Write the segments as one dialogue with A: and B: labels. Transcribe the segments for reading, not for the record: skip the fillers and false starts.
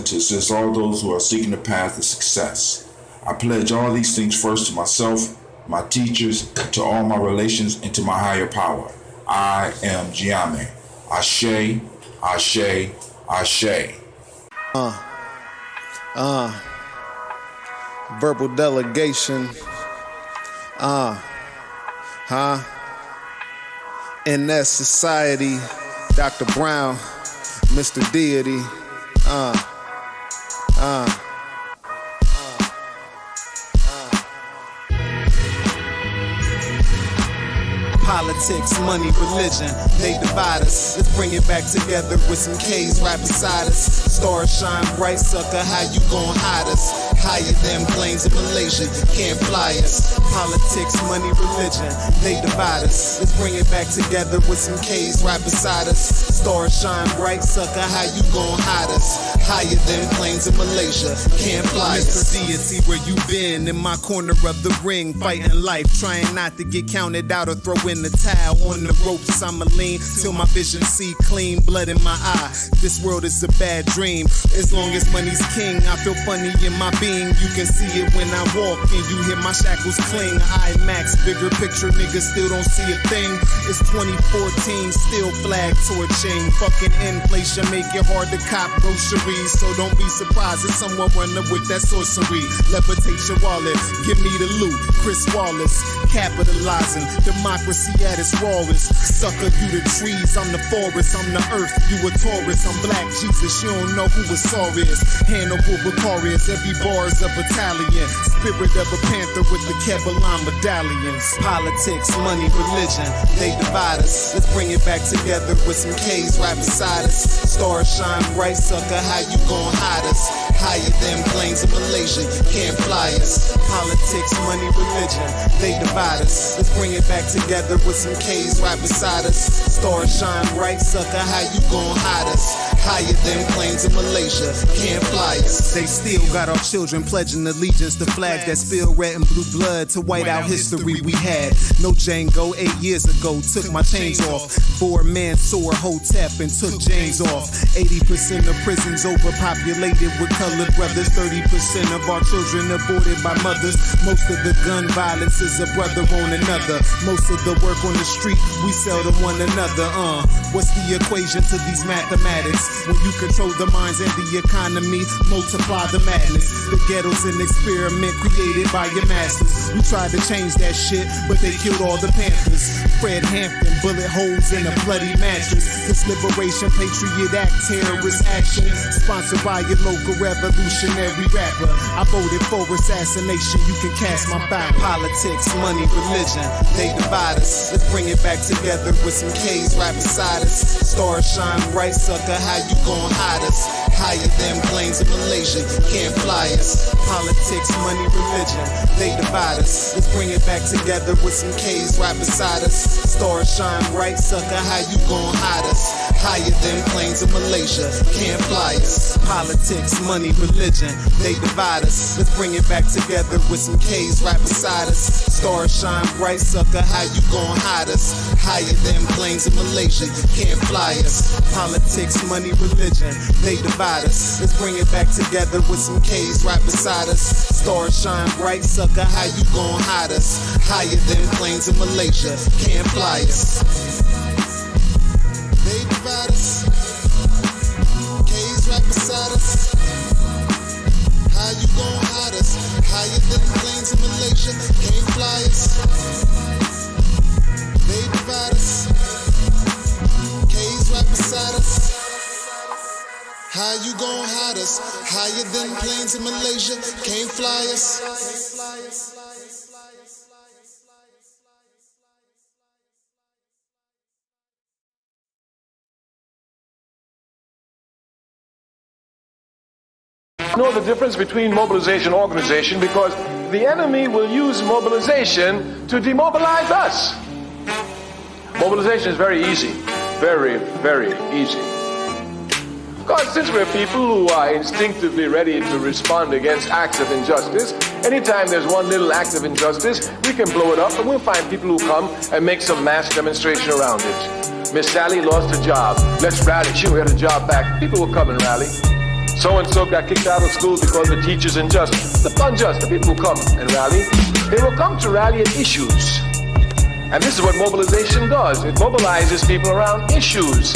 A: and to assist all those who are seeking the path of success. I pledge all these things first to myself, my teachers, to all my relations, and to my higher power. I am Gye-Nyame. Ashe, Ashe, Ashe.
B: Verbal delegation. In that society, Dr. Brown, Mr. Deity. Politics, money, religion, they divide us. Let's bring it back together with some K's right beside us. Stars shine bright, sucker, how you gon' hide us? Higher than planes in Malaysia, you can't fly us. Politics, money, religion, they divide us. Let's bring it back together with some K's right beside us. Stars shine bright, sucker, how you gon' hide us? Higher than planes in Malaysia, can't fly us. Mr. Deity, where you been? In my corner of the ring, fighting life, trying not to get counted out or throw in the towel. On the ropes I'ma lean till my vision see clean, blood in my eye. This world is a bad dream. As long as money's king, I feel funny in my being. You can see it when I walk and you hear my shackles cling. IMAX, bigger picture, niggas still don't see a thing. It's 2014, still flag torching. Fucking inflation make it hard to cop groceries. So don't be surprised if someone run up with that sorcery. Levitate your wallet, give me the loot. Chris Wallace, capitalizing. Democracy at its rawest. Sucker, you the trees, I'm the forest. I'm the earth, you a Taurus. I'm Black Jesus, you don't know who a Saw is. Hannibal Vicarious, every bar's a battalion. Spirit of a panther with the Kevlar medallions. Politics, money, religion, they divide us. Let's bring it back together with some K's right beside us. Stars shine bright, sucker, how you gon' hide us? Higher than planes in Malaysia, you can't fly us. Politics, money, religion, they divide us. Let's bring it back together with some K's right beside us. Stars shine bright, sucker, how you gon' hide us? Higher than planes in Malaysia, can't fly us. They still got our children pledging allegiance to flags that spill red and blue blood to white out history we had. No Django 8 years ago, took my chains off. Bore Mansour, Hotep, and took James off. 80% of prisons overpopulated with colored brothers. 30% of our children aborted by mothers. Most of the gun violence is a brother on another. Most of the work on the street, we sell to one another. What's the equation to these mathematics? When you control the minds and the economy, multiply the madness. The ghetto's an experiment created by your masters. We tried to change that shit, but they killed all the Panthers. Fred Hampton, bullet holes in a bloody mattress. This Liberation Patriot Act, terrorist action, sponsored by your local revolutionary rapper. I voted for assassination, you can cast my ballot. Politics, money, religion, they divide us. Let's bring it back together with some K's right beside us. Stars shine bright, sucker, how you gon' hide us? Higher than planes in Malaysia, you can't fly us. Politics, money, religion, they divide us. Let's bring it back together with some K's right beside us. Stars shine bright, sucker, how you gon' hide us? Higher than planes in Malaysia, can't fly us. Politics, money, religion, they divide us. Let's bring it back together with some K's right beside us. Stars shine bright, sucker, how you gon' hide us? Higher than planes in Malaysia, you can't fly us. Politics, money, religion, they divide us. Let's bring it back together with some K's right beside us. Stars shine bright, sucker, how you gon' hide us? Higher than planes in Malaysia, can't fly us. They divide us. K's right beside us. How you gon' hide us? Higher than planes in Malaysia, can't fly us. They divide us. K's right beside us. How you gon' hide us? Higher than planes in Malaysia, can't fly us.
C: Know the difference between mobilization and organization, because the enemy will use mobilization to demobilize us. Mobilization is very easy. Very, very easy. Because since we're people who are instinctively ready to respond against acts of injustice, anytime there's one little act of injustice, we can blow it up and we'll find people who come and make some mass demonstration around it. Miss Sally lost her job. Let's rally. She'll get her job back. People will come and rally. So-and-so got kicked out of school because the teacher's unjust. The unjust, the people who come and rally, they will come to rally at issues. And this is what mobilization does. It mobilizes people around issues.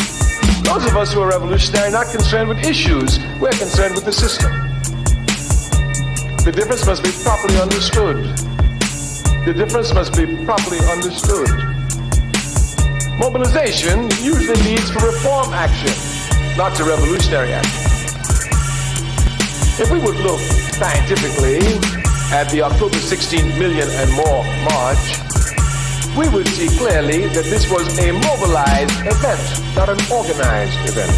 C: Those of us who are revolutionary are not concerned with issues. We're concerned with the system. The difference must be properly understood. The difference must be properly understood. Mobilization usually leads to reform action, not to revolutionary action. If we would look scientifically at the October 16 million and more march, we would see clearly that this was a mobilized event, not an organized event.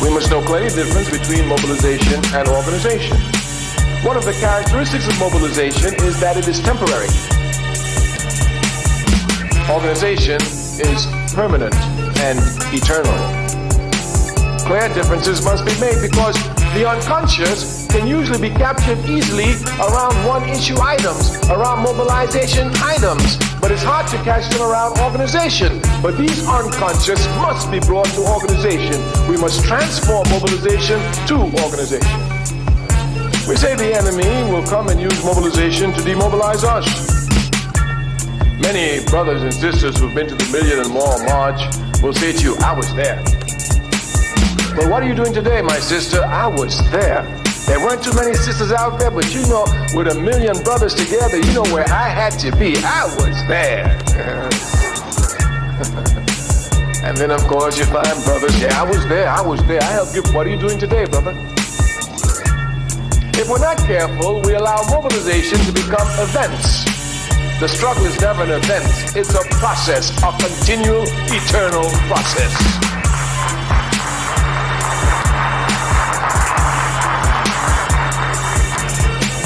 C: We must know clearly the difference between mobilization and organization. One of the characteristics of mobilization is that it is temporary. Organization is permanent and eternal. Clear differences must be made because the unconscious can usually be captured easily around one-issue items, around mobilization items, but it's hard to catch them around organization. But these unconscious must be brought to organization. We must transform mobilization to organization. We say the enemy will come and use mobilization to demobilize us. Many brothers and sisters who've been to the million and more march will say to you, I was there. But what are you doing today, my sister? I was there. There weren't too many sisters out there, but you know, with a million brothers together, you know where I had to be. I was there. And then, of course, you find brothers, yeah, I was there. I helped you. What are you doing today, brother? If we're not careful, we allow mobilization to become events. The struggle is never an event. It's a process, a continual, eternal process.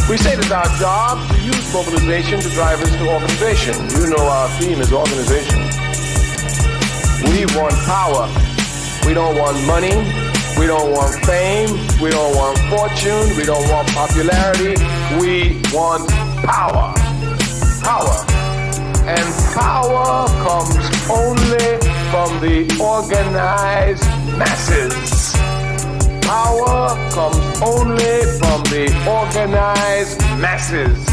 C: We say it's our job to use mobilization to drive us to organization. You know our theme is organization. We want power. We don't want money. We don't want fame. We don't want fortune. We don't want popularity. We want power. Power. And power comes only from the organized masses. Power comes only from the organized masses.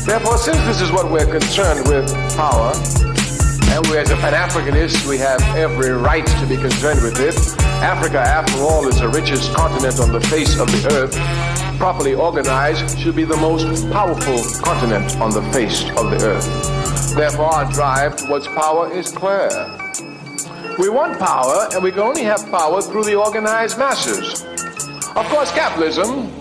C: Therefore, since this is what we're concerned with, power, and we as a Pan-Africanist, we have every right to be concerned with it. Africa, after all, is the richest continent on the face of the earth. Properly organized, should be the most powerful continent on the face of the earth. Therefore, our drive towards power is clear. We want power, and we can only have power through the organized masses. Of course, capitalism,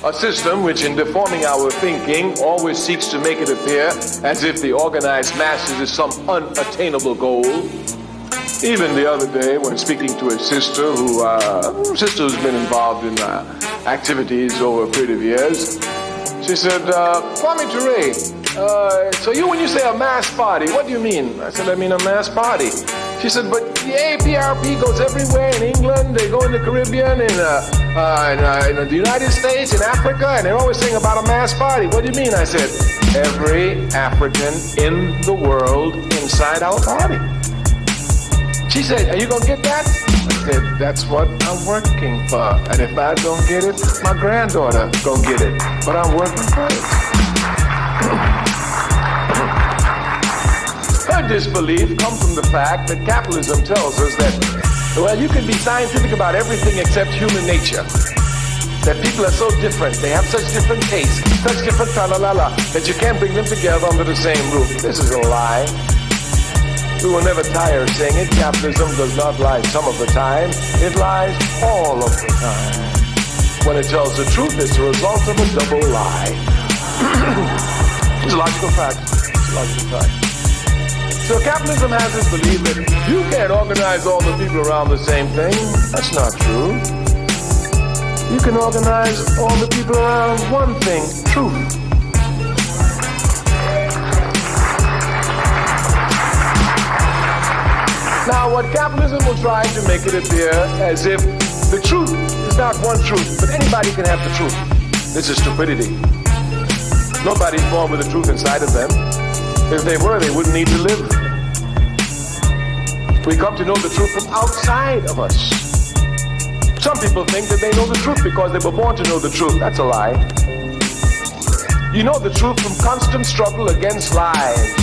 C: a system which in deforming our thinking always seeks to make it appear as if the organized masses is some unattainable goal. Even the other day, when speaking to a sister who's been involved in activities over a period of years, she said, Kwame Ture, so when you say a mass party, what do you mean? I said, I mean a mass party. She said, but the APRP goes everywhere in England, they go in the Caribbean, in the United States, in Africa, and they're always saying about a mass party. What do you mean? I said, every African in the world inside our party. She said, are you going to get that? I said, that's what I'm working for. And if I don't get it, my granddaughter going to get it. But I'm working for it. Her disbelief comes from the fact that capitalism tells us that, well, you can be scientific about everything except human nature. That people are so different, they have such different tastes, such different tra-la-la-la, that you can't bring them together under the same roof. This is a lie. We will never tire of saying it. Capitalism does not lie some of the time. It lies all of the time. When it tells the truth, it's a result of a double lie. It's a logical fact. It's a logical fact. So capitalism has this belief that you can't organize all the people around the same thing. That's not true. You can organize all the people around one thing, truth. Now, what capitalism will try to make it appear as if the truth is not one truth, but anybody can have the truth. This is stupidity. Nobody's born with the truth inside of them. If they were, they wouldn't need to live. We come to know the truth from outside of us. Some people think that they know the truth because they were born to know the truth. That's a lie. You know the truth from constant struggle against lies.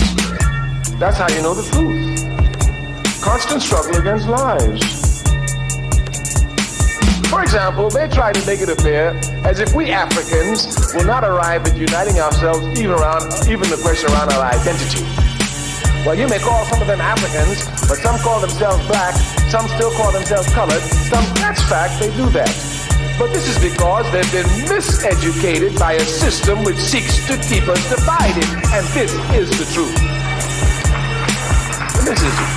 C: That's how you know the truth. Constant struggle against lies. For example, they try to make it appear as if we Africans will not arrive at uniting ourselves even the question around our identity. Well, you may call some of them Africans, but some call themselves black, some still call themselves colored, that's fact, they do that. But this is because they've been miseducated by a system which seeks to keep us divided. And this is the truth. And this is it.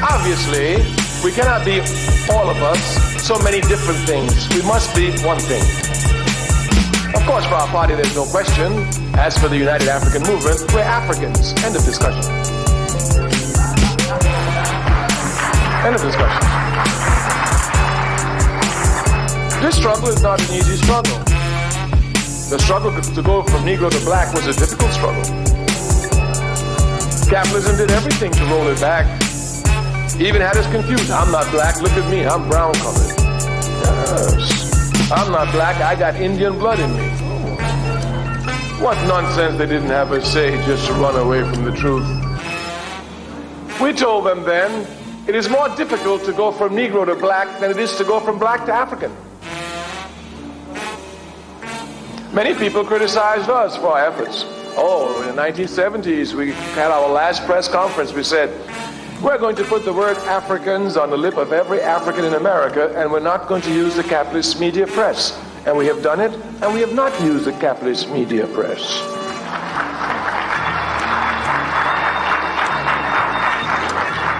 C: Obviously, we cannot be, all of us, so many different things. We must be one thing. Of course, for our party, there's no question. As for the United African Movement, we're Africans. End of discussion. End of discussion. This struggle is not an easy struggle. The struggle to go from Negro to black was a difficult struggle. Capitalism did everything to roll it back. Even had us confused. I'm not black, look at me, I'm brown colored. Yes. I'm not black, I got Indian blood in me. What nonsense they didn't have us say just to run away from the truth. We told them then, it is more difficult to go from Negro to black than it is to go from black to African. Many people criticized us for our efforts. Oh, in the 1970s, we had our last press conference. We said, we're going to put the word Africans on the lip of every African in America, and we're not going to use the capitalist media press. And we have done it, and we have not used the capitalist media press.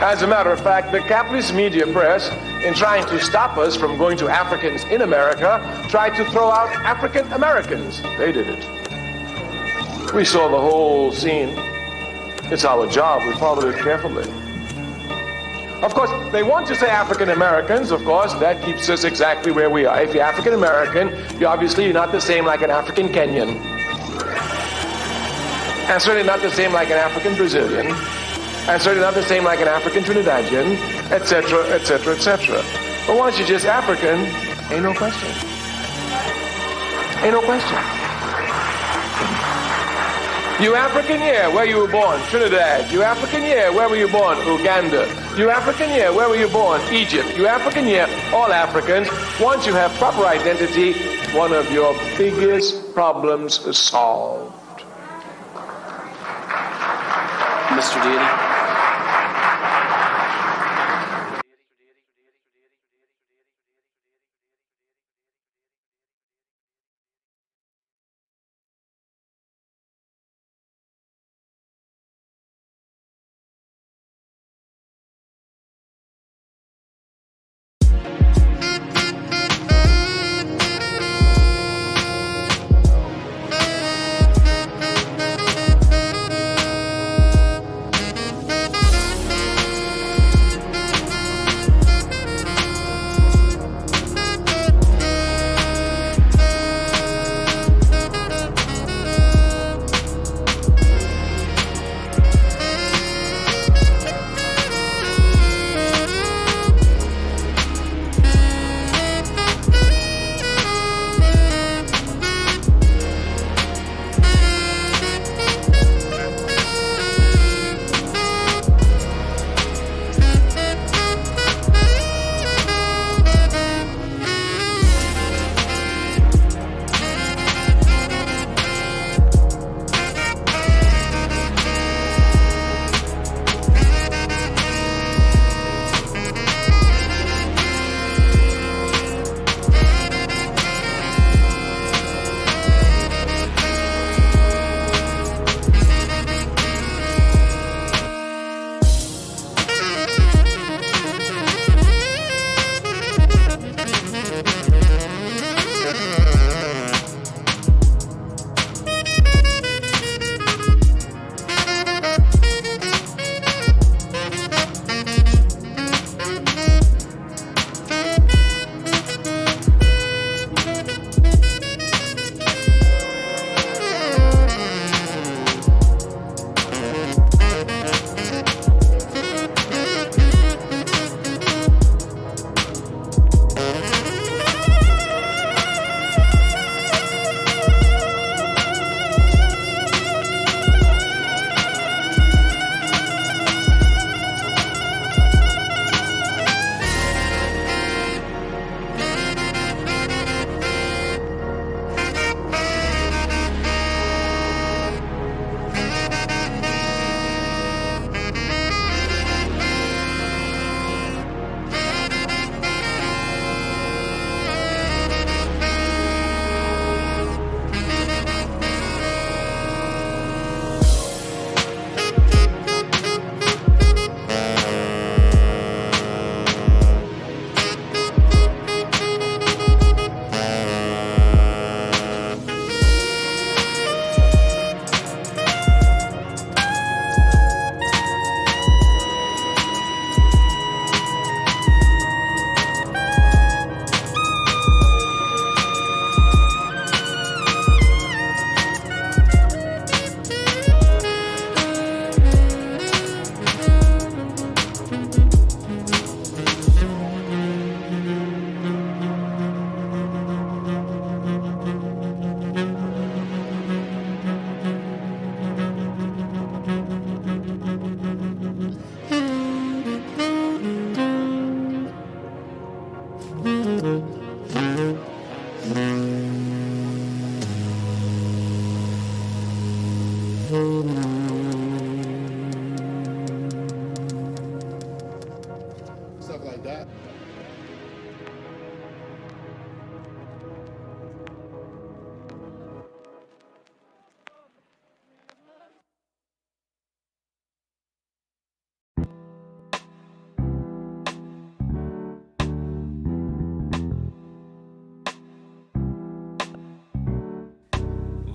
C: As a matter of fact, the capitalist media press, in trying to stop us from going to Africans in America, tried to throw out African Americans. They did it. We saw the whole scene. It's our job. We followed it carefully. Of course, they want to say African Americans. Of course, that keeps us exactly where we are. If you're African American, you're not the same like an African Kenyan. And certainly not the same like an African Brazilian. And certainly not the same like an African Trinidadian, etc., etc., etc. But once you're just African, ain't no question. Ain't no question. You African, yeah, where you were born? Trinidad. You African, yeah, where were you born? Uganda. You African, yeah, where were you born? Egypt. You African, yeah, all Africans. Once you have proper identity, one of your biggest problems is solved.
D: Mr. Deity.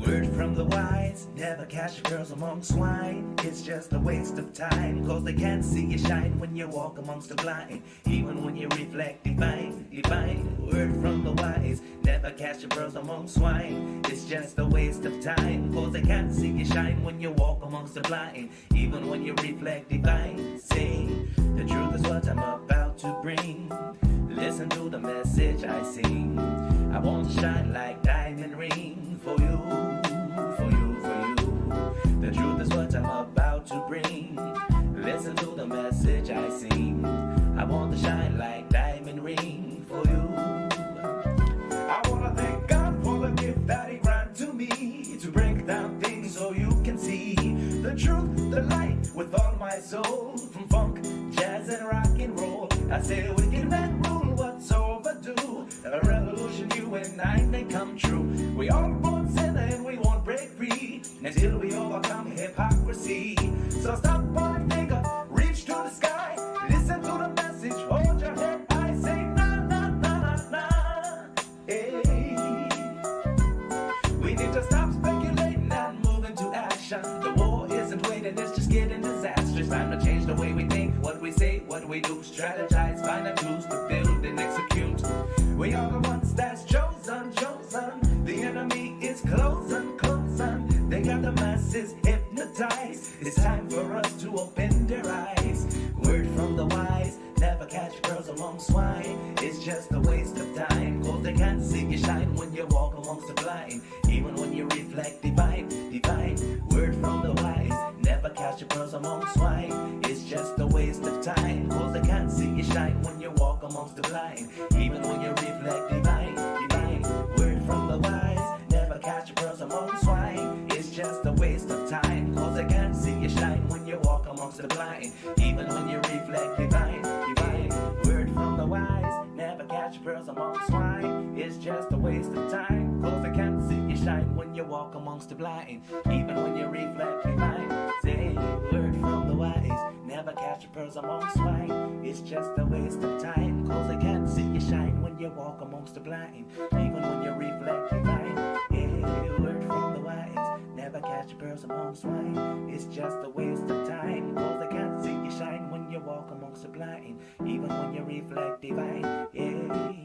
E: Word from the wise, never catch girls among swine. It's just a waste of time, cause they can't see you shine when you walk amongst the blind. Even when you reflect divine, divine. Word from the wise, never catch your girls among swine. It's just a waste of time, cause they can't see you shine when you walk amongst the blind. Even when you reflect divine. Say, the truth is what I'm about to bring. Listen to the message I sing. I want to shine like diamond ring for you, for you, for you. The truth is what I'm about to bring. Listen to the message I sing. I want to shine like diamond ring for you. I want to thank God for the gift that He granted to me, to break down things so you can see the truth, the light, with all my soul. From funk, jazz, and rock and roll, I say we can let rule what's overdue. A revolution you and I may come true. We all born sinner and we won't break free until we overcome hypocrisy. So stop, point finger, reach to the sky. Listen to the message, hold your head high. Say na na na na na. Hey. We need to stop speculating and move into action. The war isn't waiting, it's just getting disastrous. Time to change the way we think, what we say, what we do. Strategize, find the tools to build and execute. We are the ones that's chosen, chosen. The enemy is closing, closing. They got the masses hypnotized. It's time for us to open their eyes. Word from the wise, never catch girls among swine. It's just a waste of time, cause they can't see you shine when you walk amongst the blind. Even when you reflect divine, divine. Word from the wise, never catch your girls among swine. It's just a waste of time, cause they can't see you shine when you walk amongst the blind. Even when you reflect divine, divine. Word from the wise, never catch your girls among swine. It's just a waste of time, cause they can't see you shine when you walk amongst the blind. Even when you reflect divine, divine. Word from the wise, never catch your girls among swine. It's just a waste of time, cause they can't see you shine when you walk amongst the blind. Even when you reflect divine. Say, word from the wise, never catch your pearls among swine. It's just a waste of time, cause they can't see you shine when you walk amongst the blind. Even when you reflect divine. Yeah, word from the wise, never catch your pearls among swine. It's just a waste of time, cause they can't see you shine when you walk amongst the blind. Even when you reflect divine. Yeah.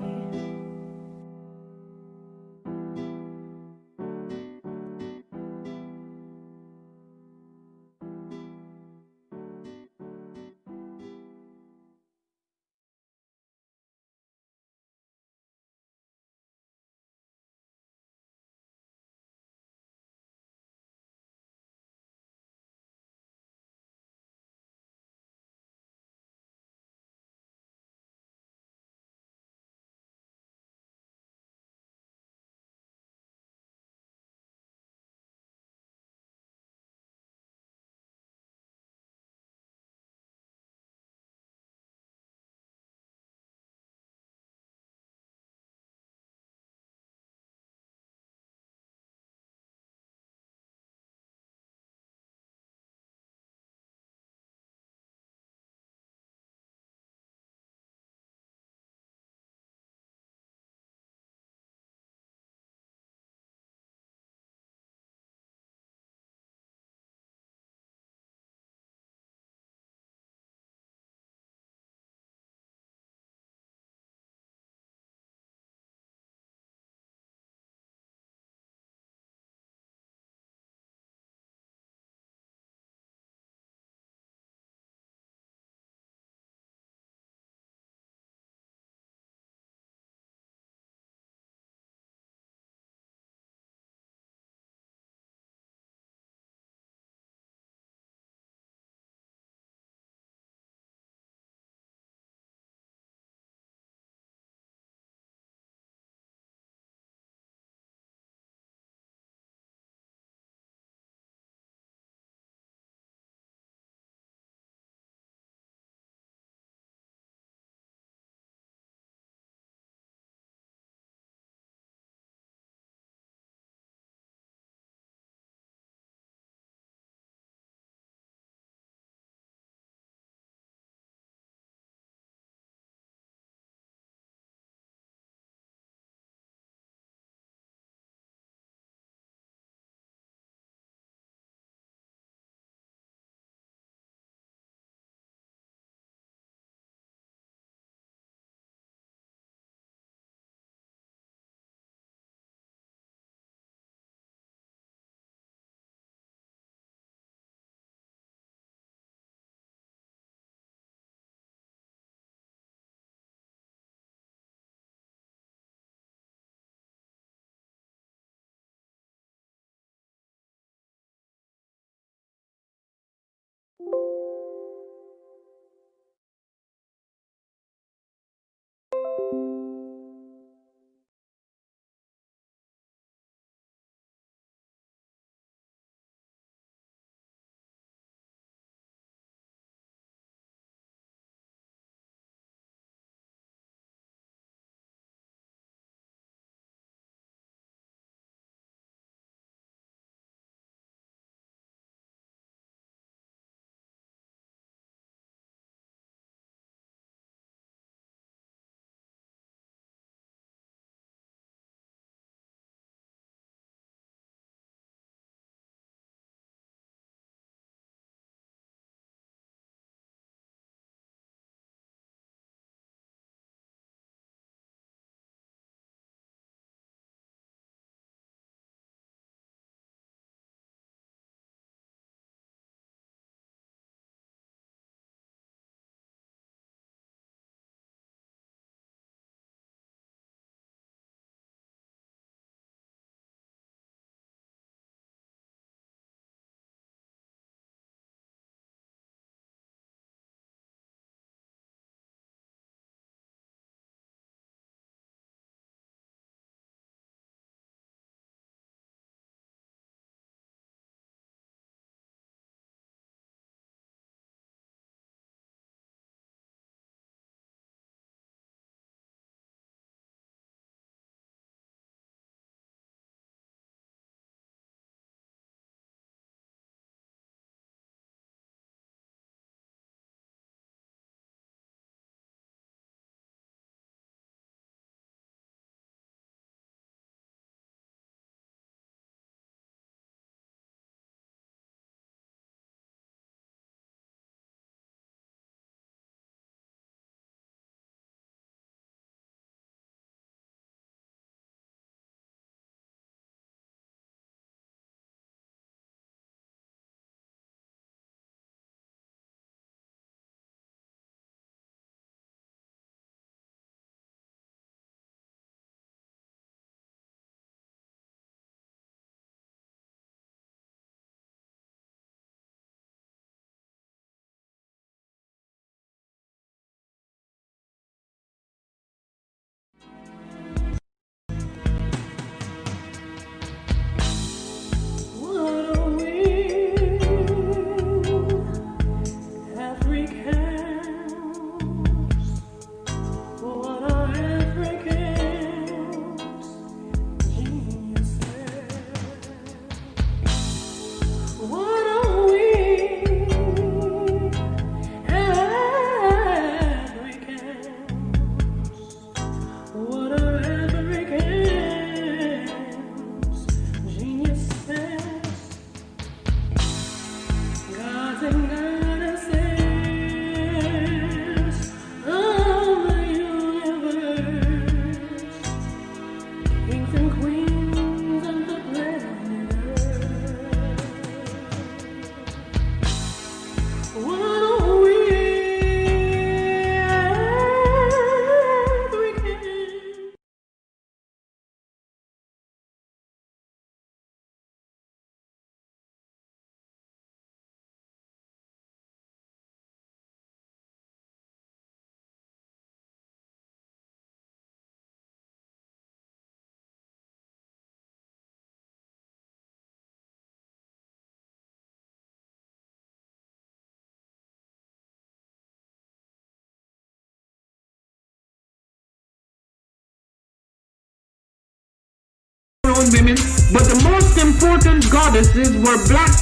F: own women, but the most important goddesses were black.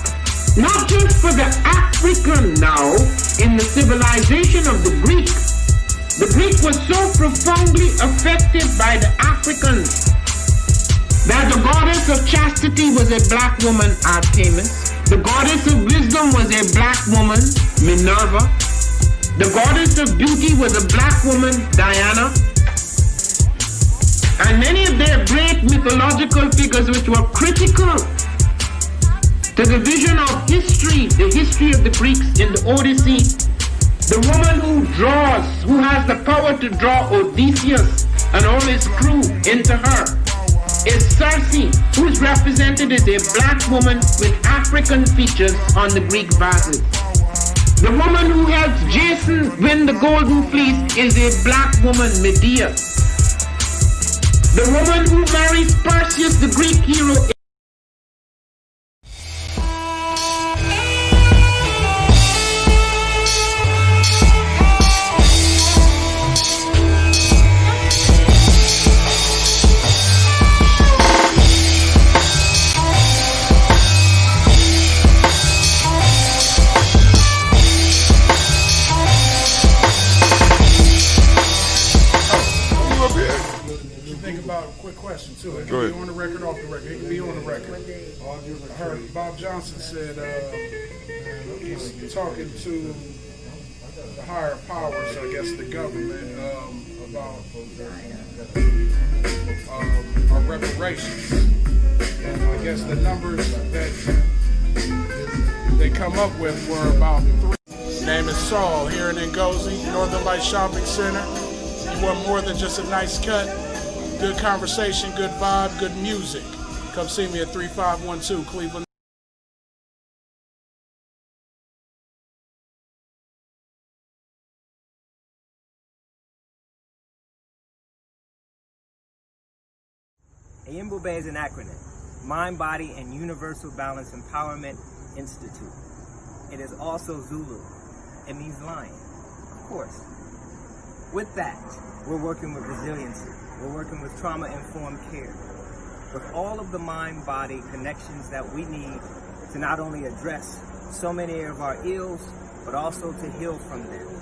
F: Not just for the African now, in the civilization of the Greek. The Greek was so profoundly affected by the Africans that the goddess of chastity was a black woman, Artemis. The goddess of wisdom was a black woman, Minerva. The goddess of beauty was a black woman, Diana. And many of their great mythological figures which were critical to the vision of history, the history of the Greeks in the Odyssey. The woman who draws, who has the power to draw Odysseus and all his crew into her, is Circe, who is represented as a black woman with African features on the Greek vases. The woman who helps Jason win the Golden Fleece is a black woman, Medea. The woman who marries Perseus, the Greek hero,
G: question too. It can be on the record, off the record. It can be on the record. I heard Bob Johnson said he's talking to the higher powers, I guess the government, about our reparations. And I guess the numbers that they come up with were about 3. His name is Saul here in Ngozi, Northern Light Shopping Center. You want more than just a nice cut? Good conversation, good vibe, good music. Come see me at 3512 Cleveland.
H: Ayimbobe is an acronym, Mind, Body, and Universal Balance Empowerment Institute. It is also Zulu. It means lion, of course. With that, we're working with resiliency. We're working with trauma-informed care, with all of the mind-body connections that we need to not only address so many of our ills, but also to heal from them.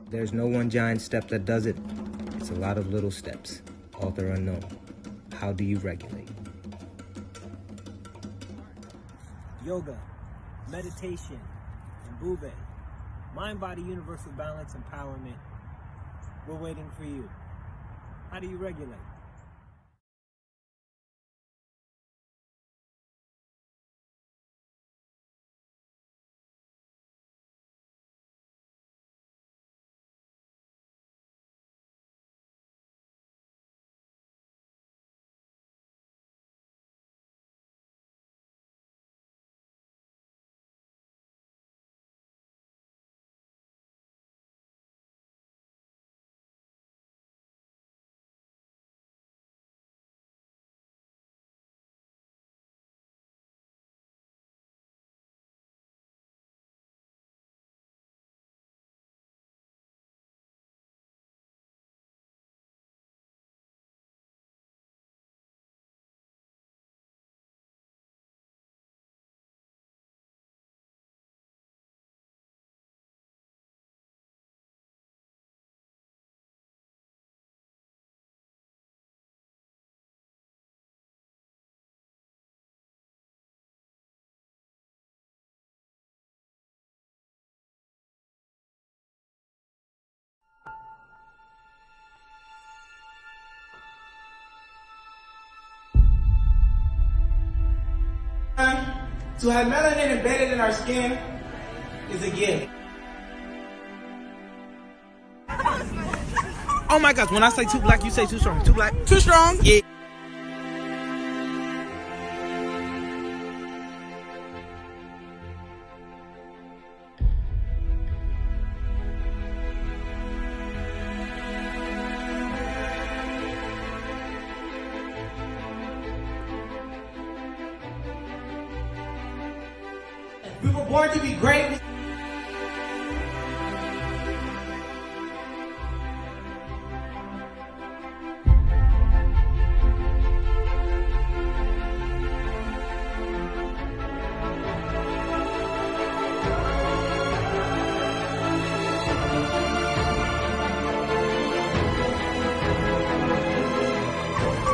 H: There's no one giant step that does it. It's a lot of little steps. Author unknown. How do you regulate? Yoga, meditation, and Bube. Mind, body, universal balance, empowerment. We're waiting for you. How do you regulate?
I: To have melanin embedded in our skin is a gift.
J: Oh my gosh, when I say too black, you say too strong. Too black?
I: Too strong?
J: Yeah.
I: We were born to be great.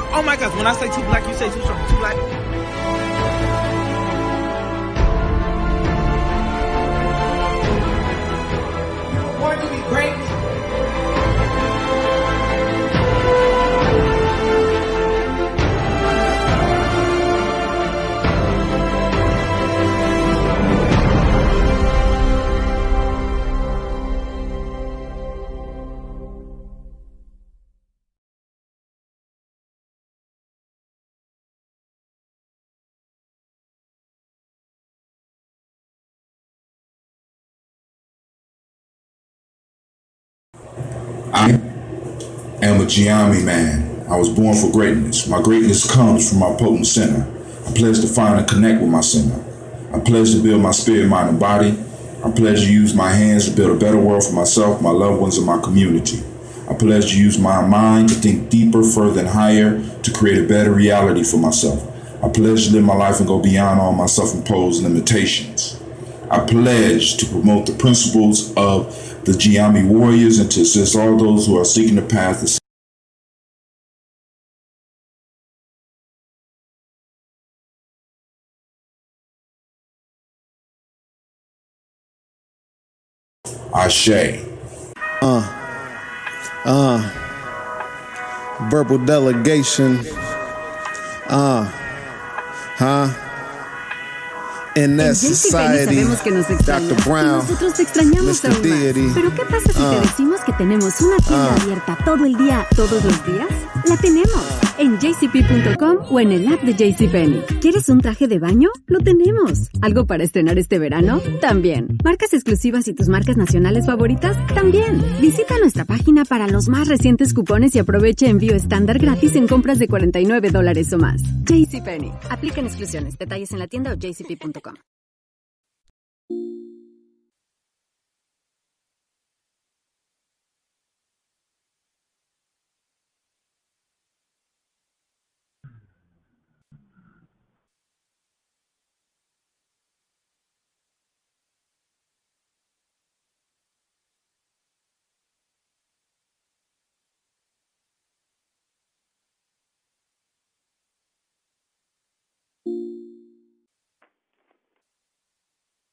J: Oh my gosh, when I say too black, you say too strong. Too black?
I: We were born to be great.
A: I am a Gye-Nyame man. I was born for greatness. My greatness comes from my potent center. I pledge to find and connect with my center. I pledge to build my spirit, mind, and body. I pledge to use my hands to build a better world for myself, my loved ones, and my community. I pledge to use my mind to think deeper, further, and higher to create a better reality for myself. I pledge to live my life and go beyond all my self-imposed limitations. I pledge to promote the principles of the Gye-Nyame warriors and to assist all those who are seeking the path to Ashe.
B: Verbal delegation. In that society, Dr. Brown,
K: nosotros te extrañamos
B: Mr.
K: aún más.
B: Deity.
K: Pero ¿qué pasa si te decimos que tenemos una tienda abierta todo el día, todos los días? La tenemos en jcp.com o en el app de JCPenney. ¿Quieres un traje de baño? Lo tenemos. ¿Algo para estrenar este verano? También. ¿Marcas exclusivas y tus marcas nacionales favoritas? También. Visita nuestra página para los más recientes cupones y aprovecha envío estándar gratis en compras de $49 o más. JCPenney. Aplican exclusiones. Detalles en la tienda o jcp.com.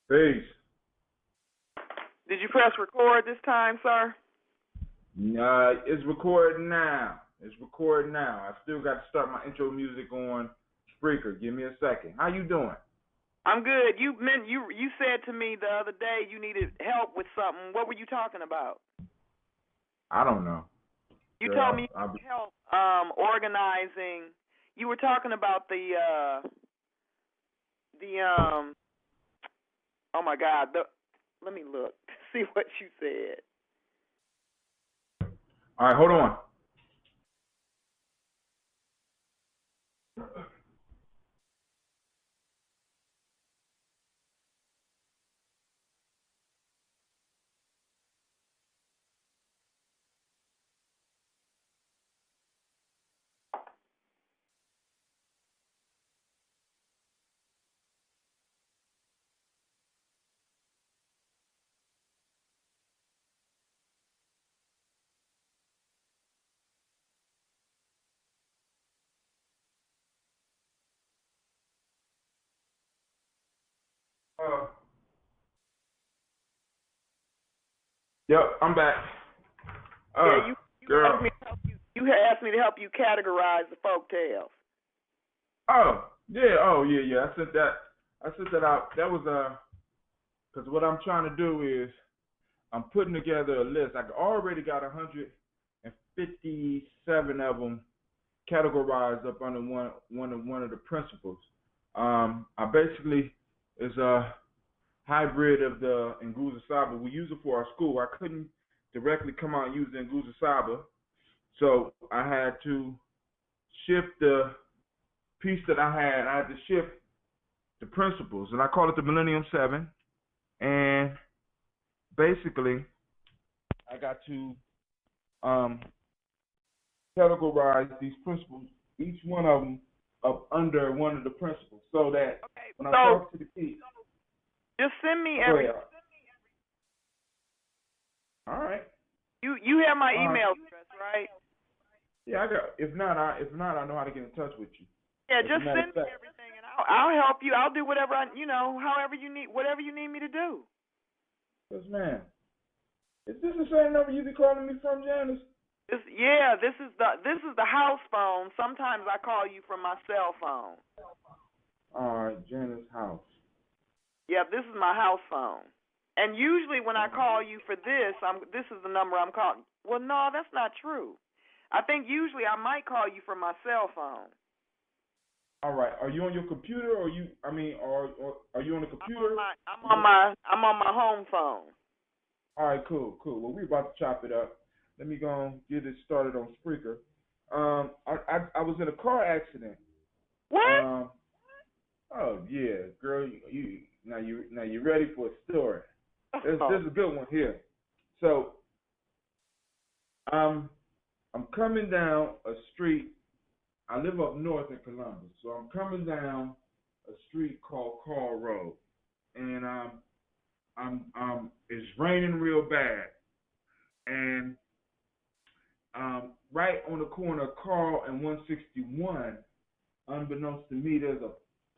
L: Peace.
M: Did you press record this time, sir?
L: It's recording now. It's recording now. I still got to start my intro music on Spreaker. Give me a second. How you doing?
M: I'm good. You said to me the other day you needed help with something. What were you talking about?
L: I don't know.
M: You told me you needed help organizing. You were talking about the oh my God. Let me look. See what you said.
L: All right, hold on. Yep, I'm back.
M: Yeah, you asked me to help you. You asked me to help you categorize the folk tales.
L: Oh yeah. I I sent that out. That was because what I'm trying to do is I'm putting together a list. I already got 157 of them categorized up under one of the principles. I basically is a hybrid of the Nguza Saba. We use it for our school. I couldn't directly come out and use the Nguza Saba, so I had to shift the piece that I had to shift the principles, and I call it the Millennium 7. And basically, I got to categorize these principles, each one of them up under one of the principles, so that when I talk to the kids,
M: just send me everything.
L: All right.
M: You have my email address, right?
L: Yeah, I got. If not, I know how to get in touch with you.
M: Yeah, just send me everything, and I'll help you. I'll do whatever however you need, whatever you need me to do.
L: Yes, ma'am. Is this the same number you be calling me from, Janice?
M: This is the house phone. Sometimes I call you from my cell phone.
L: All right, Janice house.
M: Yeah, this is my house phone. And usually when I call you for this is the number I'm calling. Well, no, that's not true. I think usually I might call you from my cell phone.
L: All right. Are you on your computer, or are you on the computer?
M: I'm on my home phone.
L: All right, cool. Well, we're about to chop it up. Let me go and get it started on Spreaker. I was in a car accident.
M: What?
L: Oh yeah, girl. You ready for a story? There's a good one here. So, I'm coming down a street. I live up north in Columbus, so I'm coming down a street called Carl Road, and it's raining real bad, and right on the corner of Carl and 161, unbeknownst to me, there's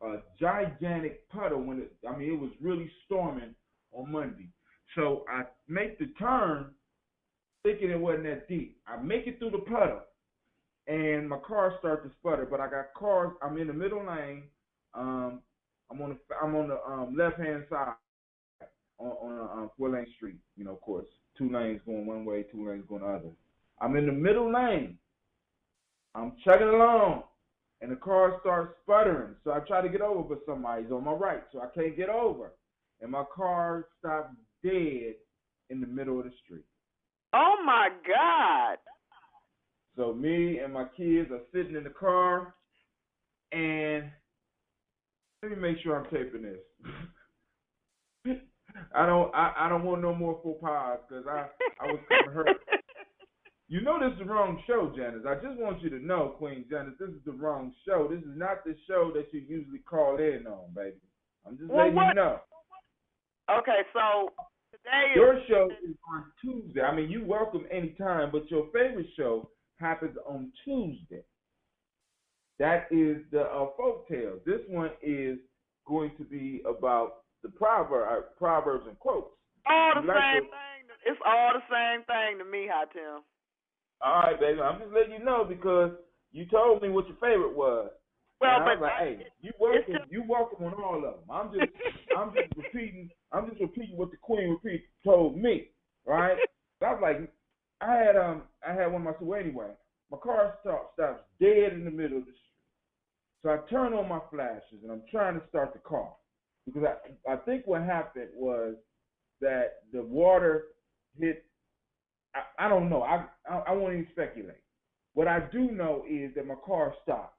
L: a gigantic puddle it was really storming on Monday. So I make the turn thinking it wasn't that deep. I make it through the puddle, and my car starts to sputter, but I got cars. I'm in the middle lane. I'm on the left-hand side on a 4-lane street. Of course, 2 lanes going one way, 2 lanes going the other. I'm in the middle lane. I'm chugging along, and the car starts sputtering. So I try to get over, but somebody's on my right, so I can't get over. And my car stops dead in the middle of the street.
M: Oh, my God.
L: So me and my kids are sitting in the car, and let me make sure I'm taping this. I don't want no more faux pas, because I was kind of hurt. You know this is the wrong show, Janice. I just want you to know, Queen Janice, this is the wrong show. This is not the show that you usually call in on, baby. I'm just letting you know.
M: Okay, so today
L: your show is on Tuesday. You welcome anytime, but your favorite show happens on Tuesday. That is the folk tales. This one is going to be about the proverbs and quotes.
M: All the same thing. It's all the same thing to me, Tim.
L: All right, baby. I'm just letting you know because you told me what your favorite was. Well, and I was like, hey, you welcome on all of them. I'm just repeating what the Queen told me, right? So I was like, I had one myself anyway. My car stops dead in the middle of the street. So I turn on my flashes and I'm trying to start the car because I think what happened was that the water hit. I don't know. I won't even speculate. What I do know is that my car stopped.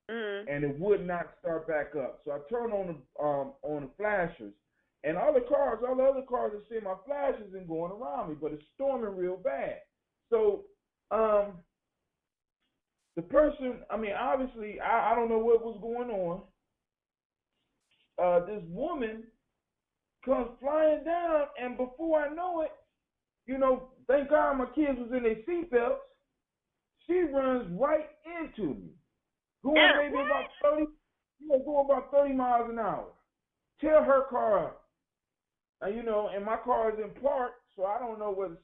L: And it would not start back up. So I turned on the flashers, and all the other cars are seeing my flashes and going around me, but it's storming real bad. So the person, obviously, I don't know what was going on. This woman comes flying down, and before I know it, thank God my kids was in their seatbelts. She runs right into me. Going maybe about 30 miles an hour. Tear her car up. Now, and my car is in park, so I don't know whether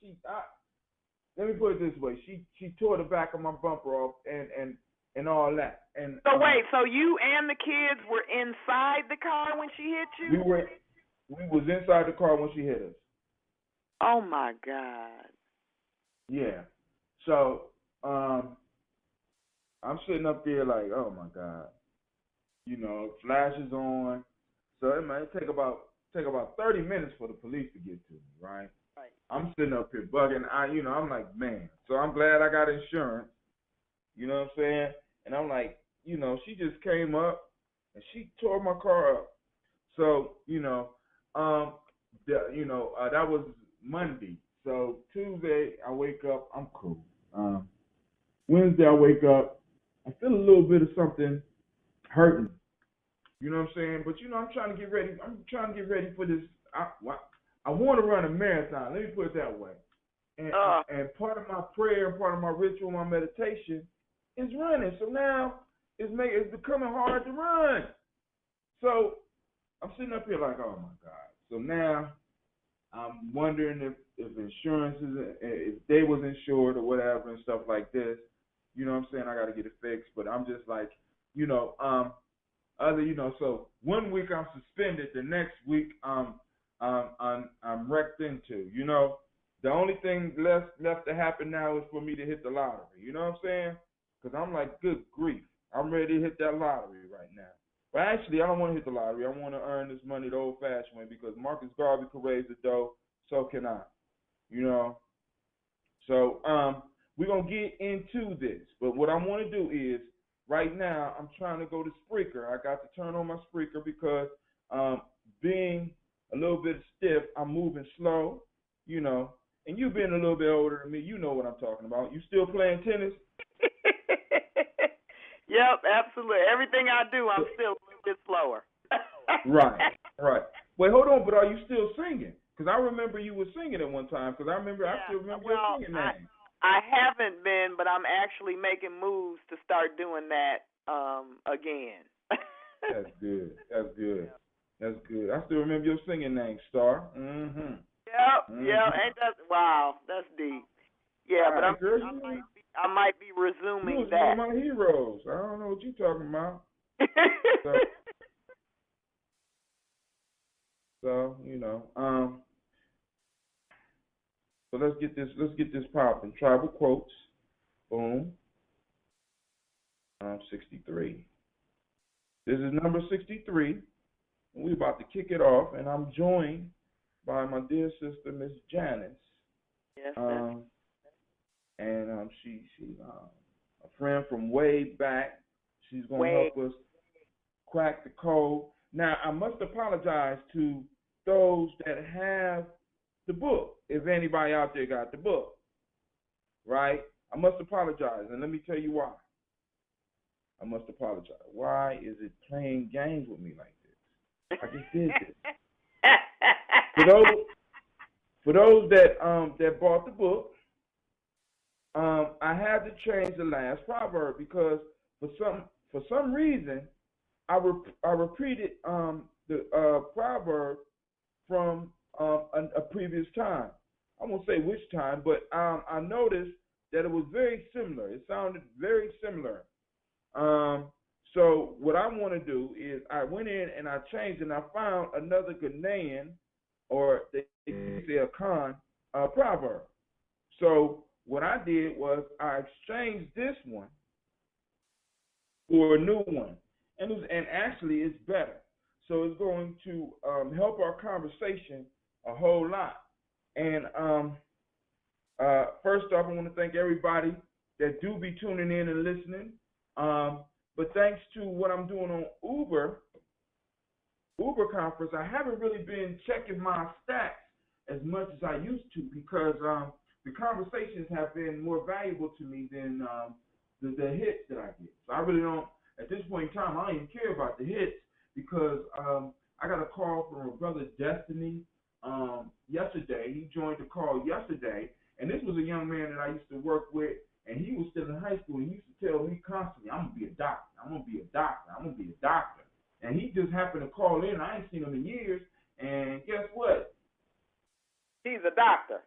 L: let me put it this way. She tore the back of my bumper off, and and all that. And
M: so wait, so you and the kids were inside the car when she hit you?
L: We was inside the car when she hit us.
M: Oh my God.
L: Yeah. So I'm sitting up there like, oh my God. You know, flashes on. So it might take about 30 minutes for the police to get to me, right?
M: Right.
L: I'm sitting up here bugging. I'm like, man. So I'm glad I got insurance. You know what I'm saying? And I'm like, she just came up and she tore my car up. So, that was Monday. So Tuesday I wake up, I'm cool. Wednesday I wake up, I feel a little bit of something hurting. You know what I'm saying? But I'm trying to get ready. I'm trying to get ready for this. I want to run a marathon. Let me put it that way. And part of my prayer, part of my ritual, my meditation is running. So now it's becoming hard to run. So I'm sitting up here like, oh my God. So now I'm wondering if insurance if they was insured or whatever and stuff like this. You know what I'm saying? I got to get it fixed. But I'm just like, so 1 week I'm suspended. The next week I'm wrecked into. The only thing left to happen now is for me to hit the lottery. You know what I'm saying? Because I'm like, good grief, I'm ready to hit that lottery right now. But actually, I don't want to hit the lottery. I want to earn this money the old-fashioned way because Marcus Garvey could raise the dough, so can I. So we're gonna get into this. But what I want to do is, right now, I'm trying to go to Spreaker. I got to turn on my Spreaker because being a little bit stiff, I'm moving slow, and you being a little bit older than me, you know what I'm talking about. You still playing tennis?
M: Yep, absolutely. Everything I do, I'm still a little bit slower.
L: Right. Wait, hold on, but are you still singing? Because I remember you were singing at one time, because I still remember your singing name.
M: I haven't been, but I'm actually making moves to start doing that again.
L: That's good. I still remember your singing name, Star. Mm-hmm.
M: Yep. Ain't that wow? That's deep. Yeah, but I might be resuming
L: you was
M: that.
L: One of my heroes. I don't know what you're talking about. So let's get this popping. Tribal quotes. Boom. 63. This is number 63. And we're about to kick it off, and I'm joined by my dear sister, Miss Janice.
M: Yes,
L: and she's a friend from way back. She's going to help us crack the code. Now, I must apologize to those that have the book, if anybody out there got the book, right? I must apologize, and let me tell you why. I must apologize. Why is it playing games with me like this? I just did this. For those that bought the book, I had to change the last proverb because for some reason I repeated the proverb from a previous time. I won't say which time, but I noticed that it was very similar. It sounded very similar. So what I want to do is I went in and I changed and I found another Ghanaian, or they say a Khan, proverb. So what I did was I exchanged this one for a new one, and actually it's better. So it's going to help our conversation a whole lot. And first off, I want to thank everybody that do be tuning in and listening. But thanks to what I'm doing on Uber Conference, I haven't really been checking my stats as much as I used to because the conversations have been more valuable to me than the hits that I get. So I really don't, at this point in time, I don't even care about the hits because I got a call from a brother, Destiny, yesterday. He joined the call yesterday, and this was a young man that I used to work with, and he was still in high school, and he used to tell me constantly, I'm going to be a doctor, I'm going to be a doctor, I'm going to be a doctor. And he just happened to call in. I ain't seen him in years, and guess what?
M: He's a doctor.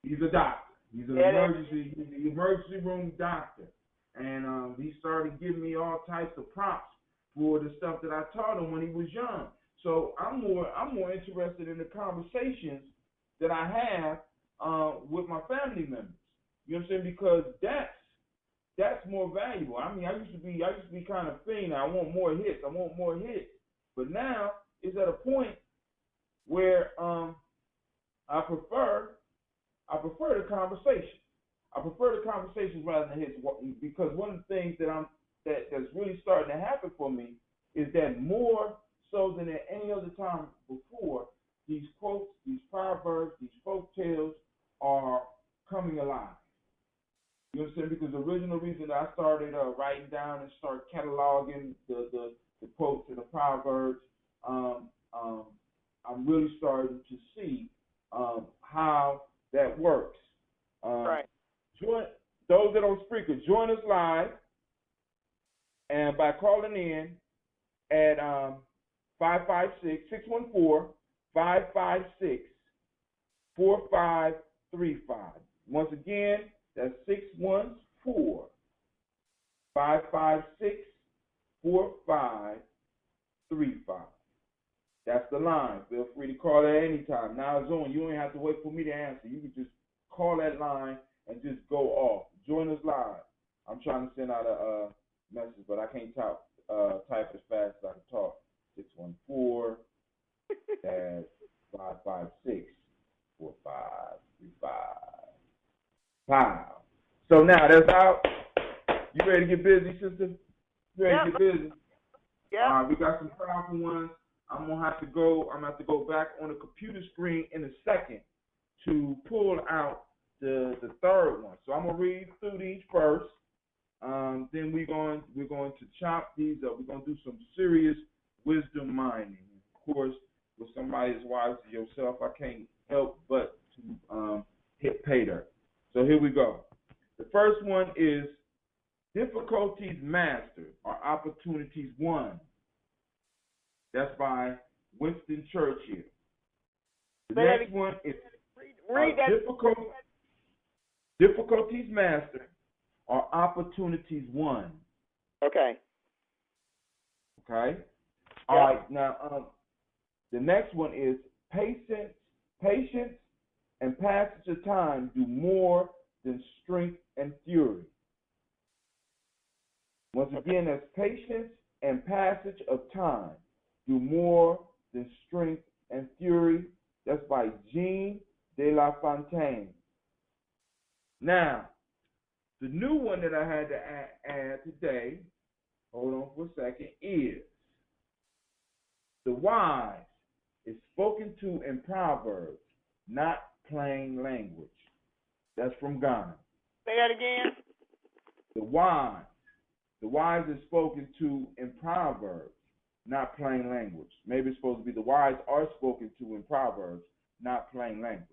L: He's a doctor. He's an emergency room doctor. and he started giving me all types of prompts for the stuff that I taught him when he was young. So I'm more interested in the conversations that I have with my family members. You know what I'm saying? Because that's more valuable. I mean, I used to be kind of fiend. I want more hits. But now it's at a point where I prefer the conversation. I prefer the conversations rather than hits, because one of the things that's really starting to happen for me is that more so than at any other time before, these quotes, these proverbs, these folk tales are coming alive. You know what I'm saying? Because the original reason I started writing down and start cataloging the quotes and the proverbs, I'm really starting to see how that works.
M: Right.
L: Those that on Spreaker, join us live, and by calling in at 556-614-556-4535. Once again, that's 614-556-4535. That's the line. Feel free to call at any time. Now it's on. You don't have to wait for me to answer. You can just call that line and just go off. Join us live. I'm trying to send out a message, but I can't type as fast as I can talk. 614-556-4535. Wow. So now that's out. You ready to get busy, sister? You ready to get busy?
M: Yeah.
L: We got some powerful ones. I'm gonna have to go back on the computer screen in a second to pull out the third one. So I'm gonna read through these first. Then we're going to chop these up. We're gonna do some serious wisdom mining. Of course, with somebody as wise as yourself, I can't help but to hit pay dirt. So here we go. The first one is difficulties mastered are opportunities won. That's by Winston Churchill. The next one is difficulties mastered are opportunities won.
M: Okay.
L: Okay. All right. Now, the next one is patience and passage of time do more than strength and fury. Once again, that's patience and passage of time do more than strength and fury. That's by Jean de La Fontaine. Now, the new one that I had to add today, hold on for a second, is the wise is spoken to in Proverbs, not plain language. That's from Ghana.
M: Say that again.
L: The wise is spoken to in Proverbs, not plain language. Maybe it's supposed to be the wise are spoken to in Proverbs, not plain language.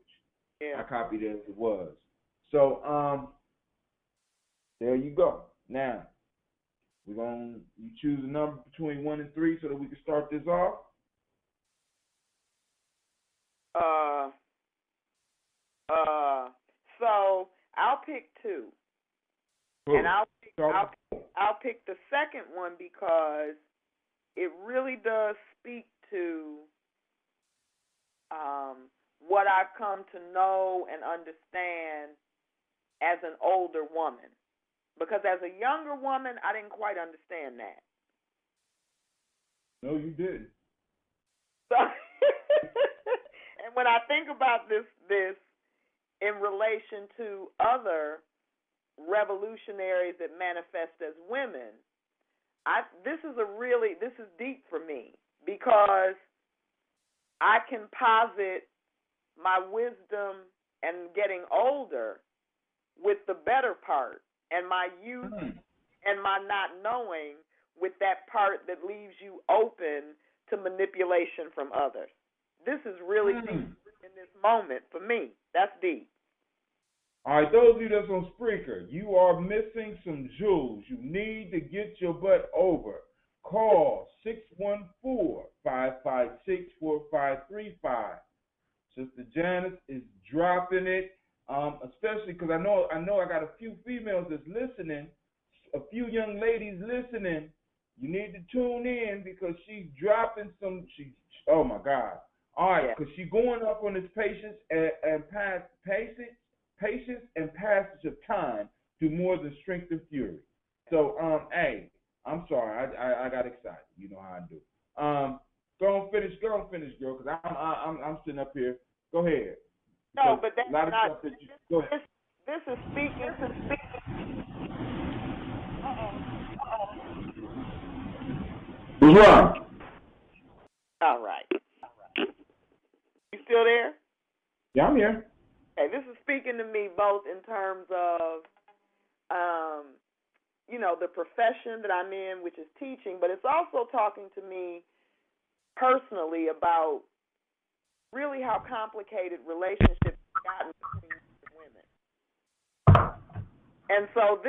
M: Yeah.
L: I copied it as it was. So, there you go. Now, you choose a number between 1 and 3 so that we can start this off.
M: So I'll pick 2.
L: Cool.
M: And I'll pick the second one because it really does speak to what I've come to know and understand as an older woman. Because as a younger woman, I didn't quite understand that.
L: No, you didn't.
M: So, and when I think about this in relation to other revolutionaries that manifest as women, this is deep for me because I can posit my wisdom and getting older with the better part, and my youth and my not knowing with that part that leaves you open to manipulation from others. This is really deep in this moment for me. That's deep.
L: All right, those of you that's on Spreaker, you are missing some jewels. You need to get your butt over. Call 614-556-4535. Sister Janice is dropping it, especially because I know I got a few females that's listening a few young ladies listening, you need to tune in because she's dropping some. Oh my God! All right, because she's going up on this patience and passage of time to more than strength and fury. So hey, I'm sorry, I got excited. You know how I do. Go on, finish, girl, because I'm sitting up here. Go ahead.
M: No, but that's
L: a lot of
M: not.
L: stuff that you, go ahead.
M: This is speaking.
L: What's wrong?
M: All right. You still there?
L: Yeah, I'm here.
M: Okay, this is speaking to me both in terms of, the profession that I'm in, which is teaching, but it's also talking to me personally about really how complicated relationships have gotten between women. And so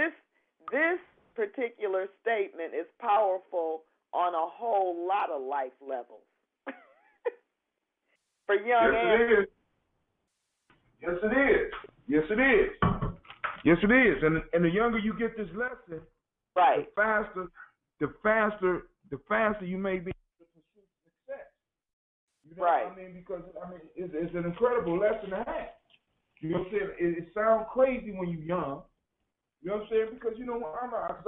M: this particular statement is powerful on a whole lot of life levels. For young
L: Yes, it is. Yes, it is. Yes, it is. And the younger you get this lesson,
M: right,
L: the faster you may be able to pursue success. You know
M: right.
L: what I mean? Because it's an incredible lesson to have. You know what I'm saying? It sounds crazy when you're young. You know what I'm saying? Because I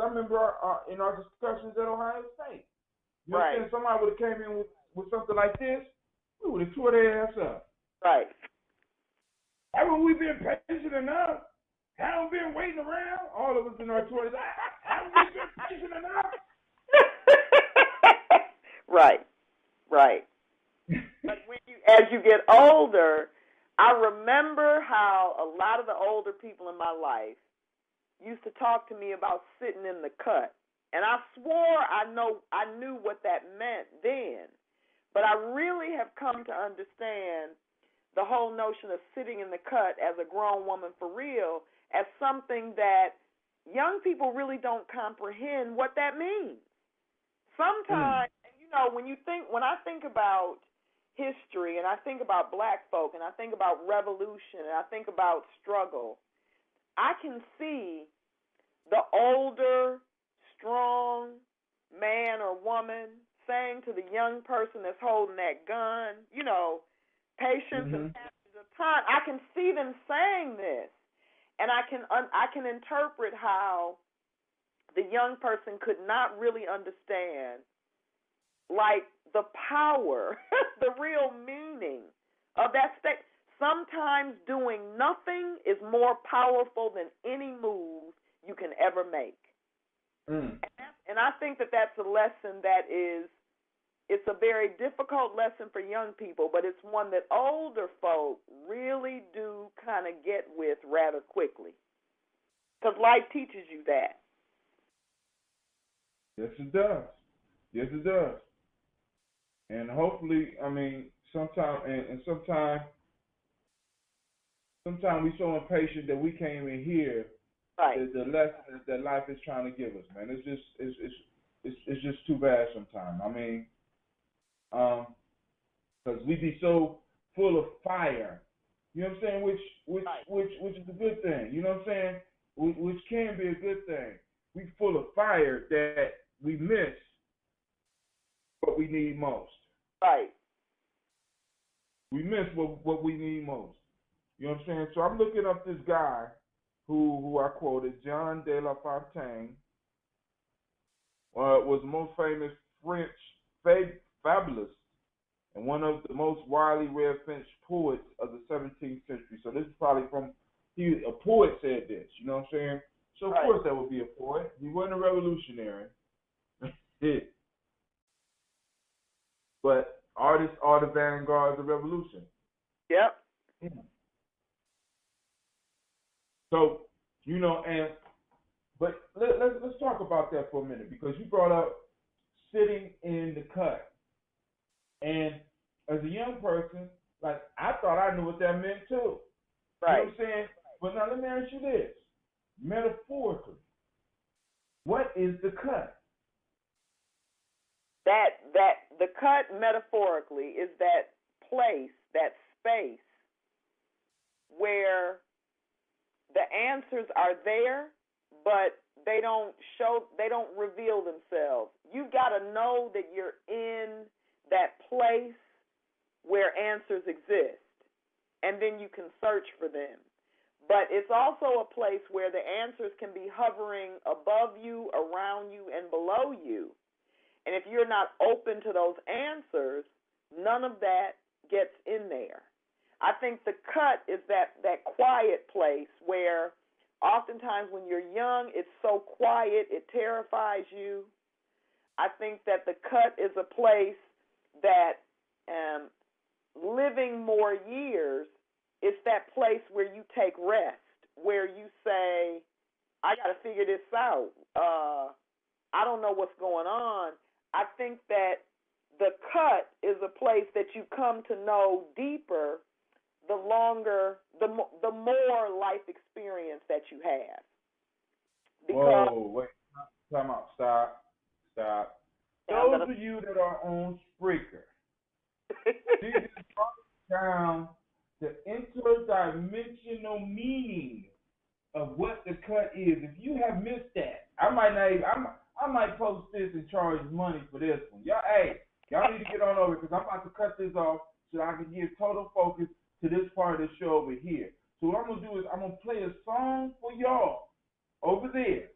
L: remember in our discussions at Ohio State. You know what I'm saying? Somebody would have came in with something like this, we would have tore their ass up.
M: Right.
L: Haven't we been patient enough? Haven't been waiting around? All of us in our 20s. Haven't we been patient enough?
M: Right. But as you get older, I remember how a lot of the older people in my life used to talk to me about sitting in the cut. And I swore I knew what that meant then. But I really have come to understand the whole notion of sitting in the cut as a grown woman for real as something that young people really don't comprehend what that means. Sometimes, when I think about history and I think about black folk and I think about revolution and I think about struggle, I can see the older, strong man or woman saying to the young person that's holding that gun, patience and passage of time. I can see them saying this, and I can interpret how the young person could not really understand, like, the power, the real meaning of that state. Sometimes doing nothing is more powerful than any move you can ever make. And I think that that's a lesson that it's a very difficult lesson for young people, but it's one that older folk really do kind of get with rather quickly. Because life teaches you that.
L: Yes, it does. Yes, it does. And hopefully, sometimes we're so impatient that we can't even hear the lessons that life is trying to give us, man. It's just too bad sometimes. Because we be so full of fire, you know what I'm saying? Which is a good thing, you know what I'm saying? Which can be a good thing. We full of fire that we miss what we need most.
M: Right.
L: We miss what we need most. You know what I'm saying? So I'm looking up this guy who I quoted, John de La Fontaine, was the most famous French fabulist and one of the most widely read French poets of the 17th century. So this is probably a poet said this, you know what I'm saying? So of course that would be a poet. He wasn't a revolutionary. But artists are the vanguard of the revolution.
M: Yep.
L: Yeah. So, but let's talk about that for a minute, because you brought up sitting in the cut. And as a young person, like, I thought I knew what that meant too.
M: Right.
L: You know what I'm saying? But now let me ask you this. Metaphorically, what is the cut?
M: That the cut metaphorically is that place, that space where the answers are there, but they don't reveal themselves. You've got to know that you're in that place where answers exist, and then you can search for them. But it's also a place where the answers can be hovering above you, around you, and below you. And if you're not open to those answers, none of that gets in there. I think the cut is that quiet place where oftentimes when you're young, it's so quiet, it terrifies you. I think that the cut is a place that living more years, it's that place where you take rest, where you say, I got to figure this out. I don't know what's going on. I think that the cut is a place that you come to know deeper the longer, the more life experience that you have. Because
L: whoa, wait, time out, stop. Those of you that are on Spreaker, this is down the interdimensional meaning of what the cut is. If you have missed that, I might post this and charge money for this one. Y'all need to get on over because I'm about to cut this off so I can give total focus to this part of the show over here. So what I'm going to do is I'm going to play a song for y'all over there.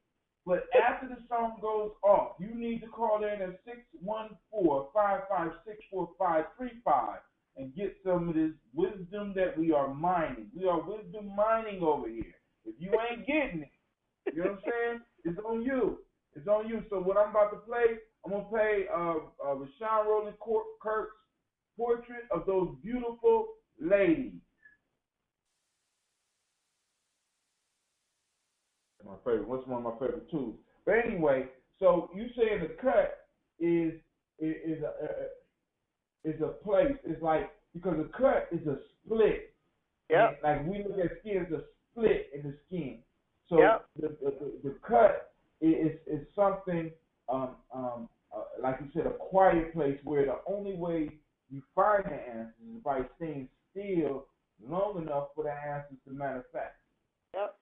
L: But after the song goes off, you need to call in at 614-556-4535 and get some of this wisdom that we are mining. We are wisdom mining over here. If you ain't getting it, you know what I'm saying? It's on you. It's on you. So what I'm about to play, I'm going to play Rashawn Roland Kirk's portrait of those beautiful ladies. My favorite. What's one of my favorite tools? But anyway, so you saying the cut is a place. It's like because a cut is a split.
M: Yep.
L: Like we look at skin as a split in the skin. So
M: yep.
L: the cut is something like you said, a quiet place where the only way you find the answers is by staying still long enough for the answers to manifest.
M: Yep.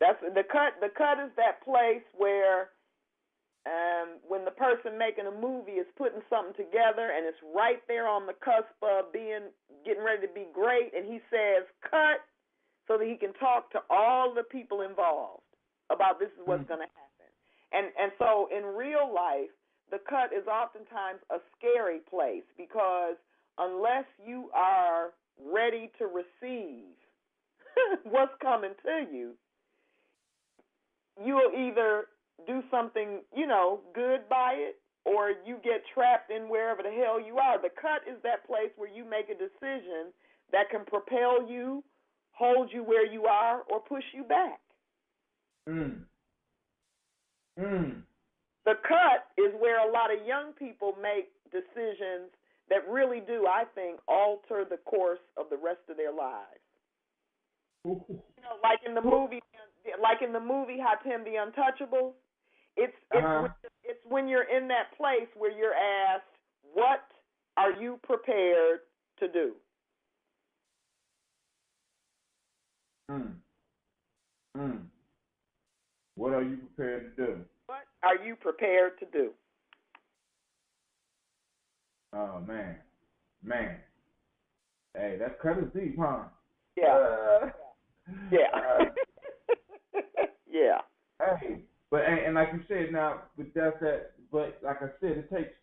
M: That's the cut. The cut is that place where when the person making a movie is putting something together and it's right there on the cusp of getting ready to be great, and he says cut so that he can talk to all the people involved about this is what's going to happen. And so in real life, the cut is oftentimes a scary place because unless you are ready to receive what's coming to you, you'll either do something, good by it, or you get trapped in wherever the hell you are. The cut is that place where you make a decision that can propel you, hold you where you are, or push you back. The cut is where a lot of young people make decisions that really do, I think, alter the course of the rest of their lives. Like in the movie Hatem the Untouchables, it's when you're in that place where you're asked, what are you prepared to do?
L: What are you prepared to do?
M: What are you prepared to do?
L: Oh, man. Hey, that cut is deep, huh?
M: Yeah. Yeah. Yeah.
L: Hey, but and like you said, now, but like I said, it takes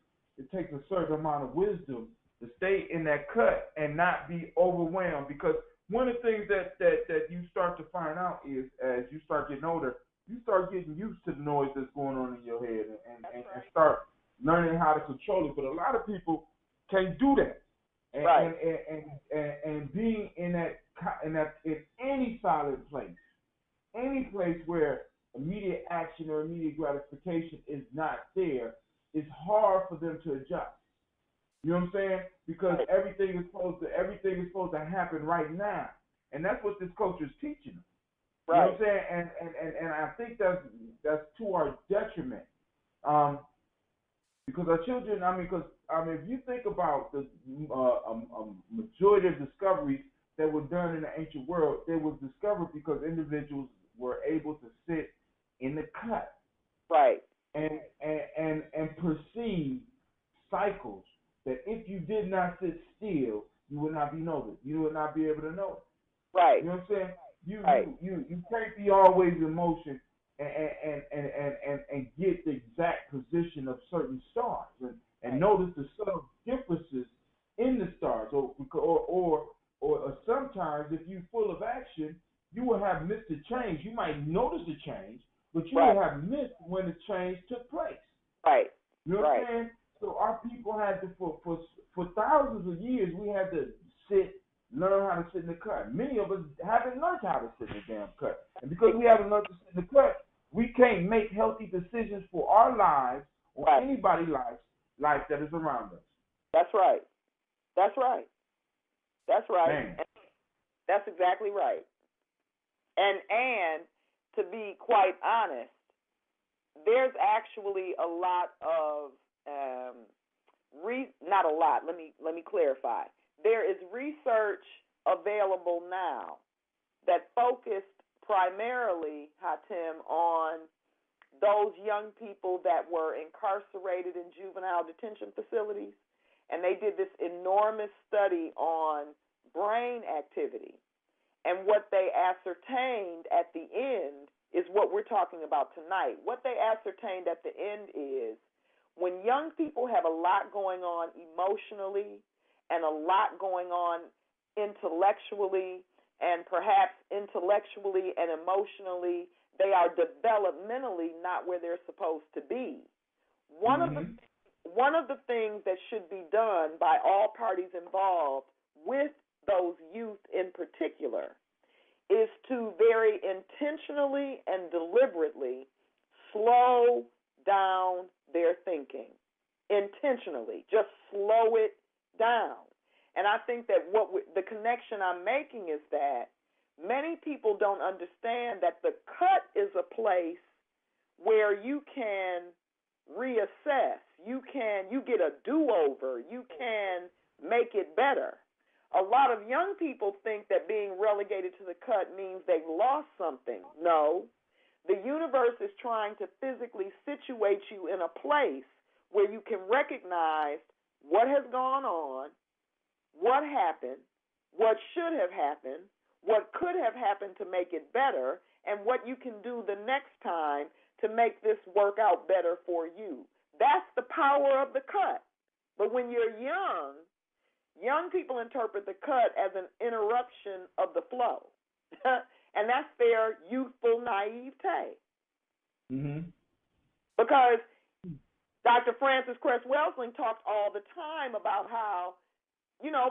L: a certain amount of wisdom to stay in that cut and not be overwhelmed, because one of the things that you start to find out is as you start getting older, you start getting used to the noise that's going on in your head and start learning how to control it. But a lot of people can't do that. And being in any silent place, any place where immediate action or immediate gratification is not there, it's hard for them to adjust. You know what I'm saying? Because everything is supposed to happen right now, and that's what this culture is teaching them. You know what I'm saying? And I think that's to our detriment. Because our children, if you think about the majority of discoveries that were done in the ancient world, they were discovered because individuals were able to sit in the cut,
M: right,
L: and perceive cycles that if you did not sit still, you would not be noticed. You would not be able to know it.
M: Right.
L: You know what I'm saying? You can't be always in motion and get the exact position of certain stars and notice the subtle differences in the stars, or sometimes if you're full of action, you will have missed the change. You might notice the change, but you will have missed when the change took place.
M: Right.
L: You know what I'm saying? So our people had to, for thousands of years, we had to learn how to sit in the cut. Many of us haven't learned how to sit in the damn cut. And because we haven't learned to sit in the cut, we can't make healthy decisions for our lives or anybody's life that is around us.
M: That's right. That's right. That's right.
L: Man.
M: That's exactly right. And to be quite honest, there's actually a lot of not a lot. Let me clarify. There is research available now that focused primarily, Hatem, on those young people that were incarcerated in juvenile detention facilities, and they did this enormous study on brain activity. And what they ascertained at the end is what we're talking about tonight. What they ascertained at the end is when young people have a lot going on emotionally and a lot going on intellectually, and perhaps intellectually and emotionally, they are developmentally not where they're supposed to be. One of the things that should be done by all parties involved with those youth in particular is to very intentionally and deliberately slow down their thinking. Intentionally, just slow it down. And I think that the connection I'm making is that many people don't understand that the cut is a place where you can reassess, you get a do-over, you can make it better. A lot of young people think that being relegated to the cut means they've lost something. No. The universe is trying to physically situate you in a place where you can recognize what has gone on, what happened, what should have happened, what could have happened to make it better, and what you can do the next time to make this work out better for you. That's the power of the cut. But when you're young people interpret the cut as an interruption of the flow. And that's their youthful naivete.
L: Mm-hmm.
M: Because Dr. Francis Cress Welsing talked all the time about how,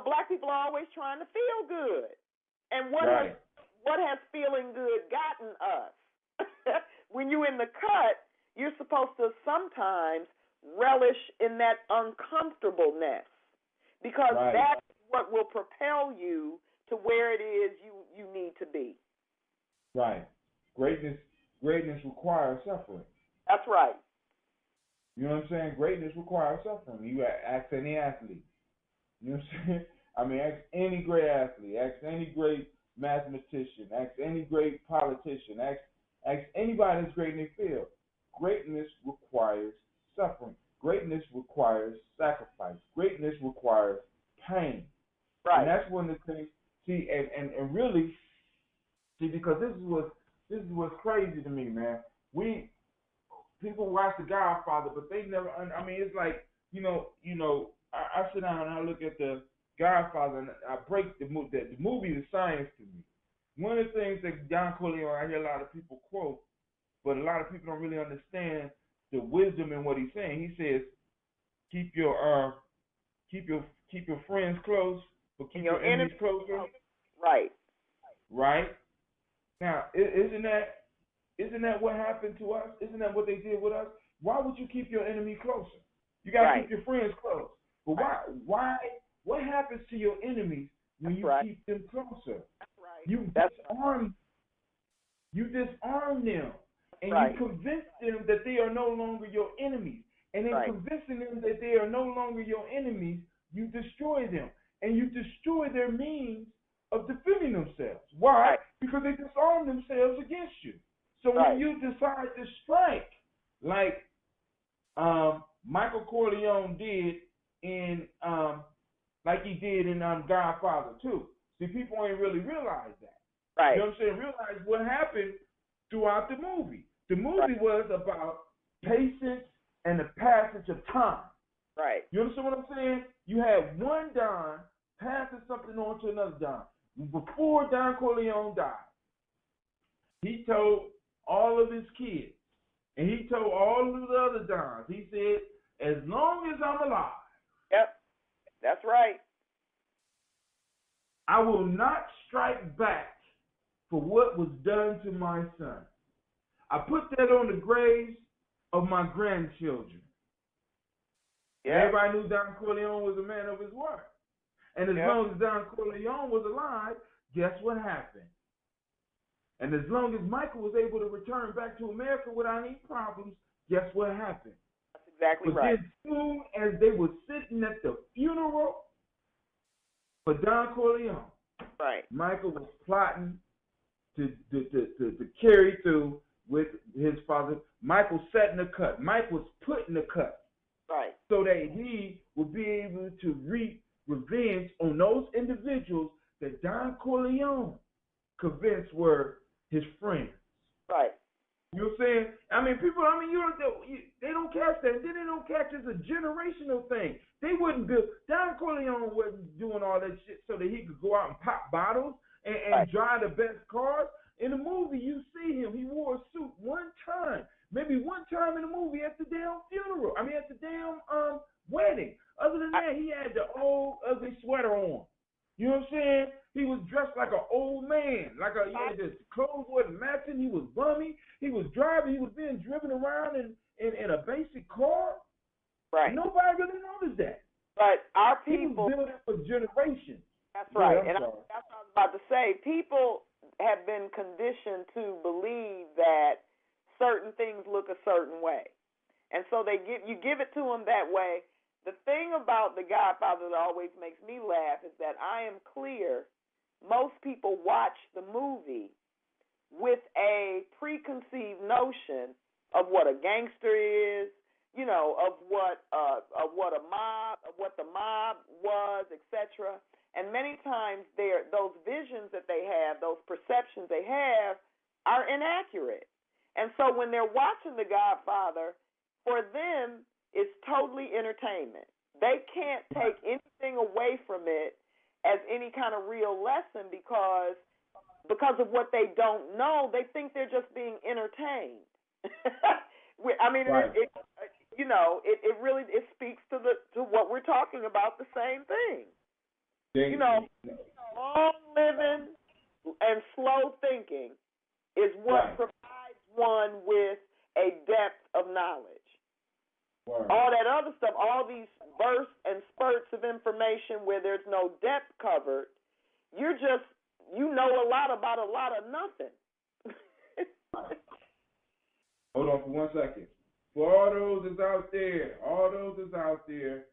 M: black people are always trying to feel good. And what has feeling good gotten us? When you're in the cut, you're supposed to sometimes relish in that uncomfortableness, because that's what will propel you to where it is you need to be.
L: Right. Greatness requires suffering.
M: That's right.
L: You know what I'm saying? Greatness requires suffering. You ask any athlete. You know what I'm saying? I mean, ask any great athlete. Ask any great mathematician. Ask any great politician. Ask anybody that's great in their field. Greatness requires suffering. Greatness requires sacrifice. Greatness requires pain.
M: Right.
L: And that's one of the things. See, and really, because this is what's crazy to me, man. People watch The Godfather, but they never. I mean, it's like I sit down and I look at The Godfather and I break the movie is science to me. One of the things that Don Corleone, I hear a lot of people quote, but a lot of people don't really understand the wisdom in what he's saying. He says, keep your friends close, but keep your enemies closer.
M: Right.
L: Right. Now, isn't that what happened to us? Isn't that what they did with us? Why would you keep your enemy closer? You gotta keep your friends close. But why? What happens to your enemies when you keep them closer? You disarm them, and you convince them that they are no longer your enemies. And in convincing them that they are no longer your enemies, you destroy them, and you destroy their means of defending themselves. Why? Because they disarm themselves against you. when you decide to strike, like Michael Corleone did in like he did in Godfather 2. See, people ain't really realize that.
M: Right.
L: You know what I'm saying? Realize what happened throughout the movie. The movie was about patience and the passage of time.
M: Right.
L: You understand what I'm saying? You had one Don passing something on to another Don. Before Don Corleone died, he told all of his kids, and he told all of the other Dons, he said, as long as I'm alive.
M: Yep. That's right.
L: I will not strike back for what was done to my son. I put that on the graves of my grandchildren. Yeah. Everybody knew Don Corleone was a man of his word. And as long as Don Corleone was alive, guess what happened? And as long as Michael was able to return back to America without any problems, guess what happened?
M: That's exactly right.
L: But then soon as they were sitting at the funeral for Don Corleone, Michael was plotting to carry through with his father. Michael sat in the cut. Mike was put in the cut.
M: Right.
L: So that he would be able to reap revenge on those individuals that Don Corleone convinced were his friends.
M: Right.
L: You know what I'm saying? I mean, people, they don't catch that. Then they don't catch it's a generational thing. They wouldn't build, Don Corleone wasn't doing all that shit so that he could go out and pop bottles and drive the best cars. In the movie, you see him. He wore a suit one time. Maybe one time in the movie at the damn funeral. I mean, at the damn wedding. Other than that, he had the old ugly sweater on. You know what I'm saying? He was dressed like an old man. Like his clothes wasn't matching. He was bummy. He was driving. He was being driven around in a basic car.
M: Right.
L: Nobody really noticed that.
M: But our
L: He
M: people.
L: was building for generations.
M: That's right. And that's what I was about to say. People have been conditioned to believe that certain things look a certain way. And so you give it to them that way. The thing about The Godfather that always makes me laugh is that I am clear most people watch the movie with a preconceived notion of what a gangster is, of what the mob was, etc. And many times those visions that they have, those perceptions they have, are inaccurate. And so when they're watching The Godfather, for them, it's totally entertainment. They can't take anything away from it as any kind of real lesson because of what they don't know. They think they're just being entertained. I mean, it really speaks to what we're talking about, the same thing. Long living and slow thinking is what provides one with a depth of knowledge.
L: Wow.
M: All that other stuff, all these bursts and spurts of information where there's no depth covered, you know a lot about a lot of nothing.
L: Hold on for 1 second. For all those that's out there,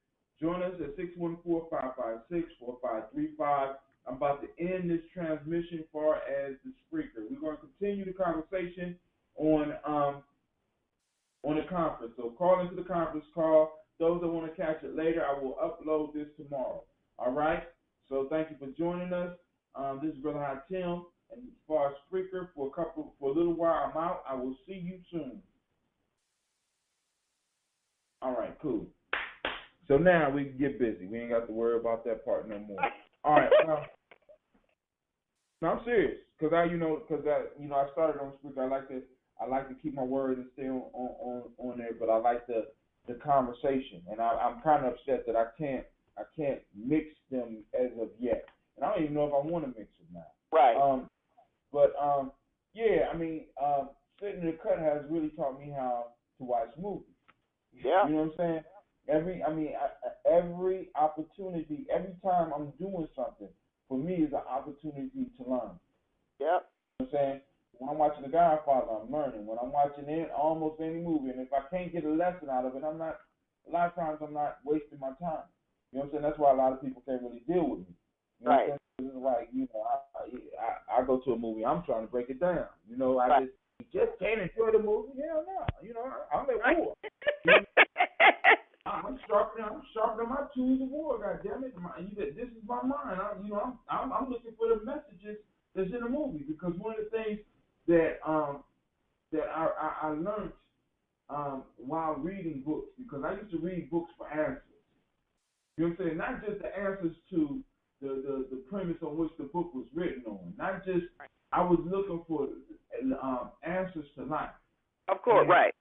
L: join us at 614-556-4535. I'm about to end this transmission as far as the speaker. We're going to continue the conversation on the conference. So call into the conference call. Those that want to catch it later, I will upload this tomorrow. All right? So thank you for joining us. This is Brother High Tim. And as far as speaker, for a little while, I'm out. I will see you soon. All right, cool. So now we can get busy. We ain't got to worry about that part no more. All right. No, I'm serious. Because I started on speaker. I like to keep my word and stay on there, but I like the conversation, and I'm kind of upset that I can't mix them as of yet, and I don't even know if I want to mix them now.
M: Right.
L: Sitting in the cut has really taught me how to watch movies.
M: Yeah. You
L: know what I'm saying? Every opportunity, every time I'm doing something, for me is an opportunity to learn.
M: Yep.
L: You know what I'm saying? When I'm watching The Godfather, I'm learning. When I'm watching almost any movie, and if I can't get a lesson out of it, a lot of times I'm not wasting my time. You know what I'm saying? That's why a lot of people can't really deal with me. You know what I'm saying? It's like, I go to a movie, I'm trying to break it down. You just can't enjoy the movie? Hell no. You know, I'm at war. I'm sharpening my tools of war. God damn it! This is my mind. I'm looking for the messages that's in the movie, because one of the things that I learned while reading books, because I used to read books for answers. You know what I'm saying? Not just the answers to the premise on which the book was written on. Not just, I was looking for answers to life.
M: Of course, right.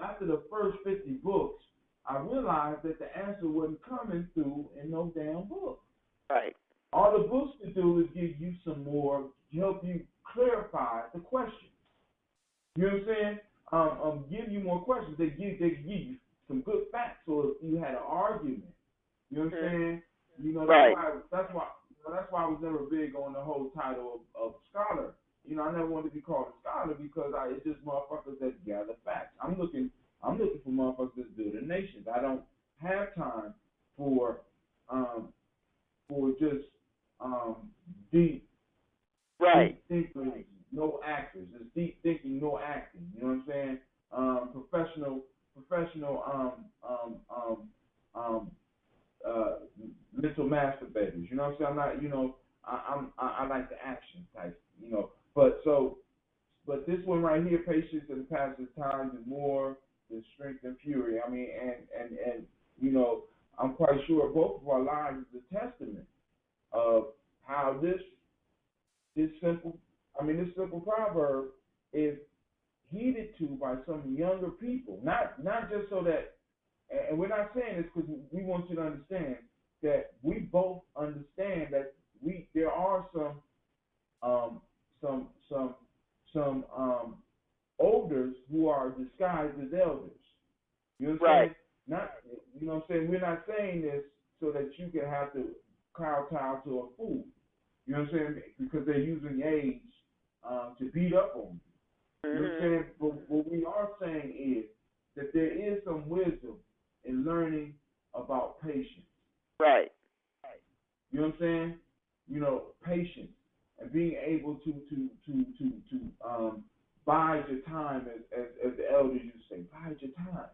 L: After the first 50 books, I realized that the answer wasn't coming through in no damn book.
M: Right.
L: All the books to do is give you some more, help you clarify the question. You know what I'm saying? Give you more questions. They give you some good facts. So if you had an argument, you know what I'm saying? You know, that's why I was never big on the whole title of scholar. You know, I never wanted to be called a scholar, because it's just motherfuckers that gather facts. I'm looking for motherfuckers that build nations. I don't have time for just deep thinkers, no actors. It's deep thinking, no acting. You know what I'm saying? Professional mental masturbators. You know what I'm saying? I'm not, you know, I like the action type, you know. But this one right here, patience and passes time is more than strength and fury. I mean, and you know, I'm quite sure both of our lives is a testament of how this simple proverb is heeded to by some younger people. Not just so that, and we're not saying this because we want you to understand that we both understand that there are some elders who are disguised as elders. You know what I'm saying? Not, you know what I'm saying? We're not saying this so that you can have to kowtow to a fool. You know what I'm saying? Because they're using age to beat up on you. You know what I'm saying? But what we are saying is that there is some wisdom in learning about patience. Right. You know what I'm saying? You know, patience and being able to bide your time, as the elders used to say, bide your time.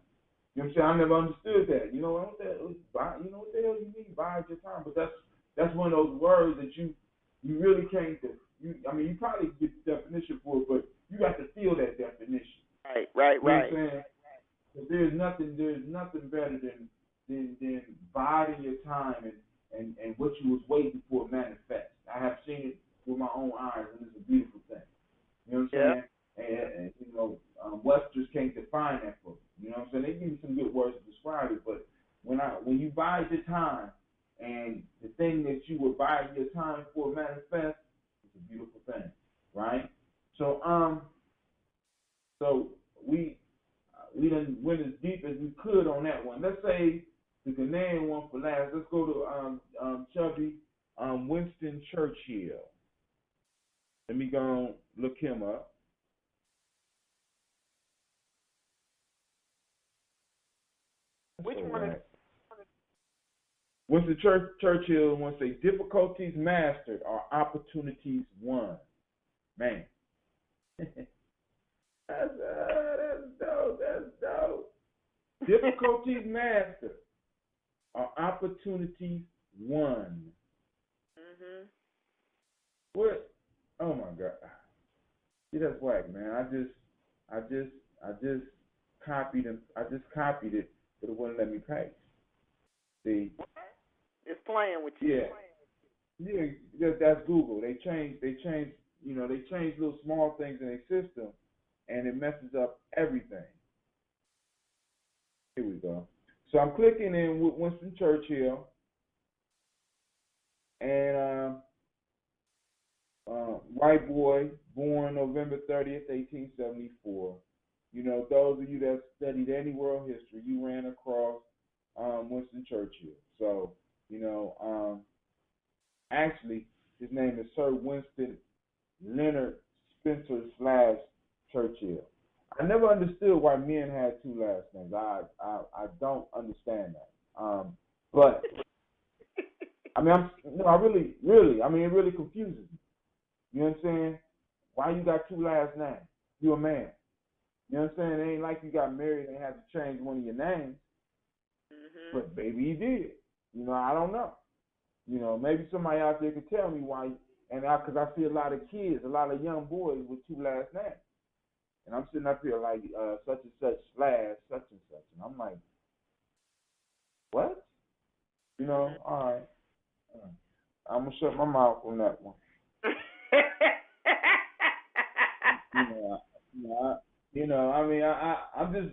L: You know what I'm saying? I never understood that. You know what the hell you mean, bide your time? But that's one of those words that you really can't do. I mean, you probably get the definition for it, but you got to feel that definition. Right. You know what I'm saying? Because there's nothing better than biding your time and what you was waiting for manifest. I have seen it with my own eyes, and it's a beautiful thing. You know what I'm saying? And you know, Webster's can't define that for you. You know what I'm saying? They give you some good words to describe it, but when you bide your time and the thing that you were biding your time for manifest, it's a beautiful thing, right? So we done went as deep as we could on that one. Let's say the Ghanaian one for last. Let's go to Chubby Winston Churchill. Let me go and look him up.
M: Which one is?
L: Winston Churchill wants to say, difficulties mastered are opportunities won. Man. That's dope. That's dope. Difficulties mastered are opportunities won. What? Oh my God. See, that's whack, man. I just copied him. I just copied it, but it wouldn't let me paste. See?
M: It's playing with you.
L: Yeah, that's Google. They change, you know, they change little small things in their system, and it messes up everything. Here we go. So I'm clicking in with Winston Churchill, and white boy, born November 30th, 1874. You know, those of you that studied any world history, you ran across Winston Churchill. So, you know, actually, his name is Sir Winston Leonard Spencer / Churchill. I never understood why men had two last names. I don't understand that. But I mean, it really confuses me. You know what I'm saying? Why you got two last names? you're a man. You know what I'm saying? It ain't like you got married and had to change one of your names.
M: Mm-hmm.
L: But maybe he did. You know, I don't know. You know, maybe somebody out there could tell me why. And because I see a lot of kids, a lot of young boys with two last names. And I'm sitting up here like such and such slash such and such. And I'm like, what? You know, all right. I'm going to shut my mouth on that one.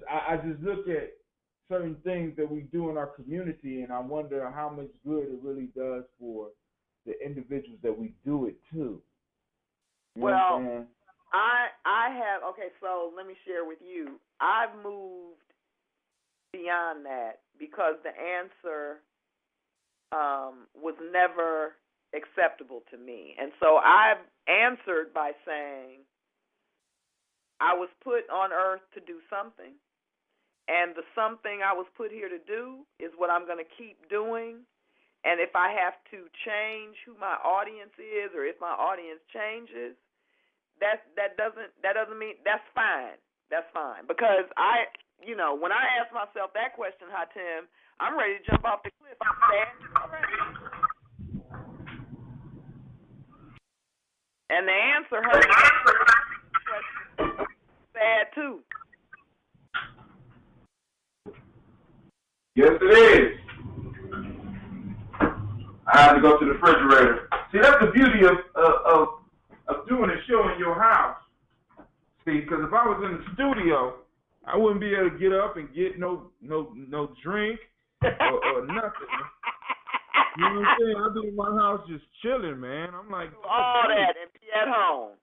L: I just look at certain things that we do in our community, and I wonder how much good it really does for the individuals that we do it to.
M: Well, I have, okay, so let me share with you. I've moved beyond that because the answer was never acceptable to me. And so I've answered by saying I was put on earth to do something, and the something I was put here to do is what I'm going to keep doing. And if I have to change who my audience is, or if my audience changes, that doesn't mean that's fine. That's fine. Because when I ask myself that question, Hatem, I'm ready to jump off the cliff. I'm sad already. And the answer hurts. Sad too.
L: Yes, it is. I have to go to the refrigerator. See, that's the beauty of doing a show in your house. See, because if I was in the studio, I wouldn't be able to get up and get no drink or nothing. You know what I'm saying? I'll be in my house just chilling, man. I'm like,
M: all that and be at home.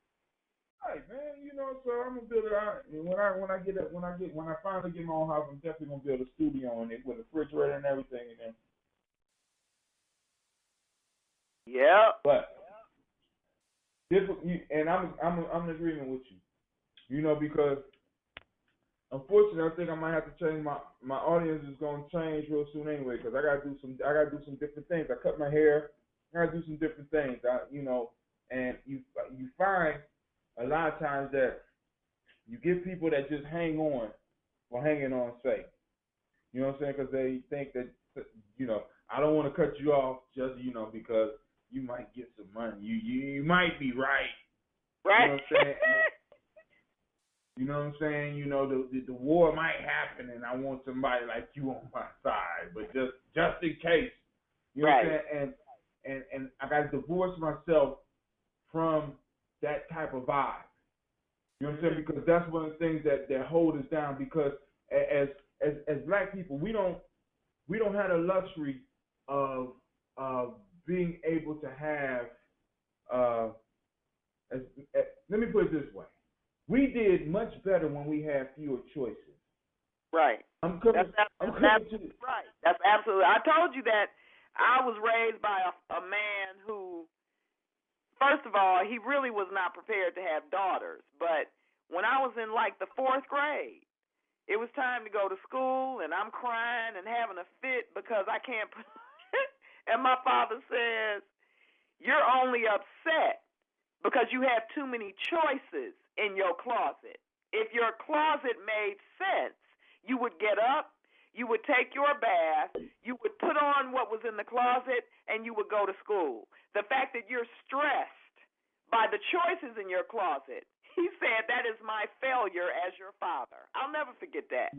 L: Right, man. You know, so I'm gonna build it out. And when I finally get my own house, I'm definitely gonna build a studio in it with a refrigerator and everything in there.
M: Yeah.
L: But and I'm in agreement with you. You know, because unfortunately, I think I might have to change my audience is gonna change real soon anyway. Because I gotta do some different things. I cut my hair. I gotta do some different things. And you find a lot of times that you get people that just hang on for hanging on sake. You know what I'm saying? Because they think that I don't want to cut you off just because you might get some money. You might be right.
M: Right.
L: You know what I'm saying? You know the war might happen, and I want somebody like you on my side, but just in case. You know what I'm saying? And I got to divorce myself from that type of vibe. You know what I'm saying? Because that's one of the things that hold us down. Because as black people, we don't have the luxury of being able to have. Let me put it this way: we did much better when we had fewer choices. Right. That's absolutely
M: right. That's absolutely. I told you that I was raised by a man who, first of all, he really was not prepared to have daughters. But when I was in like the 4th grade, it was time to go to school, and I'm crying and having a fit because I can't. And my father says, "You're only upset because you have too many choices in your closet. If your closet made sense, you would get up, you would take your bath, you would put on what was in the closet, and you would go to school. The fact that you're stressed by the choices in your closet," he said, "that is my failure as your father." I'll never forget that.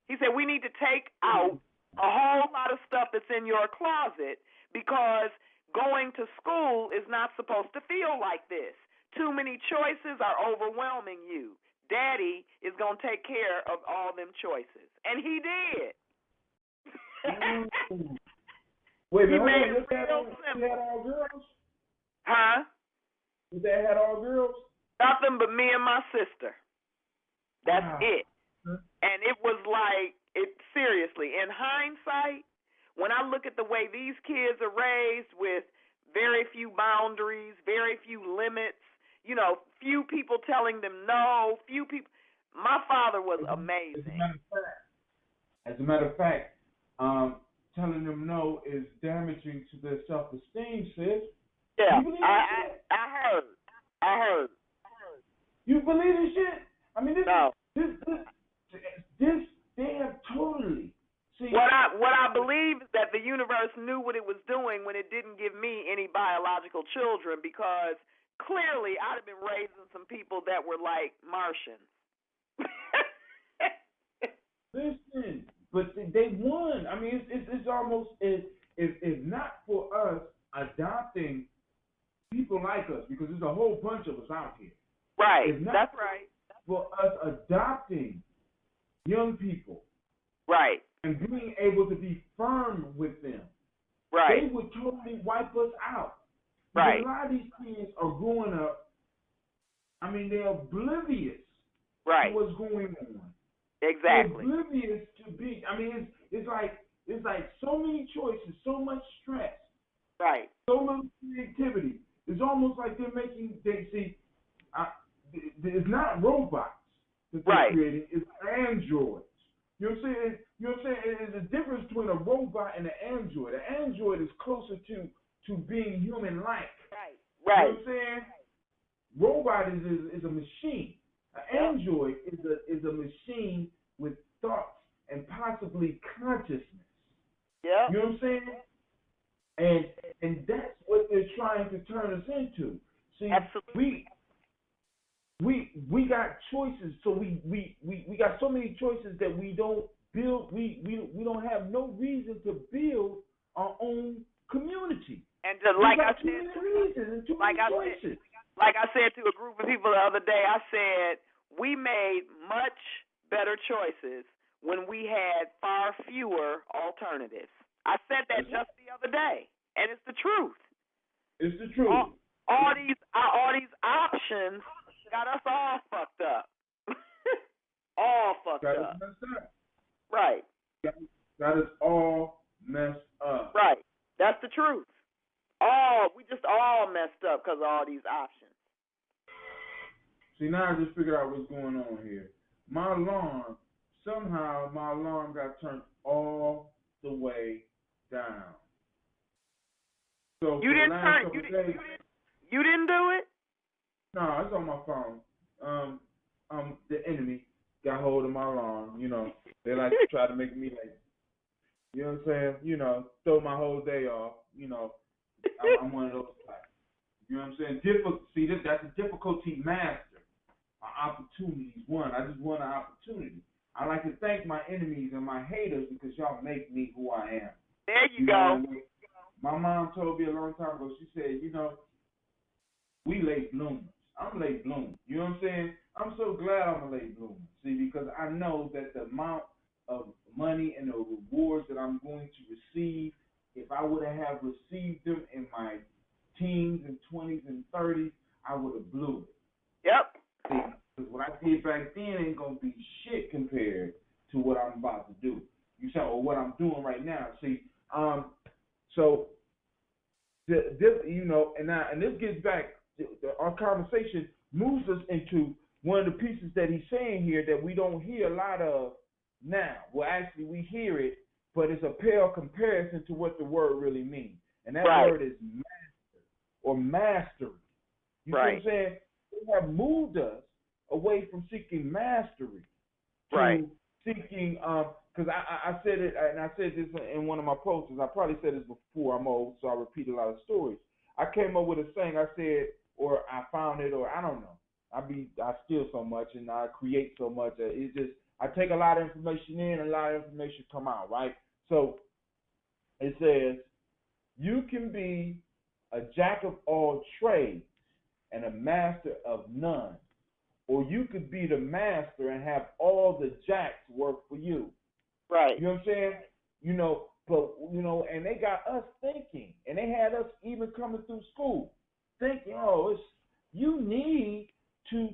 M: He said, "We need to take out a whole lot of stuff that's in your closet because going to school is not supposed to feel like this. Too many choices are overwhelming you. Daddy is going to take care of all them choices." And he did.
L: Wait,
M: he made
L: your
M: it real simple.
L: Had all girls?
M: Huh?
L: Your dad had all girls?
M: Nothing but me and my sister. That's
L: wow.
M: it. And it was like, seriously, in hindsight, when I look at the way these kids are raised with very few boundaries, very few limits, few people telling them no, few people. My father was amazing.
L: As a matter of fact, telling them no is damaging to their self-esteem, sis.
M: Yeah, I heard.
L: You believe this shit? I mean,
M: No.
L: This, they have totally. See,
M: what I believe is that the universe knew what it was doing when it didn't give me any biological children, because clearly I'd have been raising some people that were like Martians.
L: Listen, but they won. I mean, it's almost if not for us adopting people like us, because there's a whole bunch of us out here.
M: Right. That's right.
L: For us adopting young people.
M: Right.
L: And being able to be firm with them.
M: Right.
L: They would totally wipe us out.
M: Right.
L: Because a lot of these kids are growing up, I mean, they're oblivious to what's going on.
M: Exactly.
L: They're oblivious to be, I mean, it's like so many choices, so much stress.
M: Right.
L: So much creativity. It's almost like they're making, it's not robots that they're creating, it's androids. You know what I'm saying? You know what I'm saying? There's a difference between a robot and an android. An android is closer to being human-like.
M: Right.
L: You know what I'm saying? Robot is a machine. An android is a machine with thoughts and possibly consciousness.
M: Yeah.
L: You know what I'm saying? And that's what they're trying to turn us into. See,
M: absolutely.
L: We got choices, so we got so many choices that we don't build. We don't have no reason to build our own community.
M: And like I said to a group of people the other day, I said we made much better choices when we had far fewer alternatives. I said that just the other day, and it's the truth.
L: It's the truth.
M: All these options got us all fucked up. All fucked
L: got
M: up.
L: Us messed up.
M: Right.
L: Got us all messed up.
M: Right. That's the truth. We just all messed up because of all these options.
L: See, now I just figured out what's going on here. Somehow my alarm got turned all the way down. So
M: you didn't do it?
L: No, it's on my phone. The enemy got hold of my alarm. You know, they like to try to make me late. You know what I'm saying? You know, throw my whole day off. You know, I'm one of those types. You know what I'm saying? That's a difficulty master. Opportunities won. I just won an opportunity. I like to thank my enemies and my haters because y'all make me who I am.
M: There you go.
L: My mom told me a long time ago, she said, you know, we late bloomers. I'm late bloomer. You know what I'm saying? I'm so glad I'm a late bloomer. See, because I know that the amount of money and the rewards that I'm going to receive, if I would have received them in my teens and 20s and 30s, I would have blew it.
M: Yep.
L: See, because what I did back then ain't going to be shit compared to what I'm about to do. You say, or what I'm doing right now. See, so, this, you know, and this gets back, our conversation moves us into one of the pieces that he's saying here that we don't hear a lot of now. Well, actually, we hear it, but it's a pale comparison to what the word really means. And that word is master or mastery. You see what I'm saying? They have moved us away from seeking mastery to seeking, because I said it, and I said this in one of my posts. I probably said this before. I'm old, so I repeat a lot of stories. I came up with a saying. I said, or I found it, or I don't know. I steal so much and I create so much. It's just I take a lot of information in, and a lot of information come out, right? So it says you can be a jack of all trades and a master of none, or you could be the master and have all the jacks work for you.
M: Right.
L: You know what I'm saying? You know, but you know, and they got us thinking, and they had us even coming through school thinking, oh, it's you need to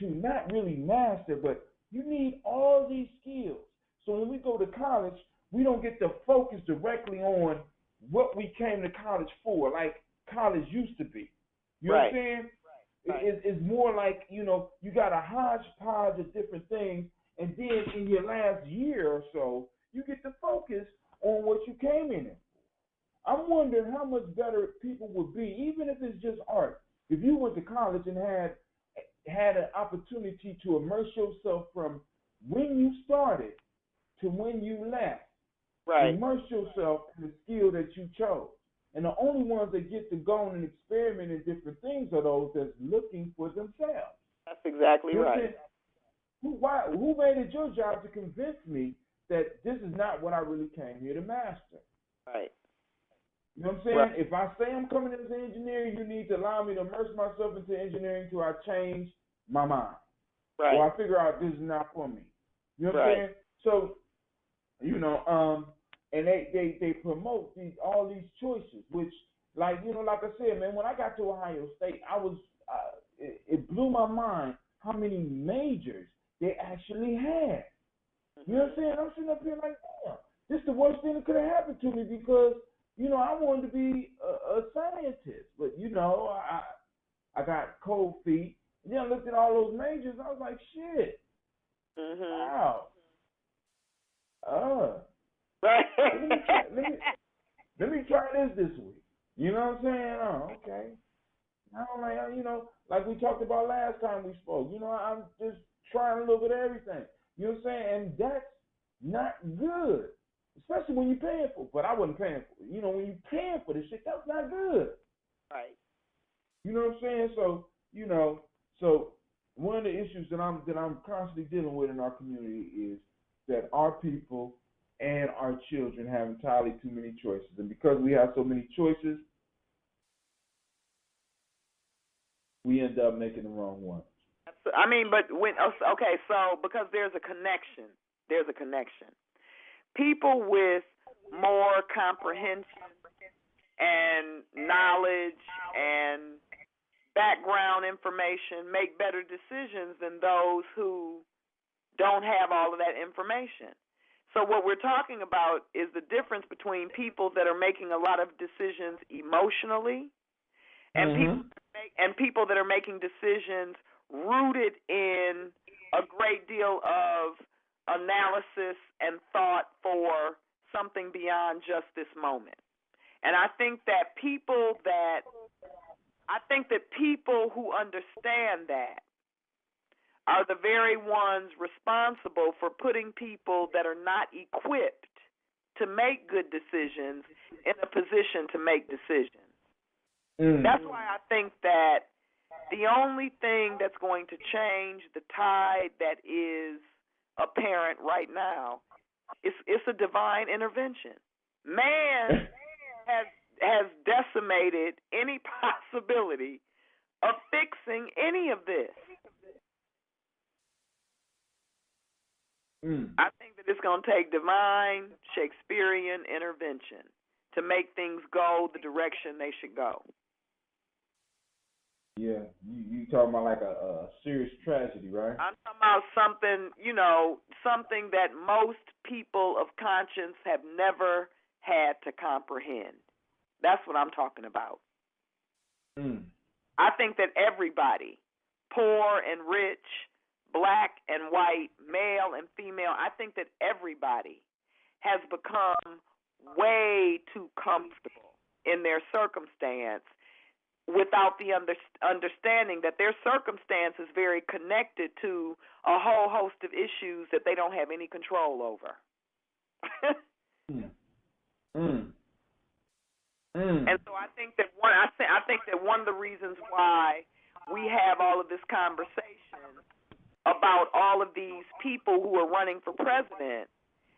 L: not really master, but you need all these skills. So when we go to college, we don't get to focus directly on what we came to college for, like college used to be. You know what I'm saying? Right. It's more like, you know, you got a hodgepodge of different things, and then in your last year or so, you get to focus on what you came in for. I'm wondering how much better people would be, even if it's just art, if you went to college and had an opportunity to immerse yourself from when you started to when you left,
M: right.
L: Immerse yourself in the skill that you chose. And the only ones that get to go on and experiment in different things are those that's looking for themselves.
M: That's exactly right.
L: Who made it your job to convince me that this is not what I really came here to master?
M: Right.
L: You know what I'm saying?
M: Right.
L: If I say I'm coming into engineering, you need to allow me to immerse myself into engineering until I change my mind.
M: Right.
L: Or I figure out this is not for me. You know what I'm saying? So, you know, and they promote all these choices, which, like, you know, like I said, man, when I got to Ohio State, it blew my mind how many majors they actually had. You know what I'm saying? I'm sitting up here like, damn, this is the worst thing that could have happened to me because, you know, I wanted to be a scientist, but, you know, I got cold feet. And then I looked at all those majors, and I was like, shit. Wow.
M: Right.
L: Let me try this week. You know what I'm saying? Oh, okay. I don't like, you know, like we talked about last time we spoke. You know, I'm just trying a little bit of everything. You know what I'm saying? And that's not good, especially when you're paying for it. But I wasn't paying for it. You know, when you're paying for this shit, that's not good.
M: Right.
L: You know what I'm saying? So, you know, so one of the issues that I'm constantly dealing with in our community is that our people and our children have entirely too many choices. And because we have so many choices, we end up making the wrong ones.
M: I mean, but okay, so because there's a connection. People with more comprehension and knowledge and background information make better decisions than those who don't have all of that information. So what we're talking about is the difference between people that are making a lot of decisions emotionally and people that are making decisions rooted in a great deal of analysis and thought for something beyond just this moment. And I think that people who understand that are the very ones responsible for putting people that are not equipped to make good decisions in a position to make decisions. That's why I think that the only thing that's going to change the tide that is apparent right now is a divine intervention. Man has decimated any possibility of fixing any of this. I think that it's going to take divine Shakespearean intervention to make things go the direction they should go.
L: Yeah, you talking about like a serious tragedy, right?
M: I'm talking about something, you know, something that most people of conscience have never had to comprehend. That's what I'm talking about. I think that everybody, poor and rich, black and white, male and female, I think that everybody has become way too comfortable in their circumstance without the understanding that their circumstance is very connected to a whole host of issues that they don't have any control over. And so I think that one of the reasons why we have all of this conversation about all of these people who are running for president,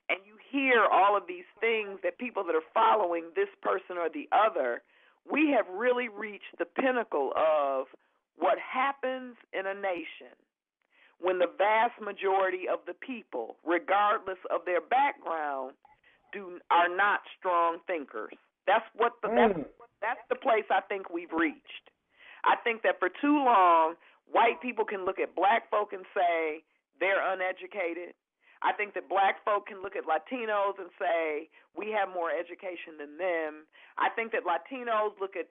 M: and you hear all of these things that people that are following this person or the other, we have really reached the pinnacle of what happens in a nation when the vast majority of the people, regardless of their background, are not strong thinkers. That's the place I think we've reached. I think that for too long, white people can look at black folk and say they're uneducated. I think that black folk can look at Latinos and say we have more education than them. I think that Latinos look at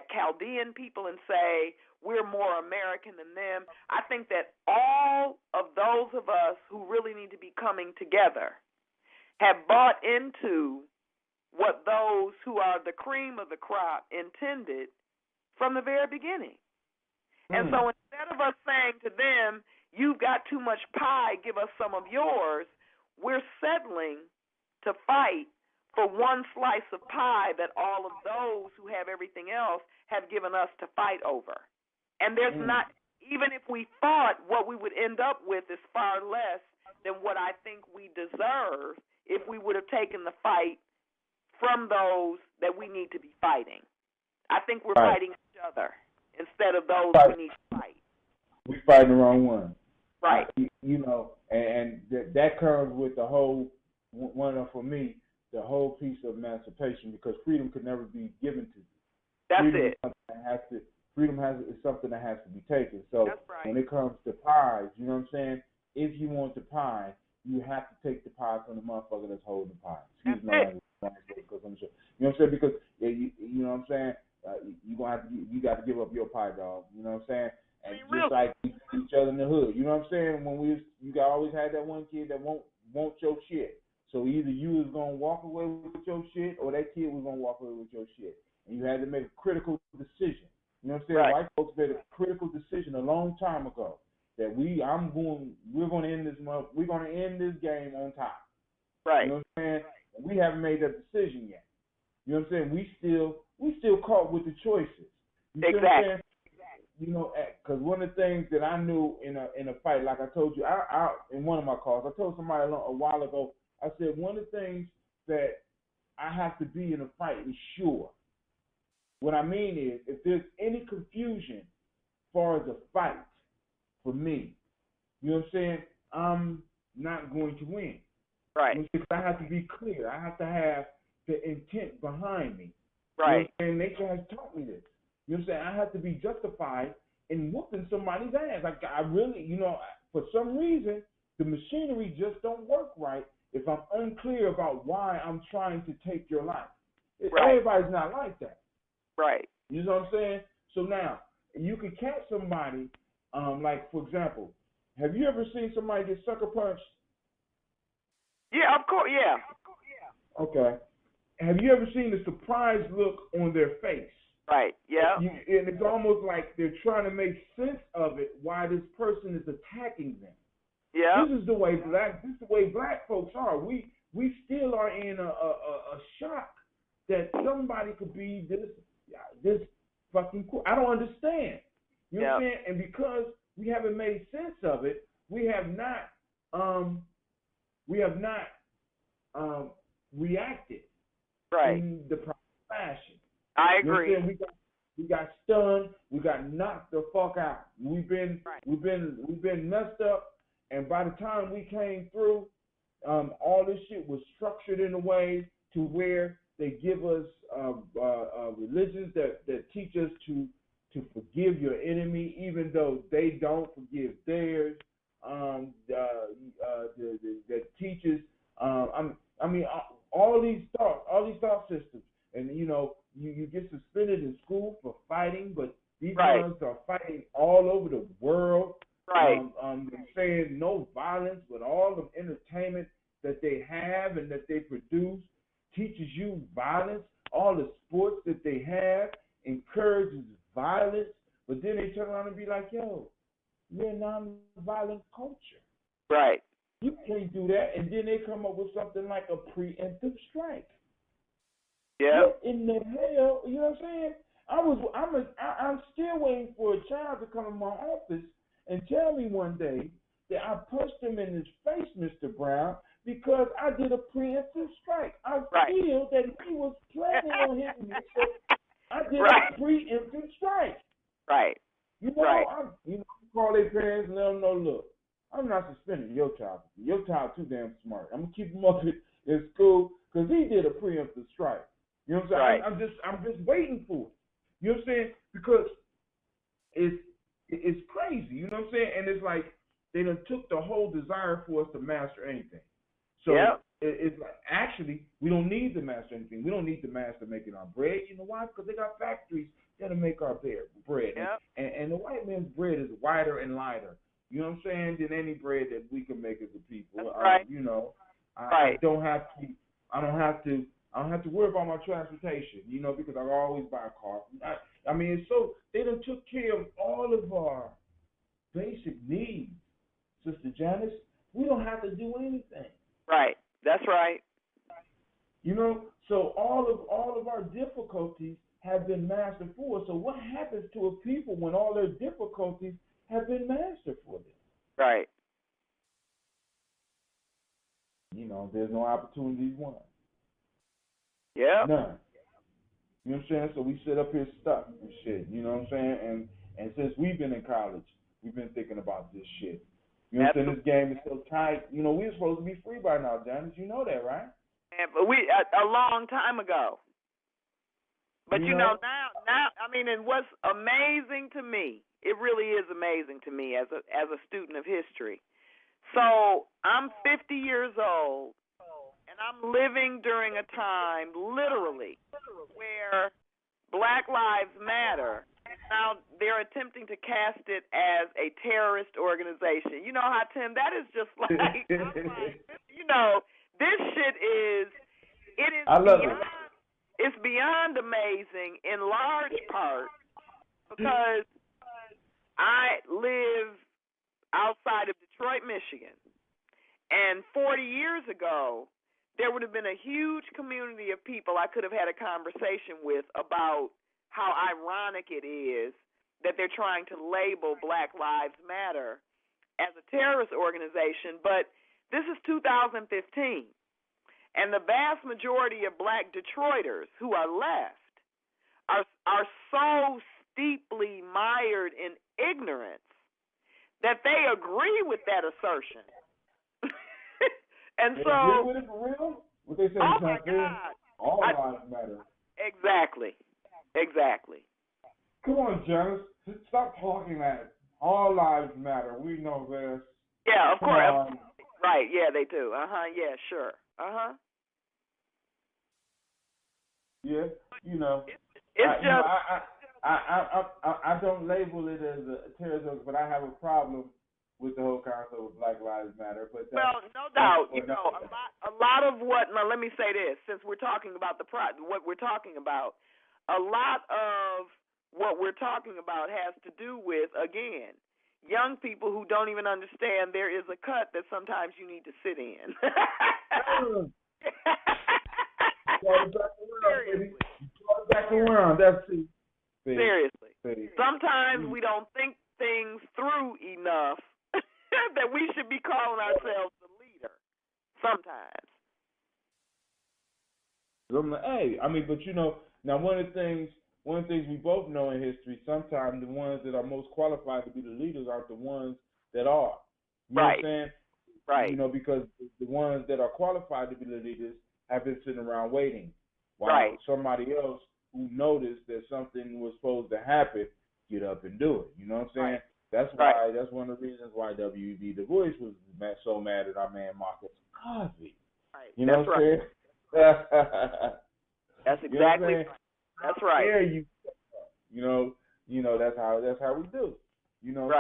M: Chaldean people and say we're more American than them. I think that all of those of us who really need to be coming together have bought into what those who are the cream of the crop intended from the very beginning. And so instead of us saying to them, you've got too much pie, give us some of yours, we're settling to fight for one slice of pie that all of those who have everything else have given us to fight over. And there's not, even if we fought, what we would end up with is far less than what I think we deserve if we would have taken the fight from those that we need to be fighting. I think we're fighting each other instead of those we need to fight.
L: We're fighting the wrong one.
M: Right.
L: You know, and that comes with the whole, for me, the whole piece of emancipation, because freedom could never be given to you.
M: That's
L: freedom
M: it.
L: Freedom is something that has to be taken. So when it comes to pies, you know what I'm saying? If you want the pie, you have to take the pie from the motherfucker that's holding the pie. Excuse my language, because I'm sure. You know what I'm saying? Because you know what I'm saying? You got to give up your pie, dog. You know what I'm saying? And just like each other in the hood. You know what I'm saying? When you always had that one kid that won't your shit. So either you was gonna walk away with your shit, or that kid was gonna walk away with your shit. And you had to make a critical decision. You know what I'm saying? White folks made a critical decision a long time ago that we're gonna end this game on top.
M: Right.
L: You know what I'm saying? And we haven't made that decision yet. You know what I'm saying? We still caught with the choices. You see what I'm saying? You know, because one of the things that I knew in a fight, like I told you, I in one of my calls, I told somebody a while ago, I said one of the things that I have to be in a fight is sure. What I mean is, if there's any confusion as far as a fight for me, you know what I'm saying, I'm not going to win.
M: Right.
L: Because I have to be clear. I have to have the intent behind me.
M: Right.
L: You know what I'm saying? Nature has taught me this. You know what I'm saying? I have to be justified in whooping somebody's ass. Like, I really, you know, for some reason, the machinery just don't work right if I'm unclear about why I'm trying to take your life. Everybody's not like that.
M: Right.
L: You know what I'm saying? So now, you can catch somebody, like, for example, have you ever seen somebody get sucker punched?
M: Yeah, of course, yeah.
L: Okay. Have you ever seen the surprised look on their face?
M: Right, yeah.
L: And it's almost like they're trying to make sense of it, why this person is attacking them.
M: Yeah.
L: This is the way black folks are. We still are in a shock that somebody could be this fucking cool. I don't understand. You know what I'm saying? And because we haven't made sense of it, we have not reacted in the proper fashion.
M: I agree.
L: You know what I'm saying? We got stunned. We got knocked the fuck out. We've been messed up. And by the time we came through, all this shit was structured in a way to where they give us religions that teach us to forgive your enemy, even though they don't forgive theirs. That teaches, all these thought systems, and you know, you get suspended in school for fighting, but these ones are fighting all over the world.
M: Right.
L: Saying no violence, but all the entertainment that they have and that they produce teaches you violence. All the sports that they have encourages violence, but then they turn around and be like, yo, we're a non-violent culture.
M: Right.
L: You can't do that. And then they come up with something like a preemptive strike.
M: Yeah.
L: What in the hell? You know what I'm saying? I'm still waiting for a child to come in my office and tell me one day that I punched him in his face, Mr. Brown, because I did a preemptive strike. I feel that he was planning on hitting me, so I did a preemptive strike.
M: Right.
L: You know, I call their parents and let them know, look, I'm not suspending your child. Your child too damn smart. I'm gonna keep him up in school because he did a preemptive strike. You know what I'm saying? I'm just waiting for it. You know what I'm saying? Because it's crazy. You know what I'm saying? And it's like they done took the whole desire for us to master anything. So it's like, actually, we don't need to master anything. We don't need to master making our bread. You know why? Because they got factories that'll make our bread.
M: Yep.
L: And the white man's bread is whiter and lighter. You know what I'm saying? Than any bread that we can make as a people.
M: That's right.
L: You know, I don't have to worry about my transportation. You know, because I always buy a car. I mean, it's so they done took care of all of our basic needs, Sister Janice. We don't have to do anything.
M: Right. That's right.
L: You know, so all of our difficulties have been mastered for us. So what happens to a people when all their difficulties have been mastered for them?
M: Right.
L: You know, there's no opportunities won.
M: Yeah.
L: None. You know what I'm saying? So we sit up here stuck and shit. You know what I'm saying? And since we've been in college, we've been thinking about this shit. You know what I'm saying? This game is so tight. You know, we're supposed to be free by now, Janice. You know that, right?
M: Yeah, but we a long time ago. But you know now I mean, and what's amazing to me, it really is amazing to me as a student of history. So I'm 50 years old, and I'm living during a time, literally, where Black Lives Matter. Now they're attempting to cast it as a terrorist organization. You know how, Tim, that is just like, you know, this shit is. It is.
L: I love
M: beyond, it. It's beyond amazing in large part because I live outside of Detroit, Michigan, and 40 years ago, there would have been a huge community of people I could have had a conversation with about how ironic it is that they're trying to label Black Lives Matter as a terrorist organization, but this is 2015. And the vast majority of Black Detroiters who are left are so steeply mired in ignorance that they agree with that assertion. And
L: they
M: so,
L: agree with it for real? What they say?
M: oh my God,
L: all lives matter.
M: Exactly.
L: Come on, Janice. Stop talking that. All lives matter. We know this.
M: Yeah, of
L: Come
M: course.
L: on.
M: Right, yeah, they do. Yeah, sure.
L: Yeah, you know.
M: It's
L: I don't label it as a terrorism, but I have a problem with the whole concept of Black Lives Matter. But
M: well, no doubt, you know, a lot of what. Now, let me say this: since we're talking about what we're talking about, a lot of what we're talking about has to do with, again, young people who don't even understand there is a cut that sometimes you need to sit in.
L: Back around, that's it.
M: Seriously. Sometimes we don't think things through enough that we should be calling ourselves the leader. Sometimes.
L: Hey, I mean, but you know, now one of the things we both know in history, sometimes the ones that are most qualified to be the leaders aren't the ones that are. You know what I'm saying?
M: Right.
L: You know, because the ones that are qualified to be the leaders have been sitting around waiting while somebody else who noticed that something was supposed to happen get up and do it. You know what I'm saying? That's why. That's one of the reasons why W.E.B. Du Bois was so mad at our man Marcus Garvey.
M: Right.
L: You know what I'm saying?
M: That's exactly right. That's right.
L: Yeah, you know that's how we do. You know,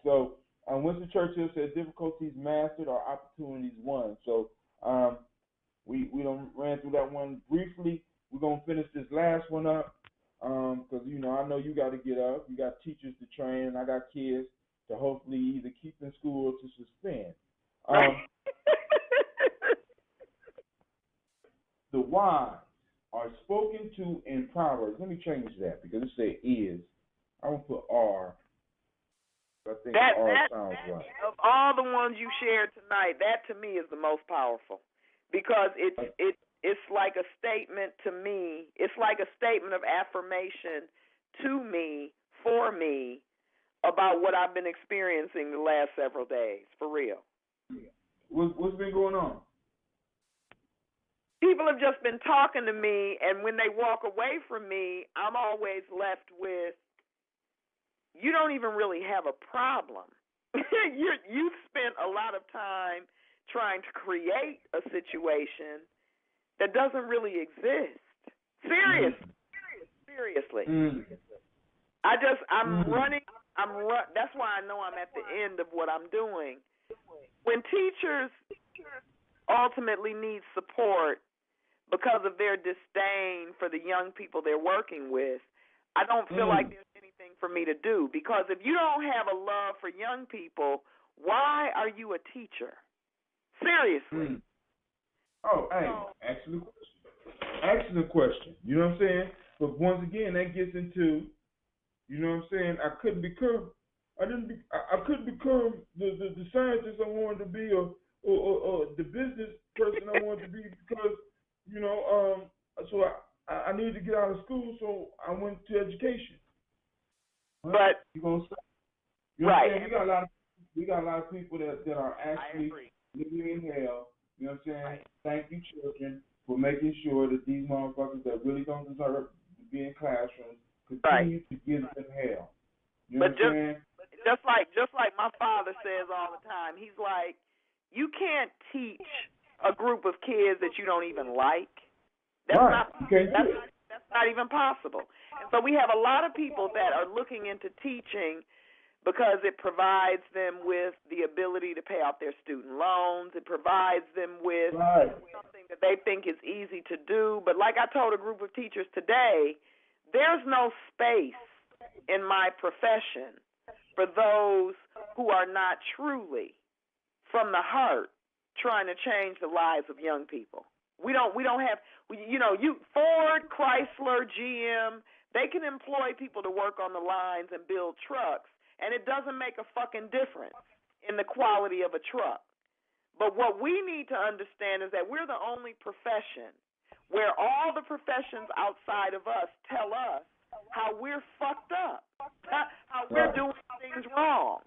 L: so Winston Churchill said, "Difficulties mastered are opportunities won." So we done ran through that one briefly. We're gonna finish this last one up because you know I know you got to get up. You got teachers to train, and I got kids to hopefully either keep in school or to suspend. The wise are spoken to in Proverbs. Let me change that because it said is. I'm going to put are. I think R sounds right.
M: Of all the ones you shared tonight, that to me is the most powerful because it's like a statement to me. It's like a statement of affirmation to me, for me, about what I've been experiencing the last several days, for real.
L: What's been going on?
M: People have just been talking to me, and when they walk away from me, I'm always left with, you don't even really have a problem. You've spent a lot of time trying to create a situation that doesn't really exist. Seriously. I'm running. That's why I know I'm at the end of what I'm doing. When teachers ultimately need support because of their disdain for the young people they're working with, I don't feel like there's anything for me to do, because if you don't have a love for young people, why are you a teacher? Seriously.
L: Oh, hey, excellent question. You know what I'm saying? But once again, that gets into, you know what I'm saying, I couldn't become the scientist I wanted to be, or the business person I wanted to be, because, you know, so I needed to get out of school, so I went to education.
M: But
L: you gonna say, you know what I'm saying? We got a lot of people that are actually living in hell. You know what I'm saying?
M: Right.
L: Thank you, children, for making sure that these motherfuckers that really don't deserve to be in classrooms continue to give them hell. You know what I'm saying?
M: Just like my father says all the time, he's like, you can't teach a group of kids that you don't even like. That's not even possible. And so we have a lot of people that are looking into teaching because it provides them with the ability to pay off their student loans. It provides them with something that they think is easy to do. But like I told a group of teachers today, there's no space in my profession for those who are not truly, from the heart, trying to change the lives of young people. We don't have, you know, Ford, Chrysler, GM, they can employ people to work on the lines and build trucks, and it doesn't make a fucking difference in the quality of a truck. But what we need to understand is that we're the only profession where all the professions outside of us tell us how we're fucked up, how we're doing things wrong.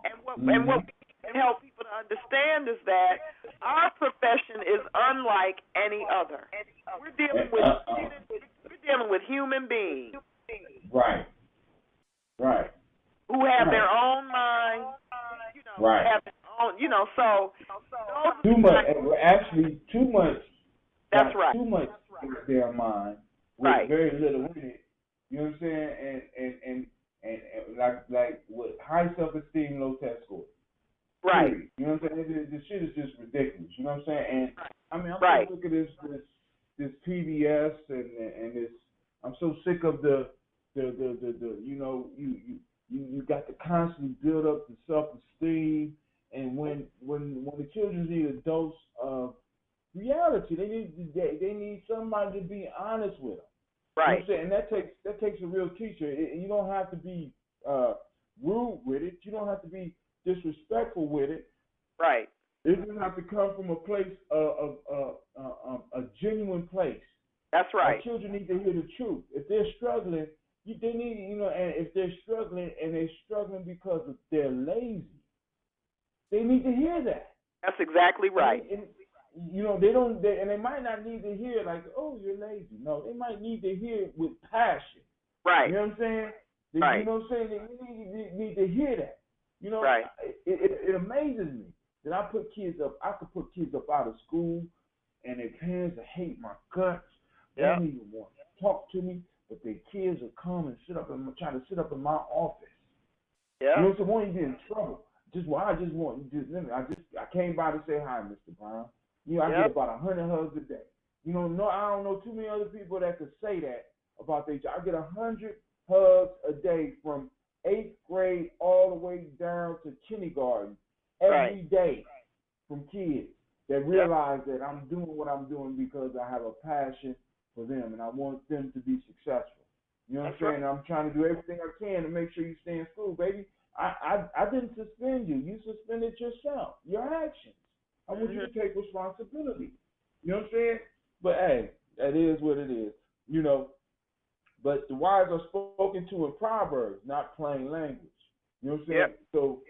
M: And what we can help people to understand is that our profession is unlike any other. We're dealing with human beings.
L: Right.
M: Who have their own mind, you know, have their own, you know, so
L: too much.
M: That's right.
L: Too much in their mind with very little in it. You know what I'm saying? And like with high self-esteem, low test score.
M: Right.
L: Period. You know what I'm saying? This shit is just ridiculous. You know what I'm saying? And I mean, I'm so sick of this PBS and this. I'm so sick of the you know, you got to constantly build up the self-esteem, and when the children need a dose of reality, they need somebody to be honest with them.
M: Right.
L: You know what I'm saying? And that takes a real teacher. You don't have to be rude with it. You don't have to be disrespectful with it.
M: Right.
L: It doesn't have to come from a place of a genuine place.
M: That's right.
L: Our children need to hear the truth. If they're struggling, they need, you know, and if they're struggling and they're struggling because they're lazy, they need to hear that.
M: That's exactly right.
L: And you know, they might not need to hear like, oh, you're lazy. No, they might need to hear it with passion.
M: Right.
L: You know what I'm saying?
M: Right.
L: You know what I'm saying? They need to hear that. You know,
M: right.
L: It amazes me that I could put kids up out of school, and their parents hate my guts. They don't even want to talk to me, but their kids will come and try to sit up in my office.
M: Yeah.
L: You know, so won't you be in trouble? I came by to say hi, Mr. Brown. You know, I get about 100 hugs a day. You know, I don't know too many other people that could say that about their job. I get 100 hugs a day from 8th grade all the way down to kindergarten every day from kids that realize that I'm doing what I'm doing because I have a passion for them and I want them to be successful. You know what I'm saying? Right. I'm trying to do everything I can to make sure you stay in school, baby. I didn't suspend you. You suspended yourself, your actions. I want you to take responsibility. You know what I'm saying? But hey, that is what it is. You know, but the wise are spoken to in Proverbs, not plain language. You know what I'm saying? Yep. So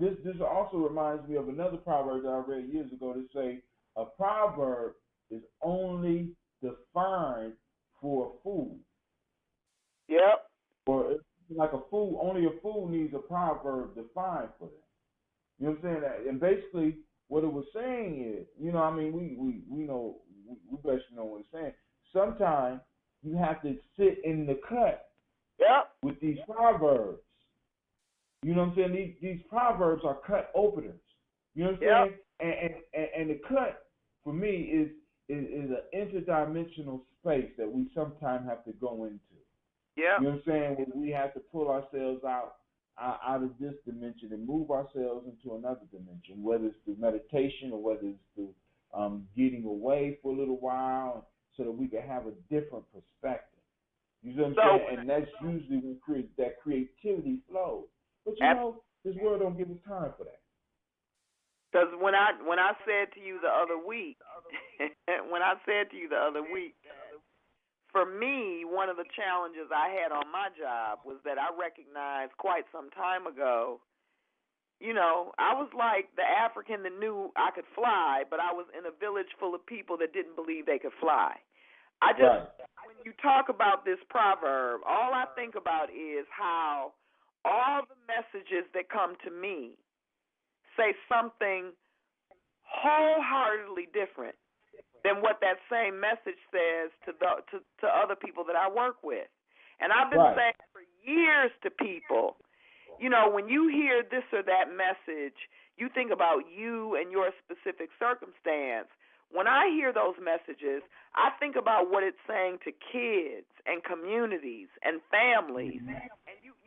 L: this also reminds me of another proverb that I read years ago that say a proverb is only defined for a fool.
M: Yep.
L: Or like only a fool needs a proverb defined for them. You know what I'm saying? And basically, what it was saying is, you know, I mean, we know, we best know what it's saying. Sometimes you have to sit in the cut with these proverbs. You know what I'm saying? These proverbs are cut openers. You know what I'm saying? And the cut, for me, is an interdimensional space that we sometimes have to go into.
M: Yeah.
L: You know what I'm saying? When we have to pull ourselves out of this dimension and move ourselves into another dimension, whether it's through meditation or whether it's through getting away for a little while so that we can have a different perspective. You know what I'm saying? And that's usually when that creativity flows. But you know, this world don't give us time for that.
M: Because when I said to you the other week, for me, one of the challenges I had on my job was that I recognized quite some time ago, you know, I was like the African that knew I could fly, but I was in a village full of people that didn't believe they could fly. I just, when you talk about this proverb, all I think about is how all the messages that come to me say something wholeheartedly different than what that same message says to other people that I work with. And I've been saying for years to people, you know, when you hear this or that message, you think about you and your specific circumstance. When I hear those messages, I think about what it's saying to kids and communities and families. And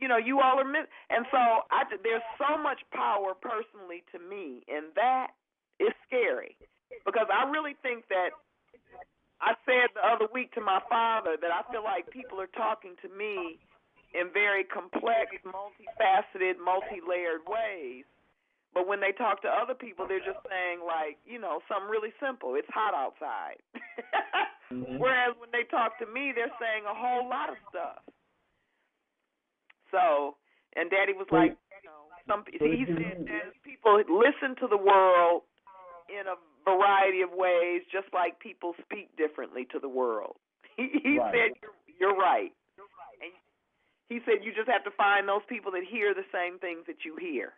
M: you know, you all are and so there's so much power personally to me, and that is scary because I really think that I said the other week to my father that I feel like people are talking to me in very complex, multifaceted, multi-layered ways. But when they talk to other people, they're just saying, like, you know, something really simple. It's hot outside. Whereas when they talk to me, they're saying a whole lot of stuff. So, and Daddy was like, you know, he said that people listen to the world in a variety of ways, just like people speak differently to the world. He said, you're right. And he said you just have to find those people that hear the same things that you hear.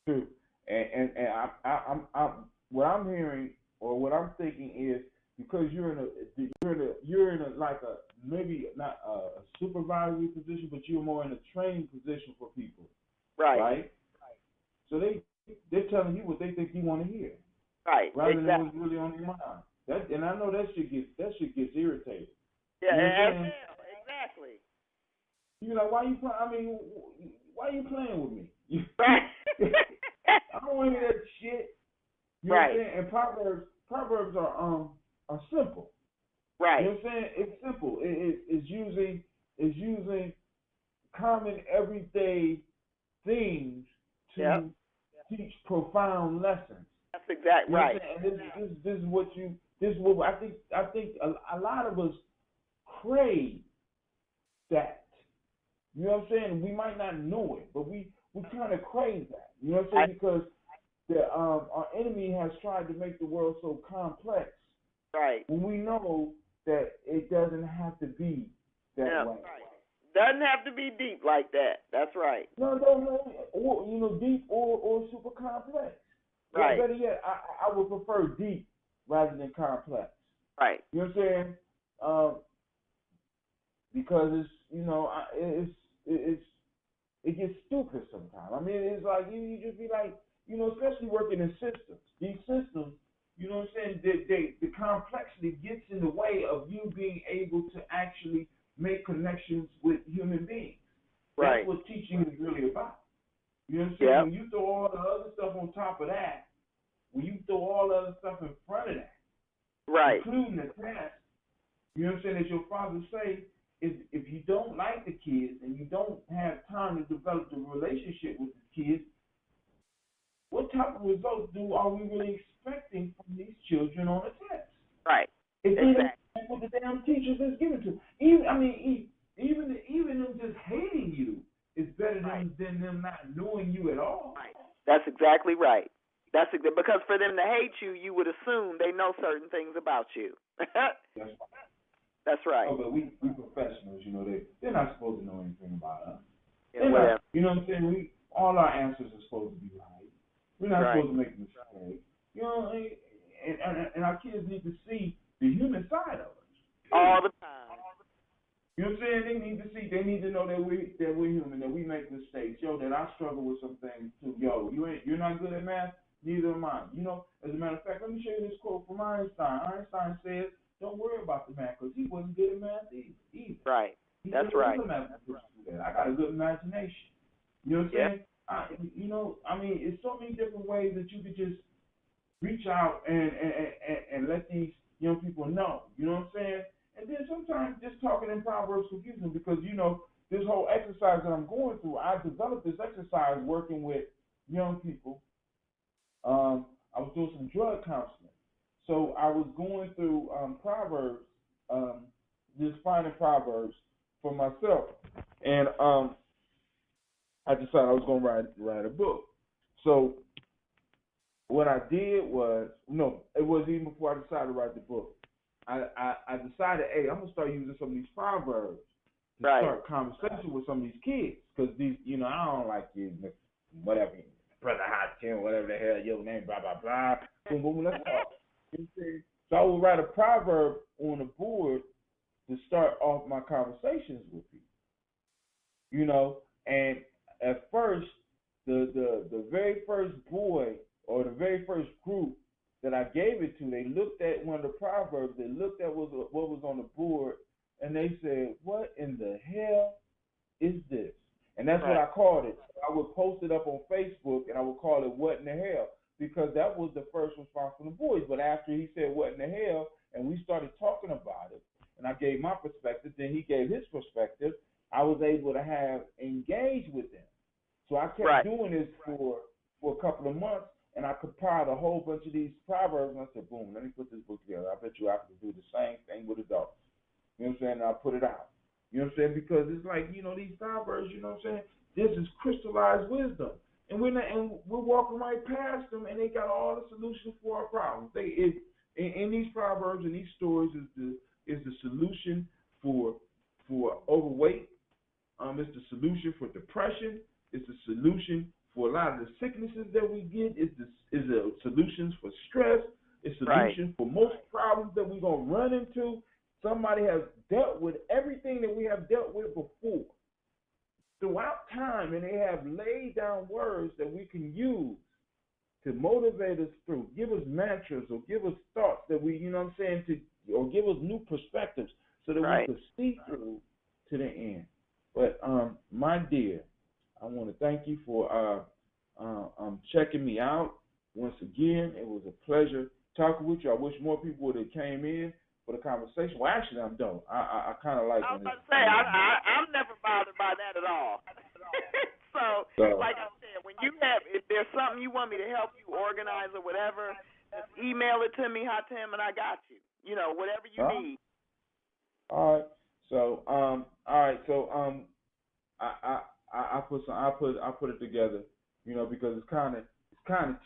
L: True, and I'm what I'm hearing or what I'm thinking is because you're in a like a maybe not a supervisory position, but you're more in a training position for people, right? So they're telling you what they think you want to hear, rather than what's really on your mind. And I know that shit gets irritating.
M: Yeah,
L: you know
M: exactly.
L: You're like, why are you playing with me? I don't want to hear that shit. You know what I'm saying? And proverbs are simple. Right. You know what I'm saying? It's simple. It's using common everyday things to teach profound lessons.
M: That's exactly right.
L: And this is what I think a lot of us crave that. You know what I'm saying? We might not know it, but we kind of crave that. You know what I'm saying? Because our enemy has tried to make the world so complex. Right. When we know that it doesn't have to be that way. Right.
M: Doesn't have to be deep like that. That's right.
L: No. Or, you know, deep or super complex. Right. Better yet, I would prefer deep rather than complex. Right. You know what I'm saying? Because it's, you know, it gets stupid sometimes. I mean, it's like you just be like, you know, especially working in systems. These systems, you know what I'm saying, the complexity gets in the way of you being able to actually make connections with human beings. That's what teaching is really about. You know what I'm saying? When you throw all the other stuff on top of that, when you throw all the other stuff in front of that, including the task, you know what I'm saying, as your father say, if you don't like the kids and you don't have time to develop the relationship with the kids, what type of results are we really expecting from these children on the test? Right. If they don't what the damn teachers is giving to them. Even them just hating you is better than them not knowing you at all. Right.
M: That's exactly right. Because for them to hate you, you would assume they know certain things about you. That's right.
L: Oh, but we professionals, you know, they're not supposed to know anything about us.
M: Yeah,
L: you know what I'm saying? All our answers are supposed to be right. We're not supposed to make mistakes. You know, and our kids need to see the human side of us.
M: All the time.
L: You know what I'm saying? They need to know that we're human, that we make mistakes. Yo, that I struggle with some things too. Yo, you're not good at math, neither am I. You know, as a matter of fact, let me show you this quote from Einstein. Einstein says, don't worry about the math, because he wasn't good at math either.
M: Right. That's right.
L: I got a good imagination. You know what I'm saying? It's so many different ways that you could just reach out and let these young people know. You know what I'm saying? And then sometimes just talking in Proverbs confuses them because, this whole exercise that I'm going through, I developed this exercise working with young people. I was doing some drug counseling. So I was going through Proverbs, just finding Proverbs for myself. And I decided I was going to write a book. So what I did was, it was even before I decided to write the book. I decided, hey, I'm going to start using some of these Proverbs to start conversation with some of these kids. Because these, I don't like you, whatever, Brother Hot Tim, whatever the hell your name, blah, blah, blah. Boom, boom, let's talk. So I would write a proverb on the board to start off my conversations with people. And at first, the very first boy or the very first group that I gave it to, they looked at one of the proverbs, they looked at what was on the board, and they said, what in the hell is this? And that's what I called it. So I would post it up on Facebook, and I would call it What in the Hell, because that was the first response from the boys. But after he said What in the Hell, and we started talking about it, and I gave my perspective, then he gave his perspective, I was able to engage with them. So I kept doing this for a couple of months, and I compiled a whole bunch of these proverbs, and I said, boom, let me put this book together. I bet you I can do the same thing with adults. You know what I'm saying? And I'll put it out. You know what I'm saying? Because it's like, these proverbs, you know what I'm saying? This is crystallized wisdom. And we're walking right past them, and they got all the solutions for our problems. In these proverbs and these stories is the solution for overweight. It's the solution for depression. It's the solution for a lot of the sicknesses that we get. It's the solutions for stress. It's a solution for most problems that we're going to run into. Somebody has dealt with everything that we have dealt with before throughout time, and they have laid down words that we can use to motivate us through, give us mantras or give us thoughts that we, or give us new perspectives so that we can see through to the end. But my dear, I want to thank you for checking me out once again. It was a pleasure talking with you. I wish more people would have came in for the conversation. Well, actually, I'm done. I kind of like.
M: I was about to say, I'm never bothered by that at all. so, like I said, if there's something you want me to help you organize or whatever, just email it to me, Hatem, and I got you. Whatever you need.
L: All right. So, I put it together, because it's kind of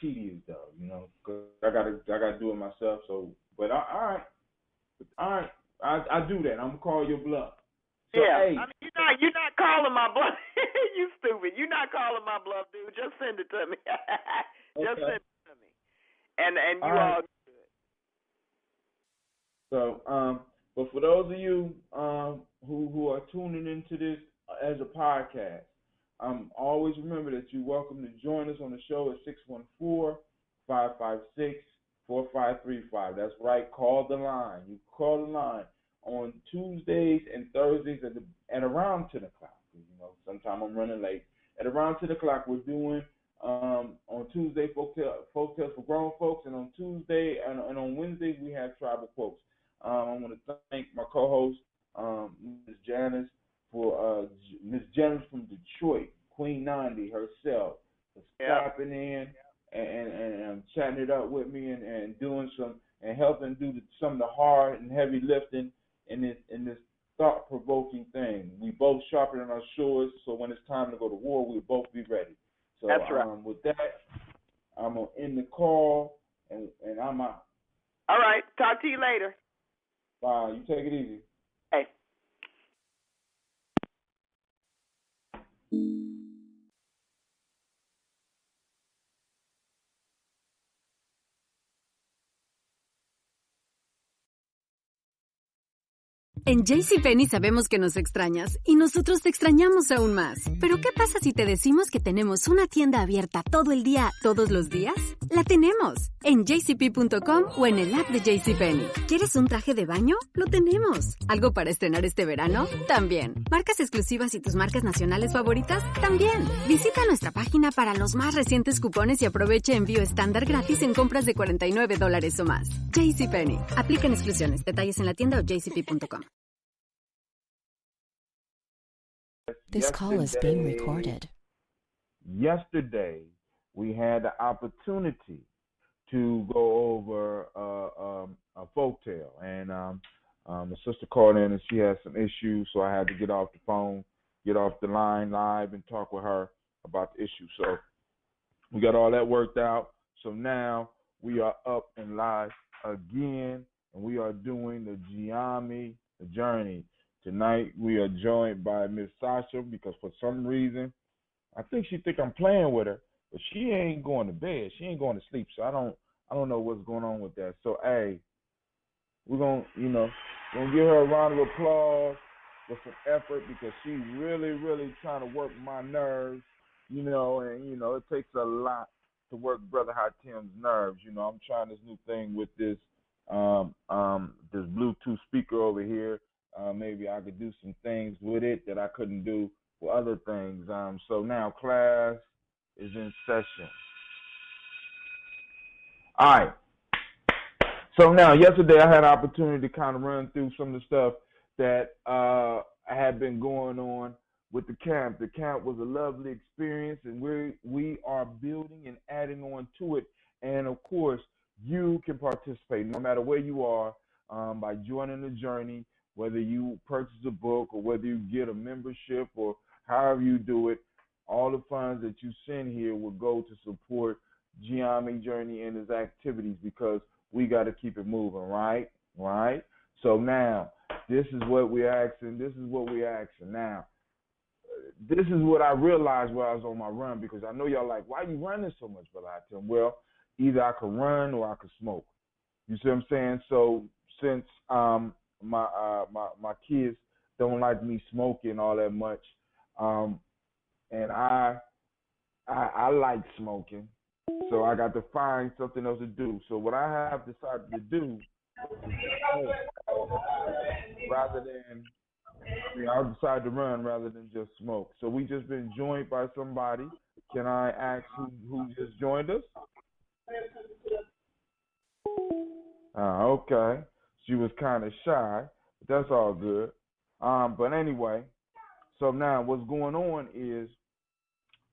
L: tedious though, because I gotta do it myself. So, but all right, I do that. I'm gonna call your bluff. So, hey,
M: you're not calling my bluff. You stupid. You're not calling my bluff, dude. Just send it to me. Just send it to me, and you all good.
L: So, but for those of you who are tuning into this as a podcast, always remember that you're welcome to join us on the show at 614-556-4535. That's right. Call the line. You call the line on Tuesdays and Thursdays at around 10 o'clock. Sometime I'm running late. At around 10 o'clock, we're doing on Tuesday folk tales for grown folks, and on Tuesday and on Wednesdays we have tribal quotes. I want to thank my co-host, Ms. Janice, Ms. Janice from Detroit, Queen Nandi herself, for stopping in and chatting it up with me and doing and helping do some of the hard and heavy lifting in this thought-provoking thing. We both sharpen our swords, so when it's time to go to war, we'll both be ready. So
M: that's right.
L: With that, I'm going to end the call, and I'm out.
M: All right. Talk to you later.
L: Bye. You take it easy.
M: Hey.
K: En JCPenney sabemos que nos extrañas y nosotros te extrañamos aún más. Pero ¿qué pasa si te decimos que tenemos una tienda abierta todo el día, todos los días? La tenemos en jcp.com o en el app de JCPenney. ¿Quieres un traje de baño? Lo tenemos. ¿Algo para estrenar este verano? También. ¿Marcas exclusivas y tus marcas nacionales favoritas? También. Visita nuestra página para los más recientes cupones y aprovecha envío estándar gratis en compras de $49 o más. JCPenney. Aplican exclusiones. Detalles en la tienda o jcp.com.
N: This call is being recorded.
L: Yesterday, we had the opportunity to go over a folktale, and the sister called in and she had some issues, so I had to get off the phone, get off the line live, and talk with her about the issue. So we got all that worked out. So now we are up and live again, and we are doing the Gye-Nyame journey. Tonight we are joined by Miss Sasha because for some reason I think she think I'm playing with her, but she ain't going to bed. She ain't going to sleep. So I don't know what's going on with that. So hey, we're gonna give her a round of applause with some effort because she really trying to work my nerves, and it takes a lot to work Brother Hatim's nerves. I'm trying this new thing with this this Bluetooth speaker over here. Maybe I could do some things with it that I couldn't do with other things. So now class is in session. All right. So now, yesterday I had an opportunity to kind of run through some of the stuff that had been going on with the camp. The camp was a lovely experience, and we are building and adding on to it. And of course, you can participate no matter where you are by joining the journey. Whether you purchase a book or whether you get a membership or however you do it, all the funds that you send here will go to support Gye-Nyame Journey and his activities because we got to keep it moving, right? Right? So now, this is what we're asking. Now, this is what I realized while I was on my run because I know y'all like, why you running so much, Brother Hatim? Well, either I could run or I could smoke. You see what I'm saying? So since my kids don't like me smoking all that much, and I like smoking, so I got to find something else to do. So what I have decided to do is smoke rather than I decided to run rather than just smoke. So we just been joined by somebody. Can I ask who just joined us? Okay. She was kind of shy, but that's all good. But anyway, so now what's going on is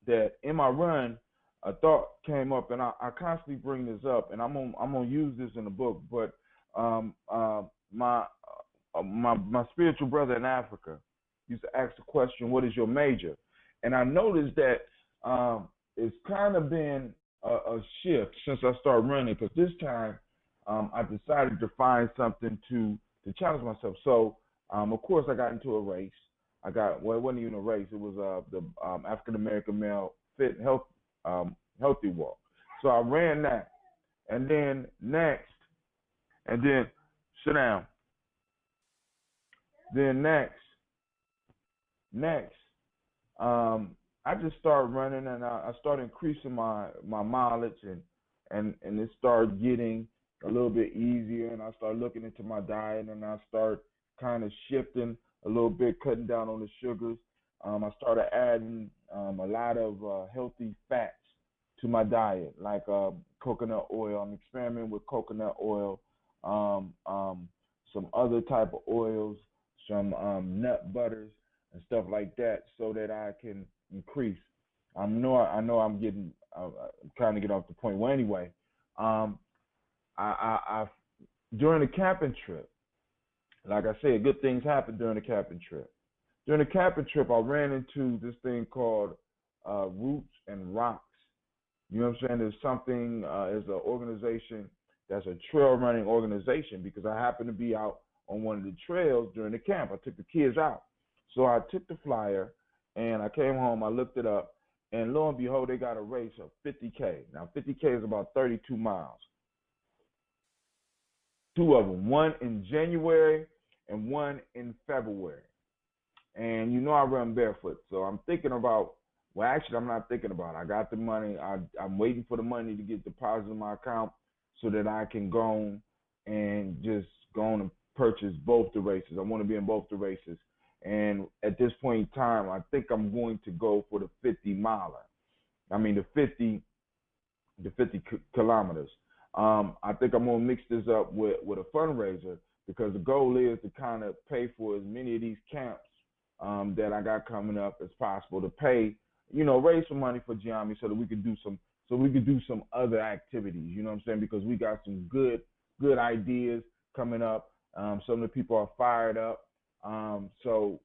L: that in my run, a thought came up, and I constantly bring this up, and I'm gonna use this in the book. But my spiritual brother in Africa used to ask the question, "What is your major?" And I noticed that it's kind of been a shift since I started running, because this time I decided to find something to challenge myself. So, of course, I got into a race. It wasn't even a race. It was the African American male fit healthy walk. So I ran that, and then sit down. Then next, I just started running, and I started increasing my mileage, and it started getting a little bit easier, and I started looking into my diet, and I started kind of shifting a little bit, cutting down on the sugars. I started adding a lot of healthy fats to my diet, like coconut oil. I'm experimenting with coconut oil, some other type of oils, some nut butters and stuff like that, so that I can increase. I know I'm getting trying to get off the point. Well, anyway, I during the camping trip, like I said, good things happen during the camping trip. During the camping trip, I ran into this thing called Roots and Rocks. You know what I'm saying? There's something, there's an organization that's a trail running organization, because I happened to be out on one of the trails during the camp. I took the kids out. So I took the flyer, and I came home, I looked it up, and lo and behold, they got a race of 50K. Now, 50K is about 32 miles. Two of them, one in January and one in February. And you know I run barefoot, so I'm thinking about. Well, actually, I'm not thinking about it. I got the money. I'm waiting for the money to get deposited in my account so that I can go and just go on and purchase both the races. I want to be in both the races. And at this point in time, I think I'm going to go for the 50 miler. I mean, the 50 kilometers. I think I'm going to mix this up with a fundraiser because the goal is to kind of pay for as many of these camps that I got coming up as possible to pay, raise some money for Gye-Nyame so that we could do some other activities, you know what I'm saying? Because we got some good ideas coming up. Some of the people are fired up. So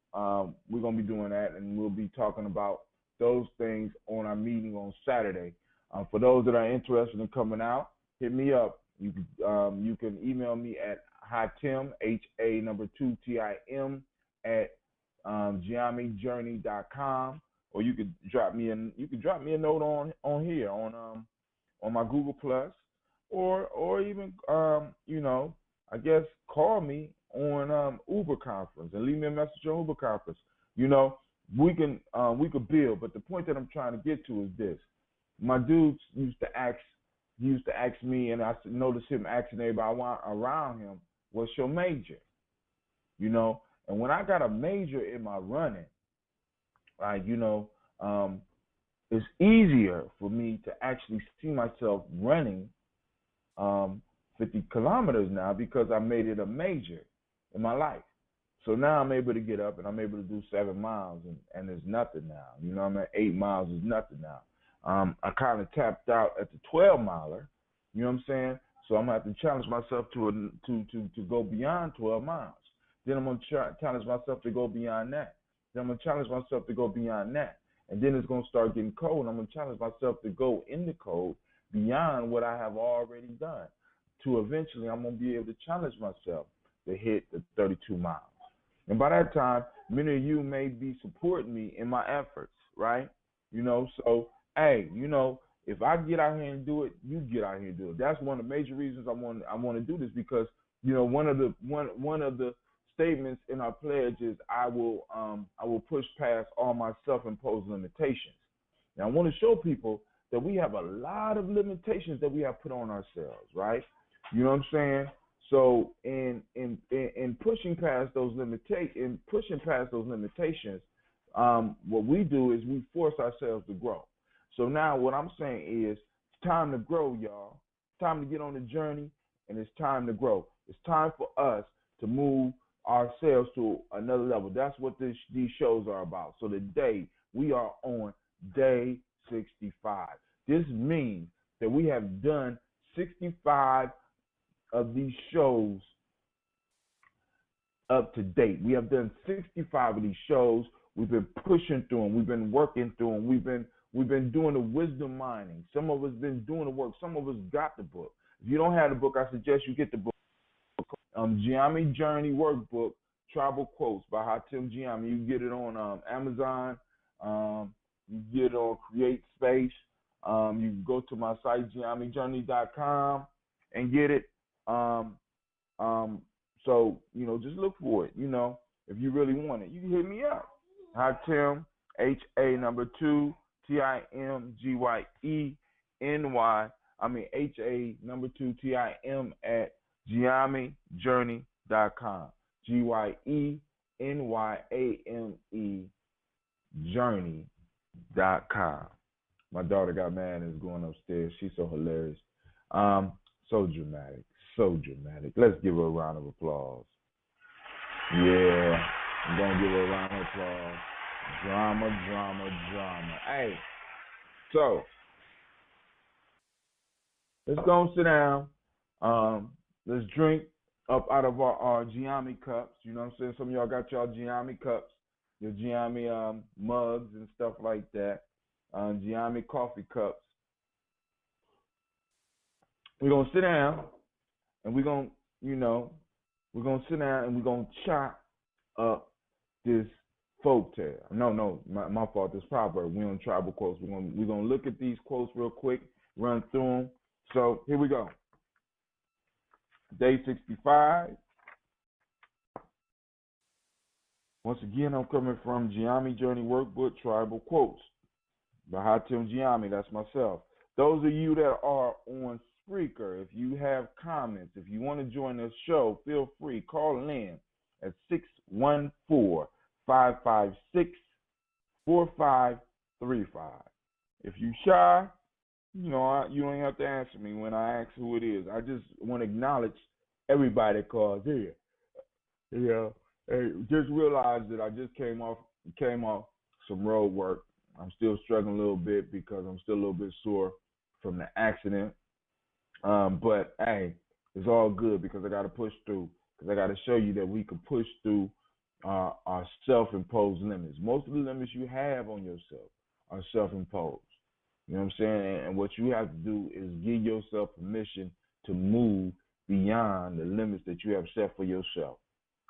L: we're going to be doing that, and we'll be talking about those things on our meeting on Saturday. For those that are interested in coming out, hit me up. You can email me at Hatim, HA2TIM at Gye-Nyame-Journey.com, or you could drop me a note on here on my Google Plus, or even I guess call me on Uber Conference and leave me a message on Uber Conference. We could build, but the point that I'm trying to get to is this. My dudes used to ask me, and I noticed him asking everybody around him, what's your major? And when I got a major in my running, it's easier for me to actually see myself running 50 kilometers now because I made it a major in my life. So now I'm able to get up and I'm able to do 7 miles, and it's nothing now. 8 miles is nothing now. I kind of tapped out at the 12 miler, you know what I'm saying? So I'm gonna have to challenge myself to go beyond 12 miles. Then I'm gonna challenge myself to go beyond that. Then I'm gonna challenge myself to go beyond that. And then it's gonna start getting cold. I'm gonna challenge myself to go in the cold beyond what I have already done. To eventually I'm gonna be able to challenge myself to hit the 32 miles. And by that time, many of you may be supporting me in my efforts, right? So hey, if I get out here and do it, you get out here and do it. That's one of the major reasons I want to do this because one of the statements in our pledge is I will push past all my self-imposed limitations. Now I want to show people that we have a lot of limitations that we have put on ourselves, right? You know what I'm saying? So in pushing past those limitations, what we do is we force ourselves to grow. So now what I'm saying is it's time to grow, y'all. It's time to get on the journey, and it's time to grow. It's time for us to move ourselves to another level. That's what these shows are about. So today we are on day 65. This means that we have done 65 of these shows up to date. We have done 65 of these shows. We've been pushing through them. We've been working through them. We've been doing the wisdom mining. Some of us been doing the work. Some of us got the book. If you don't have the book, I suggest you get the book. Gye-Nyame Journey Workbook, Tribal Quotes by Hatim Gye-Nyame. You can get it on Amazon. You can get it on Create Space. You can go to my site, Gye-Nyame-Journey.com, and get it. So, just look for it, if you really want it. You can hit me up. Hatim, HA2TIMGYENY. HA2TIM at Gye-Nyame-Journey.com. GYENYAME Journey.com. My daughter got mad and is going upstairs. She's so hilarious. So dramatic. So dramatic. Let's give her a round of applause. Yeah. I'm going to give her a round of applause. Drama. Hey. So, let's go and sit down. Let's drink up out of our Gye-Nyame cups. You know what I'm saying? Some of y'all got y'all Gye-Nyame cups, your Gye-Nyame mugs and stuff like that. Gye-Nyame coffee cups. We're going to sit down and we're going to sit down and we're going to chop up this folk tale. No, my fault. This proverb. We're on tribal quotes. We're going to look at these quotes real quick, run through them. So here we go. Day 65. Once again, I'm coming from Gye-Nyame Journey Workbook Tribal Quotes by Hatem Gye-Nyame. That's myself. Those of you that are on Spreaker, if you have comments, if you want to join the show, feel free. Call in at 614-556-4535. If you shy, you don't have to answer me when I ask who it is. I just want to acknowledge everybody that calls here. Hey, just realized that I just came off some road work. I'm still struggling a little bit because I'm still a little bit sore from the accident. But hey, it's all good because I got to push through. Because I got to show you that we can push through our self-imposed limits. Most of the limits you have on yourself are self-imposed. You know what I'm saying? And what you have to do is give yourself permission to move beyond the limits that you have set for yourself,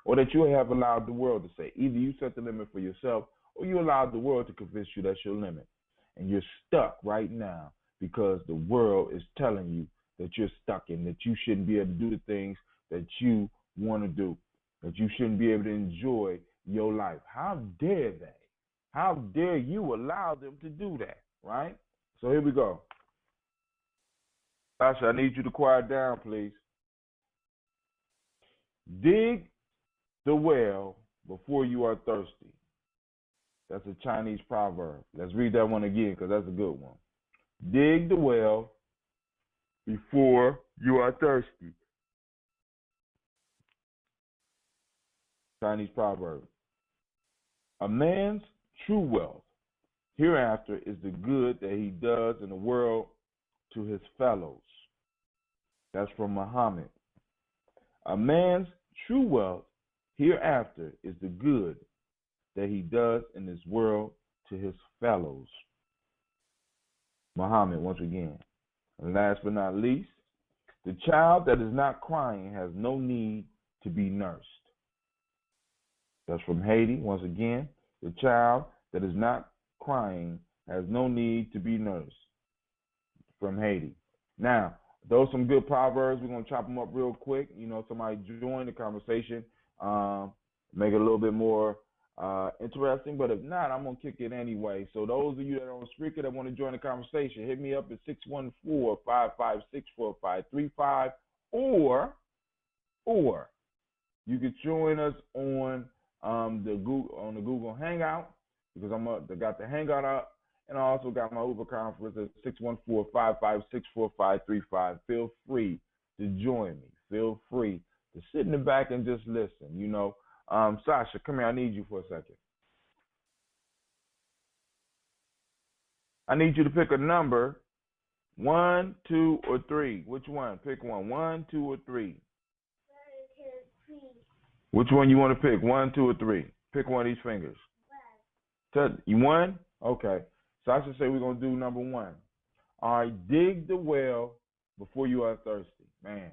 L: or that you have allowed the world to say. Either you set the limit for yourself, or you allowed the world to convince you that's your limit. And you're stuck right now because the world is telling you that you're stuck and that you shouldn't be able to do the things that you want to do, that you shouldn't be able to enjoy your life. How dare they? How dare you allow them to do that, right? So here we go. Sasha, I need you to quiet down, please. Dig the well before you are thirsty. That's a Chinese proverb. Let's read that one again because that's a good one. Dig the well before you are thirsty. Chinese proverb. A man's true wealth hereafter is the good that he does in the world to his fellows. That's from Muhammad. A man's true wealth hereafter is the good that he does in this world to his fellows. Muhammad, once again. And last but not least, the child that is not crying has no need to be nursed. That's from Haiti. Once again, the child that is not crying has no need to be nursed. From Haiti. Now, those are some good proverbs. We're going to chop them up real quick. Somebody join the conversation, make it a little bit more interesting. But if not, I'm going to kick it anyway. So those of you that are on Spreaker that want to join the conversation, hit me up at 614-556-4535, or you can join us on the Google Hangout, because I got the Hangout up, and I also got my Uber conference at 614-556-4535. Feel free to join me. Feel free to sit in the back and just listen. Sasha, come here. I need you for a second. I need you to pick a number, 1, 2, or 3. Which one? Pick one. 1, 2, or 3.
O: 1, 2, 3.
L: Which one you want to pick? 1, 2, or 3? Pick one of these fingers. You won? Okay. So I should say we're going to do number 1. All right, dig the well before you are thirsty. Man,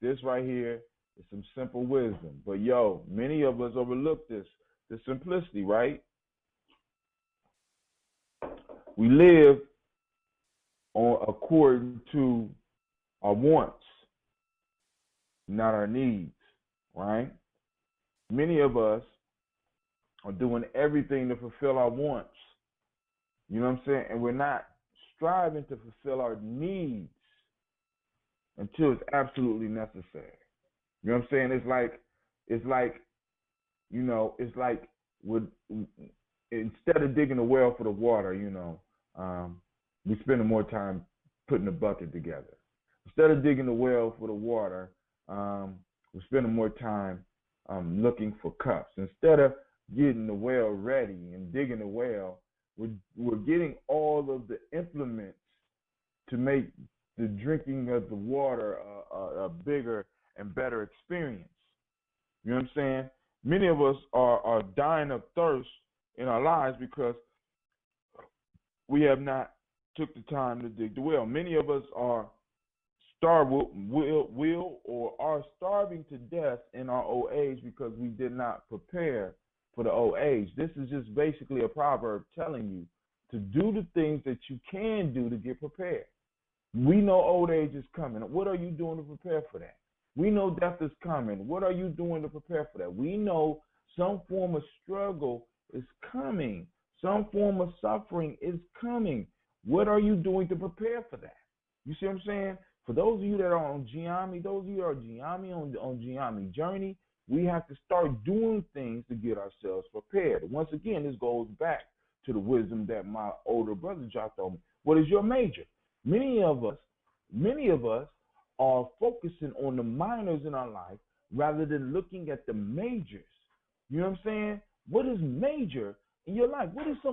L: this right here is some simple wisdom. But, many of us overlook this simplicity, right? We live according to our wants, not our needs, right? Many of us are doing everything to fulfill our wants. You know what I'm saying? And we're not striving to fulfill our needs until it's absolutely necessary. You know what I'm saying? It's like instead of digging a well for the water, we spending more time putting the bucket together. Instead of digging the well for the water, we're spending more time looking for cups. Instead of getting the well ready and digging the well, we're getting all of the implements to make the drinking of the water a bigger and better experience. You know what I'm saying? Many of us are dying of thirst in our lives because we have not took the time to dig the well. Many of us are are starving to death in our old age because we did not prepare for the old age. This is just basically a proverb telling you to do the things that you can do to get prepared. We know old age is coming. What are you doing to prepare for that? We know death is coming. What are you doing to prepare for that? We know Some form of struggle is coming. Some form of suffering is coming. What are you doing to prepare for that? You see what I'm saying? For those of you that are on Gye-Nyame, those of you that are Gye-Nyame on Gye-Nyame journey, we have to start doing things to get ourselves prepared. Once again, this goes back to the wisdom that my older brother dropped on me. What is your major? Many of us are focusing on the minors in our life rather than looking at the majors. You know what I'm saying? What is major in your life? What is a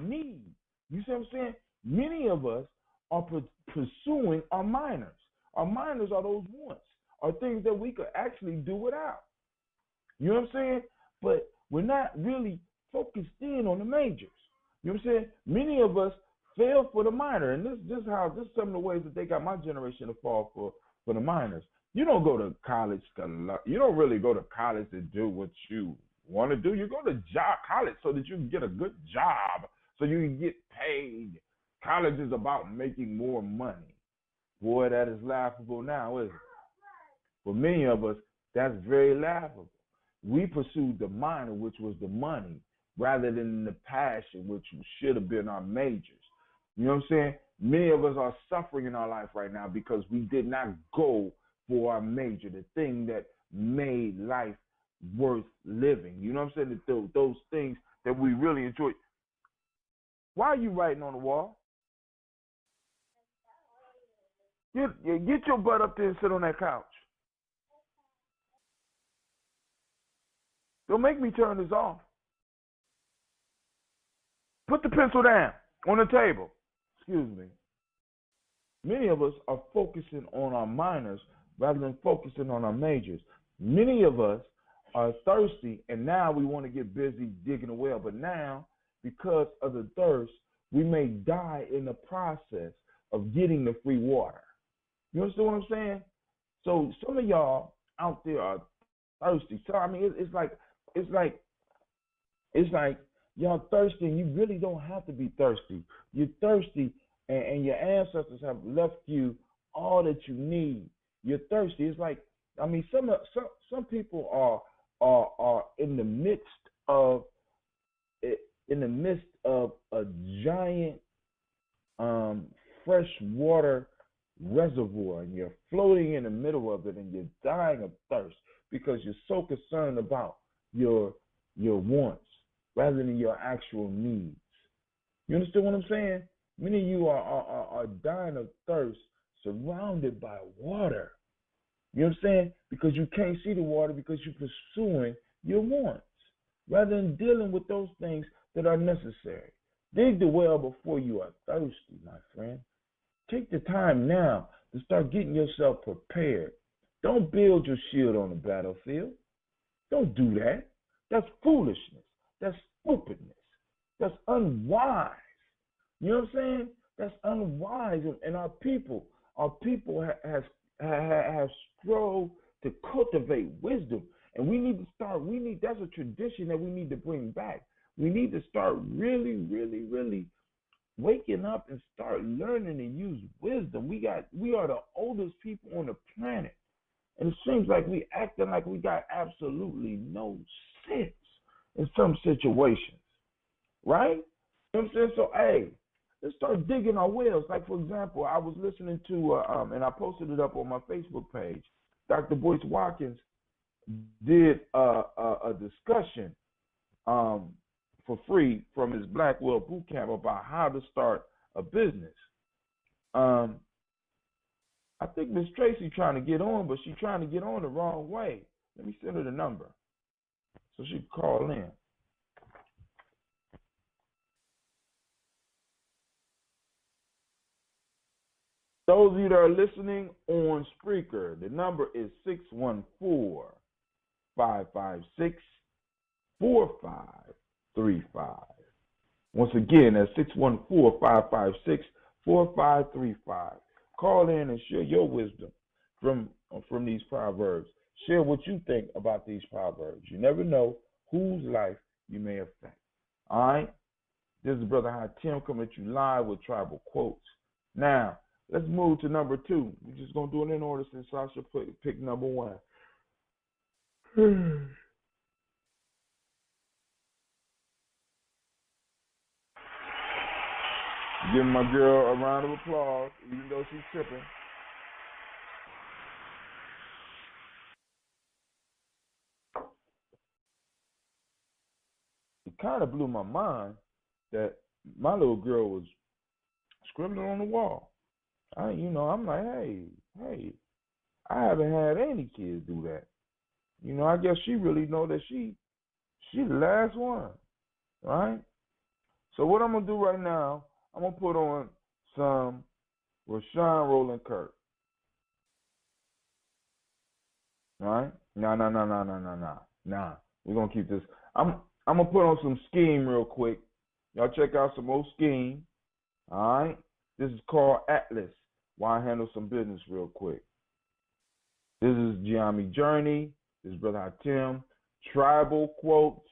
L: need? You see what I'm saying? Many of us are pursuing our minors. Our minors are those wants, are things that we could actually do without. You know what I'm saying? But we're not really focused in on the majors. You know what I'm saying? Many of us fail for the minor, and this is some of the ways that they got my generation to fall for the minors. You don't go to college you don't really go to college to do what you want to do. You go to college so that you can get a good job, so you can get paid. College is about making more money. Boy, that is laughable now, isn't it? For many of us, that's very laughable. We pursued the minor, which was the money, rather than the passion, which should have been our majors. You know what I'm saying? Many of us are suffering in our life right now because we did not go for our major, the thing that made life worth living. You know what I'm saying? Those things that we really enjoy. Why are you writing on the wall? Get your butt up there and sit on that couch. Don't make me turn this off. Put the pencil down on the table. Excuse me. Many of us are focusing on our minors rather than focusing on our majors. Many of us are thirsty, and now we want to get busy digging a well. But now, because of the thirst, we may die in the process of getting the free water. You understand what I'm saying? So some of y'all out there are thirsty. So I mean, it's like y'all thirsty, and you really don't have to be thirsty. You're thirsty, and your ancestors have left you all that you need. You're thirsty. It's like, I mean, some people are in the midst of a giant fresh water reservoir, and you're floating in the middle of it, and you're dying of thirst because you're so concerned about your wants rather than your actual needs. You understand what I'm saying? Many of you are dying of thirst surrounded by water. You know what I'm saying? Because you can't see the water because you're pursuing your wants rather than dealing with those things that are necessary. Dig the well before you are thirsty, my friend. Take the time now to start getting yourself prepared. Don't build your shield on the battlefield. Don't do that. That's foolishness. That's stupidness. That's unwise. You know what I'm saying? That's unwise. And our people have strove to cultivate wisdom. And we need to start, that's a tradition that we need to bring back. We need to start really, really, really waking up and start learning to use wisdom. We are the oldest people on the planet. And it seems like we acting like we got absolutely no sense in some situations. Right? You know what I'm saying? So, hey, let's start digging our wells. Like, for example, I was listening to, and I posted it up on my Facebook page. Dr. Boyce Watkins did a discussion for free from his Blackwell boot camp about how to start a business. I think Miss Tracy trying to get on, but she's trying to get on the wrong way. Let me send her the number so she can call in. Those of you that are listening on Spreaker, the number is 614-556-4535. Once again, that's 614-556-4535. Call in and share your wisdom from these proverbs. Share what you think about these proverbs. You never know whose life you may affect. All right? This is Brother High Tim coming at you live with tribal quotes. Now, let's move to number 2. We're just going to do it in order since Sasha picked number 1. Give my girl a round of applause, even though she's tripping. It kind of blew my mind that my little girl was scribbling on the wall. I'm like, hey, I haven't had any kids do that. I guess she really know that she the last one, right? So what I'm gonna do right now, I'm gonna put on some Rashawn Roland Kirk. Right? Nah. We're gonna keep this. I'm gonna put on some Scheme real quick. Y'all check out some old Scheme. Alright? This is called Atlas. Why I handle some business real quick. This is Gye-Nyame Journey. This is Brother Hatim. Tribal quotes.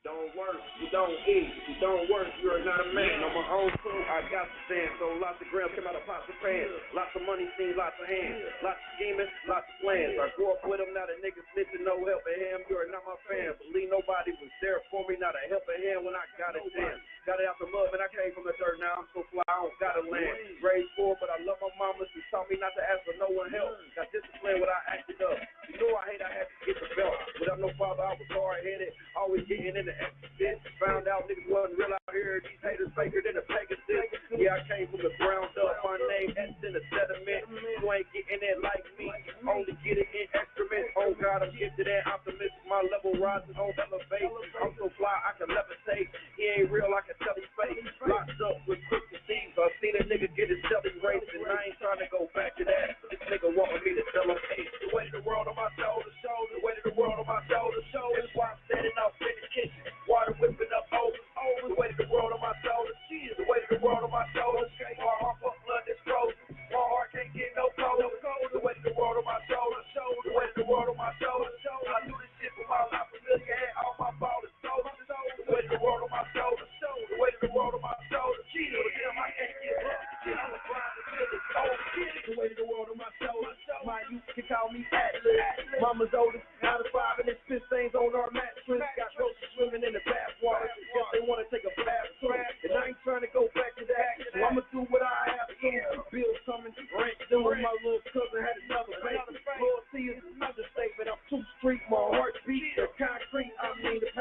P: Don't work, you don't eat. If you don't work, you're not a man. On my own too, I got to stand. So lots of grams come out of pots and pans. Lots of money seen, lots of hands. Lots of scheming, lots of plans. I grew up with him, not a nigga snitching, no helping him. You're not my fan. Believe nobody was there for me, not a helping hand when I got a chance. Got it out the mud, man, I came from the dirt. Now I'm so fly, I don't got a land. Raised poor, but I love my mama. She taught me not to ask for no one help. Got discipline when I acted up. You know I hate I had to get the belt. Without no father, I was hard-headed. Always getting in the extra. Found out niggas wasn't real out here. These haters faker than a Pegasus. Yeah, I came from the ground up. My name etched in the sediment. You ain't getting it like me. Only get it in excrement. Oh God, I'm gifted and optimistic. My level rising on elevate. I'm so fly, I can levitate. He ain't real, I can tell he fake. Locked up with crooked thieves. I seen a nigga get his selling race, and I ain't trying to go back to that. This nigga wanted me to tell him, hey, the weight of the world on my shoulder, the weight of the world on my shoulder. That's why I'm standing out in the kitchen. Water whipping up over. The weight of the world on my shoulders. The weight of the world on my shoulders. My heart full blood is frozen. My heart can't get no colder. The weight of the world on my shoulders. The weight of the world on my shoulders. I do this shit for my life. Familiar had all my ballers. The weight of the world on my shoulders. The weight of the world on my shoulders. Damn, I can't get up. I was grinding till it's over. The weight of the world on my shoulders. My youth can call me Atlas. Mama's oldest, now the 5 and it's 5 stains on our mattress. Got ghosts swimming in the bathwater. Guess they want to take a bath too. And I ain't trying to go back to that. So I'ma do what I have to do. Bills coming, rent due. My little cousin had another baby. Loyalty is another statement. I'm too street, my heart beats the concrete. I mean the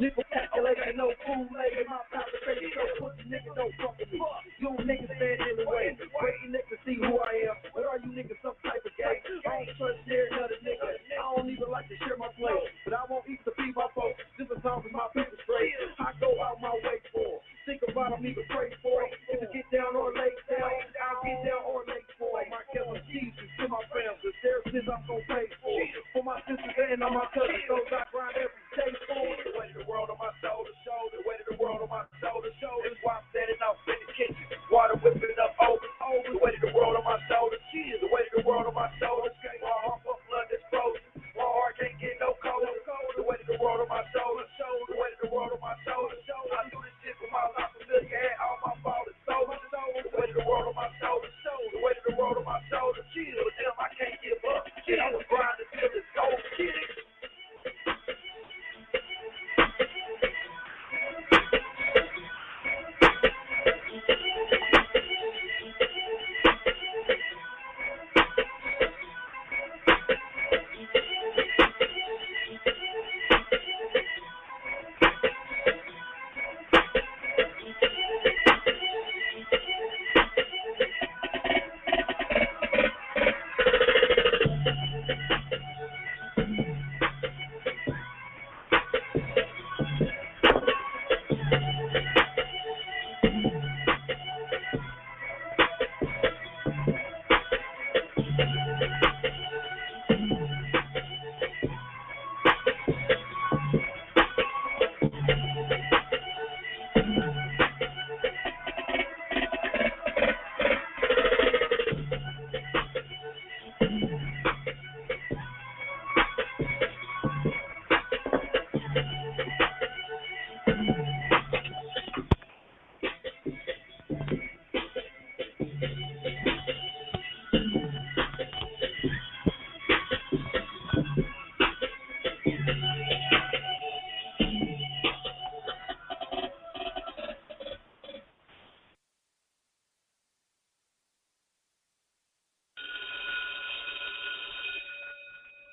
P: nigga calculating no food later. My power say so put the nigga don't fuck with me. You niggas stand in the way. Waiting niggas to see who I am. But are you niggas some type of gay? I don't trust near another nigga. I don't even like to share my plate. But I won't eat to feed my folks. Just as long as my paper straight. I go out my way for it. Think about them, even pray for it. If it get down or lay down, I'll get down or lay for it. My Kevin Jesus to my family. There's this I'm gonna pay for. For my sisters and all my cousins. Those I grind every day for. The weight of the world on my shoulders, the weight of the world on my shoulders. That's why I'm standing out in the kitchen. Water whipping up over. The weight of the world on my shoulders. The weight of the world on my shoulders. My heart full blood is frozen. My heart can't get no colder. The weight of the world on my shoulders. The weight of the world on my shoulders. I do this shit for my life. Familiar had all my ballers sold. The weight of the world on my shoulders. The weight of the world on my shoulders. But damn, I can't give up. I was grinding till it's over.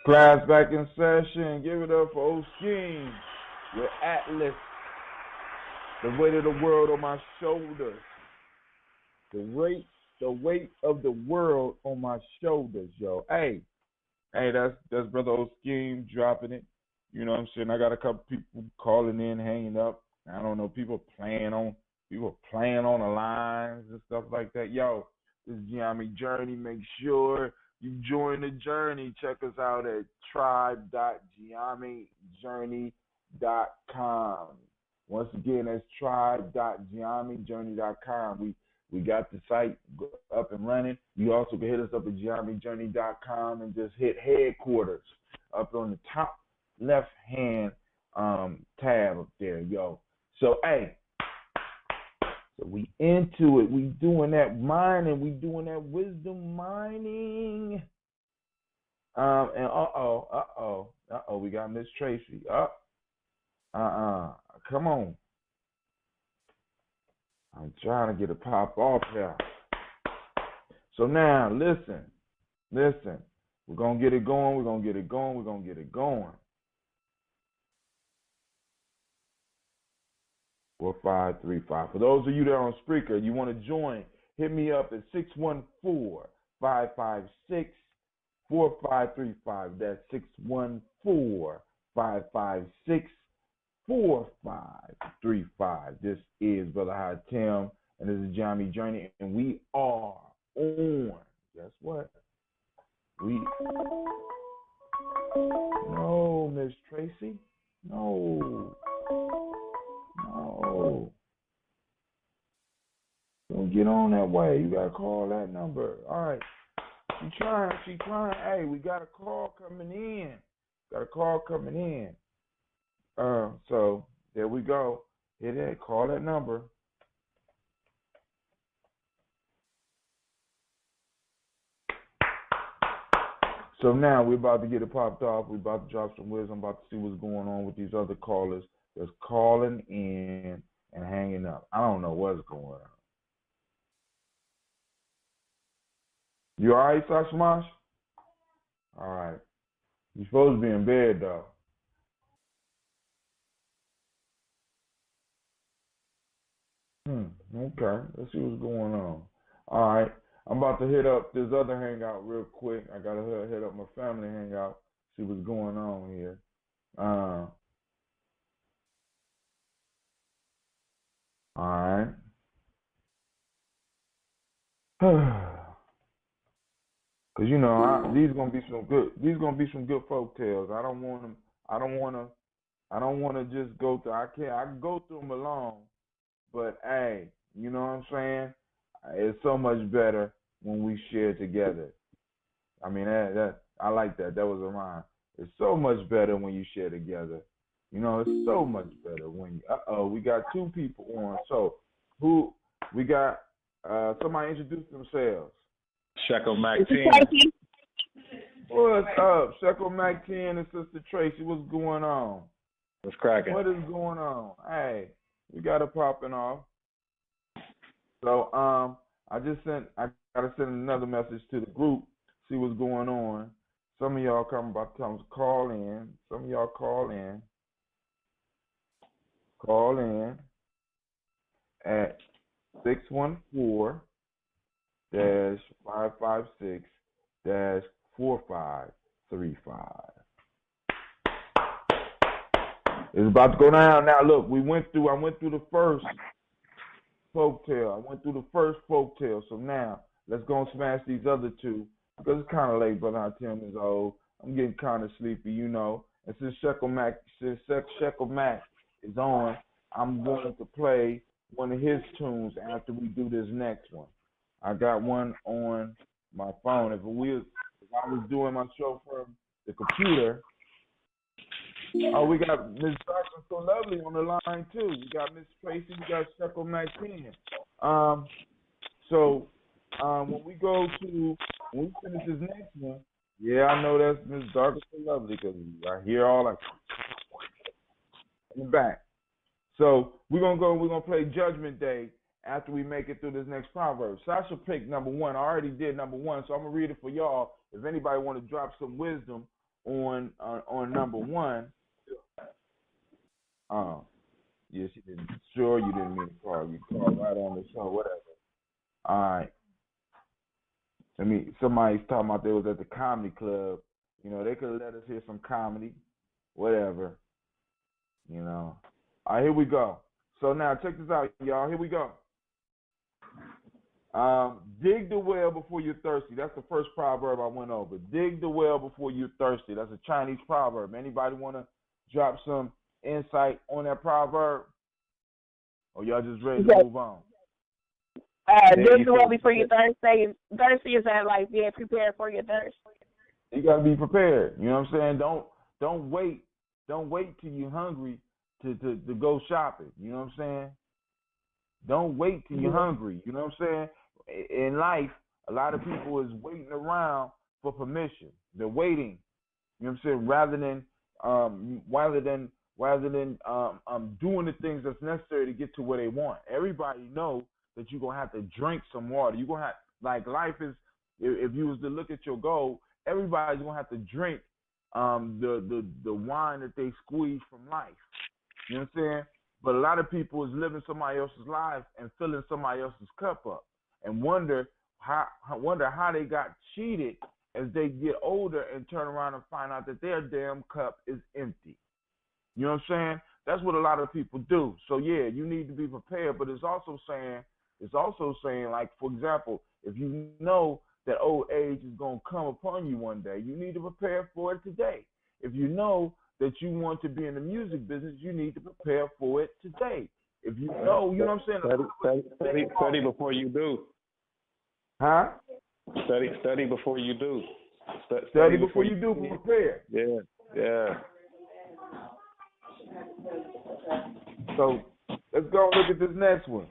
L: Class back in session. Give it up for old Scheme with Atlas. The weight of the world on my shoulders. The weight of the world on my shoulders, yo. Hey, that's Brother Old Scheme dropping it. You know what I'm saying? I got a couple people calling in, hanging up. I don't know, people playing on the lines and stuff like that. Yo, this is Gye-Nyame Journey. Make sure you join the journey. Check us out at tribe.gyenamejourney.com. Once again, that's tribe.gyenamejourney.com. We got the site up and running. You also can hit us up at gyenamejourney.com and just hit headquarters up on the top left-hand tab up there, yo. So, hey, so we into it. We doing that mining. We doing that wisdom mining. And we got Miss Tracy. Come on. I'm trying to get a pop off here. So now, listen. We're going to get it going. 4535. For those of you that are on Spreaker, you want to join, hit me up at 614-556-4535. That's 614-556-4535. This is Brother High Tim, and this is Gye-Nyame Journey, and we are on. Guess what? No, Miss Tracy. No. Don't get on that way. You gotta call that number. All right. She trying. Hey, we got a call coming in. So there we go. Hit it. Call that number. So now we're about to get it popped off. We're about to drop some wisdom. I'm about to see what's going on with these other callers that's calling in and hanging up. I don't know what's going on. You all right, Sashmash? All right. You're supposed to be in bed, though. Okay. Let's see what's going on. All right. I'm about to hit up this other hangout real quick. I got to hit up my family hangout, see what's going on here. All right. Cause you know these gonna be some good folk tales. I don't want to just go through. I can go through them alone, but hey, you know what I'm saying? It's so much better when we share together. I mean that I like that. That was a rhyme. It's so much better when you share together. You know, it's so much better when we got two people on. So who we got? Somebody introduce themselves.
Q: Shekel Mac 10.
L: What's up? Shekel Mac 10 and Sister Tracy. What's going on?
Q: What's cracking?
L: What is going on? Hey, we got it popping off. So I gotta send another message to the group, see what's going on. Some of y'all about to call in. Some of y'all call in. Call in at 614-556-4535. It's about to go down. Now look, I went through the first folktale. So now let's go and smash these other two because it's kind of late. Brother Tim is old. I'm getting kind of sleepy, you know. And since Shekel Mac is on, I'm going to play one of his tunes after we do this next one. I got one on my phone. If I was doing my show from the computer, we got Miss Dr. So Lovely on the line too. We got Miss Tracy. We got Shekel Mac 10. So when we finish this next one, yeah, I know that's Miss Dr. So Lovely because I hear all like in the back. So we're gonna play Judgment Day after we make it through this next proverb. Sasha picked number one. I already did number one, so I'm gonna read it for y'all. If anybody want to drop some wisdom on number one. Yes, you didn't. Sure, you didn't mean to call. You called right on the show. Whatever. All right. Somebody's talking about they was at the comedy club. You know, they could have let us hear some comedy. Whatever. You know. All right, here we go. So now check this out, y'all. Here we go. Dig the well before you're thirsty. That's the first proverb I went over. Dig the well before you're thirsty. That's a Chinese proverb. Anybody want to drop some insight on that proverb? Or y'all just ready to move on?
R: Dig the well before you're thirsty. Thirsty is that like being prepared for your thirst.
L: You gotta be prepared. You know what I'm saying? Don't wait. Don't wait till you're hungry to go shopping. You know what I'm saying? Don't wait till you're hungry. You know what I'm saying? In life, a lot of people is waiting around for permission. They're waiting. You know what I'm saying? Rather than doing the things that's necessary to get to where they want. Everybody know that you're gonna have to drink some water. You're gonna have, like, life is. If you was to look at your goal, everybody's gonna have to drink the wine that they squeeze from life. You know what I'm saying? But a lot of people is living somebody else's life and filling somebody else's cup up, and wonder how they got cheated as they get older and turn around and find out that their damn cup is empty. You know what I'm saying? That's what a lot of people do. So yeah, you need to be prepared. But it's also saying, like, for example, if you know that old age is gonna come upon you one day, you need to prepare for it today. If you know that you want to be in the music business, you need to prepare for it today. If you know, you know what I'm saying?
Q: Study before you do.
L: Huh?
Q: Study before you do.
L: Study before you do, prepare.
Q: Yeah.
L: So let's go and look at this next one.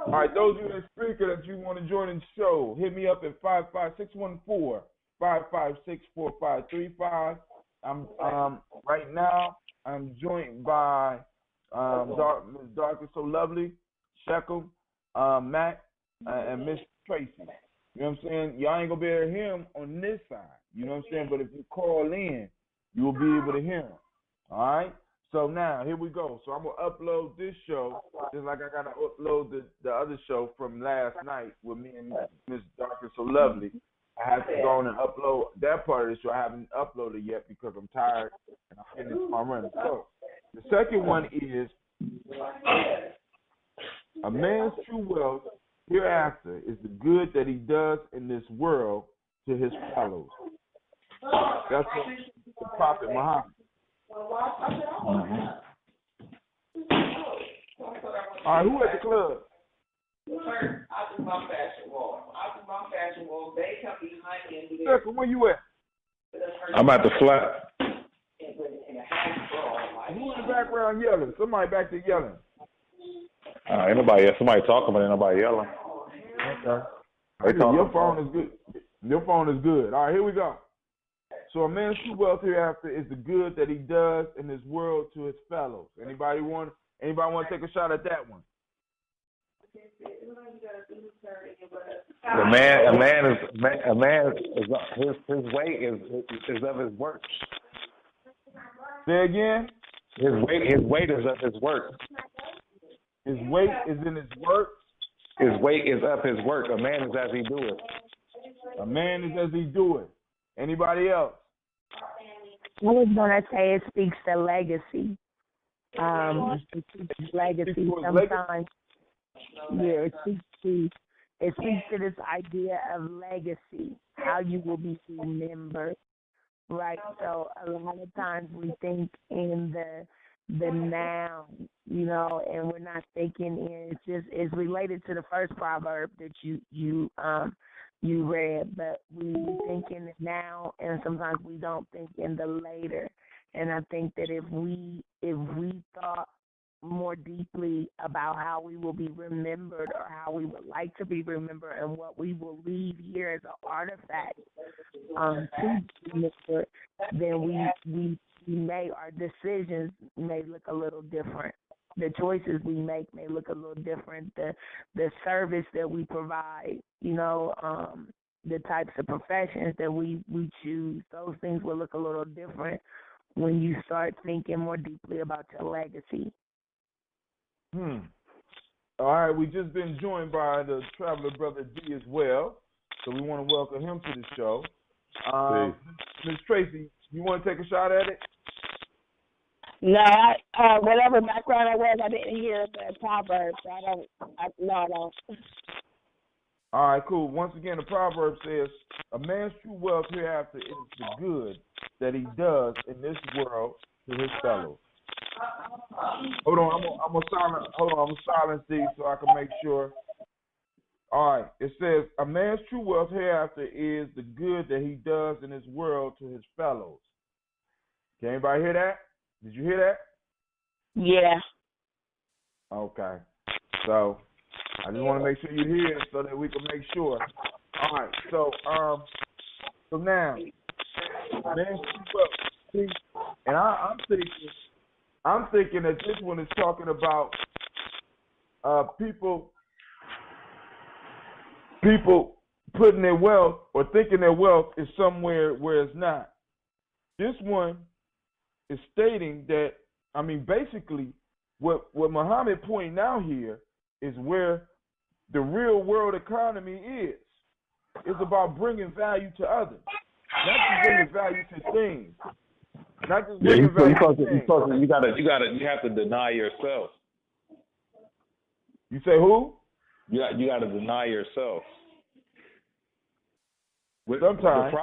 L: All right, those of you in the speaker that you want to join in the show, hit me up at 55614-556-4535. I'm right now I'm joined by Ms. Darker So Lovely, Shekel, Matt, and Miss Tracy. You know what I'm saying? Y'all ain't gonna be able to hear him on this side. You know what I'm saying? But if you call in, you will be able to hear him. All right? So now, here we go. So I'm going to upload this show, just like I got to upload the other show from last night with me and Miss Darker So Lovely. I have to go on and upload that part of the show. I haven't uploaded yet because I'm tired and I'm finished my run. So the second one is, a man's true wealth hereafter is the good that he does in this world to his fellows. That's what the Prophet Muhammad. All right, who at the club?
S: I do my fashion wall. They come behind me.
L: Circle, where you at?
Q: I'm at the flat.
L: Who in the background yelling? Somebody back there yelling.
Q: Ain't nobody. Somebody talking, but ain't nobody yelling.
L: Okay. Your phone is good. Your phone is good. All right, here we go. So a man's true wealth hereafter is the good that he does in this world to his fellows. Anybody want to take a shot at that one?
Q: A man is his weight is of his work.
L: Say again.
Q: His weight is of his work.
L: His weight is in his work.
Q: His weight is up his work. A man is as he do it.
L: A man is as he do it. Anybody else?
R: I was gonna say it speaks to legacy. It speaks to legacy sometimes. Yeah, it speaks to this idea of legacy, how you will be remembered, right? So a lot of times we think in the now, you know, and we're not thinking in it's related to the first proverb that you read, but we think in the now, and sometimes we don't think in the later. And I think that if we thought more deeply about how we will be remembered or how we would like to be remembered and what we will leave here as an artifact to be remembered, then our decisions may look a little different. The choices we make may look a little different. The service that we provide, the types of professions that we choose, those things will look a little different when you start thinking more deeply about your legacy.
L: All right, we just been joined by the Traveler Brother D as well, so we want to welcome him to the show. Ms. Tracy, you want to take a shot at it?
R: No, whatever background I was, I didn't hear the proverb, so I don't.
L: All right, cool. Once again, the proverb says, "A man's true wealth hereafter is the good that he does in this world to his fellows." Hold on, I'm gonna silence these so I can make sure. All right, it says, "A man's true wealth hereafter is the good that he does in this world to his fellows." Can anybody hear that? Did you hear that?
R: Yeah.
L: Okay. So I just want to make sure you hear it so that we can make sure. All right. So now, man, see, and I'm thinking that this one is talking about people putting their wealth or thinking their wealth is somewhere where it's not. This one is stating that, I mean, basically what Muhammad pointing out here is where the real world economy is. It's about bringing value to others, not just bringing value to things. Not just bringing value to things.
Q: You have to deny yourself.
L: You say who?
Q: You got to deny yourself.
L: Sometimes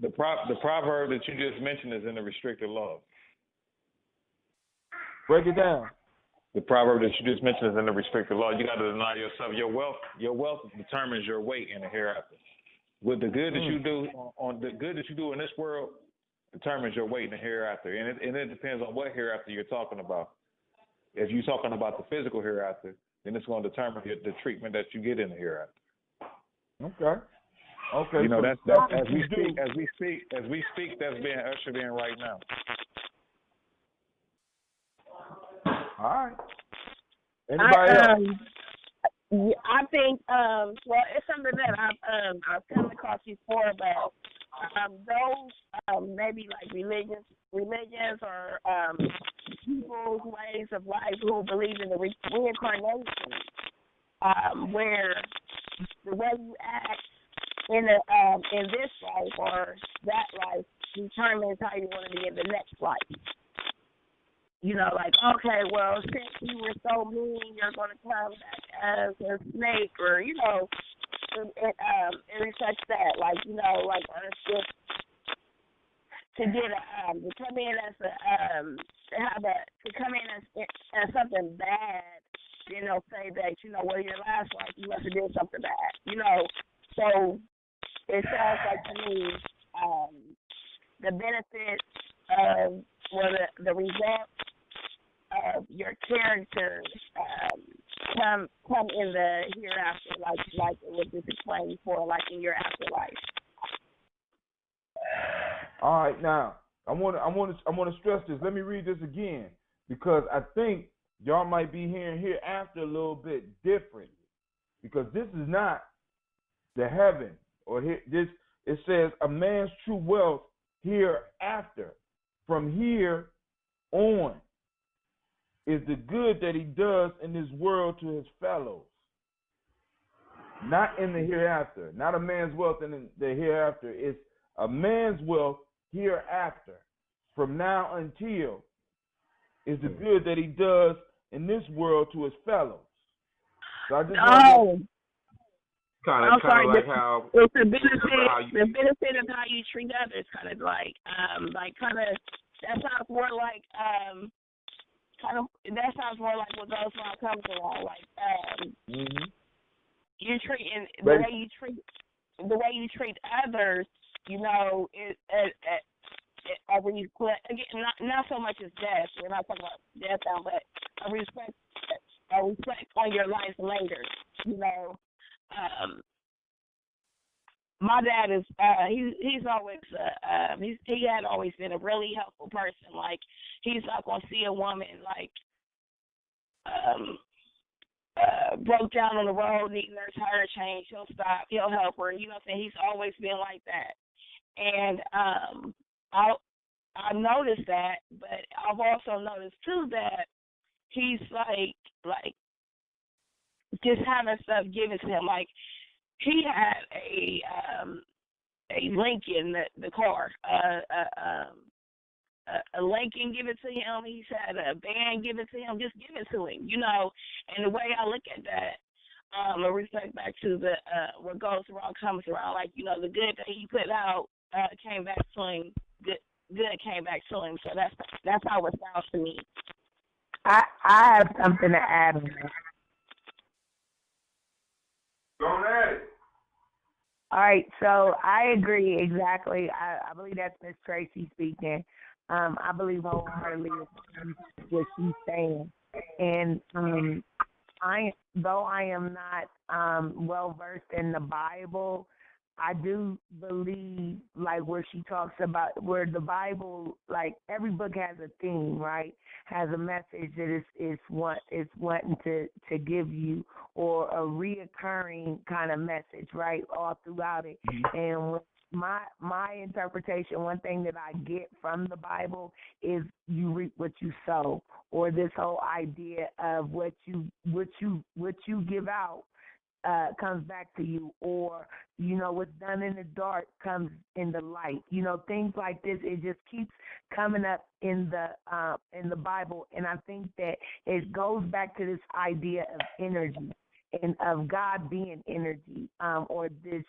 Q: the proverb that you just mentioned is in the restricted law.
L: Break it down.
Q: The proverb that you just mentioned is in the restricted law. You got to deny yourself. Your wealth determines your weight in the hereafter. With the good that you do on the good that you do in this world determines your weight in the hereafter, and it depends on what hereafter you're talking about. If you're talking about the physical hereafter, then it's going to determine the treatment that you get in the hereafter.
L: Okay.
Q: You know,
L: so
Q: that's as we speak, that's being ushered in right now.
L: All right. Anybody else?
R: I think, well, it's something that I've come across before, but those maybe like religions or people's ways of life who believe in the reincarnation, where the way you act in this life or that life determines how you want to be in the next life. You know, like, okay, well, since you were so mean, you're going to come back as a snake, or, you know, and such that, like, you know, like, or just to get to come in as to come in as something bad, you know, say that, you know, well, your last life you must have did something bad, you know. So it sounds like to me the benefits of the results of your character come in the hereafter, like it was just explained before, like in your afterlife.
L: All right, now I want to stress this. Let me read this again because I think y'all might be hearing hereafter a little bit different because this is not the heaven or this. It says a man's true wealth hereafter. From here on is the good that he does in this world to his fellows. Not in the hereafter. Not a man's wealth in the hereafter. It's a man's wealth hereafter. From now until is the good that he does in this world to his fellows. So I just
R: I'm sorry, like how it's the benefit of how you treat others, kind of like that sounds more like that sounds more like what goes around comes around, like you treat the way you treat others, you know, a respect, again, not so much as death. We're not talking about death now, but a respect on your life later, you know. My dad is he's always he had always been a really helpful person. Like, he's not gonna see a woman like broke down on the road, needing her tire change, he'll stop, he'll help her. You know what I'm saying? He's always been like that. And I noticed that, but I've also noticed too that he's like just having stuff given to him. Like he had a Lincoln, the car, a Lincoln given to him. He's had a band given to him, just give it to him, you know. And the way I look at that, I reflect back to the what goes around comes around. Like, you know, the good that he put out came back to him. Good came back to him. So that's how it sounds to me. I have something to add on that.
L: Go ahead.
R: All right, so I agree exactly. I believe that's Miss Tracy speaking. I believe wholeheartedly what she's saying. And though I am not well versed in the Bible, I do believe, like, where she talks about, where the Bible, like, every book has a theme, right? Has a message that is wanting to give you, or a reoccurring kind of message, right, all throughout it. And my interpretation, one thing that I get from the Bible is you reap what you sow, or this whole idea of what you give out comes back to you, or, you know, what's done in the dark comes in the light. You know, things like this, it just keeps coming up in the Bible, and I think that it goes back to this idea of energy and of God being energy, or this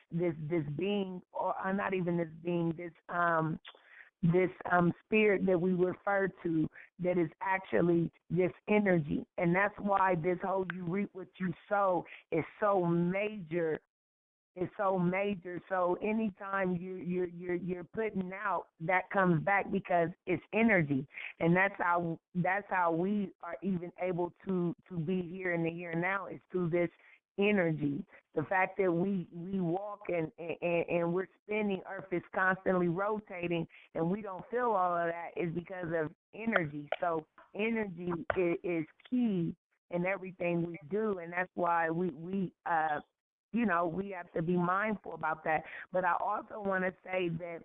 R: being, or not even this being, this spirit that we refer to that is actually this energy. And that's why this whole you reap what you sow is so major. It's so major. So anytime you're putting out, that comes back because it's energy. And that's how we are even able to be here in the here and now, is through this energy. The fact that we walk and we're spinning, Earth is constantly rotating, and we don't feel all of that is because of energy. So energy is key in everything we do, and that's why we have to be mindful about that. But I also want to say that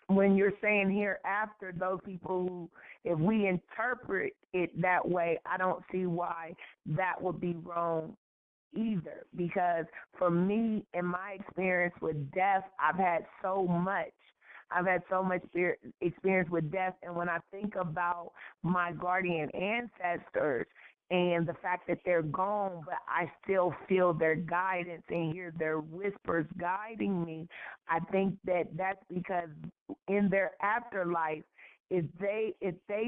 R: when you're saying hereafter, those people who, if we interpret it that way, I don't see why that would be wrong either. Because for me, in my experience with death, I've had so much experience with death. And when I think about my guardian ancestors and the fact that they're gone, but I still feel their guidance and hear their whispers guiding me, I think that that's because in their afterlife, if they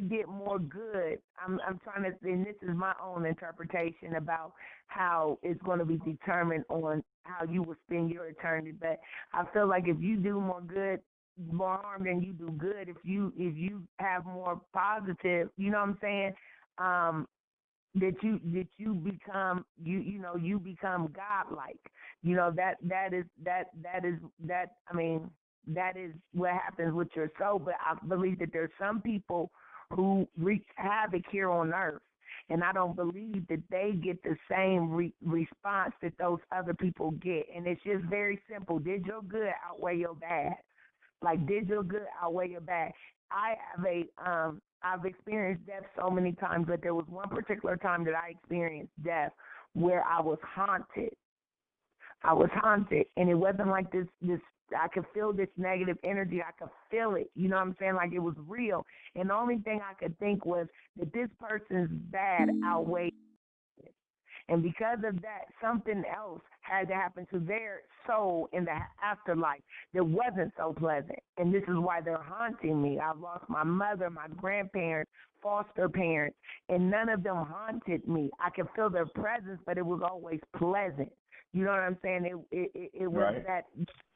R: did more good, I'm trying to, and this is my own interpretation about how it's going to be determined on how you will spend your eternity. But I feel like if you do more good, more harm than you do good, if you have more positive, you know what I'm saying, that you become you become godlike. You know, that is what happens with your soul. But I believe that there's some people who wreak havoc here on earth, and I don't believe that they get the same response that those other people get. And it's just very simple. Did your good outweigh your bad? Like, did your good outweigh your bad? I've experienced death so many times, but there was one particular time that I experienced death where I was haunted. And it wasn't like this I could feel this negative energy. I could feel it. You know what I'm saying? Like, it was real. And the only thing I could think was that this person's bad outweighed it. And because of that, something else had to happen to their soul in the afterlife that wasn't so pleasant. And this is why they're haunting me. I've lost my mother, my grandparents, foster parents, and none of them haunted me. I could feel their presence, but it was always pleasant. You know what I'm saying? It was right. That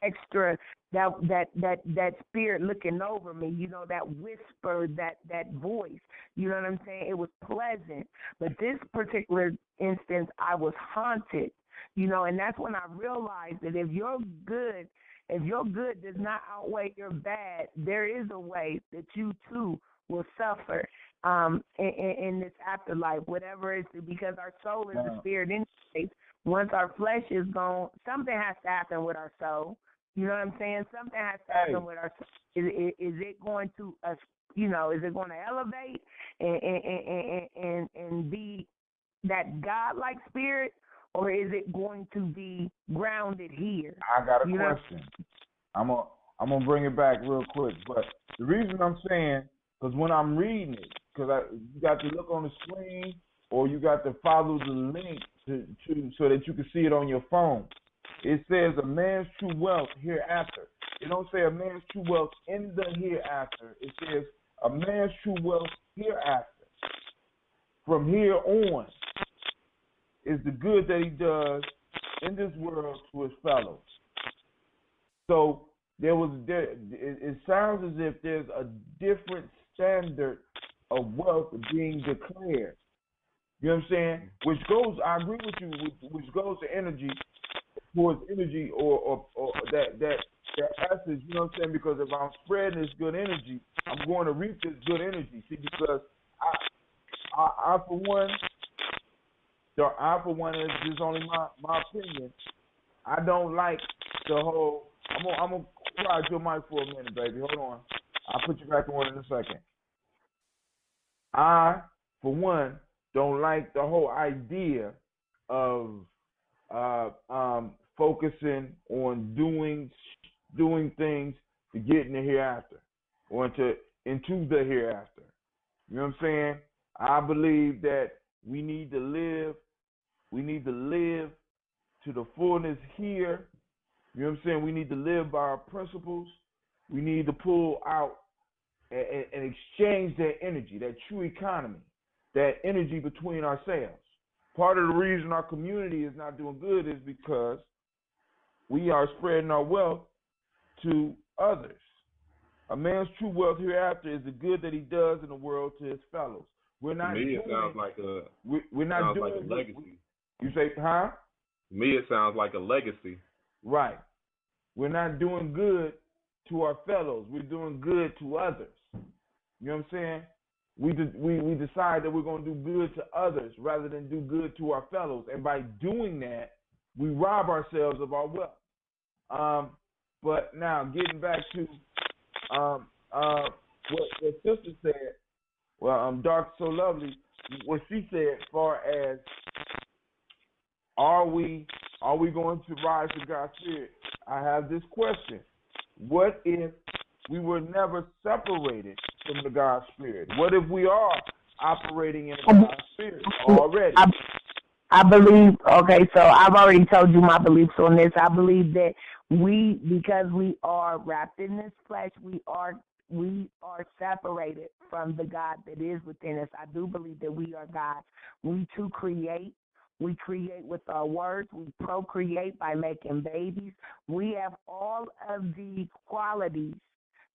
R: extra, that spirit looking over me, you know, that whisper, that voice, you know what I'm saying? It was pleasant. But this particular instance, I was haunted, you know, and that's when I realized that if your good does not outweigh your bad, there is a way that you too will suffer. in this afterlife, whatever it's because our soul is the spirit anyways. Once our flesh is gone, something has to happen with our soul. You know what I'm saying? Something has to happen with our soul. Is it going to is it going to elevate and be that God-like spirit, or is it going to be grounded here?
L: I got a question. I'm gonna bring it back real quick, but the reason I'm saying, because when I'm reading it, because you got to look on the screen or you got to follow the link to so that you can see it on your phone. It says a man's true wealth hereafter. It don't say a man's true wealth in the hereafter. It says a man's true wealth hereafter. From here on is the good that he does in this world to his fellows. So it sounds as if there's a different standard of wealth being declared. You know what I'm saying? Which goes, I agree with you, which goes to energy, towards energy or that essence, you know what I'm saying? Because if I'm spreading this good energy, I'm going to reap this good energy. See, because I for one, is just only my opinion. I don't like the whole. I'm gonna quiet your mic for a minute, baby. Hold on. I'll put you back on in a second. I, for one, don't like the whole idea of focusing on doing things to get in the hereafter or into the hereafter. You know what I'm saying? I believe that we need to live to the fullness here. You know what I'm saying? We need to live by our principles. We need to pull out and exchange that energy, that true economy, that energy between ourselves. Part of the reason our community is not doing good is because we are spreading our wealth to others. A man's true wealth hereafter is the good that he does in the world to his fellows. We're not.
T: To me, it sounds like
L: we're not doing
T: like a legacy.
L: You say, huh?
T: To me, it sounds like a legacy.
L: Right. We're not doing good to our fellows. We're doing good to others. You know what I'm saying? We decide that we're going to do good to others rather than do good to our fellows. And by doing that, we rob ourselves of our wealth. But now, getting back to what sister said, Dark So Lovely, what she said as far as are we going to rise to God's Spirit? I have this question. What if we were never separated from the God's Spirit? What if we are operating in God's Spirit already?
R: I believe, okay, so I've already told you my beliefs on this. I believe that because we are wrapped in this flesh, we are separated from the God that is within us. I do believe that we are God. We too create. We create with our words. We procreate by making babies. We have all of the qualities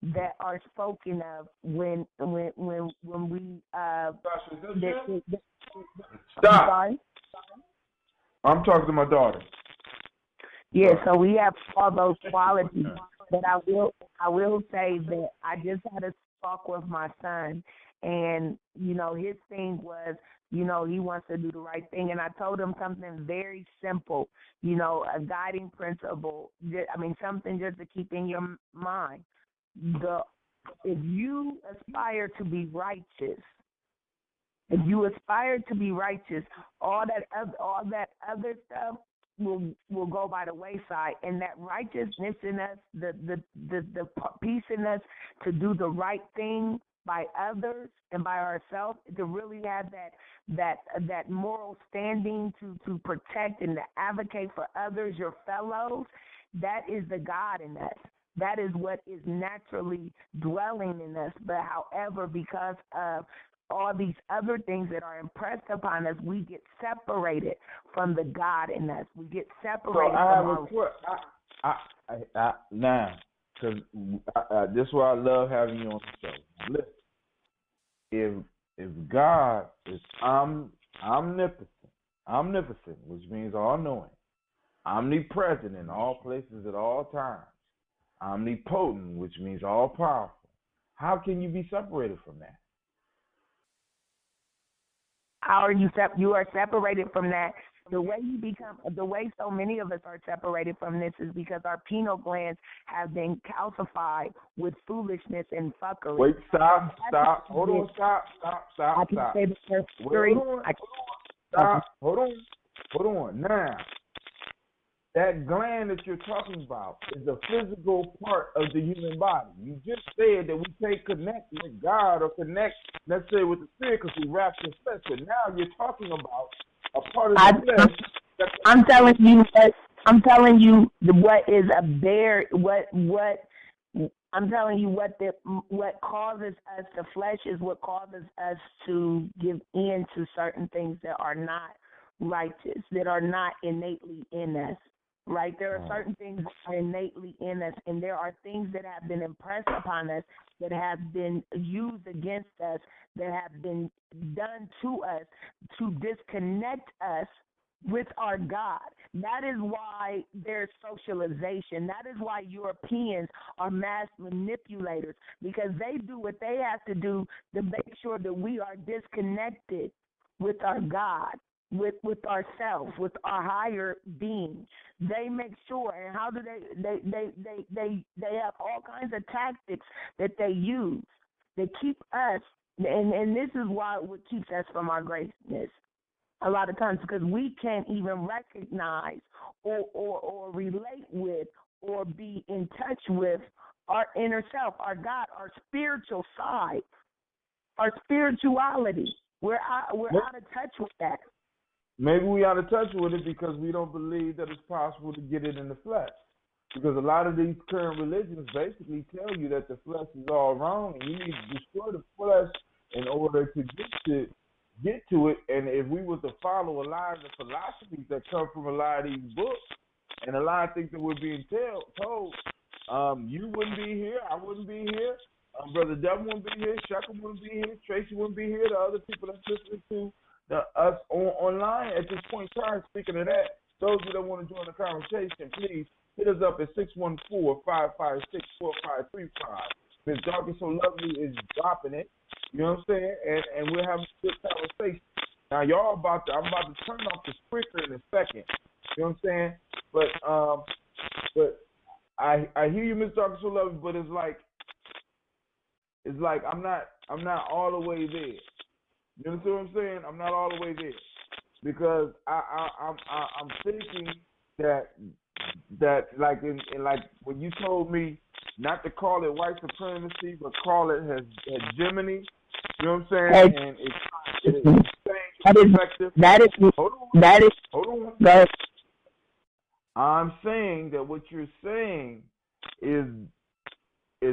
R: that are spoken of when we
L: Stop. I'm talking to my daughter.
R: Yeah, so we have all those qualities. But I will say that I just had a talk with my son, and his thing was, he wants to do the right thing, and I told him something very simple, a guiding principle. Something just to keep in your mind. If you aspire to be righteous, all that other stuff will go by the wayside, and that righteousness in us, the peace in us to do the right thing by others and by ourselves, to really have that moral standing to protect and to advocate for others, your fellows, that is the God in us. That is what is naturally dwelling in us. But however, because of all these other things that are impressed upon us, we get separated from the God in us. We get separated from
L: now, because this is why I love having you on the show. Listen, if God is omnipotent, which means all-knowing, omnipresent in all places at all times, omnipotent, which means all-powerful, how can you be separated from that?
R: How are you? You are separated from that. The way so many of us are separated from this is because our pineal glands have been calcified with foolishness and fuckery.
L: Wait, stop. Hold on, stop.
R: I can say the first three.
L: Hold on. Now, that gland that you're talking about is a physical part of the human body. You just said that we can't connect with God or connect necessarily with the spirit because we wrapped in flesh. But now you're talking about a part of the flesh.
R: I'm telling you what is a bear. I'm telling you what causes us. The flesh is what causes us to give in to certain things that are not righteous, that are not innately in us. Right? There are certain things that are innately in us, and there are things that have been impressed upon us, that have been used against us, that have been done to us to disconnect us with our God. That is why there's socialization. That is why Europeans are mass manipulators, because they do what they have to do to make sure that we are disconnected with our God, with ourselves, with our higher being. They make sure, and how do they have all kinds of tactics that they use. They keep us, and this is what keeps us from our greatness a lot of times, because we can't even recognize or relate with or be in touch with our inner self, our God, our spiritual side, our spirituality. We're out of touch with that.
L: Maybe we out of touch with it because we don't believe that it's possible to get it in the flesh. Because a lot of these current religions basically tell you that the flesh is all wrong and you need to destroy the flesh in order to get to it. And if we were to follow a lot of the philosophies that come from a lot of these books and a lot of things that we're being told, you wouldn't be here, I wouldn't be here, Brother Devin wouldn't be here, Shaka wouldn't be here, Tracy wouldn't be here, the other people that's listening to us online at this point in time. Speaking of that, those that want to join the conversation, please hit us up at 614-556-4535. Miss Darky So Lovely is dropping it. You know what I'm saying? And we're having a good conversation. Now, I'm about to turn off the speaker in a second. You know what I'm saying? But I hear you, Miss Darky So Lovely, but it's like I'm not all the way there. You know what I'm saying? I'm not all the way there because I'm thinking that like like when you told me not to call it white supremacy but call it hegemony. You know what I'm saying? And it's perspective. Hold on. I'm saying that what you're saying is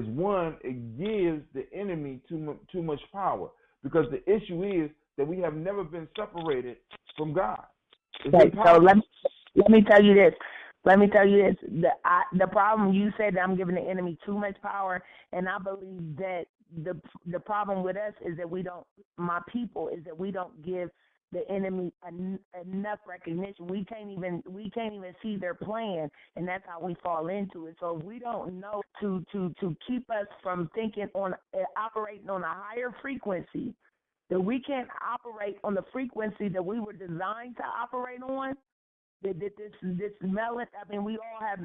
L: one, it gives the enemy too much power. Because the issue is that we have never been separated from God.
R: Okay, so let me tell you this. The problem, you said that I'm giving the enemy too much power, and I believe that the problem with us is that we don't give the enemy enough recognition. We can't even see their plan, and that's how we fall into it. So if we don't know to keep us from operating on a higher frequency, that we can't operate on the frequency that we were designed to operate on. That this melanin, I mean, we all have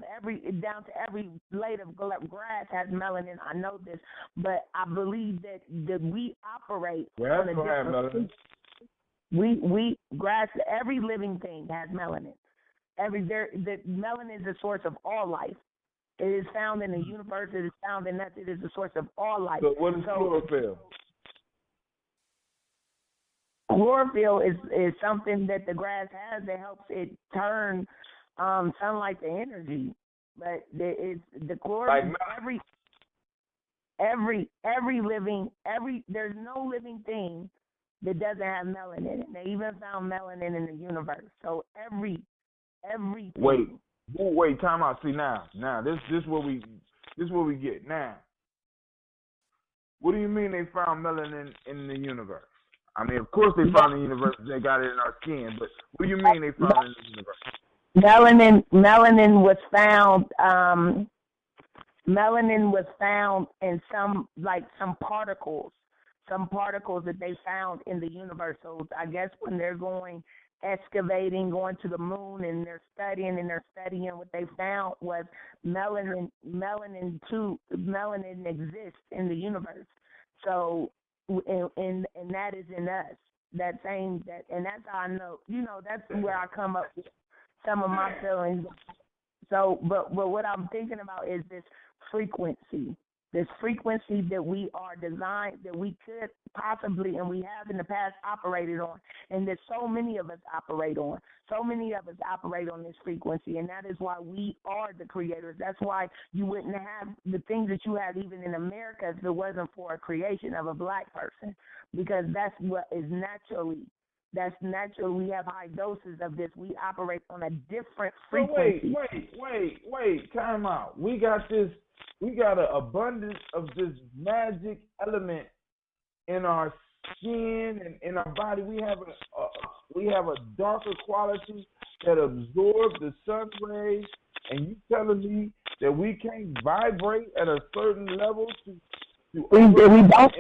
R: down to every blade of grass has melanin. I know this, but I believe that we operate on a different frequency. We grass, every living thing has melanin. The melanin is the source of all life. It is found in the universe. It is found in us. It is the source of all life.
L: So what is chlorophyll?
R: Chlorophyll is something that the grass has that helps it turn sunlight to energy. But it's the chlorophyll. There's no living thing that doesn't have melanin in it. They even found melanin in the universe. So everything.
L: Wait, time out. See now this is what we get now. What do you mean they found melanin in the universe? I mean, of course they found it in the universe. They got it in our skin. But what do you mean they found it in the universe?
R: Melanin was found. Melanin was found in some particles. some particles that they found in the universe. So I guess when they're going excavating, going to the moon, and they're studying, what they found was melanin exists in the universe. So and that is in us. And that's how I know. That's where I come up with some of my feelings. So, but what I'm thinking about is this frequency that we are designed, that we could possibly, and we have in the past operated on, and that so many of us operate on. So many of us operate on this frequency, and that is why we are the creators. That's why you wouldn't have the things that you have even in America if it wasn't for a creation of a black person, because that's what is naturally. That's natural. We have high doses of this. We operate on a different frequency.
L: Wait. Time out. We got an abundance of this magic element in our skin and in our body. We have a darker quality that absorbs the sun rays, and you telling me that we can't vibrate at a certain level to
R: we don't.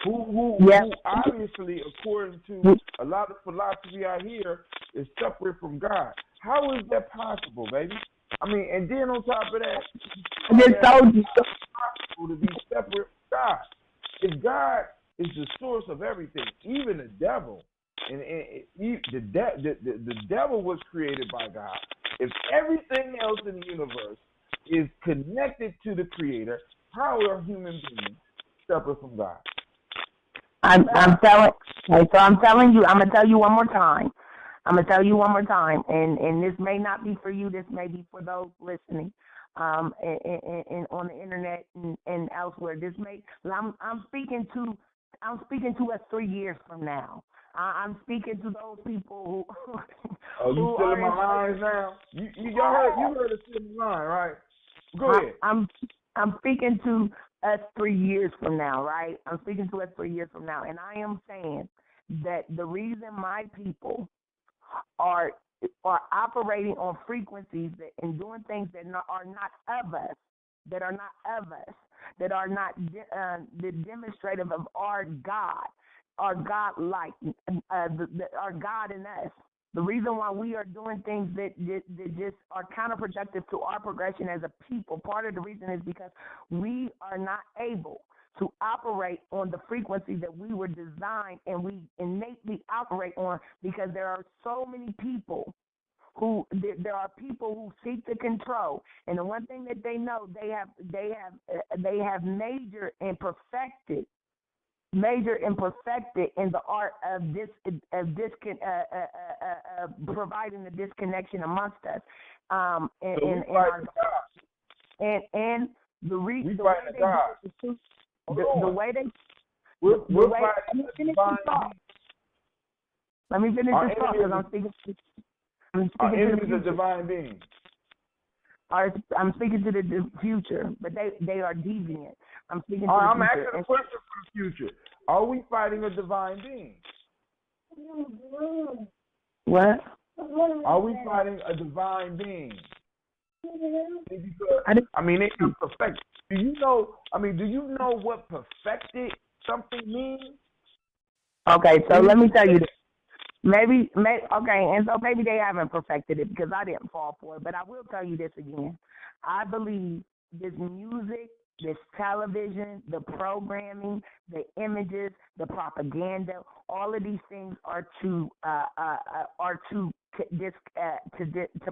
L: Who obviously, according to a lot of philosophy out here, is separate from God. How is that possible, baby? I mean, and then on top of that, it's possible to be separate from God. If God is the source of everything, even the devil, and the devil was created by God. If everything else in the universe is connected to the Creator, how are human beings separate from God?
R: I'm telling you, I'm going to tell you one more time. And this may not be for you, this may be for those listening and on the internet and elsewhere. I'm speaking to us 3 years from now. I'm speaking to those people who
L: you still in my lines now? You heard us still in line, right? Go ahead.
R: I'm speaking to us 3 years from now, right? I'm speaking to us 3 years from now, and I am saying that the reason my people are operating on frequencies and doing things that are not of us, that are not the demonstrative of our God, our God-like, our God in us. The reason why we are doing things that just are counterproductive to our progression as a people, part of the reason is because we are not able to operate on the frequency that we were designed and we innately operate on, because there are so many people who seek to control. And the one thing that they know, they have majored and perfected in the art of providing the disconnection amongst us. Let me finish this talk because I'm speaking
L: Our
R: to
L: enemies are divine beings.
R: I'm speaking to the future, but they are deviant. I'm speaking to
L: I'm
R: the future.
L: asking a question for the future. Are we fighting a divine being?
R: What?
L: Are we fighting a divine being? I mean, they can perfect. Do you know what perfected something means?
R: Okay, so let me tell you this. Maybe, and so maybe they haven't perfected it because I didn't fall for it. But I will tell you this again. I believe this music, this television, the programming, the images, the propaganda, all of these things are to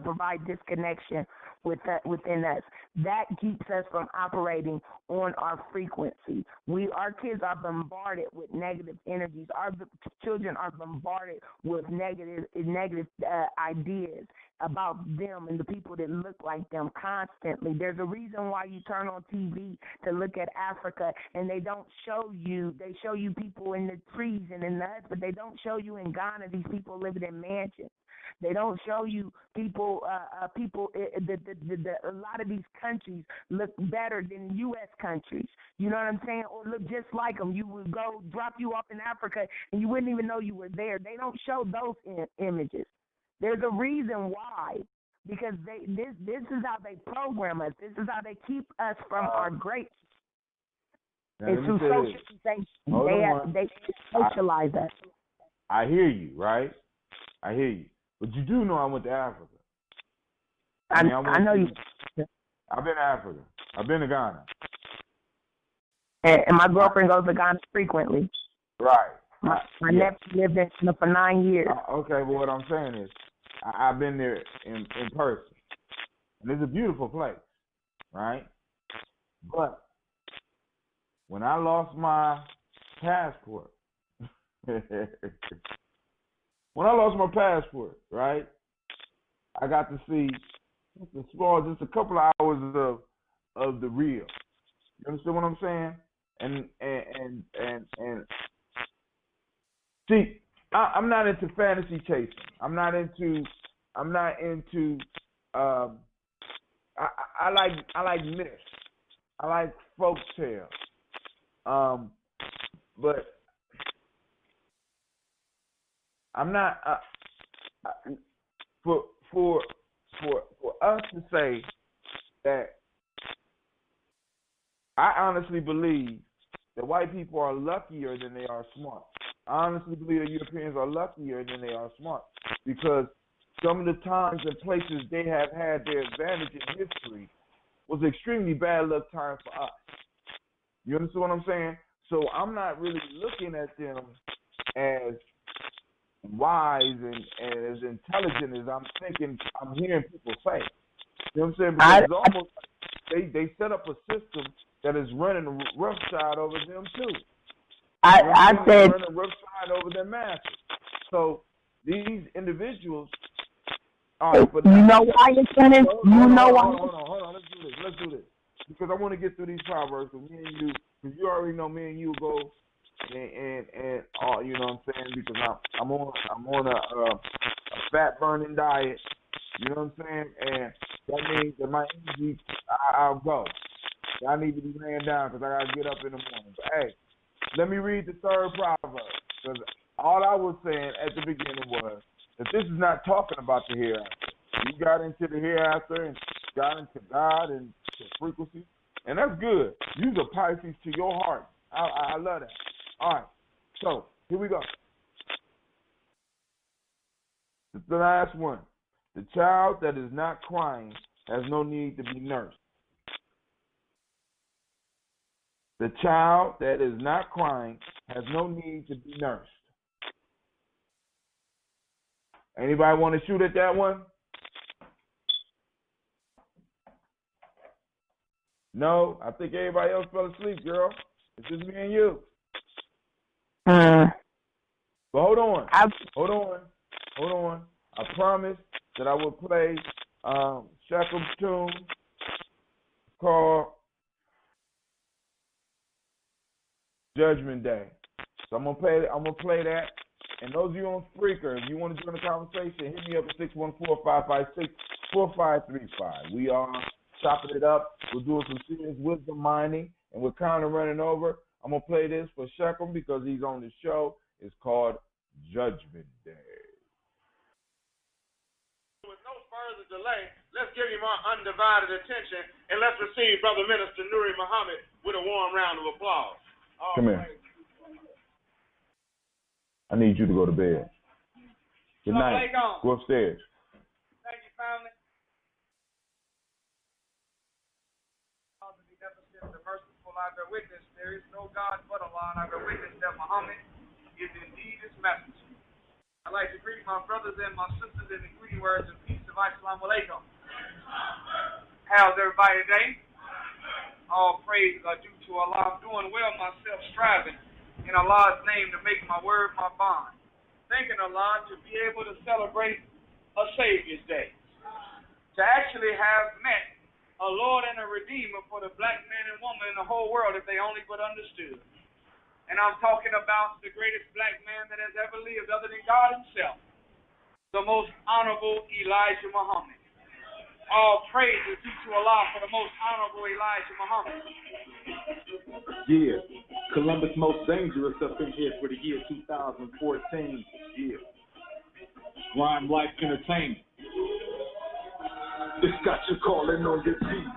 R: provide disconnection within us. That keeps us from operating on our frequency. Our kids are bombarded with negative energies. Our children are bombarded with negative ideas about them and the people that look like them constantly. There's a reason why you turn on TV to look at Africa and they show you people in the trees and in the huts, but they don't show you in Ghana these people living in mansions. They don't show you people. A lot of these countries look better than U.S. countries. You know what I'm saying? Or look just like them. You would go drop you off in Africa and you wouldn't even know you were there. They don't show those images. There's a reason why. Because this is how they program us. This is how they keep us from our great. It's through they socialize that.
L: I hear you, right? I hear you. But you do know I went to Africa.
R: I know you.
L: I've been to Africa. I've been to Ghana.
R: And my girlfriend goes to Ghana frequently.
L: Right.
R: My nephew lived in Ghana for 9 years.
L: Okay, well, what I'm saying is I've been there in person. And it's a beautiful place, right? But when I lost my passport, right, I got to see just a couple of hours of the real. You understand what I'm saying? And see, I'm not into fantasy chasing. I'm not into. I like myths. I like folk tales. But I'm not for us to say that. I honestly believe that white people are luckier than they are smart. I honestly believe that Europeans are luckier than they are smart, because some of the times and places they have had their advantage in history was extremely bad luck time for us. You understand what I'm saying? So I'm not really looking at them as wise and as intelligent as I'm hearing people say. You know what I'm saying? Because it's almost like they set up a system that is running roughshod over them too.
R: I said
L: running roughshod over their masters. So these individuals. All right, but
R: you know why it's running?
L: Hold on. Let's do this. Because I want to get through these proverbs with me and you. Because you already know me and you go and you know what I'm saying? Because I'm on a fat burning diet. You know what I'm saying? And that means that my energy, I'll go. I need to be laying down because I got to get up in the morning. But hey, let me read the third proverb. Because all I was saying at the beginning was that this is not talking about the hereafter. You got into the hereafter and got into God and the frequency. And that's good. Use a Pisces to your heart. I love that. All right. So here we go. The last one. The child that is not crying has no need to be nursed. The child that is not crying has no need to be nursed. Anybody want to shoot at that one? No? I think everybody else fell asleep, girl. It's just me and you. But hold on. Hold on. I promised that I would play Shackle's tune called Judgment Day. So I'm gonna play that. And those of you on Spreaker, if you want to join the conversation, hit me up at 614-556-4535. We are chopping it up. We're doing some serious wisdom mining, and we're kind of running over. I'm gonna play this for Shekel because he's on the show. It's called Judgment Day.
G: With no further delay, let's give him our undivided attention, and let's receive Brother Minister Nuri Muhammad with a warm round of applause.
L: Come here. I need you to go to bed. Good night. Go upstairs.
G: Thank you, family. The merciful, I bear witness, there is no God but Allah, and I bear witness that Muhammad is indeed his messenger. I'd like to greet my brothers and my sisters in the greeting words of peace of Assalamu alaikum. How's everybody today? All praises are due to Allah. I'm doing well myself, striving in Allah's name to make my word my bond. Thanking Allah to be able to celebrate a Savior's Day. To actually have met a Lord and a Redeemer for the black man and woman in the whole world if they only but understood. And I'm talking about the greatest black man that has ever lived other than God himself, the most honorable Elijah Muhammad. All praise is due to Allah for the most honorable Elijah Muhammad.
T: Yeah, Columbus most dangerous up in here for the year 2014. Yeah, Grime Life Entertainment. It's got you calling on your teeth.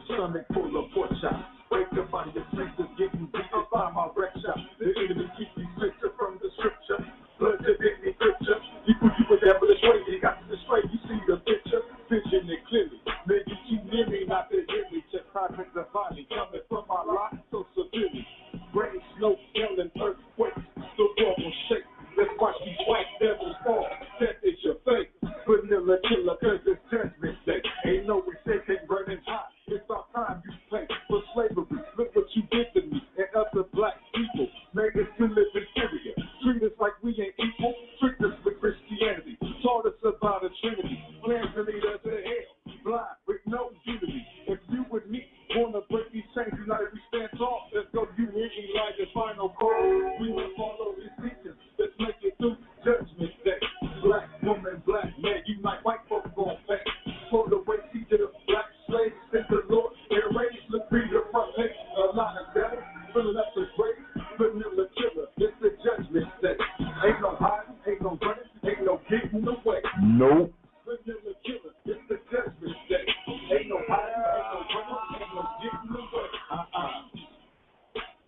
T: Stomach full of pork chops. Wake up on the streets is getting beat up by my wreck shop. The enemy keeps me switching from the scripture. Blood to any scripture. He put you with devilish way. He got you straight. You see the picture. Vision it clearly. Maybe you near me, not to hear me. Just prophets of body coming from my lot so severely. Rain, snow, hail, and earthquakes. The world will shake. Let's watch these white devils fall. That is your fate. Vanilla killer, cause it's judgment day. Ain't no mistake, ain't burning hot. It's our time you pay for slavery. Look what you did to me and other black people. Made us to live in Syria. Treat us like we ain't equal. Tricked us with Christianity. Taught us about a Trinity. Plans to lead us to hell. Blind with no unity. If you with me wanna break these chains, united we stand tall. Let's go, you and Elijah's final call. We must follow his teachings. Let's make it through judgment day. Black woman, black man, unite, white folks gon' pay. For the way she did a black slave, sent the Lord. Their race look be the front page. A lot of devils, filling up the grave. Vanilla killer, it's the judgment day. Ain't no hiding, ain't no running, ain't no getting away.
A: Nope.
T: Vanilla killer, it's the judgment day. Ain't no hiding, ain't no running, ain't no getting away.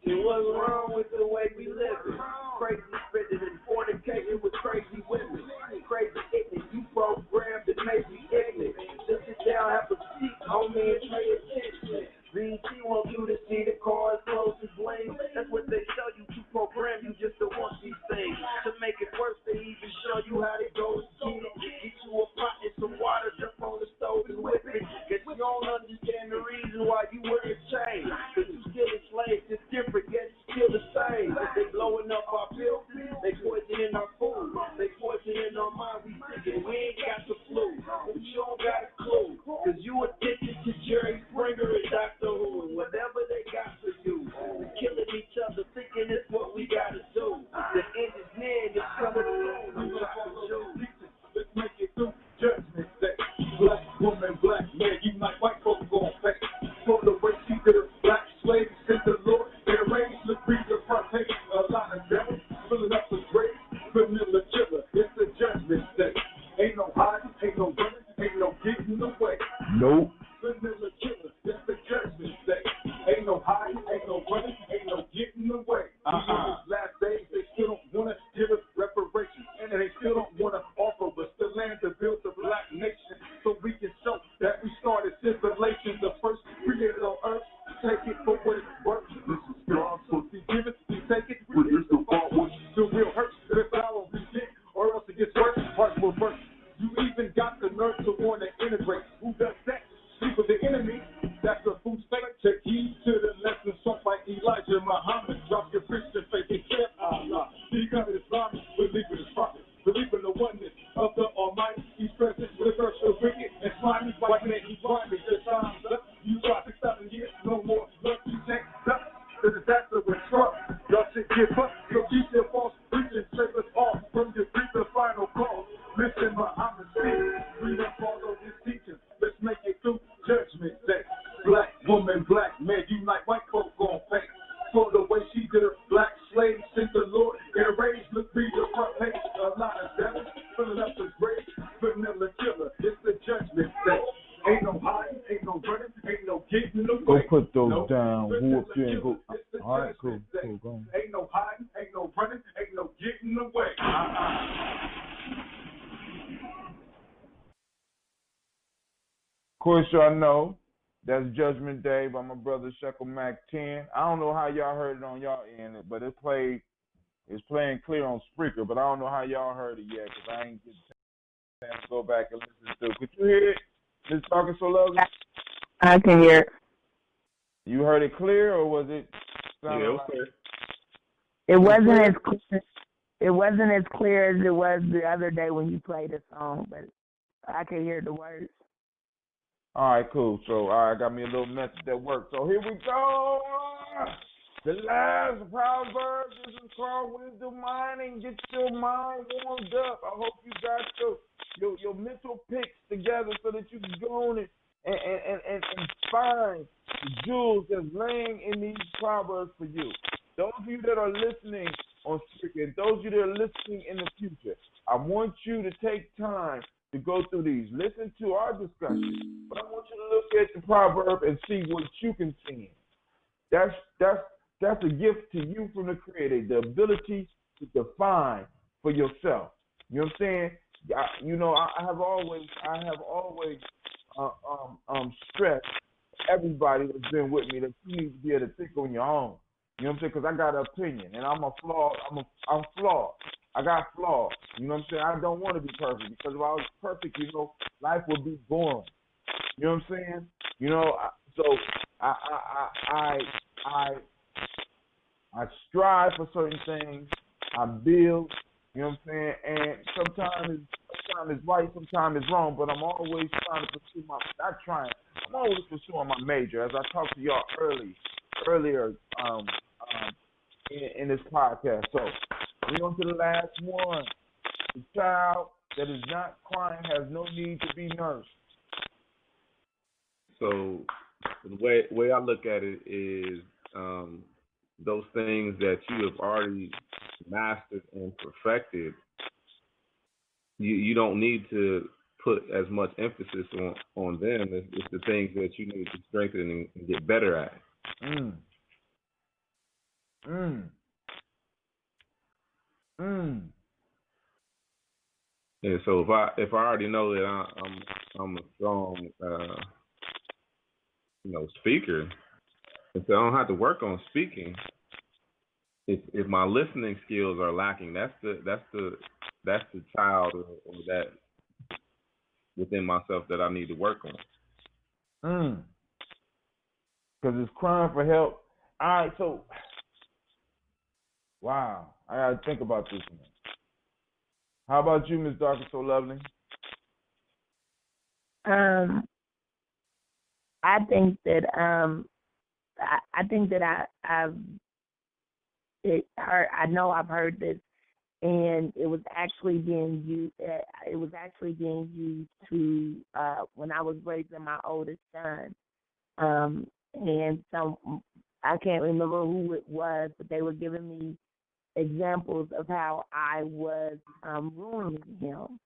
P: See what's wrong with the way we living? Crazy spending and fornicating with crazy women. Crazy ignorant, you programmed to make me ignorant. Just sit down, have a seat, homie, and pay attention. VT wants you to see the cars, clothes, and bling. That's what they show you to program you just to want these things. To make it worse, they even show you how to go and cheat. Get you a pot and some water, jump on the stove and whip it. Cause you don't understand the reason why you wear a chain. Cause you still enslaved, it's different, yet it's still the same. They blowing up our pills, they poisoning our food. They poisoning our mind, we thinking we ain't got the flu. But you don't got a clue. Cause you addicted to Jerry Springer and Dr. Who and whatever they got for you. We're killing each other, thinking it's what we gotta do. The end is near, and it's coming soon. We got to choose.
T: Let's make it through judgment day. Black woman, black man, unite, white folks gon' pay. For the way she did a black slave, sent the Lord. Their race look be the front page. A lot of devils filling up the grave. Vanilla killer, it's the judgment day. Ain't no hiding, ain't no running, ain't no getting away.
A: Nope.
T: Vanilla killer, it's the judgment day. Ain't no hiding, ain't no running, ain't no getting away. In these last days, they still don't wanna give us reparations, and they still don't wanna offer us the land to build the black nation, so we can show that we started civilization, the first created on earth. Take it for what it's worth. This is God's pussy. Give it, we take it. We use the fault. The real hurt. If I don't begin, or else it gets worse. Hearts will burst. You even got the nerve to want to integrate. Who does that? Sleep with the enemy. That's a food state. Take heed to the lessons taught by Elijah Muhammad. Drop your Christian faith and care Allah. Become Islamic. Believe in his prophet. Believe in the oneness of the Almighty. He's present with the the wicked and slimy. Why can't he find me? The time's up. You try 6,000 years. No more love. You can't stop. The disaster was struck. Y'all should give up. So keep your false preaching. Save us all from your grief, the final call. Listen, Muhammad speak. We don't follow his teachings. Let's make it through judgment day. Black woman, black man, unite, white folk gon' pay. For the way she did a black slave, sent the Lord. Their rage look be the front page. A lot of devils filling up the grave. Vanilla killer, it's the judgment day. Ain't no hiding, ain't no running, ain't no getting away.
A: Go put those down. Whoop you and go. All right, cool. Go on.
T: Ain't no hiding, ain't no running, ain't no getting away.
A: Of course, y'all know that's Judgment Day by my brother Shekel Mac 10. I don't know how y'all heard it on y'all end, but it's playing clear on Spreaker, but I don't know how y'all heard it yet because I ain't get a chance to go back and listen to it. Could you hear it? It's talking so lovely.
R: I can hear it.
A: You heard it clear, or was it?
Q: Yeah, it was clear.
R: It wasn't as clear. It wasn't as clear as it was the other day when you played the song, but I could hear the words.
A: All right, cool. So, I got me a little message that worked. So here we go. The last proverb is called wisdom mining. Get your mind warmed up. I hope you got your mental picks together so that you can go on and find the jewels that's laying in these proverbs for you. Those of you that are listening on Spreaker, and those of you that are listening in the future, I want you to take time to go through these. Listen to our discussion, but I want you to look at the proverb and see what you can see.
L: That's a gift to you from the Creator, the ability to define for yourself. You know what I'm saying? I have always stressed everybody that's been with me that you need to be able to think on your own. You know what I'm saying? Because I got an opinion, and I'm flawed. I got flaws. You know what I'm saying? I don't want to be perfect, because if I was perfect, life would be boring. You know what I'm saying? So I strive for certain things. I build. You know what I'm saying? And sometimes it's right, sometimes it's wrong, but I'm always trying to pursue I'm always pursuing my major, as I talked to y'all earlier in this podcast. So we're on to the last one. The child that is not crying has no need to be nursed.
U: So the way I look at it is those things that you have already mastered and perfected, you don't need to put as much emphasis on them. It's the things that you need to strengthen and get better at. And so if I already know that I'm a strong speaker, and so I don't have to work on speaking. If my listening skills are lacking, that's the child or that within myself that I need to work on.
L: Because it's crying for help. All right, so wow, I gotta think about this one. How about you, Miss Dark and So Lovely?
R: I think that I know I've heard this, and it was actually being used. It was actually being used to when I was raising my oldest son, and I can't remember who it was, but they were giving me examples of how I was ruining him,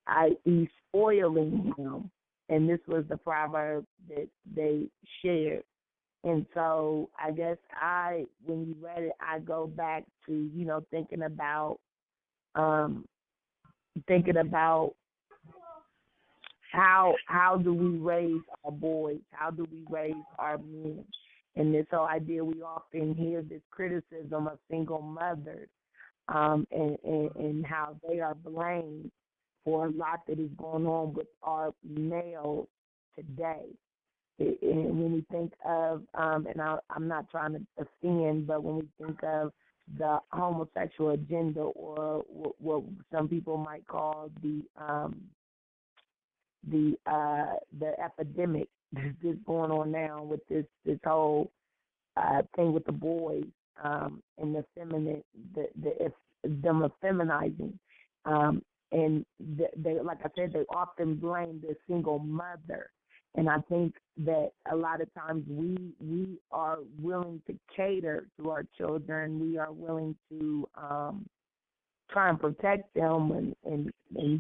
R: i.e. spoiling him. And this was the proverb that they shared. And so I guess when you read it, I go back to, thinking about how do we raise our boys? How do we raise our men? And this whole idea, we often hear this criticism of single mothers and how they are blamed for a lot that is going on with our males today. And when we think of, and I'm not trying to offend, but when we think of the homosexual agenda, or what some people might call the epidemic that's going on now with this whole thing with the boys and the feminine, them effeminizing. And they, like I said, they often blame the single mother. And I think that a lot of times we are willing to cater to our children. We are willing to try and protect them and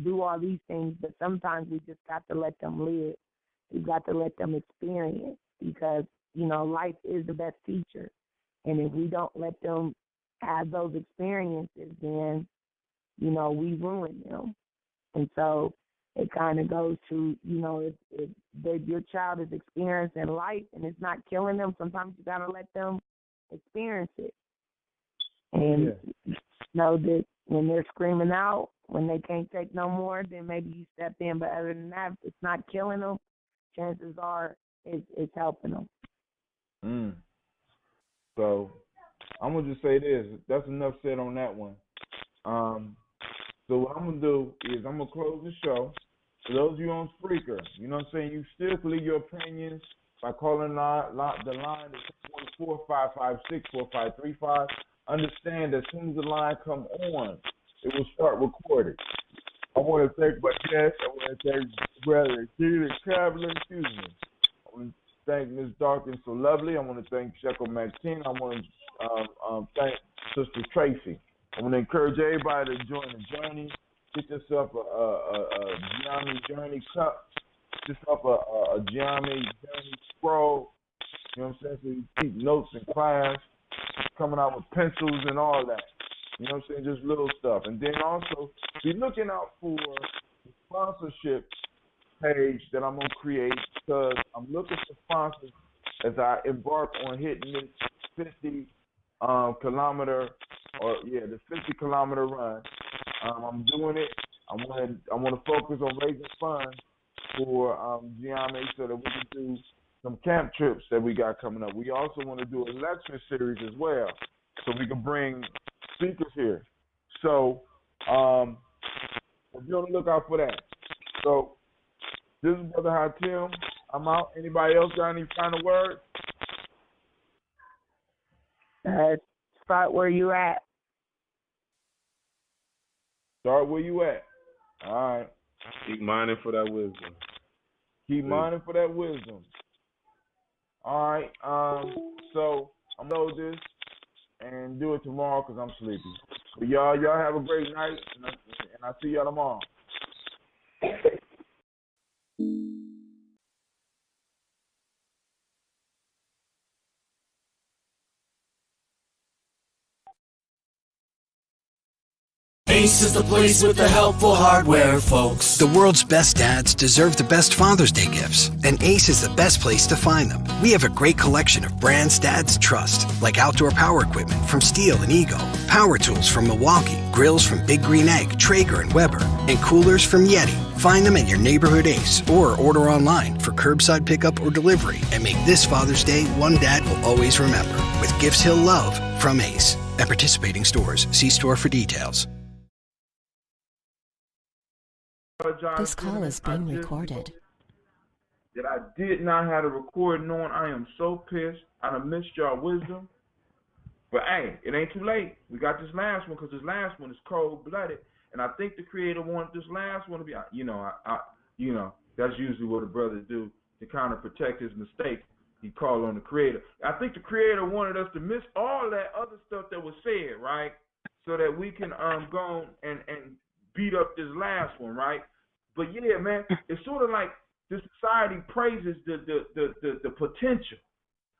R: do all these things. But sometimes we just got to let them live. We've got to let them experience, because, life is the best teacher. And if we don't let them have those experiences, then we ruin them. And so it kind of goes to, if your child is experiencing life and it's not killing them, sometimes you got to let them experience it. And know that when they're screaming out, when they can't take no more, then maybe you step in. But other than that, if it's not killing them, chances are it's helping them.
L: So I'm going to just say this. That's enough said on that one. So what I'm going to do is I'm going to close the show. For those of you on Spreaker, you know what I'm saying, you still can leave your opinions by calling the line at 614-556-4535. Understand that as soon as the line come on, it will start recording. I want to thank my guest. I want to thank Brother Keely Traveler. Excuse me. I want to thank Ms. Dark and So Lovely. I want to thank Shekel Maxine. I want to thank Sister Tracy. I want to encourage everybody to join the journey. Get yourself a Gye-Nyame Journey cup. Get yourself a Gye-Nyame Journey scroll. You know what I'm saying? So you keep notes in class, coming out with pencils and all that. You know what I'm saying? Just little stuff. And then also be looking out for the sponsorship page that I'm going to create, because I'm looking for sponsors as I embark on hitting this 50 kilometer the 50 kilometer run. I'm doing it. I want to focus on raising funds for Gye-Nyame so that we can do some camp trips that we got coming up. We also want to do a lecture series as well, so we can bring speakers here. So be on the lookout for that. So this is Brother Hatim. I'm out. Anybody else got any final words?
R: Start where you at.
L: Start where you at. All right.
U: Keep mining for that wisdom.
L: Keep mining for that wisdom. All right. So I'm gonna load this and do it tomorrow because I'm sleepy. But y'all have a great night, and I'll see y'all tomorrow.
C: Ace is the place with the helpful hardware, folks.
V: The world's best dads deserve the best Father's Day gifts, and Ace is the best place to find them. We have a great collection of brands dads trust, like outdoor power equipment from Steel and Ego, power tools from Milwaukee, grills from Big Green Egg, Traeger and Weber, and coolers from Yeti. Find them at your neighborhood Ace or order online for curbside pickup or delivery, and make this Father's Day one dad will always remember with gifts he'll love from Ace. At participating stores, see store for details.
N: This call is being recorded.
L: That I did not have a recording on. I am so pissed. I done missed y'all wisdom. But hey, it ain't too late. We got this last one because this last one is cold-blooded. And I think the creator wanted this last one to be, that's usually what a brother do to kind of protect his mistakes. He called on the creator. I think the creator wanted us to miss all that other stuff that was said, right? So that we can go and beat up this last one, right? But yeah, man, it's sort of like the society praises the potential.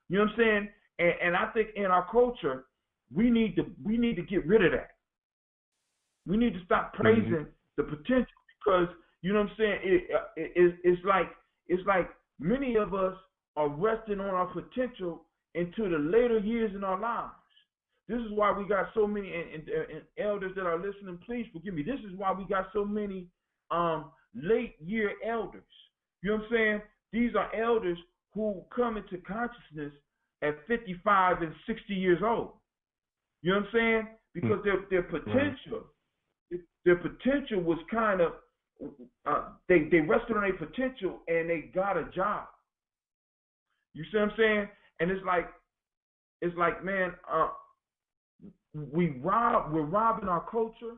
L: You know what I'm saying? And I think in our culture, we need to get rid of that. We need to stop praising the potential, because you know what I'm saying. It's like many of us are resting on our potential into the later years in our lives. This is why we got so many, and elders that are listening, please forgive me. This is why we got so many late year elders. You know what I'm saying? These are elders who come into consciousness at 55 and 60 years old. You know what I'm saying? Because their potential was kind of, they rested on their potential and they got a job. You see what I'm saying? And it's like, man, we're robbing our culture,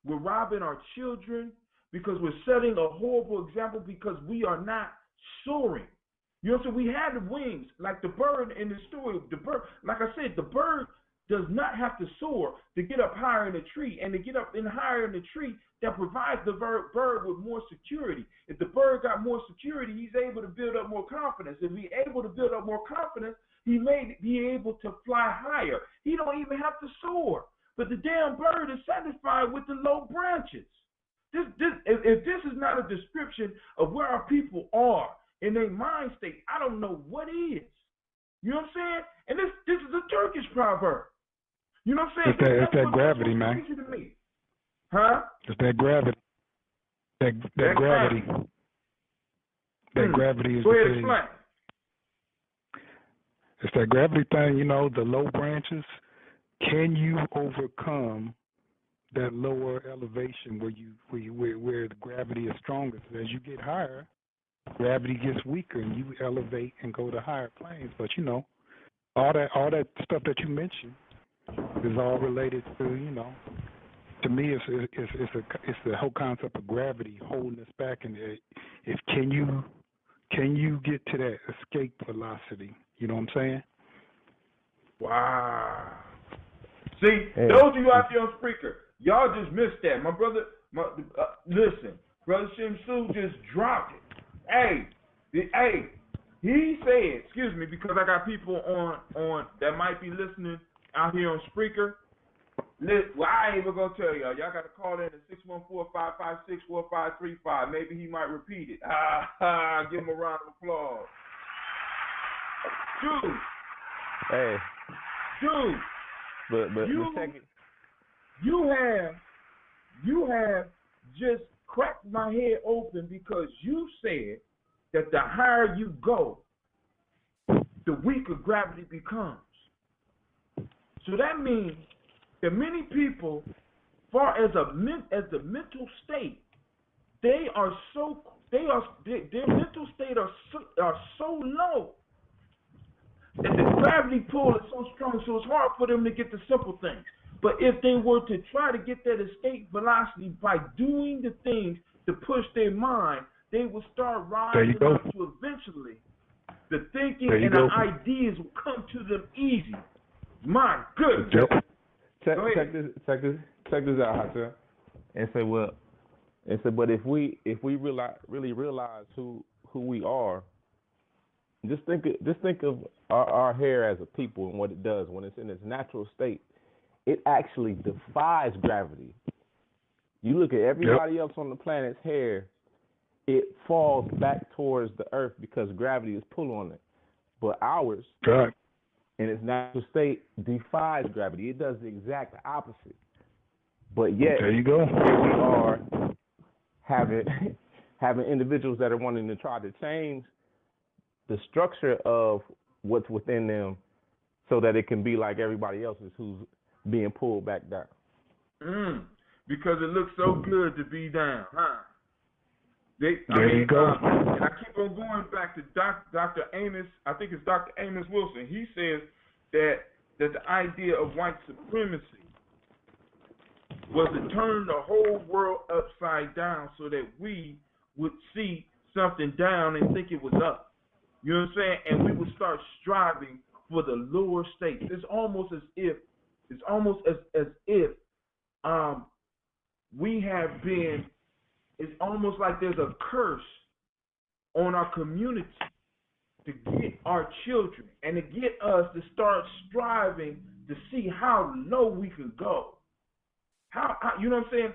L: we're robbing our children, because we're setting a horrible example, because we are not soaring. You know what I'm saying? We had the wings, like the bird in the story. The bird, like I said, the bird does not have to soar to get up higher in the tree, and to get up higher in the tree, that provides the bird with more security. If the bird got more security, he's able to build up more confidence. If he's able to build up more confidence, he may be able to fly higher. He don't even have to soar. But the damn bird is satisfied with the low branches. If this is not a description of where our people are in their mind state, I don't know what is. You know what I'm saying? And this is a Turkish proverb. You know what I'm saying?
W: It's that gravity, man.
L: To me. Huh?
W: It's that gravity. That gravity. That gravity is
L: Go ahead,
W: the thing.
L: explain.
W: It's that gravity thing, the low branches. Can you overcome that lower elevation where the gravity is strongest? As you get higher, gravity gets weaker and you elevate and go to higher planes. But all that stuff that you mentioned is all related to, to me it's the whole concept of gravity holding us back, and can you get to that escape velocity? You know what I'm saying?
L: Wow. See, those of you out there on Spreaker, y'all just missed that. My brother, listen, Brother Shamsu just dropped it. Hey, He said, excuse me, because I got people on that might be listening out here on Spreaker. Well, I ain't even gonna tell y'all. Y'all got to call in at 614-556-4535. Maybe he might repeat it. Give him a round of applause. Dude.
U: Hey.
L: Dude.
U: But
L: you have just cracked my head open because you said that the higher you go, the weaker gravity becomes. So that means that many people, far as the mental state, their mental state are so low that the gravity pull is so strong, so it's hard for them to get the simple things. But if they were to try to get that escape velocity by doing the things to push their mind, they will start rising up to eventually the thinking and the ideas will come to them easy. My goodness.
U: Check this out, Hacha. And say, but if we really realize who we are, just think of our hair as a people and what it does when it's in its natural state. It actually defies gravity. You look at everybody else on the planet's hair, it falls back towards the earth because gravity is pull on it. But ours, in its natural state, defies gravity. It does the exact opposite. But yet,
W: there you go.
U: Here we are having individuals that are wanting to try to change the structure of what's within them so that it can be like everybody else's who's being pulled back down.
L: Because it looks so good to be down, huh?
W: There you go.
L: And I keep on going back to Dr. Amos. I think it's Dr. Amos Wilson. He says that the idea of white supremacy was to turn the whole world upside down so that we would see something down and think it was up. You know what I'm saying? And we would start striving for the lower states. It's almost as if we have been. It's almost like there's a curse on our community to get our children and to get us to start striving to see how low we can go. How you know what I'm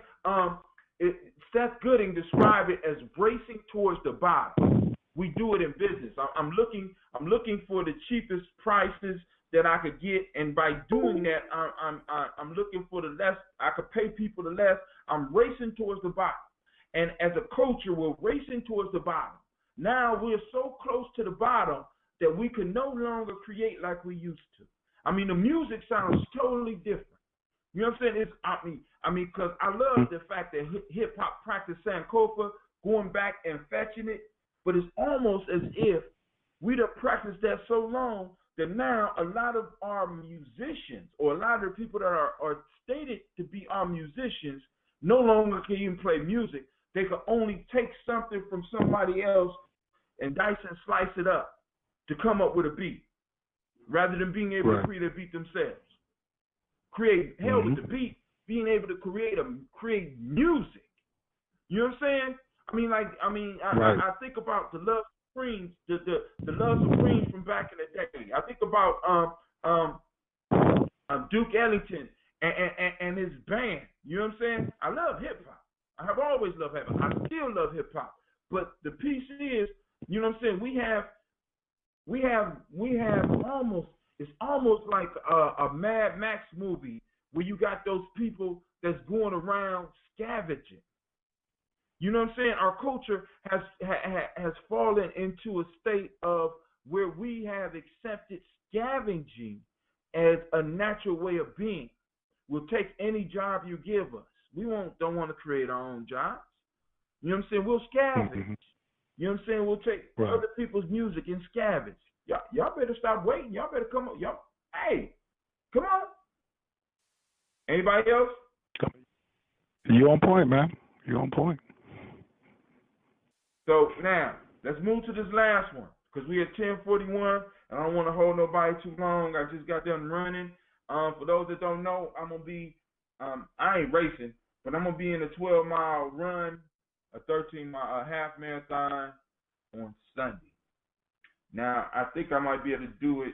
L: saying? Seth Gooding described it as racing towards the bottom. We do it in business. I'm looking for the cheapest prices that I could get, and by doing that, I'm looking for the less I could pay people the less. I'm racing towards the bottom. And as a culture, we're racing towards the bottom. Now we're so close to the bottom that we can no longer create like we used to. I mean, the music sounds totally different. You know what I'm saying? Because I love the fact that hip hop practiced Sankofa, going back and fetching it, but it's almost as if we'd have practiced that so long that now a lot of our musicians, or a lot of the people that are stated to be our musicians, no longer can even play music. They can only take something from somebody else and dice and slice it up to come up with a beat, rather than being able to create a beat themselves. Hell with the beat, being able to create music. You know what I'm saying? I think about the Love Supremes, the Love Supremes from back in the day. I think about Duke Ellington and his band. You know what I'm saying? I love hip hop. I have always loved hip hop. I still love hip hop. But the piece is, you know what I'm saying? We have it's almost like a Mad Max movie where you got those people that's going around scavenging. You know what I'm saying? Our culture has fallen into a state of where we have accepted scavenging as a natural way of being. We'll take any job you give us. We don't want to create our own jobs. You know what I'm saying? We'll scavenge. You know what I'm saying? We'll take other people's music and scavenge. Y'all better stop waiting. Y'all better come up. Hey, come on. Anybody else?
W: You on point, man. You on point.
L: So now, let's move to this last one, because we at 10:41, and I don't want to hold nobody too long. I just got done running. For those that don't know, I'm going to be, I ain't racing, but I'm going to be in a 12-mile run, a 13-mile, a half marathon on Sunday. Now, I think I might be able to do it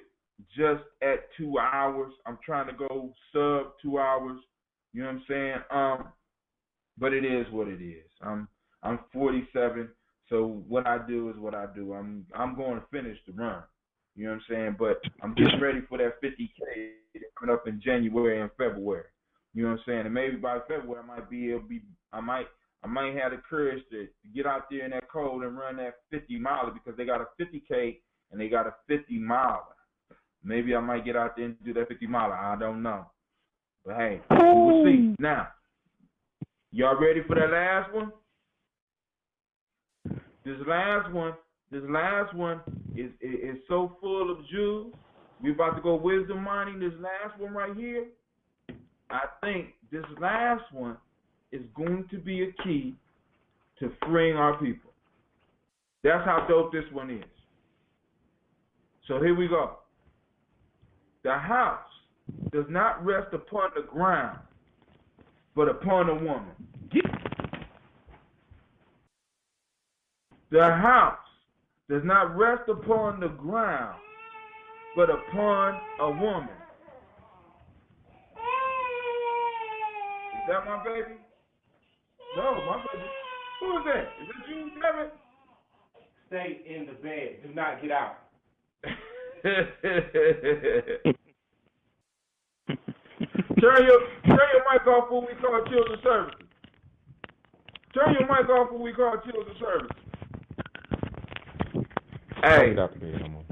L: just at 2 hours. I'm trying to go sub 2 hours. You know what I'm saying? But it is what it is. I'm 47, so what I do is what I do. I'm going to finish the run. You know what I'm saying? But I'm getting ready for that 50K coming up in January and February. You know what I'm saying? And maybe by February I might have the courage to get out there in that cold and run that 50 miler, because they got a 50K and they got a 50 miler. Maybe I might get out there and do that 50 miler. I don't know. But hey, we'll see. Now, y'all ready for that last one? This last one is so full of jewels. We about to go wisdom mining. This last one right here, I think this last one is going to be a key to freeing our people. That's how dope this one is. So here we go. The house does not rest upon the ground, but upon a woman. The house does not rest upon the ground, but upon a woman. Is that my baby? No, my baby. Who is that? Is it you, Kevin?
I: Stay in the bed. Do not get out.
L: Turn your mic off when we call children's services. Turn your mic off when we call children's services. Hey.
D: Get out the bed, come on.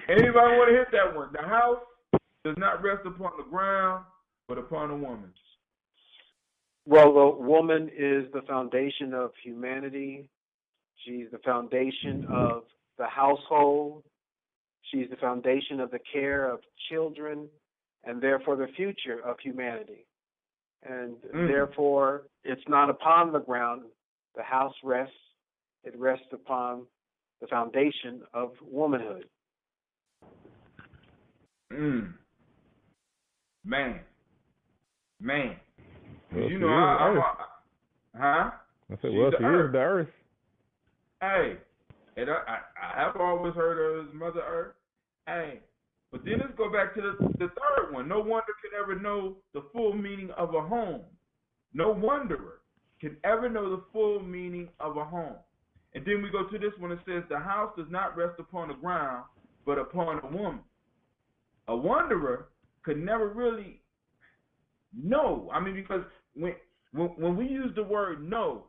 L: Anybody want to hit that one? The house does not rest upon the ground, but upon a woman.
E: Well, the woman is the foundation of humanity. She's the foundation of the household. She's the foundation of the care of children, and therefore the future of humanity. And therefore, it's not upon the ground the house rests. It rests upon the foundation of womanhood.
L: Man.
D: Well,
L: you know, huh?
D: I said, well, she is the earth.
L: Hey, and I have always heard of as Mother Earth. Hey, but then let's go back to the third one. No wonder can ever know the full meaning of a home. No wanderer can ever know the full meaning of a home. And then we go to this one. It says, the house does not rest upon the ground, but upon a woman. A wanderer could never really know. I mean, because when we use the word know,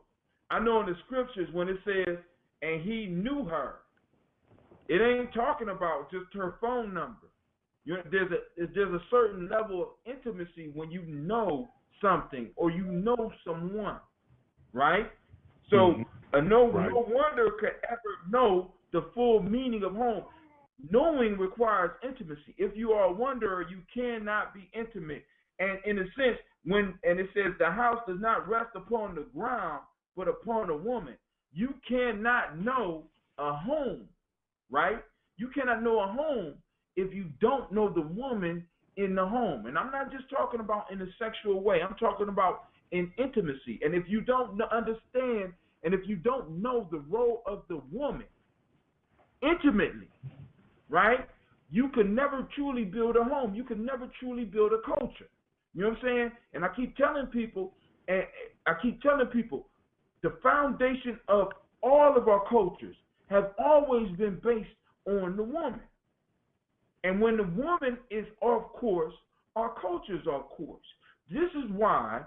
L: I know in the scriptures when it says, and he knew her, it ain't talking about just her phone number. There's a certain level of intimacy when you know something or you know someone, right? So no wonder could ever know the full meaning of home. Knowing requires intimacy. If you are a wanderer, you cannot be intimate. And in a sense, and it says the house does not rest upon the ground, but upon a woman. You cannot know a home, right? You cannot know a home if you don't know the woman in the home. And I'm not just talking about in a sexual way. I'm talking about in intimacy. And if you don't understand, and if you don't know the role of the woman intimately, right, you can never truly build a home. You can never truly build a culture. You know what I'm saying? And I keep telling people, the foundation of all of our cultures have always been based on the woman. And when the woman is off course, our cultures are off course. This is why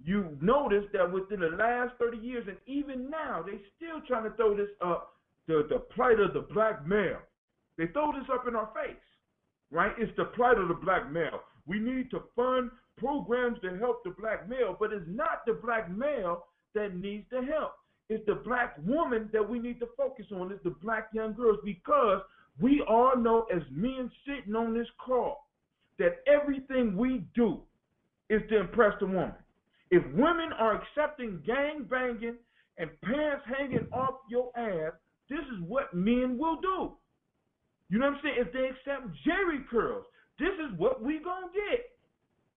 L: you notice that within the last 30 years, and even now, they still trying to throw this up, the plight of the black male. They throw this up in our face, right? It's the plight of the black male. We need to fund programs to help the black male, but it's not the black male that needs the help. It's the black woman that we need to focus on. It's the black young girls, because we all know as men sitting on this call that everything we do is to impress the woman. If women are accepting gang banging and pants hanging off your ass, this is what men will do. You know what I'm saying? If they accept jerry curls, this is what we gonna get.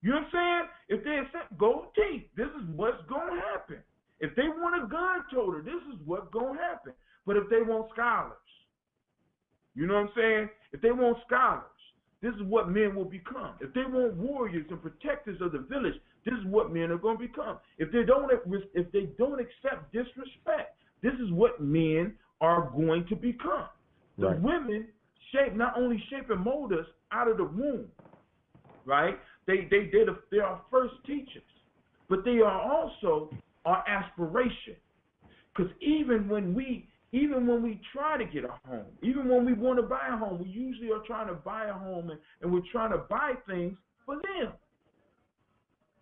L: You know what I'm saying? If they accept gold teeth, this is what's gonna happen. If they want a gun toter, this is what's going to happen. But if they want scholars, you know what I'm saying? If they want scholars, this is what men will become. If they want warriors and protectors of the village, this is what men are going to become. If they don't accept disrespect, this is what men are going to become. The women not only shape and mold us out of the womb, right? They are our first teachers, but they are also our aspiration. Because even when we try to get a home, even when we want to buy a home, we usually are trying to buy a home and we're trying to buy things for them.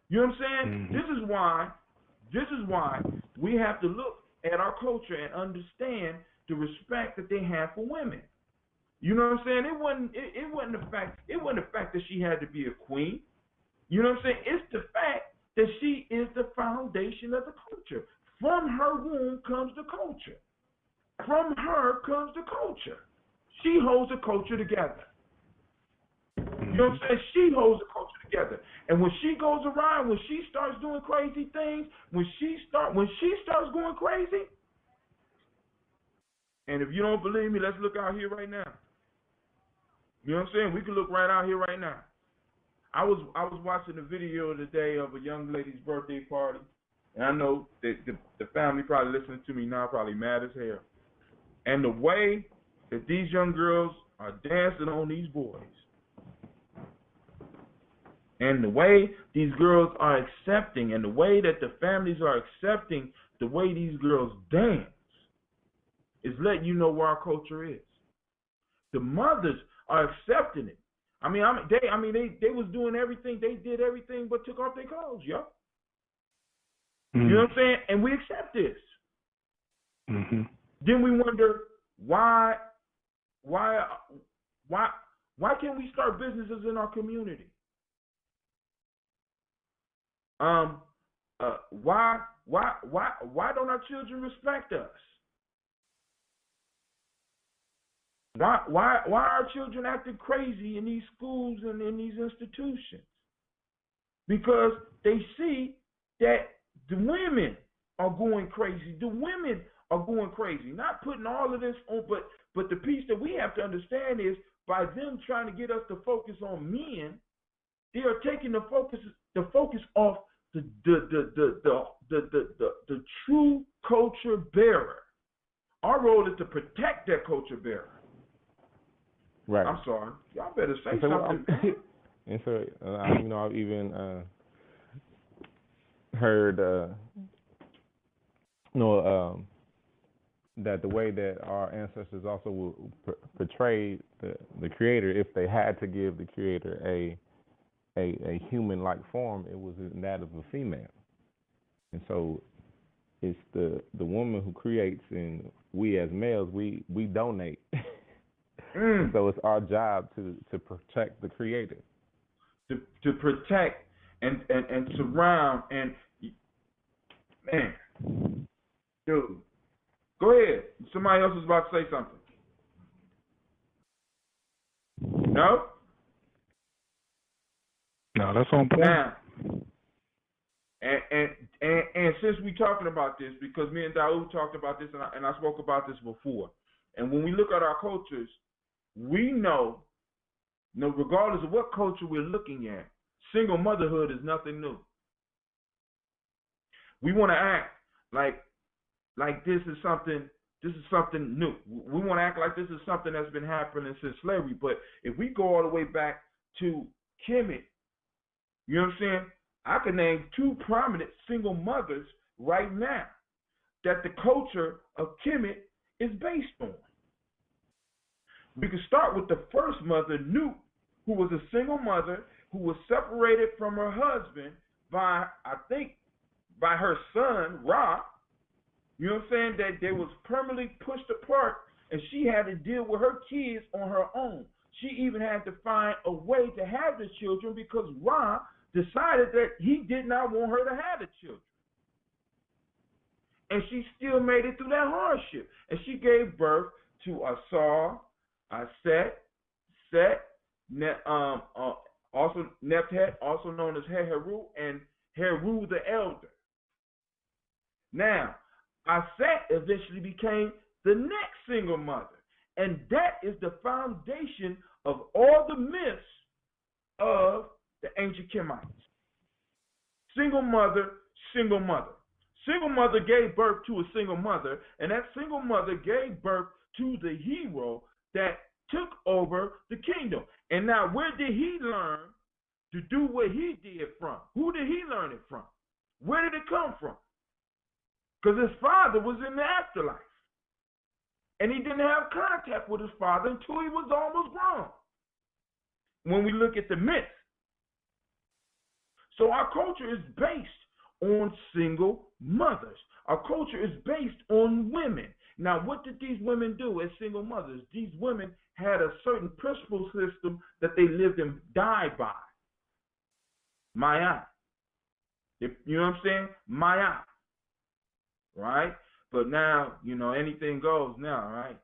L: You know what I'm saying?
W: Mm-hmm.
L: This is why we have to look at our culture and understand the respect that they have for women. You know what I'm saying? It wasn't the fact that she had to be a queen. You know what I'm saying? It's the fact that she is the foundation of the culture. From her womb comes the culture. From her comes the culture. She holds the culture together. You know what I'm saying? She holds the culture together. And when she goes around, when she starts doing crazy things, when she starts going crazy, and if you don't believe me, let's look out here right now. You know what I'm saying? We can look right out here right now. I was watching a video today of a young lady's birthday party, and I know that the family probably listening to me now, probably mad as hell. And the way that these young girls are dancing on these boys, and the way these girls are accepting, and the way that the families are accepting the way these girls dance, is letting you know where our culture is. The mothers are accepting it. They was doing everything. They did everything but took off their clothes, yo.
W: Mm-hmm.
L: You know what I'm saying? And we accept this.
W: Mm-hmm.
L: Then we wonder why can't we start businesses in our community? Why don't our children respect us? Why are our children acting crazy in these schools and in these institutions? Because they see that the women are going crazy. The women are going crazy. Not putting all of this on, but the piece that we have to understand is by them trying to get us to focus on men, they are taking the focus off the true culture bearer. Our role is to protect that culture bearer.
D: Right.
L: I'm sorry. Y'all better say
D: so,
L: something.
D: And so, I've even heard, that the way that our ancestors also will portray the Creator, if they had to give the Creator a human-like form, it was in that of a female. And so it's the woman who creates, and we as males, we donate. So it's our job to protect the Creator.
L: To protect and surround and, man, dude, go ahead. Somebody else is about to say something. No?
W: No, that's on point.
L: Now, and since we talking about this, because me and Daoud talked about this, and I spoke about this before, and when we look at our cultures, we know, regardless of what culture we're looking at, single motherhood is nothing new. We want to act like this is something new. We want to act like this is something that's been happening since slavery. But if we go all the way back to Kemet, you know what I'm saying? I can name two prominent single mothers right now that the culture of Kemet is based on. We can start with the first mother, Nut, who was a single mother who was separated from her husband by her son, Ra. You know what I'm saying? That they was permanently pushed apart, and she had to deal with her kids on her own. She even had to find a way to have the children because Ra decided that he did not want her to have the children. And she still made it through that hardship. And she gave birth to Asar, Set, also Nephtet, also known as Heru, and Heru the elder. Now, Aset eventually became the next single mother. And that is the foundation of all the myths of the ancient Kemites. Single mother, single mother. Single mother gave birth to a single mother, and that single mother gave birth to the hero that took over the kingdom. And now, where did he learn to do what he did from? Who did he learn it from? Where did it come from? Because his father was in the afterlife. And he didn't have contact with his father until he was almost grown. When we look at the myth. So our culture is based on single mothers. Our culture is based on women. Now, what did these women do as single mothers? These women had a certain principle system that they lived and died by. Maya. You know what I'm saying? Maya. Right? But now, anything goes now, right?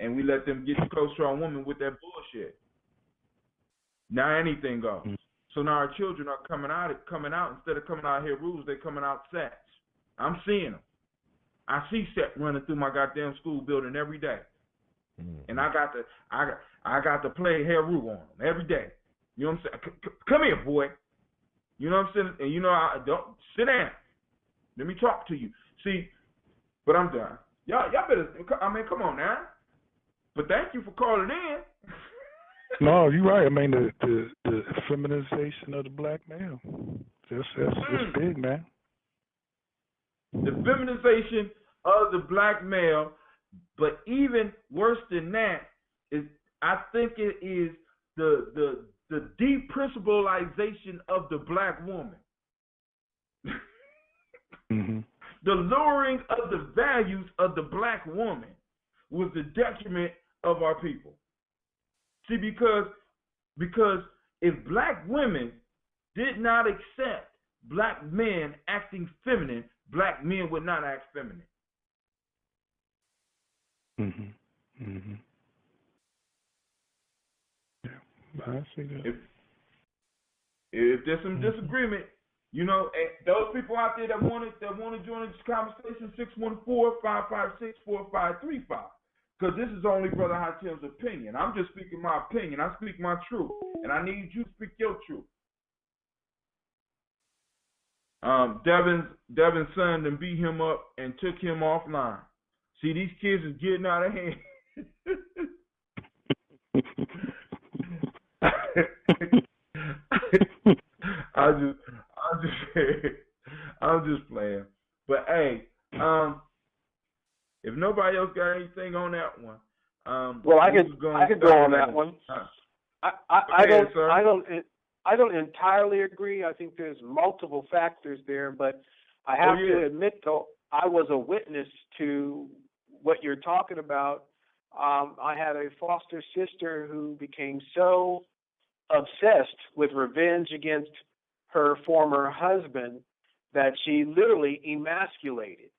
L: And we let them get close to our woman with that bullshit. Now anything goes. So now our children are coming out instead of coming out here rules, they're coming out sets. I'm seeing them. I see set running through my goddamn school building every day. And I got to play Heru on them every day. You know what I'm saying? Come here, boy. You know what I'm saying? And I don't sit down. Let me talk to you. See, but I'm done. Y'all better. Come on now. But thank you for calling in.
W: No, you're right. The feminization of the black male. That's big, man.
L: The feminization of the black male, but even worse than that is, I think it is the deprincipalization of the black woman.
W: Mm-hmm.
L: The lowering of the values of the black woman was the detriment of our people. See, because if black women did not accept black men acting feminine, black men would not act feminine.
W: Mm-hmm. Mm-hmm. Yeah, I see that.
L: If there's some disagreement, those people out there that want to join this conversation, 614-556-4535. Because this is only Brother Hatim's opinion. I'm just speaking my opinion. I speak my truth. And I need you to speak your truth. Devin's son then beat him up and took him offline. See, these kids is getting out of hand. I'm just playing. But hey, if nobody else got anything on that one,
E: well, I could go on that one. I don't entirely agree. I think there's multiple factors there, but I have to admit, though, I was a witness to what you're talking about. I had a foster sister who became so obsessed with revenge against her former husband that she literally emasculated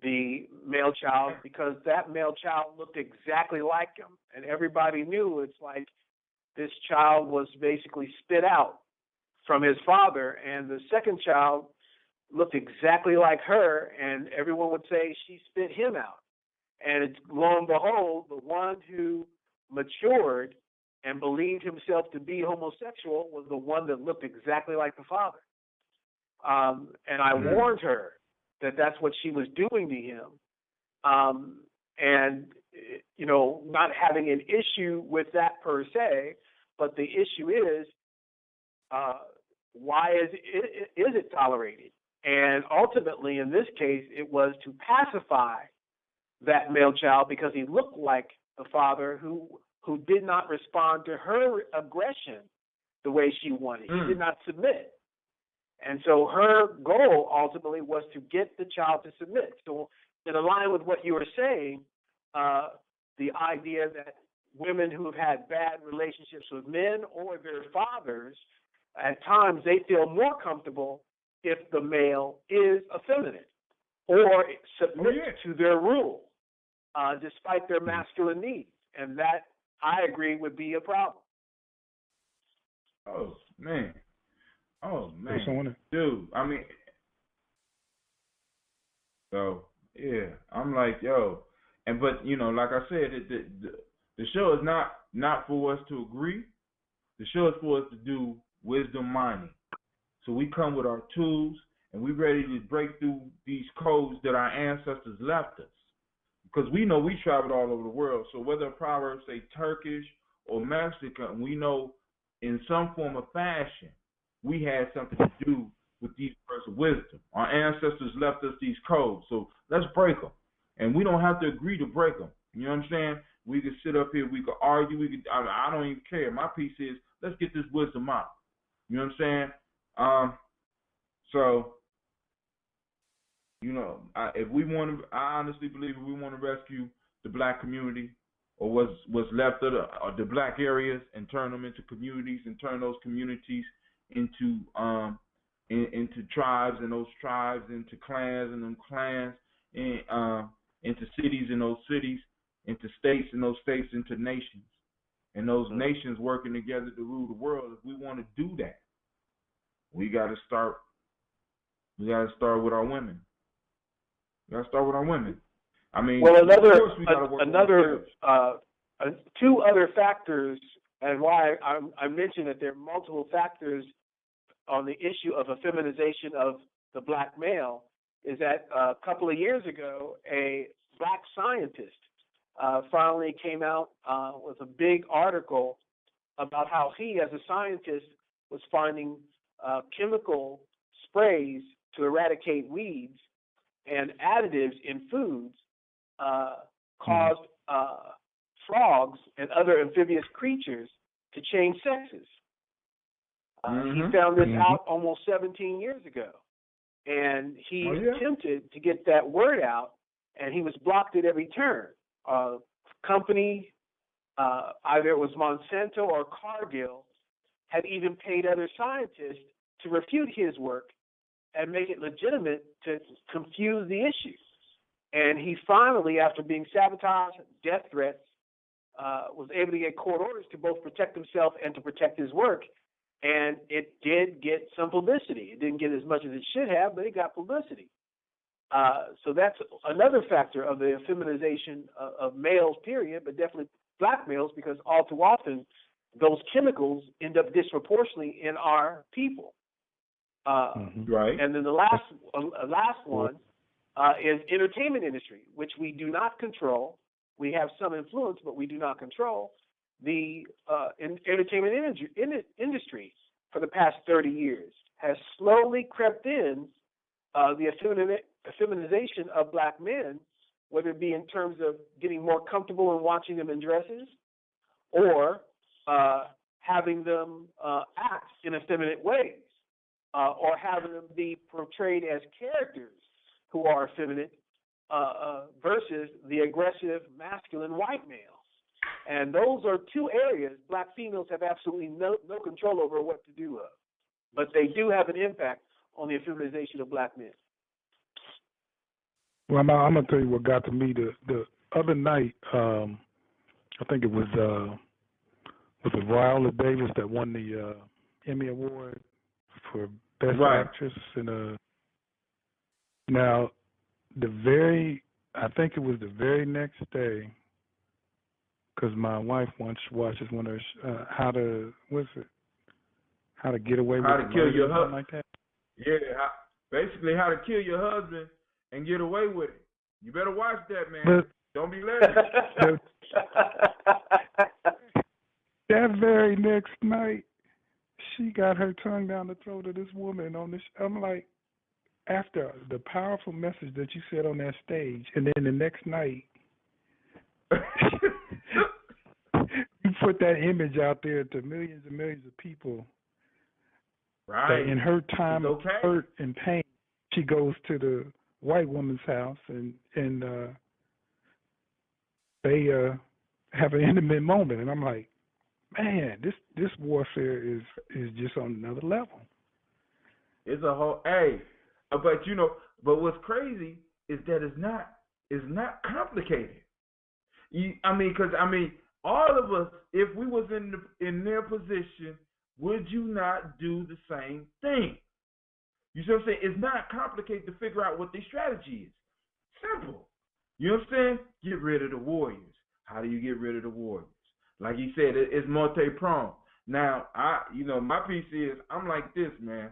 E: the male child because that male child looked exactly like him. And everybody knew it's like this child was basically spit out from his father, and the second child looked exactly like her, and everyone would say she spit him out. And it's, lo and behold, the one who matured and believed himself to be homosexual was the one that looked exactly like the father. And I warned her that that's what she was doing to him. And, not having an issue with that per se, but the issue is, why is it tolerated? And ultimately, in this case, it was to pacify that male child because he looked like the father who did not respond to her aggression the way she wanted. He did not submit. And so her goal ultimately was to get the child to submit. So in line with what you were saying, the idea that women who have had bad relationships with men or their fathers, at times they feel more comfortable if the male is effeminate or submits to their rule, despite their masculine needs. And that, I agree, would be a problem.
L: Oh, man. Dude,
U: So yeah, I'm like, yo, but like I said, the show is not for us to agree. The show is for us to do wisdom mining. So we come with our tools and we ready to break through these codes that our ancestors left us. Because we know we traveled all over the world. So whether Proverbs say Turkish or Mexican, we know in some form of fashion we had something to do with these words of wisdom. Our ancestors left us these codes. So let's break them. And we don't have to agree to break them. You know what I'm saying? We could sit up here, we could argue, I don't even care. My piece is, let's get this wisdom out. You know what I'm saying? So, if we want to, I honestly believe if we want to rescue the black community or what's left of the black areas and turn them into communities and turn those communities into tribes and those tribes into clans and them clans and into cities and those cities into states and those states into nations and those nations working together to rule the world. If we want to do that, we got to start with our women. We got to start with our women. I mean,
E: well, two other factors, and why I mentioned that there are multiple factors on the issue of a feminization of the black male, is that a couple of years ago, a black scientist finally came out with a big article about how he, as a scientist, was finding chemical sprays to eradicate weeds and additives in foods caused frogs and other amphibious creatures to change sexes. He found this out almost 17 years ago. And he attempted to get that word out, and he was blocked at every turn. Company, either it was Monsanto or Cargill, had even paid other scientists to refute his work and make it legitimate to confuse the issue. And he finally, after being sabotaged, death threats, was able to get court orders to both protect himself and to protect his work. And it did get some publicity. It didn't get as much as it should have, but it got publicity. So that's another factor of the feminization of males, period, but definitely black males, because all too often those chemicals end up disproportionately in our people.
U: Right.
E: And then the last one is entertainment industry, which we do not control. We have some influence, but we do not control. The entertainment industry for the past 30 years has slowly crept in the feminization of black men, whether it be in terms of getting more comfortable in watching them in dresses or having them act in effeminate ways or having them be portrayed as characters who are effeminate versus the aggressive masculine white male. And those are two areas black females have absolutely no control over what to do of. But they do have an impact on the feminization of black men.
W: Well, I'm going to tell you what got to me. The other night, I think it was Viola Davis that won the Emmy Award for Best Actress. And now, I think it was the very next day, because my wife watches one of her, How to Get Away with Murder,
U: How to Kill Your Husband,
W: like that.
U: Yeah, basically How to Kill Your Husband and Get Away with It. You better watch that, man. Don't be lazy.
W: That very next night, she got her tongue down the throat of this woman on this. I'm like, after the powerful message that you said on that stage, and then the next night, you put that image out there to millions and millions of people.
U: Right.
W: That in her time of hurt and pain, she goes to the white woman's house and they have an intimate moment, and I'm like, man, this warfare is just on another level.
U: It's a whole but what's crazy is that it's not complicated. All of us, if we was in their position, would you not do the same thing? You see what I'm saying? It's not complicated to figure out what their strategy is.
L: Simple. You know what I'm saying? Get rid of the warriors. How do you get rid of the warriors? Like he said, it's multi-pronged. Now, my piece is, I'm like this, man.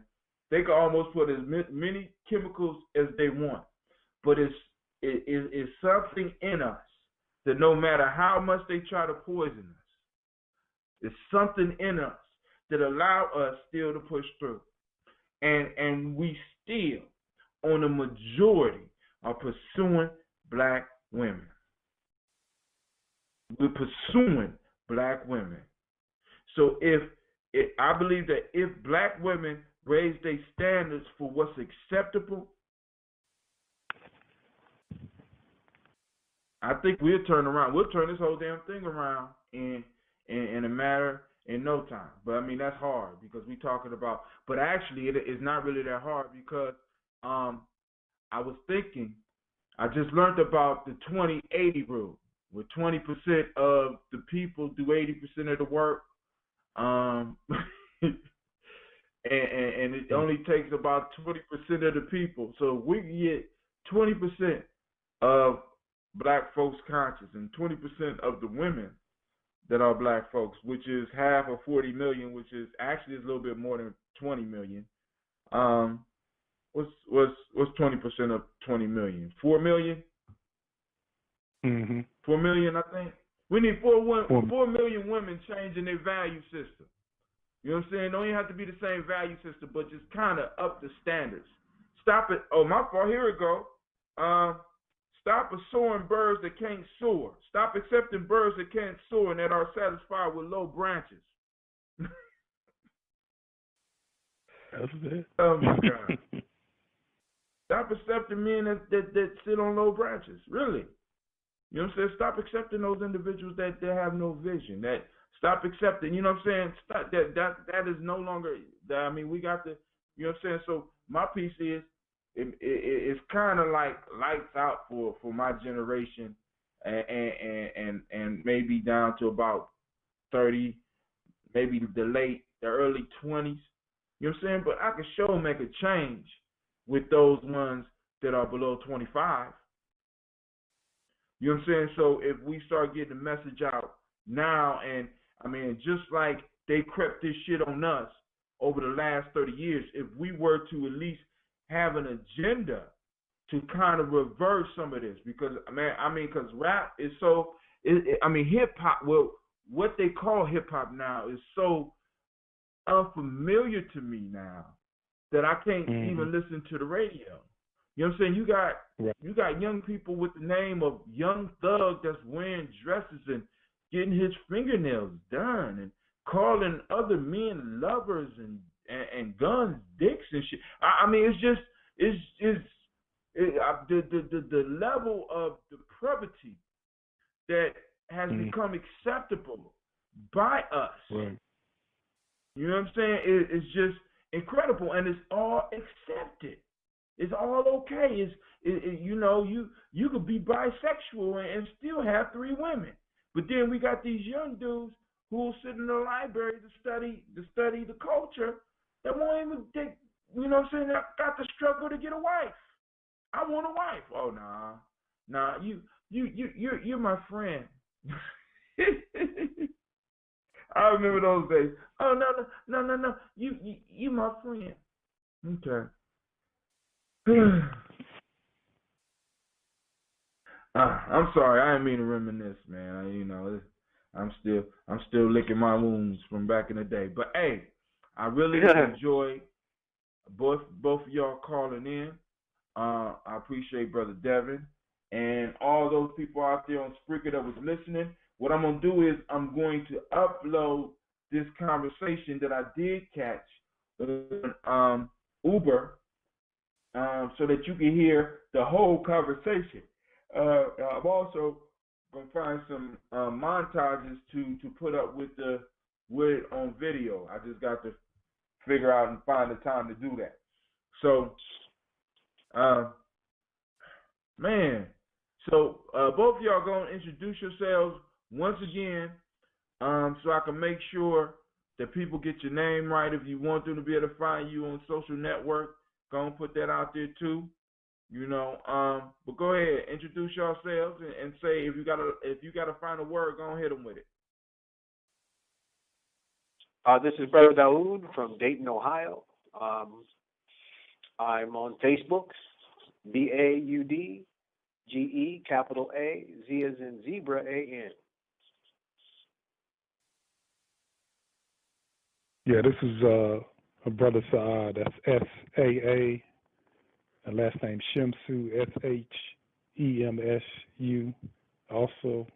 L: They can almost put as many chemicals as they want, but it's something in us that no matter how much they try to poison us, it's something in us that allow us still to push through. And we still, on the majority, are pursuing black women. We're pursuing black women. So I believe that if black women raise their standards for what's acceptable, I think we'll turn around. We'll turn this whole damn thing around in a matter in no time. But I mean, that's hard because we're talking about. But actually, it's not really that hard because I was thinking. I just learned about the 20-80 rule, where 20% of the people do 80% of the work, and it only takes about 20% of the people. So we get 20% of black folks conscious and 20% of the women that are black folks, which is half of 40 million, which is actually a little bit more than 20 million. What's 20% of 20 million? 4 million?
W: Mm-hmm.
L: 4 million, I think. We need 4 million women changing their value system. You know what I'm saying? Don't even have to be the same value system, but just kind of up the standards. Stop it. Oh, my fault. Here we go. Stop soaring birds that can't soar. Stop accepting birds that can't soar and that are satisfied with low branches.
W: That's it.
L: Oh, my God. Stop accepting men that sit on low branches. Really. You know what I'm saying? Stop accepting those individuals that have no vision. Stop accepting, you know what I'm saying? Stop, that is no longer, I mean, we got to, you know what I'm saying? So my piece is, it's kind of like lights out for my generation and maybe down to about 30, maybe the early 20s. You know what I'm saying? But I can sure make a change with those ones that are below 25. You know what I'm saying? So if we start getting the message out now, and I mean, just like they crept this shit on us over the last 30 years, if we were to at least have an agenda to kind of reverse some of this, because because rap is so, hip hop, well, what they call hip hop now is so unfamiliar to me now that I can't even listen to the radio. You know what I'm saying? You got young people with the name of Young Thug that's wearing dresses and getting his fingernails done and calling other men lovers and guns dicks and shit. I mean, the level of depravity that has become acceptable by us. Right. You know what I'm saying? It's just incredible, and it's all accepted. It's all okay. You could be bisexual and still have 3 women. But then we got these young dudes who will sit in the library to study the culture that won't even take, you know what I'm saying, got to struggle to get a wife. I want a wife. Oh, nah, you're my friend. I remember those days. Oh, no, you my friend. Okay. I'm sorry, I didn't mean to reminisce, man. I'm still licking my wounds from back in the day. But hey, I really enjoy both of y'all calling in. I appreciate Brother Devin and all those people out there on Spreaker that was listening. What I'm gonna do is I'm going to upload this conversation that I did catch on Uber. So that you can hear the whole conversation. I'm also gonna find some montages to put up with it on video. I just got to figure out and find the time to do that. So, both of y'all gonna introduce yourselves once again, so I can make sure that people get your name right. If you want them to be able to find you on social network, go and put that out there too. But go ahead, introduce yourselves and say if you got a final word, go and hit them with it.
E: This is Brother Daoud from Dayton, Ohio. I'm on Facebook, BAUDGE, capital A, Z as in zebra, AN.
W: Yeah, this is Brother Saad. That's SAA. And last name Shemsu, SHEMSU. Also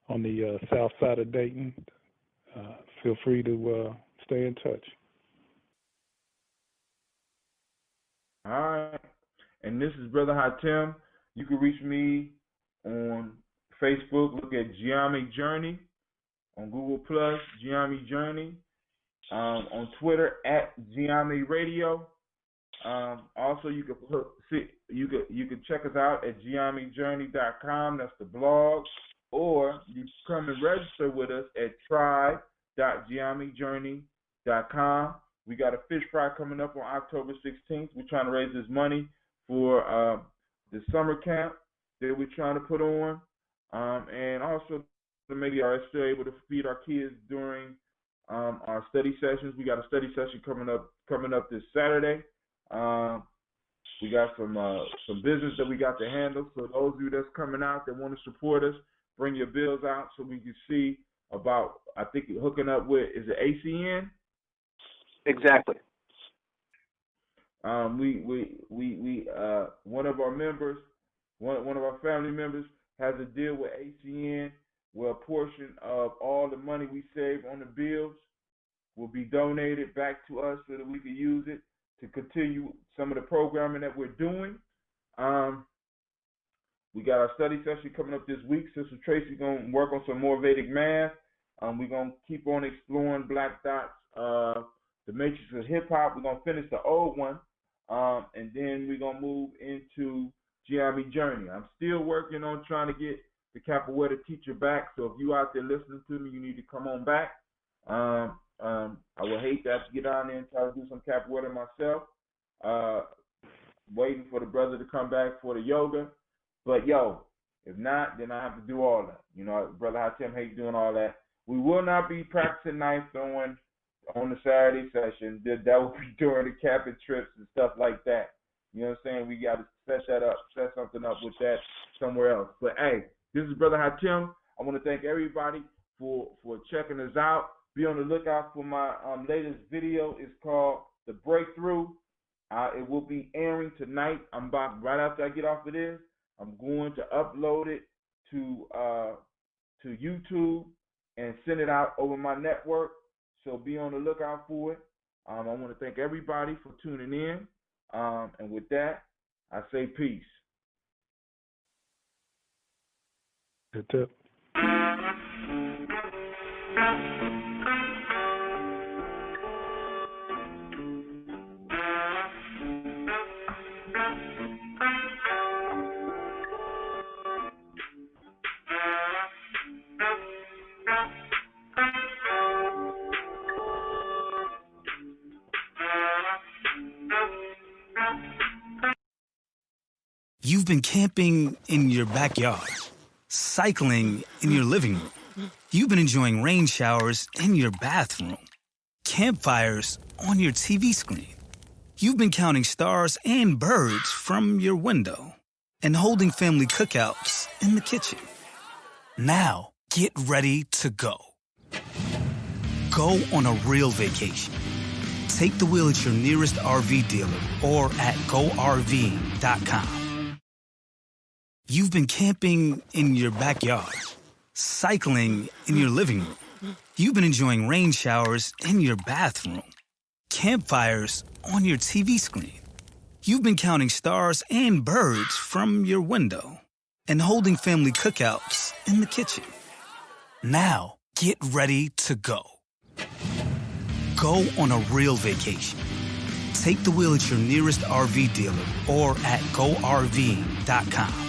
W: on the south side of Dayton. Feel free to stay in touch.
L: All right. And this is Brother Hatem. You can reach me on Facebook. Look at Gye-Nyame Journey. On Google Plus, Gye-Nyame Journey. On Twitter at Gye-Nyame Radio. Also, you can check us out at GyeNyameJourney.com. That's the blog. Or you come and register with us at tribe.GyeNyameJourney.com. We got a fish fry coming up on October 16th. We're trying to raise this money for the summer camp that we're trying to put on, and also to make are still able to feed our kids during our study sessions. We got a study session coming up this Saturday. We got some business that we got to handle. So those of you that's coming out that want to support us, bring your bills out so we can see about, I think, hooking up with, is it ACN?
E: Exactly.
L: We one of our members, one of our family members has a deal with ACN where a portion of all the money we save on the bills will be donated back to us so that we can use it to continue some of the programming that we're doing. We got our study session coming up this week. Sister Tracy's going to work on some more Vedic math. We're going to keep on exploring Black Dot's The Matrix of Hip Hop. We're going to finish the old one, and then we're going to move into Gye-Nyame Journey. I'm still working on trying to get the Capoeira teacher back, so if you out there listening to me, you need to come on back. I would hate to have to get on there and try to do some Capoeira myself. Waiting for the brother to come back for the yoga. But, if not, then I have to do all that. Brother Hatem hates doing all that. We will not be practicing knife throwing on the Saturday session. That will be during the camping trips and stuff like that. You know what I'm saying? We got to set something up with that somewhere else. But, hey, this is Brother Hatem. I want to thank everybody for checking us out. Be on the lookout for my latest video. It's called The Breakthrough. It will be airing tonight. Right after I get off of this, I'm going to upload it to YouTube and send it out over my network. So be on the lookout for it. I want to thank everybody for tuning in. And with that, I say peace.
W: That's it.
F: You've been camping in your backyard, cycling in your living room. You've been enjoying rain showers in your bathroom, campfires on your TV screen. You've been counting stars and birds from your window and holding family cookouts in the kitchen. Now, get ready to go. Go on a real vacation. Take the wheel at your nearest RV dealer or at GoRVing.com. You've been camping in your backyard, cycling in your living room. You've been enjoying rain showers in your bathroom, campfires on your TV screen. You've been counting stars and birds from your window and holding family cookouts in the kitchen. Now, get ready to go. Go on a real vacation. Take the wheel at your nearest RV dealer or at GoRVing.com.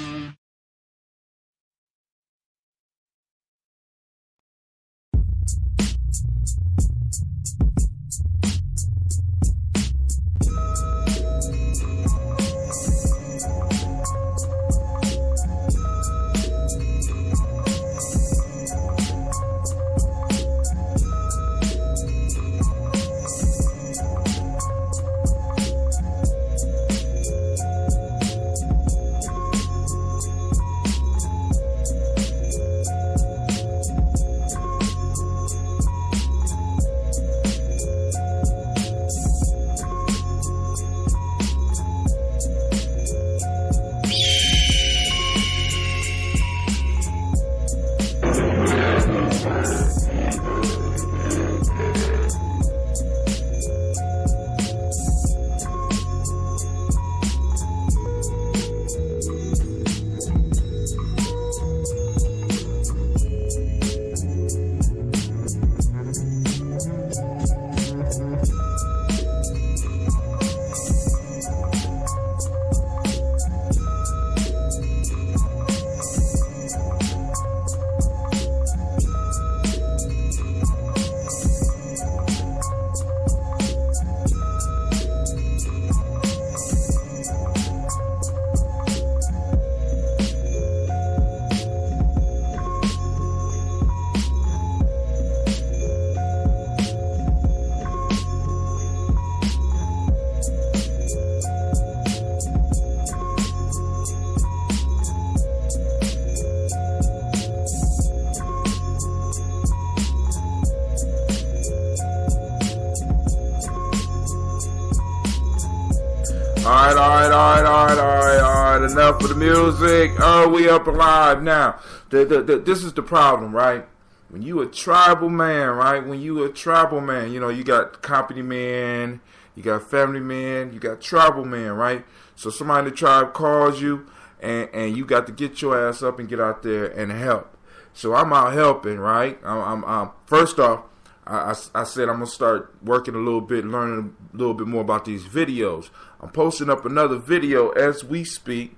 A: right. Enough of the music. Oh, we up and live now. This is the problem, right? When you a tribal man, right? When you a tribal man, you know, you got company men, you got family men, you got tribal men, right? So somebody in the tribe calls you, and you got to get your ass up and get out there and help. So I'm out helping, right? I'm first off, I said I'm going to start working a little bit, learning a little bit more about these videos. I'm posting up another video as we speak.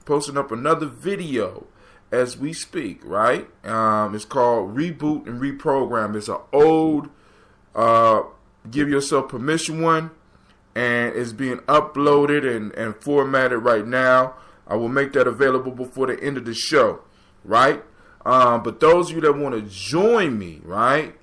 A: Right? It's called Reboot and Reprogram. It's an old Give Yourself Permission one, and it's being uploaded and formatted right now. I will make that available before the end of the show, right? But those of you that want to join me, right?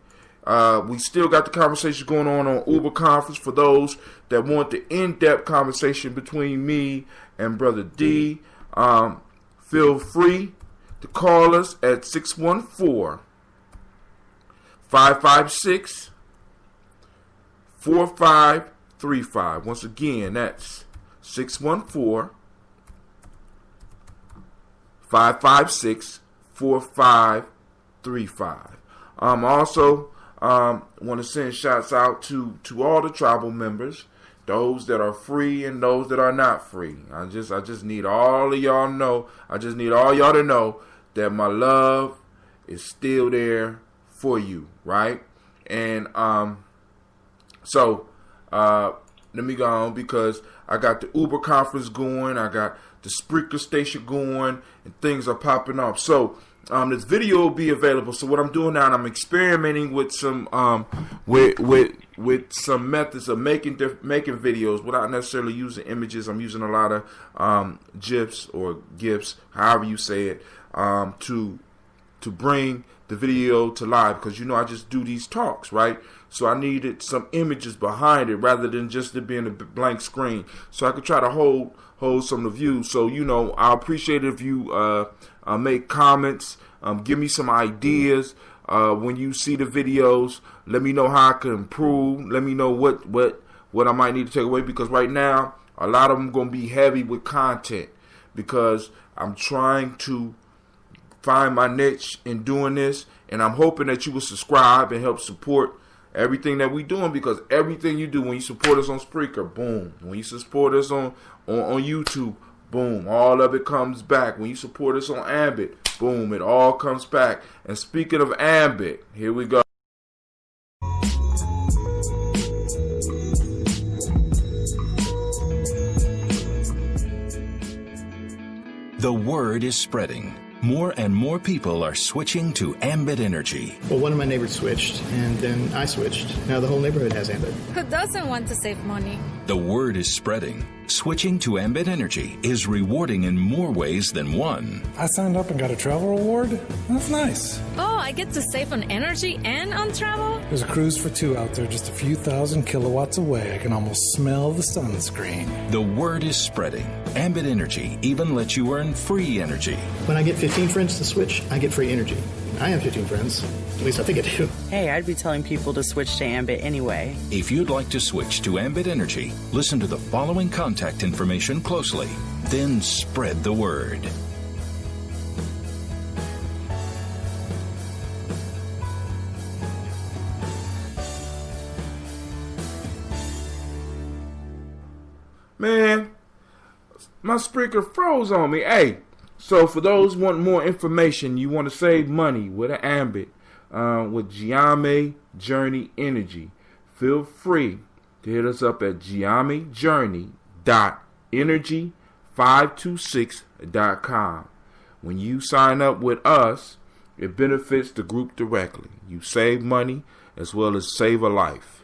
A: We still got the conversation going on Uber Conference for those that want the in-depth conversation between me and Brother D. Feel free to call us at 614-556-4535. Once again, that's 614-556-4535. Also, want to send shouts out to all the tribal members, those that are free and those that are not free. I just need all of y'all to know. I just need all y'all to know that my love is still there for you, right? And so let me go on, because I got the Uber conference going, I got the Spreaker station going, and things are popping up. So this video will be available. So what I'm doing now, I'm experimenting with some with some methods of making videos without necessarily using images. I'm using a lot of GIFs or GIFs, however you say it, to bring the video to life, because you know I just do these talks, right? So I needed some images behind it rather than just it being a blank screen, so I could try to hold some of the views. So, you know, I appreciate it if you make comments, give me some ideas when you see the videos. Let me know how I can improve. Let me know what I might need to take away, because right now a lot of them going to be heavy with content, because I'm trying to find my niche in doing this, and I'm hoping that you will subscribe and help support everything that we're doing, because everything you do, when you support us on Spreaker, boom. When you support us on YouTube, boom. All of it comes back. When you support us on Ambit, boom. It all comes back. And speaking of Ambit, here we go.
B: The word is spreading. More and more people are switching to Ambit Energy.
H: Well, one of my neighbors switched, and then I switched. Now the whole neighborhood has Ambit.
J: Who doesn't want to save money?
B: The word is spreading. Switching to Ambit Energy is rewarding in more ways than one.
X: I signed up and got a travel reward. That's nice.
J: Oh, I get to save on energy and on travel?
X: There's a cruise for two out there just a few thousand kilowatts away. I can almost smell the sunscreen.
B: The word is spreading. Ambit Energy even lets you earn free energy.
H: When I get 15 friends to switch, I get free energy. I have 15 friends. At least I think I do.
Y: Hey, I'd be telling people to switch to Ambit anyway.
B: If you'd like to switch to Ambit Energy, listen to the following contact information closely. Then spread the word.
A: Man, my Spreaker froze on me. Hey, so for those want more information, you want to save money with an Ambit, with Gye-Nyame Journey Energy, feel free to hit us up at gyenyame.energy526.com. When you sign up with us, it benefits the group directly. You save money as well as save a life.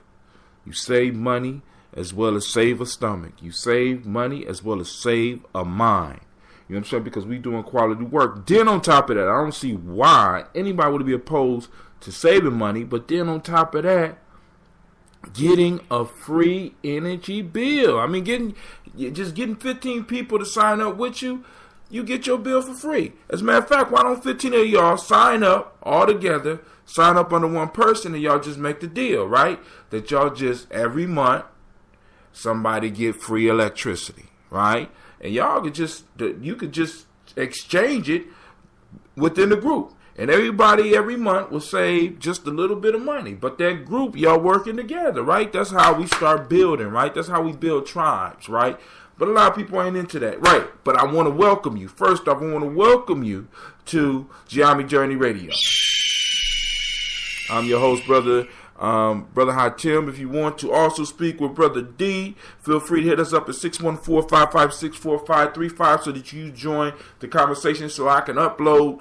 A: You save money as well as save a stomach. You save money as well as save a mind. You know what I'm saying? Because we doing quality work. Then on top of that, I don't see why anybody would be opposed to saving money. But then on top of that, getting a free energy bill. I mean, getting 15 people to sign up with you, you get your bill for free. As a matter of fact, why don't 15 of y'all sign up all together, sign up under one person, and y'all just make the deal, right? That y'all just every month somebody get free electricity.
L: right? And y'all could you could just exchange it within the group. And everybody every month will save just a little bit of money. But that group, y'all working together, right? That's how we start building, right? That's how we build tribes, right? But a lot of people ain't into that, right? But I want to welcome you. First off, I want to welcome you to Gye-Nyame Journey Radio. I'm your host, Brother Hatim. If you want to also speak with Brother D, feel free to hit us up at 614-556-4535 so that you join the conversation so I can upload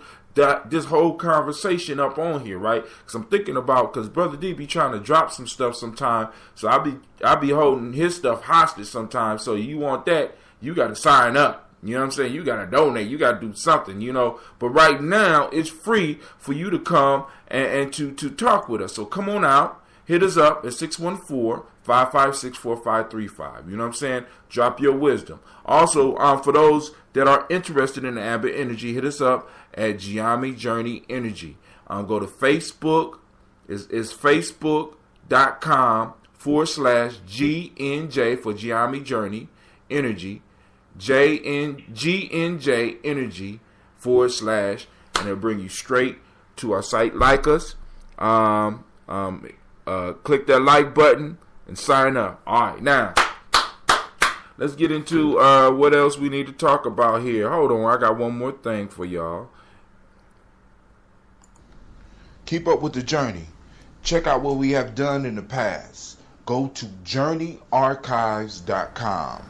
L: this whole conversation up on here, right? Because I'm thinking about, because Brother D be trying to drop some stuff sometime, so I be holding his stuff hostage sometimes. So you want that, you got to sign up. You know what I'm saying? You got to donate. You got to do something, you know. But right now, it's free for you to come and to talk with us. So come on out. Hit us up at 614-556-4535. You know what I'm saying? Drop your wisdom. Also, for those that are interested in the Ambit Energy, hit us up at Gye-Nyame Journey Energy. Go to Facebook. It's facebook.com/GNJ for Gye-Nyame Journey Energy. GNJ Energy / and it'll bring you straight to our site. Like us, click that like button and sign up. All right, now let's get into what else we need to talk about here. Hold on, I got one more thing for y'all.
A: Keep up with the journey. Check out what we have done in the past. Go to journeyarchives.com.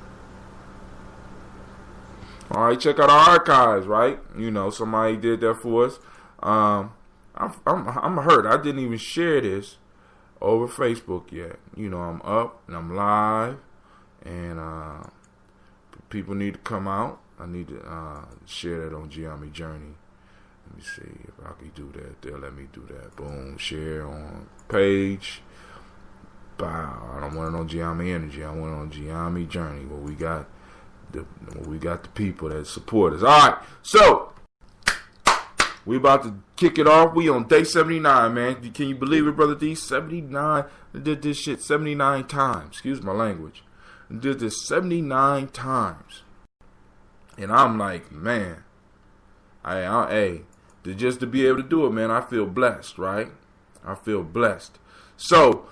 L: All right, check out our archives, right? You know, somebody did that for us. I'm hurt. I didn't even share this over Facebook yet. You know, I'm up and I'm live, and people need to come out. I need to share that on Gye-Nyame Journey. Let me see if I can do that. They'll let me do that. Boom, share on page. Bow. I don't want it on Gye-Nyame Energy. I want it on Gye-Nyame Journey, where we got the people that support us. All right, so we about to kick it off. We on day 79, man. Can you believe it, Brother D? 79. I did this shit 79 times. Excuse my language. I did this 79 times. And I'm like, man, just to be able to do it, man, I feel blessed, right? I feel blessed. So,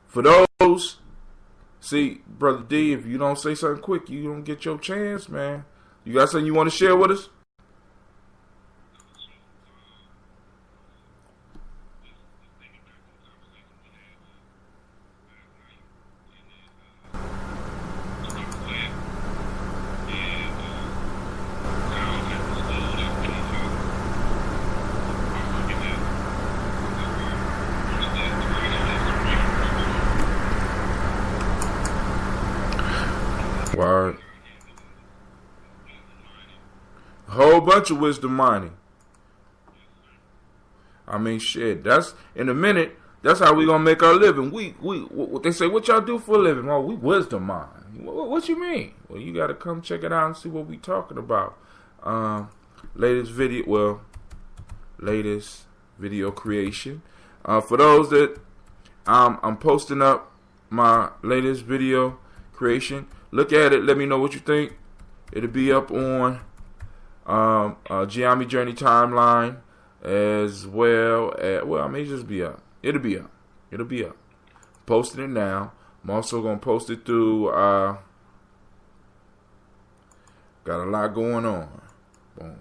L: for those, see, Brother D, if you don't say something quick, you don't get your chance, man. You got something you want to share with us? Word. A whole bunch of wisdom mining. I mean, shit. That's in a minute. That's how we gonna make our living. What they say? What y'all do for a living? Oh, we wisdom mine. What you mean? Well, you gotta come check it out and see what we talking about. Latest video creation. For those that I'm posting up my latest video creation. Look at it. Let me know what you think. It'll be up on Gye-Nyame Journey timeline as well. Well, I may just be up. It'll be up. It'll be up. Posting it now. I'm also gonna post it through. Got a lot going on. Boom.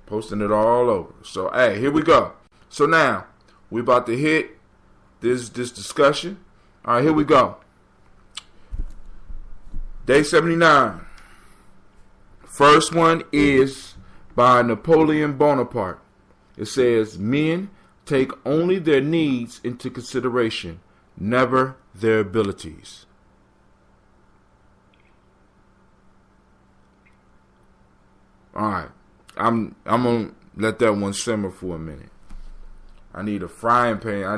L: Posting it all over. So, hey, here we go. So now we about to hit this discussion. All right, here we go. Day 79. First one is by Napoleon Bonaparte. It says, men take only their needs into consideration, never their abilities. All right, I'm gonna let that one simmer for a minute. I need a frying pan. I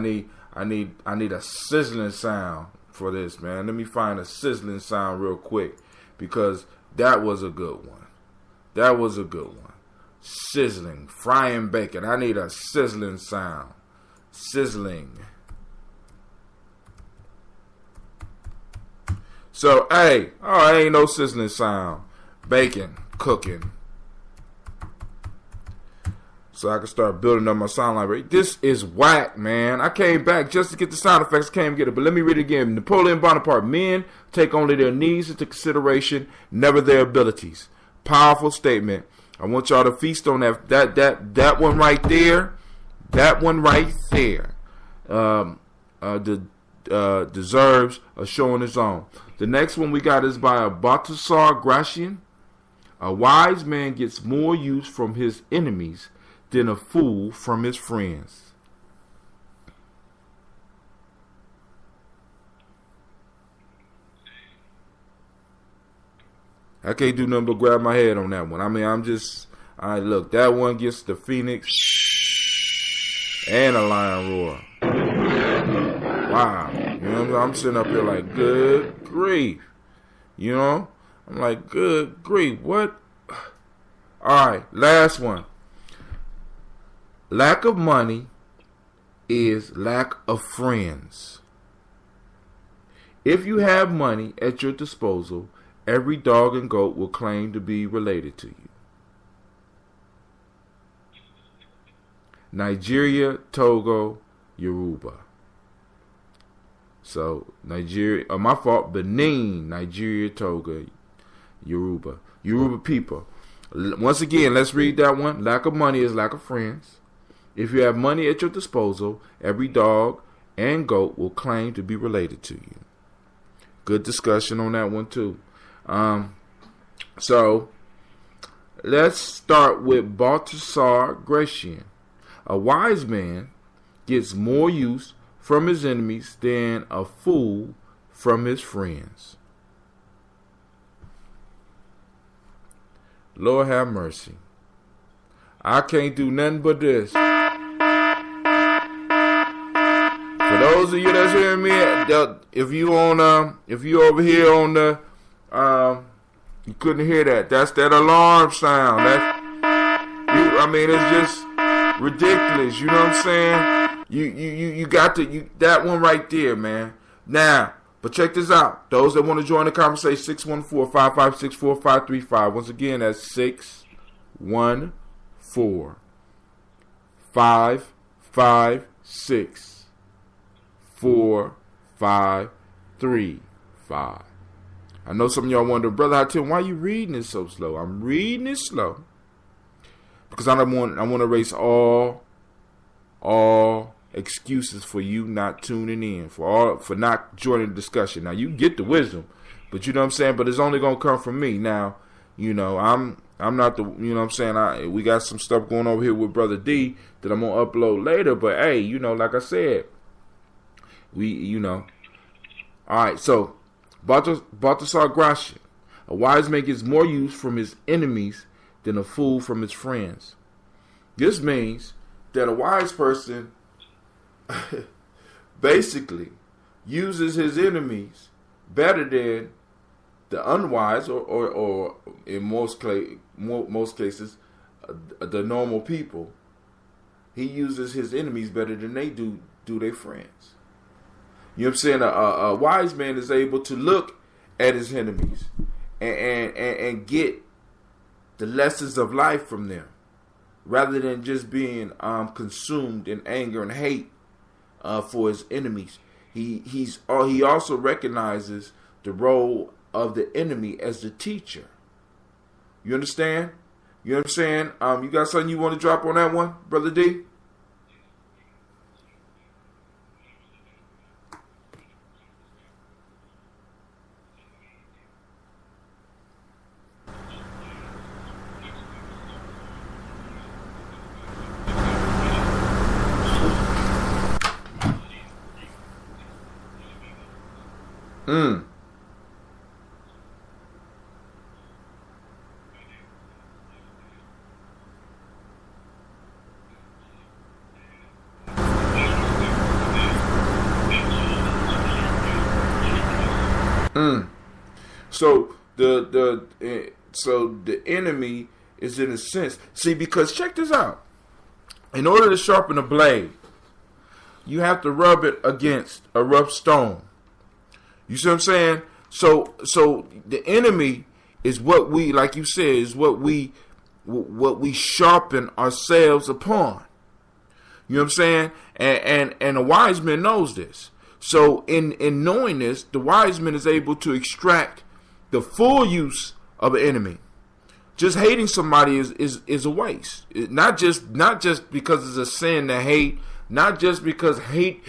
L: need a sizzling sound for this, man. Let me find a sizzling sound real quick, because that was a good one. That was a good one. Sizzling, frying bacon. I need a sizzling sound. Sizzling. So, hey, oh, ain't no sizzling sound. Bacon, cooking. So I can start building up my sound library. This is whack, man. I came back just to get the sound effects. I can't get it. But let me read it again. Napoleon Bonaparte. Men take only their needs into consideration, never their abilities. Powerful statement. I want y'all to feast on that one right there. That one right there. Deserves a show on its own. The next one we got is by Balthasar Gracian. A wise man gets more use from his enemies than a fool from his friends. I can't do nothing but grab my head on that one. I mean, look, that one gets the phoenix and a lion roar. Wow. You know, I'm sitting up here like, good grief. You know? I'm like, good grief. What? All right, last one. Lack of money is lack of friends. If you have money at your disposal, every dog and goat will claim to be related to you. Nigeria, Togo, Yoruba. So, Nigeria, my fault, Benin, Nigeria, Togo, Yoruba. Yoruba people. Once again, let's read that one. Lack of money is lack of friends. If you have money at your disposal, every dog and goat will claim to be related to you. Good discussion on that one too. So let's start with Balthasar Gracian. A wise man gets more use from his enemies than a fool from his friends. Lord have mercy. I can't do nothing but this. For those of you that's hearing me, if you over here on the, you couldn't hear that. That's that alarm sound. It's just ridiculous. You know what I'm saying? You got that one right there, man. Now, but check this out. Those that want to join the conversation, 614-556-4535. Once again, that's 614-556-4535. I know some of y'all wonder, Brother Hatim, why are you reading it so slow? I'm reading it slow because I want to erase all excuses for you not tuning in, for not joining the discussion. Now you get the wisdom, but you know what I'm saying. But it's only gonna come from me. Now, you know, I'm not the, you know what I'm saying. We got some stuff going over here with Brother D that I'm gonna upload later. But hey, you know, like I said, all right. So Balthasar Gracian, a wise man gets more use from his enemies than a fool from his friends. This means that a wise person basically uses his enemies better than the unwise, or in most cases, the normal people. He uses his enemies better than they do their friends. You know what I'm saying? A wise man is able to look at his enemies and get the lessons of life from them, rather than just being consumed in anger and hate for his enemies. He also recognizes the role of the enemy as the teacher. You understand? You know what I'm saying? You got something you want to drop on that one, Brother D? So the enemy is in a sense, because check this out. In order to sharpen a blade, you have to rub it against a rough stone. You see what I'm saying?
G: So the enemy is what we, like you said, is what we sharpen ourselves upon. You know what I'm saying? And a wise man knows this. So in knowing this, the wise man is able to extract the full use of an enemy. Just hating somebody is a waste. Not just because it's a sin to hate, not just because hate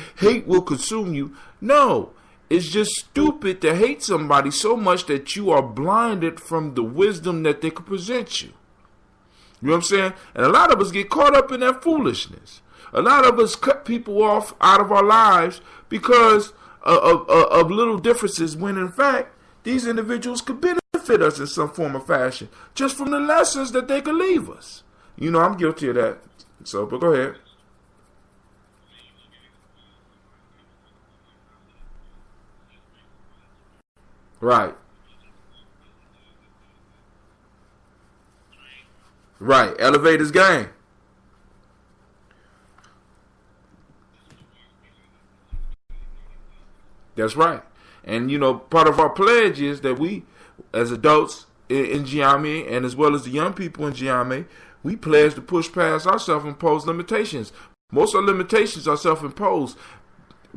G: will consume you. No, it's just stupid to hate somebody so much that you are blinded from the wisdom that they could present you. You know what I'm saying? And a lot of us get caught up in that foolishness. A lot of us cut people off out of our lives because of little differences, when in fact these individuals could benefit us in some form or fashion just from the lessons that they could leave us. You know, I'm guilty of that. So, but go ahead. Right. Right. Elevate his game. That's right. And, you know, part of our pledge is that we, as adults in Gye-Nyame, and as well as the young people in Gye-Nyame, we pledge to push past our self-imposed limitations. Most of our limitations are self-imposed,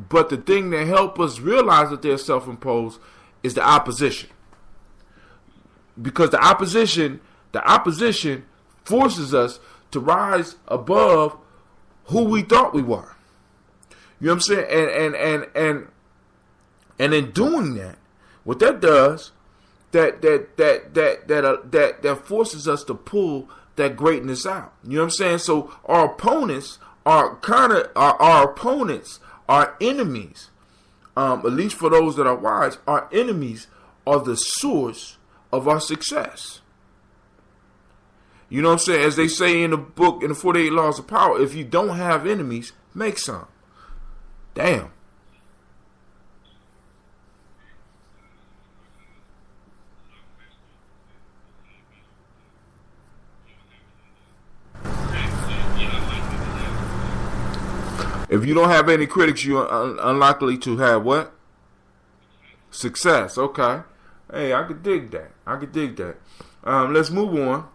G: but the thing that helps us realize that they're self-imposed is the opposition. Because the opposition forces us to rise above who we thought we were. You know what I'm saying? And in doing that, what that does, that forces us to pull that greatness out. You know what I'm saying? So our opponents are enemies. At least for those that are wise, our enemies are the source of our success. You know what I'm saying? As they say in the book, in the 48 Laws of Power, if you don't have enemies, make some. Damn. If you don't have any critics, you're unlikely to have what? Success. Okay. Hey, I could dig that. Let's move on.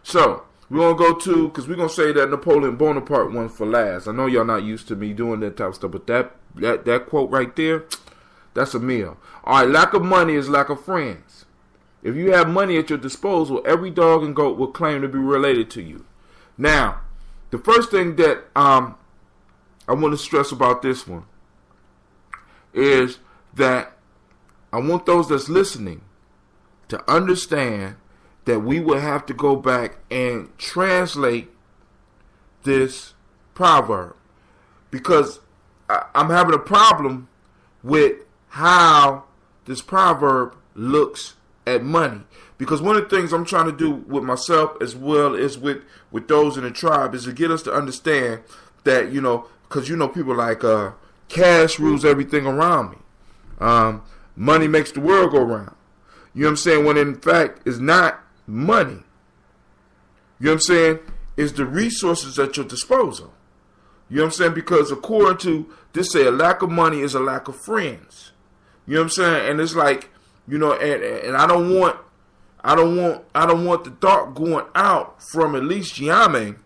G: So, we're going to go to, because we're going to say that Napoleon Bonaparte one for last. I know y'all not used to me doing that type of stuff, but that quote right there, that's a meal. All right, lack of money is lack of friends. If you have money at your disposal, every dog and goat will claim to be related to you. Now, the first thing that I want to stress about this one is that I want those that's listening to understand that we will have to go back and translate this proverb, because I'm having a problem with how this proverb looks at money. Because one of the things I'm trying to do with myself as well as with those in the tribe is to get us to understand that, you know, because, you know, people like cash rules everything around me. Money makes the world go round. You know what I'm saying? When in fact it's not money. You know what I'm saying? It's the resources at your disposal. You know what I'm saying? Because according to this, say a lack of money is a lack of friends. You know what I'm saying? And it's like, you know, and I don't want the thought going out from at least Gye-Nyame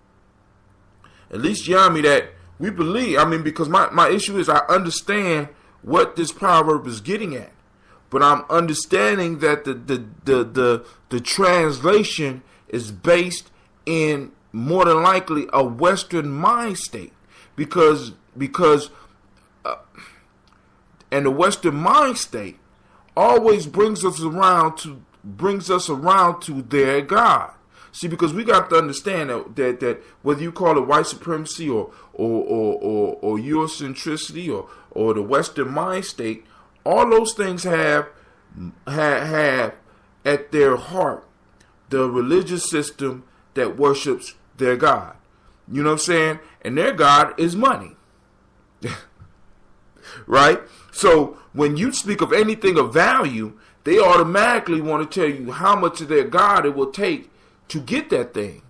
G: that we believe. I mean, because my issue is I understand what this proverb is getting at, but I'm understanding that the translation is based in more than likely a Western mind state, because and the Western mind state always brings us around to their God. See, because we got to understand that whether you call it white supremacy or Eurocentricity or the Western mind state, all those things have at their heart the religious system that worships their God. You know what I'm saying? And their God is money. Right? So when you speak of anything of value, they automatically want to tell you how much of their God it will take to get that thing.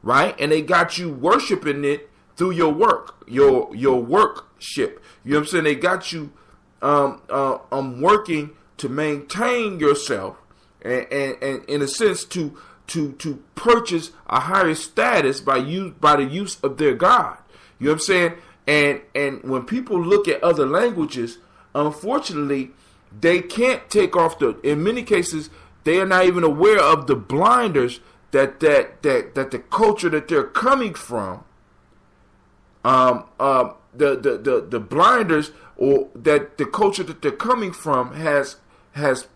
G: Right? And they got you worshiping it through your work, your workship. You know what I'm saying? They got you working to maintain yourself and in a sense to purchase a higher status by the use of their God. You know what I'm saying? And when people look at other languages, unfortunately, they can't take off in many cases, they are not even aware of the blinders that the culture that they're coming from, the blinders or that the culture that they're coming from has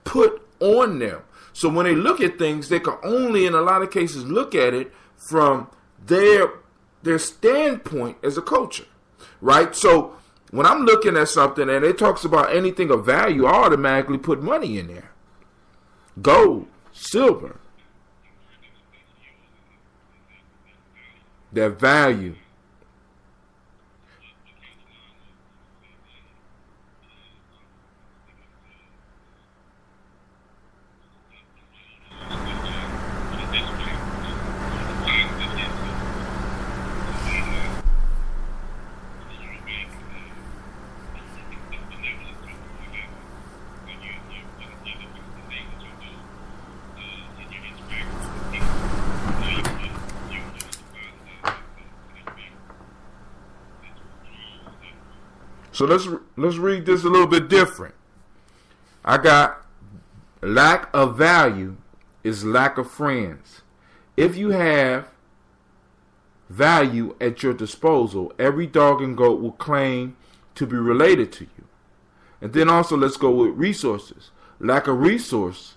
G: put on them. So when they look at things, they can only, in a lot of cases, look at it from their standpoint as a culture, right? So when I'm looking at something and it talks about anything of value, I automatically put money in there. Gold, silver, that value. So let's read this a little bit different. I got lack of value is lack of friends. If you have value at your disposal, every dog and goat will claim to be related to you. And then also let's go with resources. Lack of resource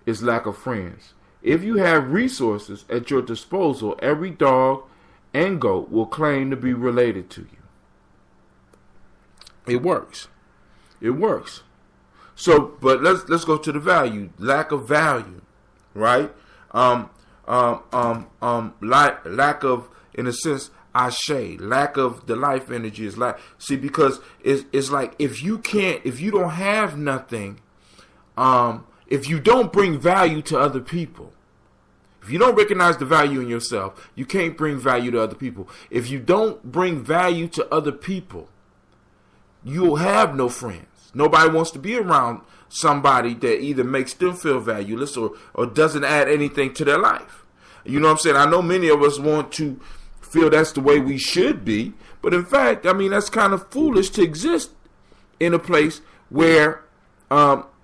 G: is lack of friends. If you have resources at your disposal, every dog and goat will claim to be related to you. It works. It works. So, but let's go to the value. Lack of value, right? Lack of, in a sense, ashe. Lack of the life energy is like, see, because it's like if you don't have nothing, if you don't bring value to other people, if you don't recognize the value in yourself, you can't bring value to other people. If you don't bring value to other people, you'll have no friends. Nobody wants to be around somebody that either makes them feel valueless or doesn't add anything to their life. You know what I'm saying? I know many of us want to feel that's the way we should be, but in fact, I mean, that's kind of foolish to exist in a place where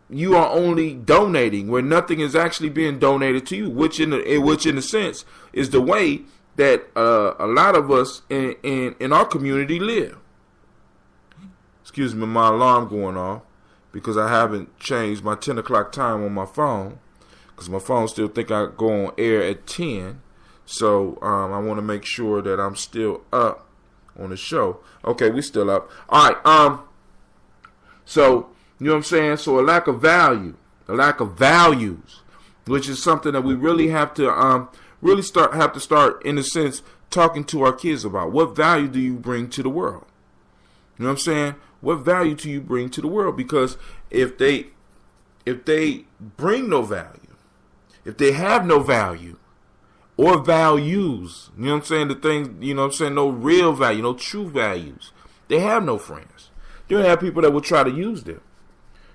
G: you are only donating, where nothing is actually being donated to you, which in a sense is the way that a lot of us in our community live. Excuse me, my alarm going off because I haven't changed my 10 o'clock time on my phone because my phone still think I go on air at 10. So I want to make sure that I'm still up on the show. Okay, we still up. All right. So, you know what I'm saying? So a lack of value, a lack of values, which is something that we really have to start in a sense talking to our kids about. What value do you bring to the world? You know what I'm saying? What value do you bring to the world? Because if they bring no value, if they have no value or values, you know what I'm saying? The things, you know what I'm saying? No real value, no true values. They have no friends. They don't have people that will try to use them.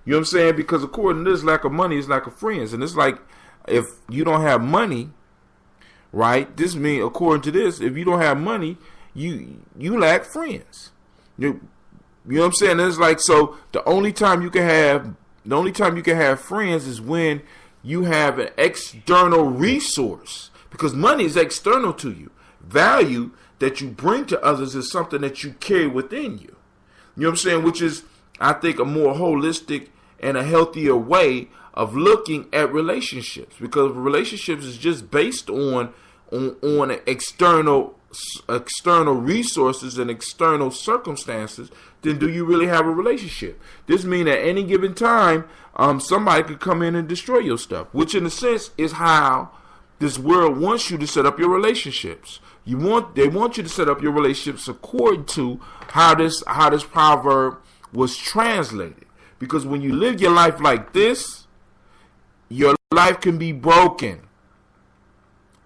G: You know what I'm saying? Because according to this, lack of money is lack of friends. And it's like if you don't have money, right? This means, according to this, if you don't have money, you lack friends. You know what I'm saying? It's like, so the only time you can have friends is when you have an external resource, because money is external to you. Value that you bring to others is something that you carry within you. You know what I'm saying? Which is, I think, a more holistic and a healthier way of looking at relationships, because relationships is just based on external resources and external circumstances. Then do you really have a relationship? This means at any given time, somebody could come in and destroy your stuff, which in a sense is how this world wants you to set up your relationships. They want you to set up your relationships according to how this proverb was translated. Because when you live your life like this, your life can be broken.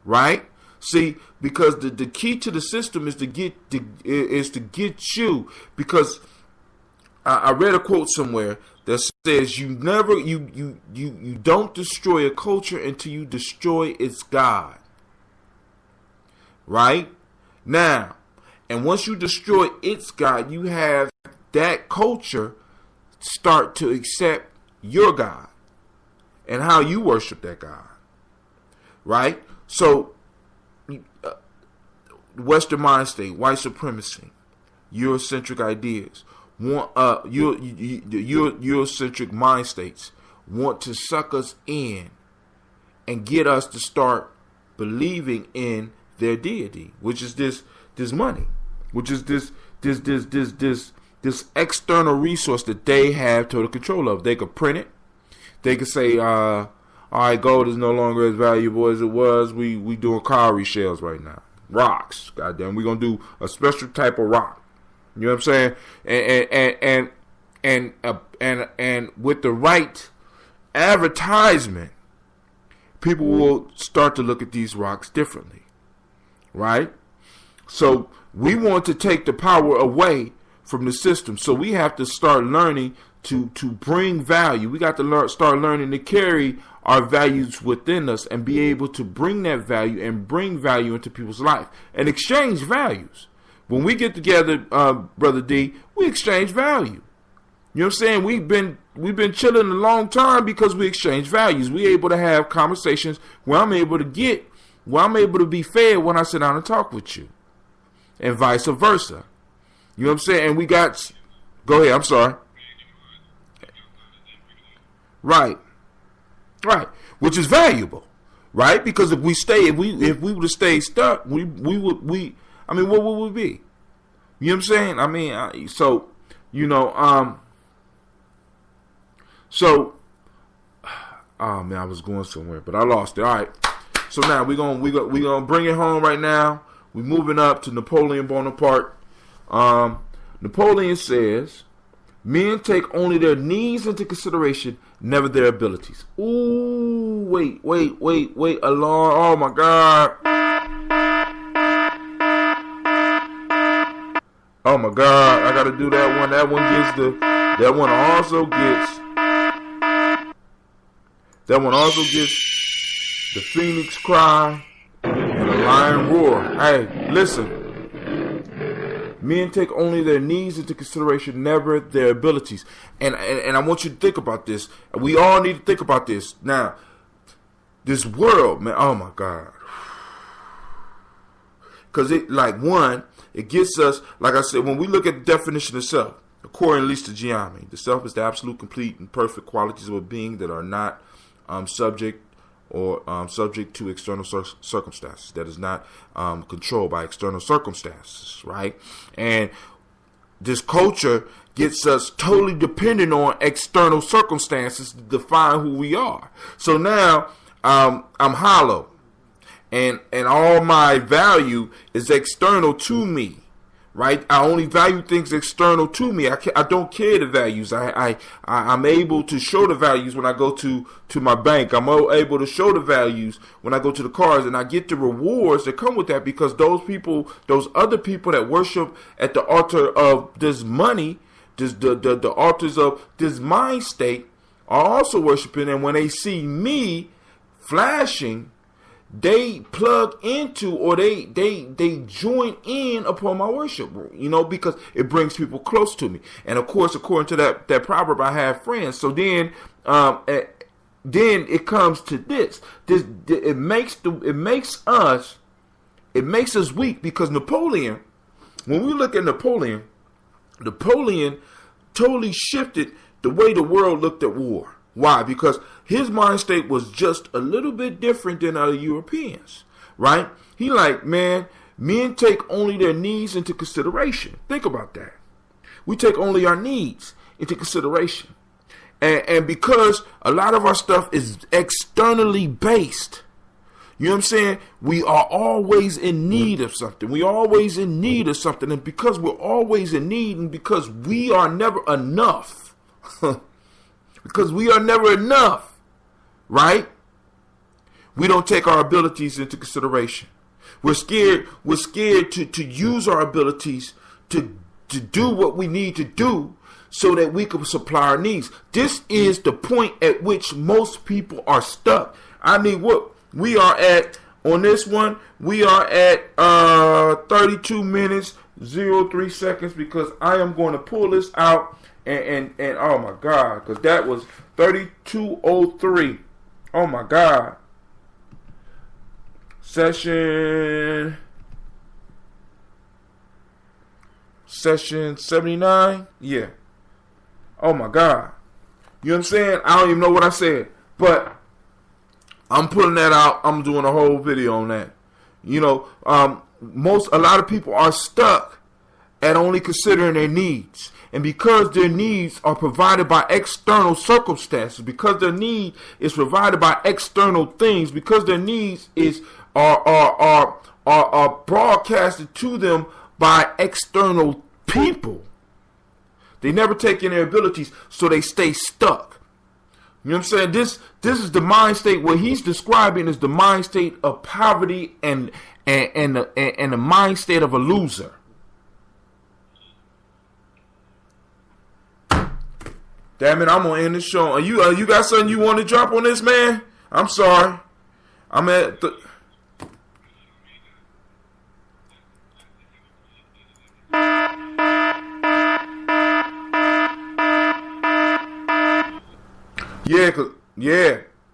G: Right? See, because the key to the system is to get you, because I read a quote somewhere that says you don't destroy a culture until you destroy its God. Right? Now, and once you destroy its God, you have that culture start to accept your God and how you worship that God. Right? So, Western mind state, white supremacy, Eurocentric ideas, Eurocentric mind states want to suck us in and get us to start believing in their deity, which is this money, which is this external resource that they have total control of. They could print it. They could say, all right, gold is no longer as valuable as it was. We doing cowrie shells right now. Rocks. Goddamn, we're gonna do a special type of rock. You know what I'm saying? And with the right advertisement, people will start to look at these rocks differently. Right? So we want to take the power away from the system. So we have to start learning to bring value. We got to start learning to carry our values within us and be able to bring that value and bring value into people's life and exchange values. When we get together, Brother D, we exchange value. You know what I'm saying? We've been chilling a long time because we exchange values. We're able to have conversations where I'm able to be fed when I sit down and talk with you, and vice versa. You know what I'm saying? And we got. Go ahead. I'm sorry. Right. Which is valuable, right? Because if we would have stayed stuck, what would we be? You know what I'm saying? I mean, oh man, I was going somewhere, but I lost it. All right. So now we're gonna bring it home right now. We're moving up to Napoleon Bonaparte. Napoleon says, men take only their needs into consideration, never their abilities. Ooh, wait. Alarm. Oh my God. Oh my God. I gotta do that one. That one also gets the phoenix cry and the lion roar. Hey, listen. Men take only their needs into consideration, never their abilities. And I want you to think about this. We all need to think about this. Now, this world, man, oh my God. Because it gets us, like I said, when we look at the definition of self, according at least to Gye-Nyame, the self is the absolute, complete, and perfect qualities of a being that are not subject to external circumstances, that is not controlled by external circumstances, right? And this culture gets us totally dependent on external circumstances to define who we are. So now I'm hollow, and all my value is external to me. Right, I only value things external to me. I don't care the values. I'm able to show the values when I go to my bank. I'm able to show the values when I go to the cars, and I get the rewards that come with that because those other people that worship at the altar of this money, the altars of this mind state, are also worshiping. And when they see me flashing, they plug into, or they join in upon my worship, because it brings people close to me. And of course, according to that proverb, I have friends. So then it comes to this. It makes us weak, because Napoleon, when we look at Napoleon totally shifted the way the world looked at war. Why? Because his mind state was just a little bit different than other Europeans, right? He men take only their needs into consideration. Think about that. We take only our needs into consideration. And because a lot of our stuff is externally based, you know what I'm saying? We are always in need of something. And because we're always in need, and because we are never enough, right? We don't take our abilities into consideration. We're scared to use our abilities to to do what we need to do so that we can supply our needs. This is the point at which most people are stuck. I mean, what we are at on this one, we are at 32 minutes, 03 seconds, because I am going to pull this out and oh my God, because that was 32:03. Oh my God. Session 79? Yeah. Oh my God. You know what I'm saying? I don't even know what I said. But I'm putting that out. I'm doing a whole video on that. You know, a lot of people are stuck at only considering their needs. And because their needs are provided by external circumstances, because their need is provided by external things, because their needs are broadcasted to them by external people, they never take in their abilities, so they stay stuck. You know what I'm saying? This is the mind state. What he's describing is the mind state of poverty and the mind state of a loser. Damn it, I'm gonna end the show. Are you got something you want to drop on this, man? I'm sorry. I'm at the.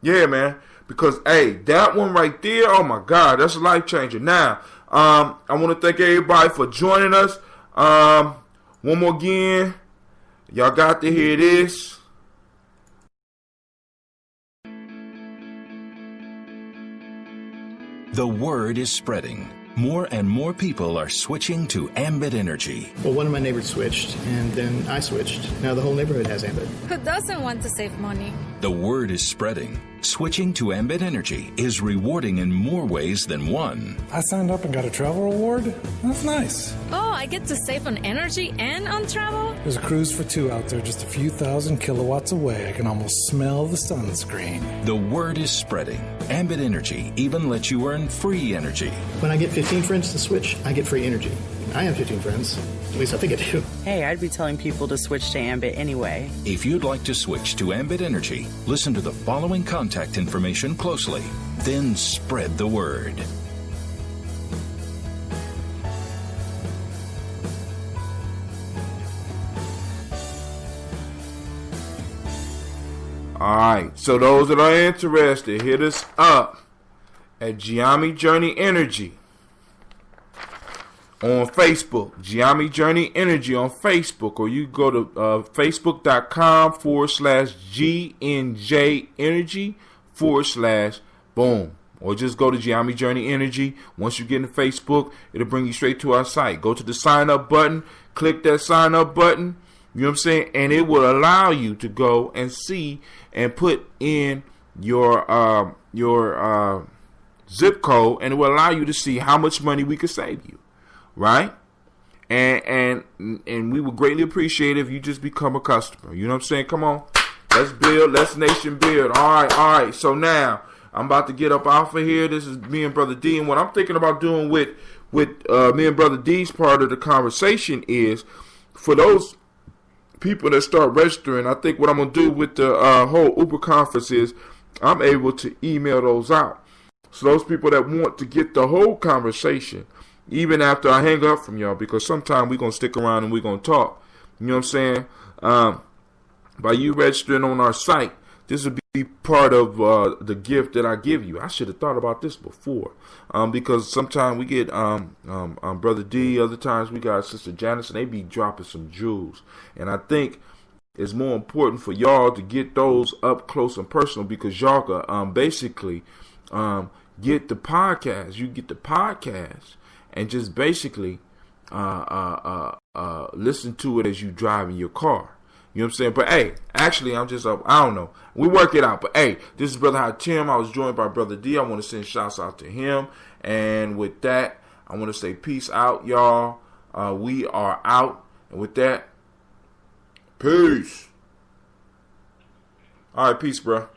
G: Yeah, man. Because hey, that one right there, oh my God, that's a life changer. Now, I want to thank everybody for joining us. One more again, y'all got to hear this.
B: The word is spreading. More and more people are switching to Ambit Energy.
H: Well, one of my neighbors switched, and then I switched. Now the whole neighborhood has Ambit.
J: Who doesn't want to save money?
B: The word is spreading. Switching to Ambit Energy is rewarding in more ways than one.
X: I signed up and got a travel reward. That's nice.
J: Oh, I get to save on energy and on travel?
X: There's a cruise for two out there just a few thousand kilowatts away. I can almost smell the sunscreen.
B: The word is spreading. Ambit Energy even lets you earn free energy.
H: When I get 15 friends to switch, I get free energy. I have 15 friends. At least I think I do.
Y: Hey, I'd be telling people to switch to Ambit anyway.
B: If you'd like to switch to Ambit Energy, listen to the following contact information closely. Then spread the word.
G: Alright, so those that are interested, hit us up at Gye-Nyame Journey Energy on Facebook. Gye-Nyame Journey Energy on Facebook, or you go to facebook.com/GNJ Energy /boom. Or just go to Gye-Nyame Journey Energy. Once you get in Facebook, it'll bring you straight to our site. Go to the sign up button, click that sign up button. You know what I'm saying? And it will allow you to go and see and put in your zip code, and it will allow you to see how much money we could save you, right? And we would greatly appreciate it if you just become a customer. You know what I'm saying? Come on, let's build, let's nation build. All right. So now I'm about to get up off of here. This is me and Brother D, and what I'm thinking about doing with me and Brother D's part of the conversation is for those people that start registering. I think what I'm going to do with the whole Uber conference is I'm able to email those out. So those people that want to get the whole conversation, even after I hang up from y'all, because sometime we're going to stick around and we're going to talk. You know what I'm saying? By you registering on our site, this would be part of the gift that I give you. I should have thought about this before, because sometimes we get Brother D, other times we got Sister Janice, and they be dropping some jewels. And I think it's more important for y'all to get those up close and personal, because y'all can basically get the podcast. You get the podcast and just basically listen to it as you drive in your car. You know what I'm saying? But hey, actually, I'm just up. I don't know. We work it out. But hey, this is Brother Hatim. I was joined by Brother D. I want to send shouts out to him. And with that, I want to say peace out, y'all. We are out. And with that, peace. All right, peace, bro.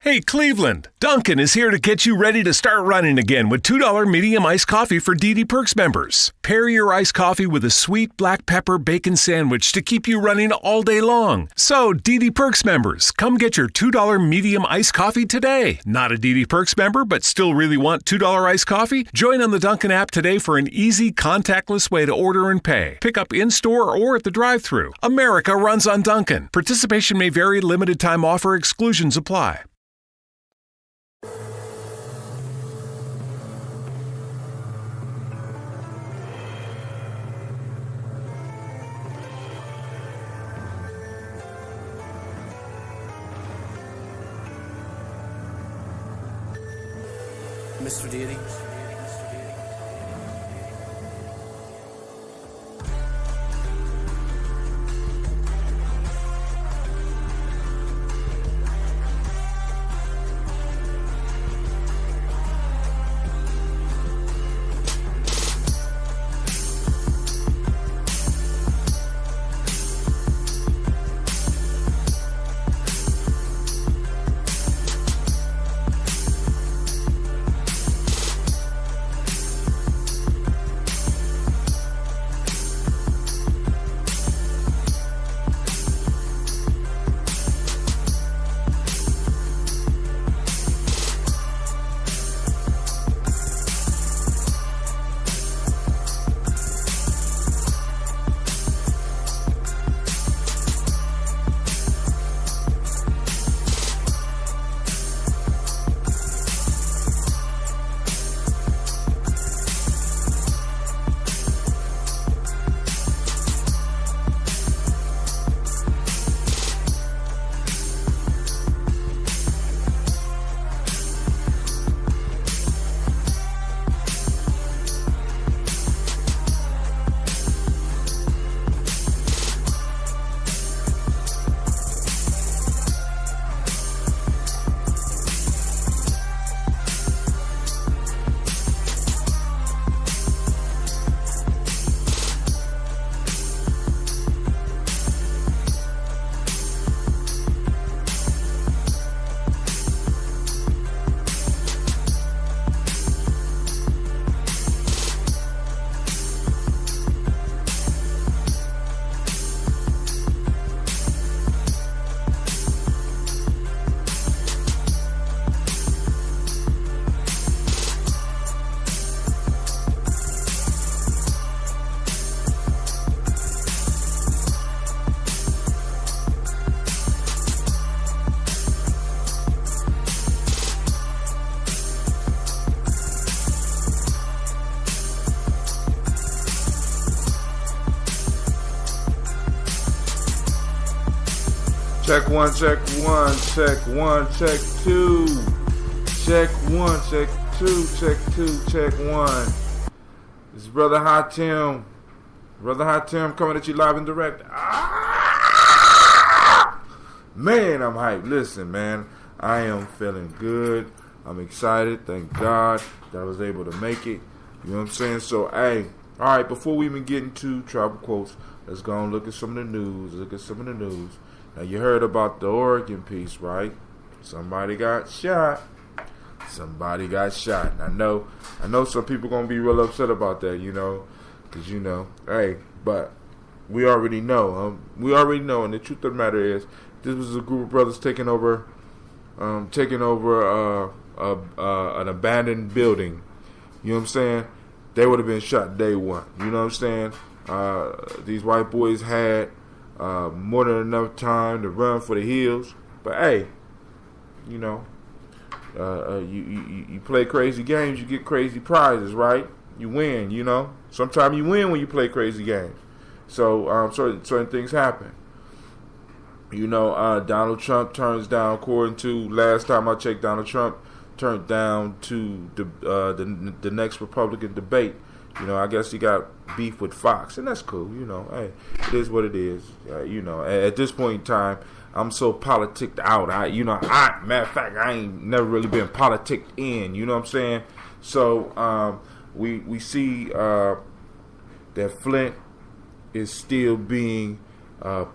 K: Hey Cleveland, Dunkin' is here to get you ready to start running again with $2 medium iced coffee for DD Perks members. Pair your iced coffee with a sweet black pepper bacon sandwich to keep you running all day long. So DD Perks members, come get your $2 medium iced coffee today. Not a DD Perks member but still really want $2 iced coffee? Join on the Dunkin' app today for an easy contactless way to order and pay. Pick up in-store or at the drive-thru. America runs on Dunkin'. Participation may vary, limited time offer, exclusions apply.
C: Mr. Deity.
G: Check one, check one, check one, check two. Check one, check two, check two, check one. This is Brother Hot Tim. Brother Hot Tim coming at you live and direct. Man, I'm hyped. Listen, man, I am feeling good. I'm excited. Thank God that I was able to make it. You know what I'm saying? So, hey, all right, before we even get into Tribal Quotes, let's go and look at some of the news. Now, you heard about the Oregon piece, right? Somebody got shot. And I know some people going to be real upset about that, you know, because, you know, hey, but we already know. And the truth of the matter is, this was a group of brothers taking over an abandoned building. You know what I'm saying? They would have been shot day one. You know what I'm saying? These white boys had more than enough time to run for the hills. But hey, you know, you play crazy games, you get crazy prizes, right? You win, you know. Sometimes you win when you play crazy games. So certain things happen. You know, Donald Trump turns down, according to last time I checked, Donald Trump turned down to the next Republican debate You know, I guess he got beef with Fox, and that's cool. You know, hey, it is what it is. You know, at this point in time, I'm so politicked out. Matter of fact, I ain't never really been politicked in. You know what I'm saying? So we see that Flint is still being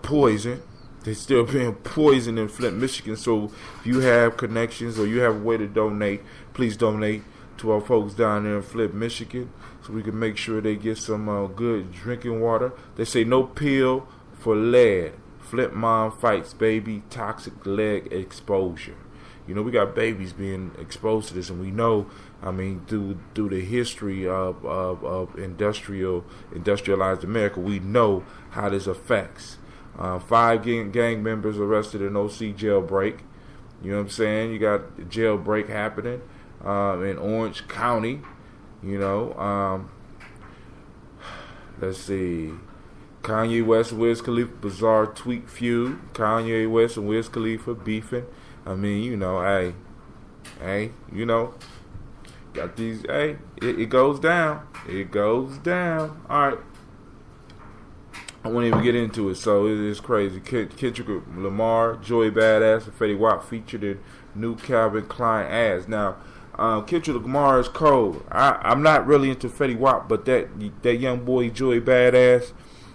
G: poisoned. They're still being poisoned in Flint, Michigan. So if you have connections or you have a way to donate, please donate to our folks down there in Flint, Michigan, so we can make sure they get some good drinking water. They say no pill for lead. Flint mom fights baby toxic lead exposure. You know, we got babies being exposed to this, and we know, I mean, through the history of industrialized America, we know how this affects. 5 gang members arrested in OC jailbreak. You know what I'm saying? You got the jailbreak happening in Orange County. You know, let's see. Kanye West and Wiz Khalifa bizarre tweet feud. Kanye West and Wiz Khalifa beefing. I mean, you know, hey, you know, got these. Hey, it goes down. It goes down. All right. I won't even get into it, so it is crazy. Kendrick Lamar, Joey Badass, and Fetty Wap featured in new Calvin Klein ads. Now, Kendrick Lamar is cold. I'm not really into Fetty Wap, but that young boy Joey Badass,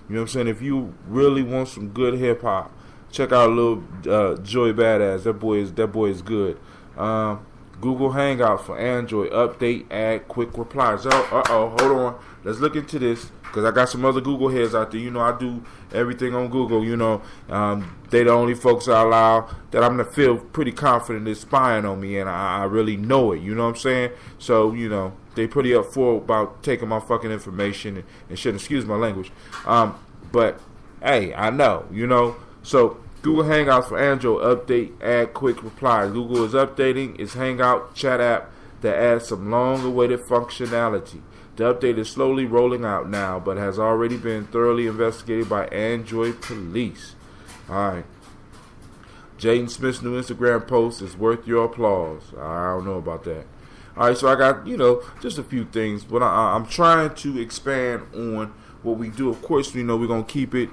G: you know what I'm saying? If you really want some good hip hop, check out a little Joey Badass. That boy is good. Google Hangout for Android update, add quick replies. Hold on. Let's look into this, because I got some other Google heads out there. You know, I do everything on Google. You know, they the only folks I allow that I'm going to feel pretty confident is spying on me, and I really know it. You know what I'm saying? So, you know, they pretty up for about taking my fucking information and shit. Excuse my language. But, hey, I know, you know. So, Google Hangouts for Android update, add quick replies. Google is updating its Hangout chat app that adds some long-awaited functionality. The update is slowly rolling out now, but has already been thoroughly investigated by Android police. Alright. Jaden Smith's new Instagram post is worth your applause. I don't know about that. Alright, so I got, you know, just a few things, but I'm trying to expand on what we do. Of course, you know, we're going to keep it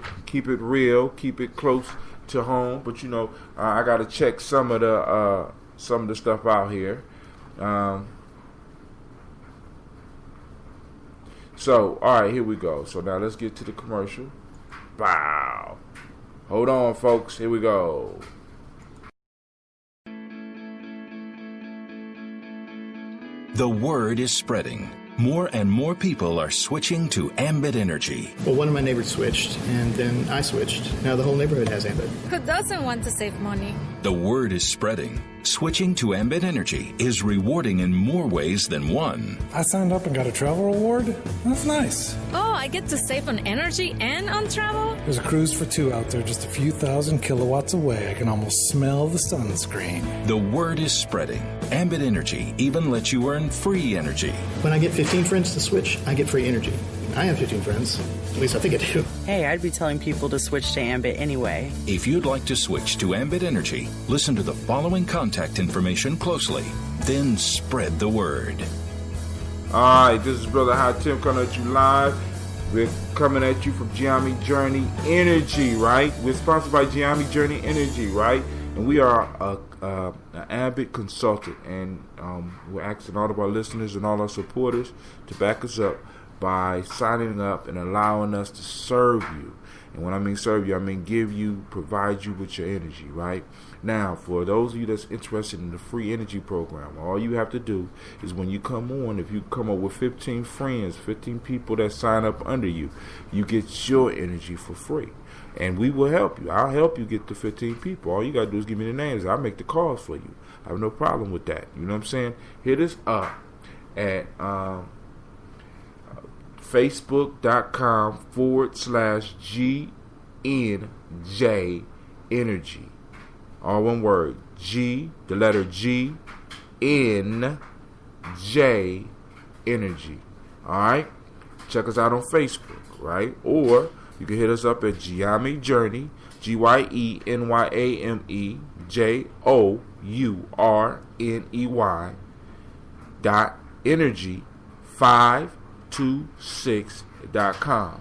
G: real, keep it close to home, but, you know, I got to check some of the stuff out here. So, all right, here we go. So now let's get to the commercial. Wow. Hold on, folks. Here we go.
B: The word is spreading. More and more people are switching to Ambit Energy.
H: Well, one of my neighbors switched, and then I switched. Now the whole neighborhood has Ambit.
J: Who doesn't want to save money?
B: The word is spreading. Switching to Ambit Energy is rewarding in more ways than one.
X: I signed up and got a travel reward. That's nice.
J: Oh, I get to save on energy and on travel?
X: There's a cruise for 2 out there just a few thousand kilowatts away. I can almost smell the sunscreen.
B: The word is spreading. Ambit Energy even lets you earn free energy.
H: When I get 15 friends to switch, I get free energy. I have 15 friends. At least I think I do.
Y: Hey, I'd be telling people to switch to Ambit anyway.
B: If you'd like to switch to Ambit Energy, listen to the following contact information closely. Then spread the word.
G: Alright, this is Brother High Tim coming at you live. We're coming at you from Gye-Nyame Journey Energy, right? We're sponsored by Gye-Nyame Journey Energy, right? And we are an Ambit consultant. And we're asking all of our listeners and all our supporters to back us up by signing up and allowing us to serve you. And when I mean serve you, I mean provide you with your energy, right? Now, for those of you that's interested in the free energy program, all you have to do is when you come on, if you come up with 15 friends, 15 people that sign up under you, you get your energy for free. And we will help you. I'll help you get the 15 people. All you got to do is give me the names. I'll make the calls for you. I have no problem with that. You know what I'm saying? Hit us up at facebook.com/GNJ Energy. All one word. G, the letter G, N, J Energy. Alright? Check us out on Facebook, right? Or you can hit us up at Gye-Nyame Journey, GYENYAME JOURNEY .energy 5 26.com.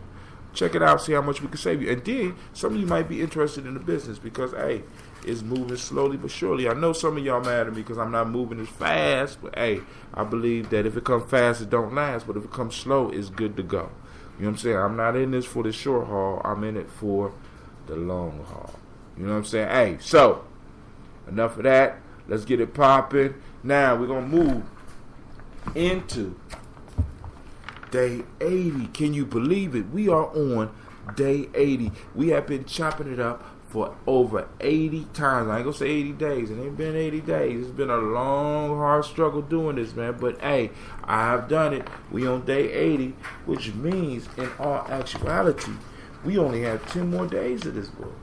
G: Check it out, see how much we can save you. And then some of you might be interested in the business because, hey, it's moving slowly but surely. I know some of y'all mad at me because I'm not moving as fast, but hey, I believe that if it comes fast, it don't last, but if it comes slow, it's good to go. You know what I'm saying? I'm not in this for the short haul. I'm in it for the long haul. You know what I'm saying? Hey, so enough of that. Let's get it popping. Now we're going to move into day 80. Can you believe it? We are on day 80. We have been chopping it up for over 80 times. I ain't gonna say 80 days. It ain't been 80 days. It's been a long, hard struggle doing this, man. But hey, I have done it. We on day 80, which means in all actuality, we only have 10 more days of this book.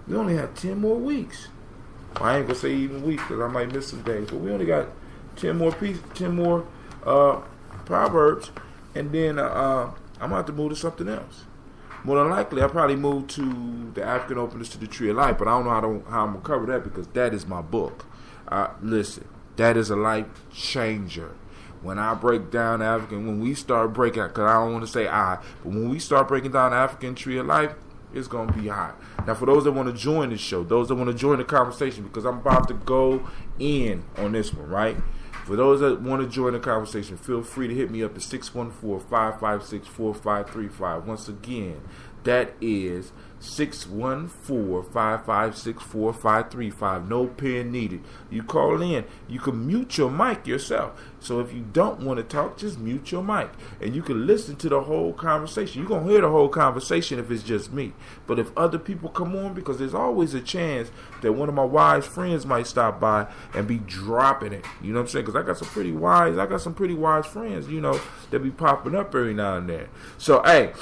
G: We only have 10 more weeks. Well, I ain't gonna say even weeks because I might miss some days. But we only got 10 more pieces, 10 more proverbs, and then I'm gonna have to move to something else. More than likely, I'll probably move to the African Openness to the Tree of Life, but I don't know how I'm going to cover that because that is my book. Listen, that is a life changer. When I break down African, when we start breaking, because I don't want to say but when we start breaking down the African Tree of Life, it's going to be hot. Now, for those that want to join this show, those that want to join the conversation, because I'm about to go in on this one, right? For those that want to join the conversation, feel free to hit me up at 614-556-4535. Once again, that is 614-556-4535. No pen needed. You call in. You can mute your mic yourself. So if you don't want to talk, just mute your mic. And you can listen to the whole conversation. You're going to hear the whole conversation if it's just me. But if other people come on, because there's always a chance that one of my wise friends might stop by and be dropping it. You know what I'm saying? Because I got some pretty wise friends, you know, that be popping up every now and then. So, hey,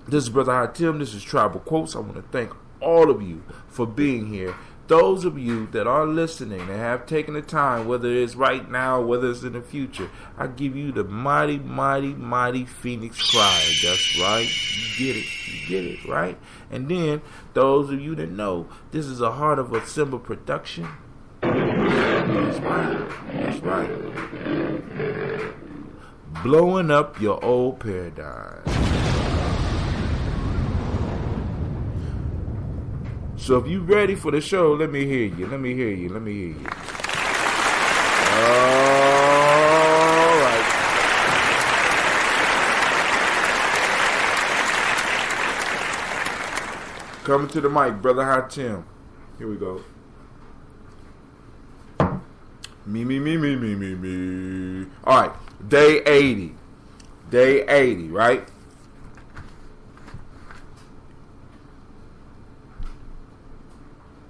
G: this is Brother High Tim. This is Tribal Quotes. I want to thank all of you for being here. Those of you that are listening and have taken the time, whether it's right now, whether it's in the future, I give you the mighty, mighty, mighty Phoenix cry. That's right. You get it, right? And then those of you that know this is a Heart of a Simba production. That's right. Blowing up your old paradigm. So if you ready for the show, let me hear you. All right. Coming to the mic, Brother High Tim. Here we go. Me. All right, day 80. Day 80, right?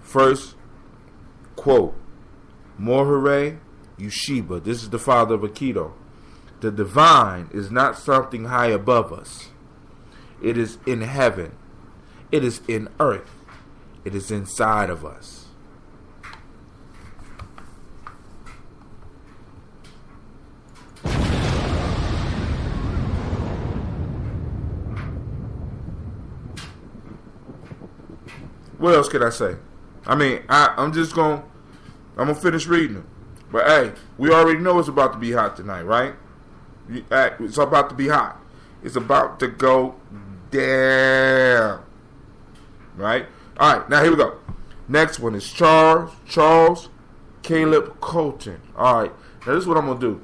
G: First quote, Mohere Yeshiba, this is the father of Aikido. The divine is not something high above us. It is in heaven. It is in earth. It is inside of us. What else can I say? I mean, I'm going to finish reading them. But hey, we already know it's about to be hot tonight, right? It's about to be hot. It's about to go down. Right? All right, now here we go. Next one is Charles Caleb Colton. All right, now this is what I'm going to do.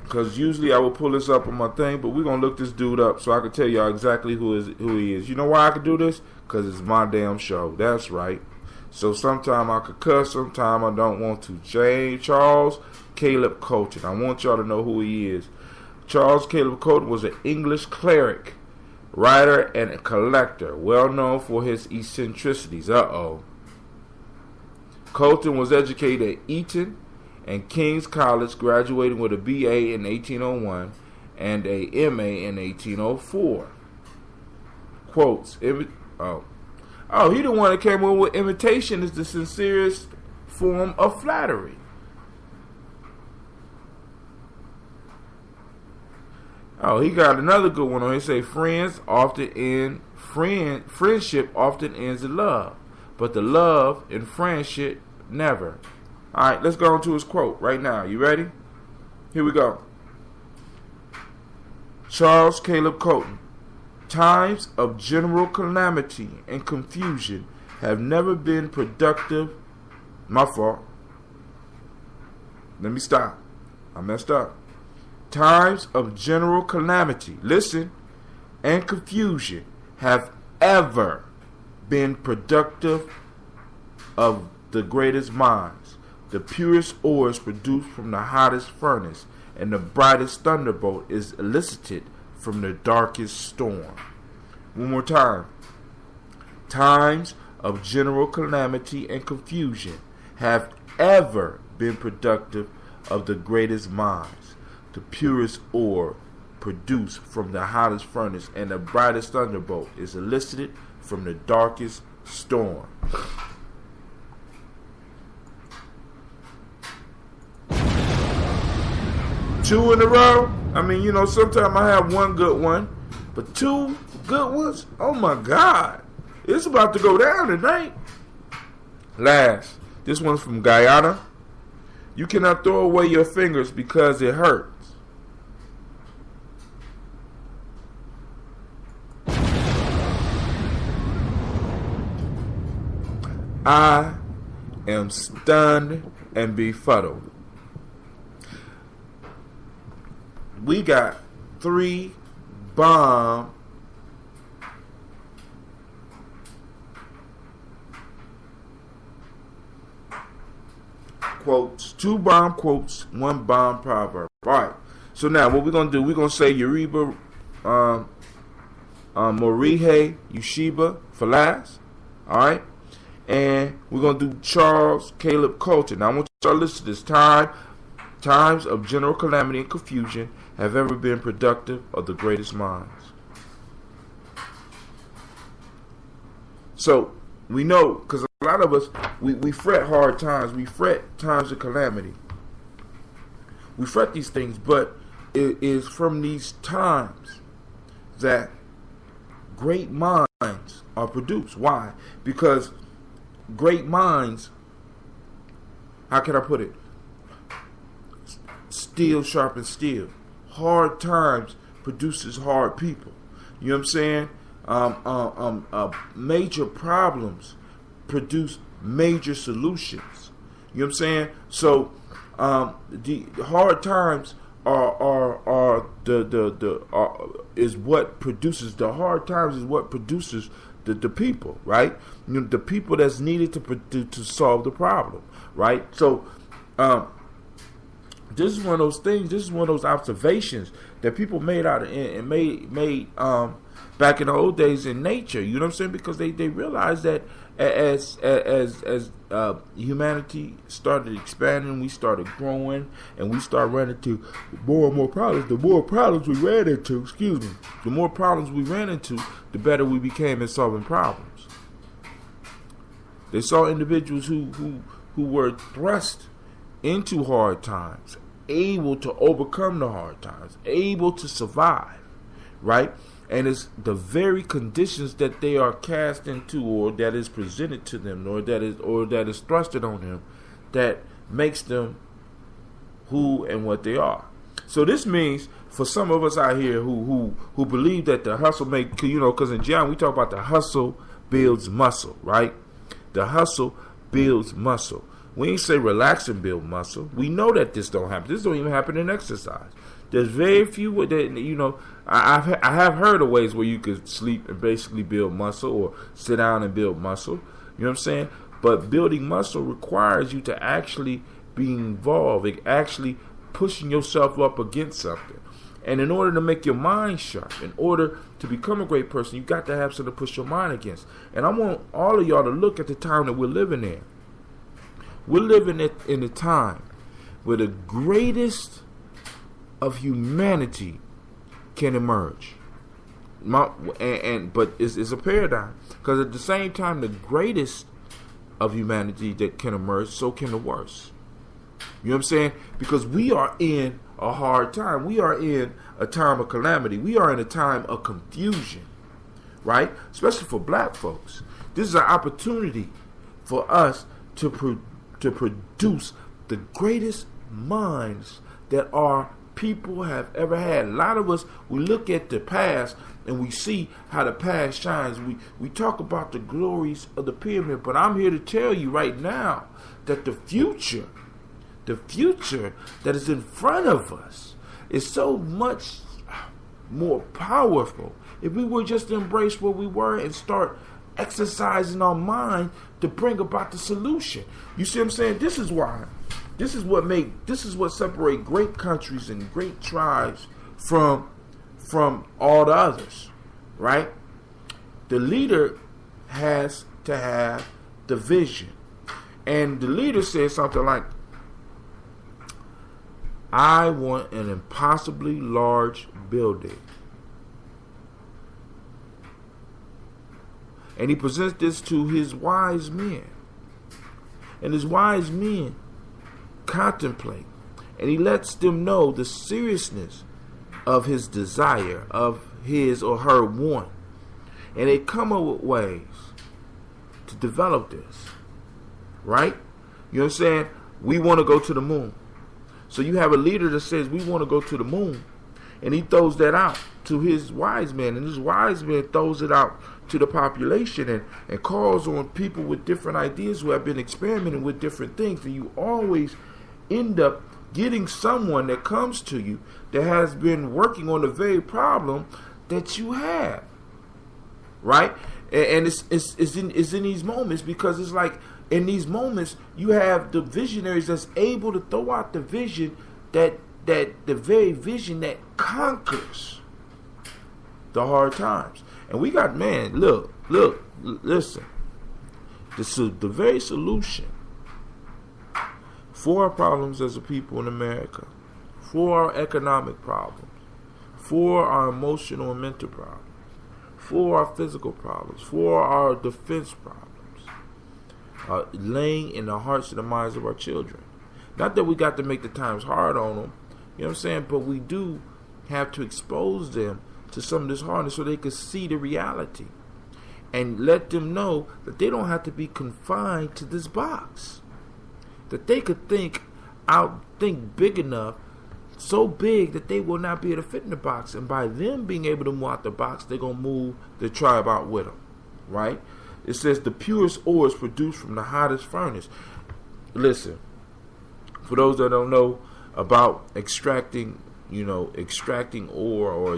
G: Because usually I will pull this up on my thing, but we're going to look this dude up so I can tell y'all exactly who he is. You know why I can do this? Because it's my damn show. That's right. So sometime I could cuss, sometime I don't want to. Charles Caleb Colton. I want y'all to know who he is. Charles Caleb Colton was an English cleric, writer, and a collector, well known for his eccentricities. Colton was educated at Eton and King's College, graduating with a BA in 1801 and a MA in 1804. Quotes. He the one that came up with imitation is the sincerest form of flattery. He got another good one on. He say friendship often ends in love, but the love in friendship never. All right, let's go on to his quote right now. You ready? Here we go. Charles Caleb Colton. Times of general calamity and confusion have never been productive. My fault. Let me stop. I messed up. Times of general calamity, listen, and confusion have ever been productive of the greatest minds. The purest ore is produced from the hottest furnace, and the brightest thunderbolt is elicited from the darkest storm. One more time. Times of general calamity and confusion have ever been productive of the greatest minds. The purest ore produced from the hottest furnace, and the brightest thunderbolt is elicited from the darkest storm. Two in a row. I mean, you know, sometimes I have one good one, but two good ones? Oh my God. It's about to go down tonight. Last. This one's from Guyana. You cannot throw away your fingers because it hurts. I am stunned and befuddled. We got 3 bomb quotes, 2 bomb quotes, 1 bomb proverb. All right. So now what we're going to do, we're going to say Yuriba Morihe Yushiba for last. All right. And we're going to do Charles Caleb Colton. Now I want you to listen to this. Times of general calamity and confusion have ever been productive of the greatest minds. So we know, because a lot of us, we fret hard times. We fret times of calamity. We fret these things, but it is from these times that great minds are produced. Why? Because great minds, how can I put it? Steel sharpens steel. Hard times produces hard people. You know what I'm saying? Major problems produce major solutions. You know what I'm saying? So the hard times is what produces the hard times is what produces the people, right? You know, the people that's needed to solve the problem, right? So this is one of those things. This is one of those observations that people made back in the old days in nature. You know what I'm saying? Because they realized that as humanity started expanding, we started growing, and we started running into more and more problems. The more problems we ran into, the more problems we ran into, the better we became at solving problems. They saw individuals who were thrust into hard times, able to overcome the hard times, able to survive, right? And it's the very conditions that they are cast into, or that is presented to them, or that is thrusted on them, that makes them who and what they are. So this means for some of us out here who believe that the hustle because in John we talk about the hustle builds muscle, right? The hustle builds muscle. We ain't say relax and build muscle. We know that this don't happen. This don't even happen in exercise. There's very few that, I have heard of ways where you could sleep and basically build muscle, or sit down and build muscle. You know what I'm saying? But building muscle requires you to actually be involved, actually pushing yourself up against something. And in order to make your mind sharp, in order to become a great person, you got to have something to push your mind against. And I want all of y'all to look at the time that we're living in. We're living in a time where the greatest of humanity can emerge. But it's a paradigm, because at the same time the greatest of humanity that can emerge, so can the worst. You know what I'm saying? Because we are in a hard time. We are in a time of calamity. We are in a time of confusion, right? Especially for black folks. This is an opportunity for us to produce the greatest minds that are people have ever had. A lot of us, we look at the past and we see how the past shines. We talk about the glories of the pyramid, but I'm here to tell you right now that the future that is in front of us is so much more powerful if we were just to embrace where we were and start exercising our mind to bring about the solution. You see what I'm saying? This is what separate great countries and great tribes from all the others, right? The leader has to have the vision. And the leader says something like, I want an impossibly large building. And he presents this to his wise men. And his wise men contemplate. And he lets them know the seriousness of his desire, of his or her want. And they come up with ways to develop this. Right? You know what I'm saying? We want to go to the moon. So you have a leader that says we want to go to the moon. And he throws that out to his wise men. And his wise man throws it out to the population and calls on people with different ideas who have been experimenting with different things. And you always end up getting someone that comes to you that has been working on the very problem that you have. Right? And it's in these moments, because it's like in these moments you have the visionaries that's able to throw out the vision that the very vision that conquers the hard times. And we got, man, listen. The very solution for our problems as a people in America, for our economic problems, for our emotional and mental problems, for our physical problems, for our defense problems, laying in the hearts and the minds of our children. Not that we got to make the times hard on them, you know what I'm saying, but we do have to expose them to some of this hardness so they can see the reality and let them know that they don't have to be confined to this box, that they could think big enough, so big that they will not be able to fit in the box, and by them being able to move out the box, they're going to move the tribe out with them, right? It says the purest ore is produced from the hottest furnace. Listen, for those that don't know about extracting ore or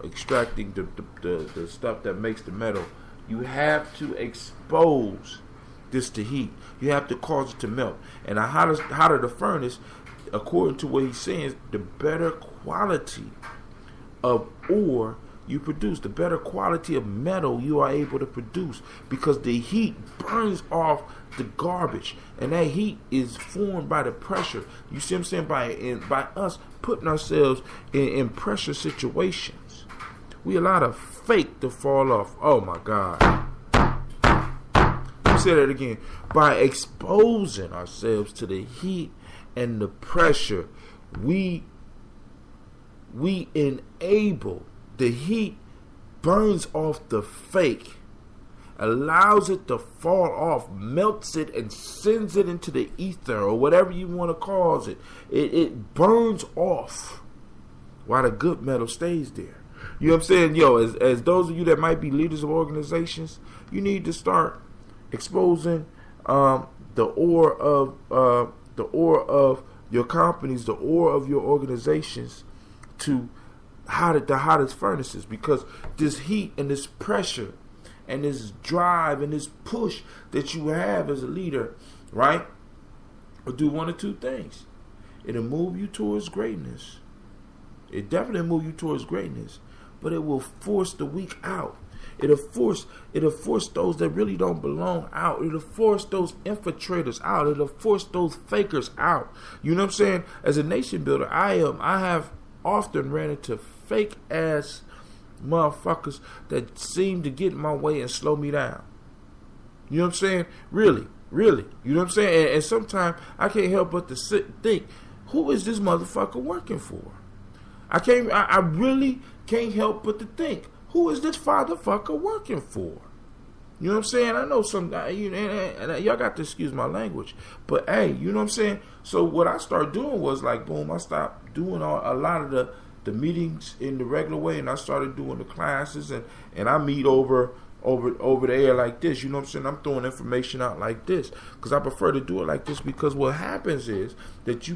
G: extracting the stuff that makes the metal, you have to expose this to heat. You have to cause it to melt. And the hotter the furnace, according to what he's saying, the better quality of ore you produce, the better quality of metal you are able to produce, because the heat burns off the garbage, and that heat is formed by the pressure. You see what I'm saying? By us putting ourselves in pressure situations, we allow the fake to fall off. Oh my God! Let me say that again. By exposing ourselves to the heat and the pressure, we enable the heat, burns off the fake, allows it to fall off, melts it, and sends it into the ether or whatever you want to call it. It burns off while the good metal stays there. You know what I'm saying? As those of you that might be leaders of organizations, you need to start exposing the ore of your companies, the ore of your organizations to the hottest furnaces, because this heat and this pressure and this drive and this push that you have as a leader, right, will do one of two things. It'll move you towards greatness. It definitely move you towards greatness, but it will force the weak out. It'll force those that really don't belong out. It'll force those infiltrators out. It'll force those fakers out. You know what I'm saying? As a nation builder, I have often ran into fake ass motherfuckers that seem to get in my way and slow me down. You know what I'm saying? Really. You know what I'm saying? And sometimes I can't help but to sit and think, who is this motherfucker working for? I really can't help but to think, who is this fatherfucker working for? You know what I'm saying? I know some, and y'all got to excuse my language, but hey, you know what I'm saying? So what I started doing was like, boom, I stopped doing a lot of the meetings in the regular way, and I started doing the classes, and I meet over the air like this. You know what I'm saying? I'm throwing information out like this because I prefer to do it like this, because what happens is that you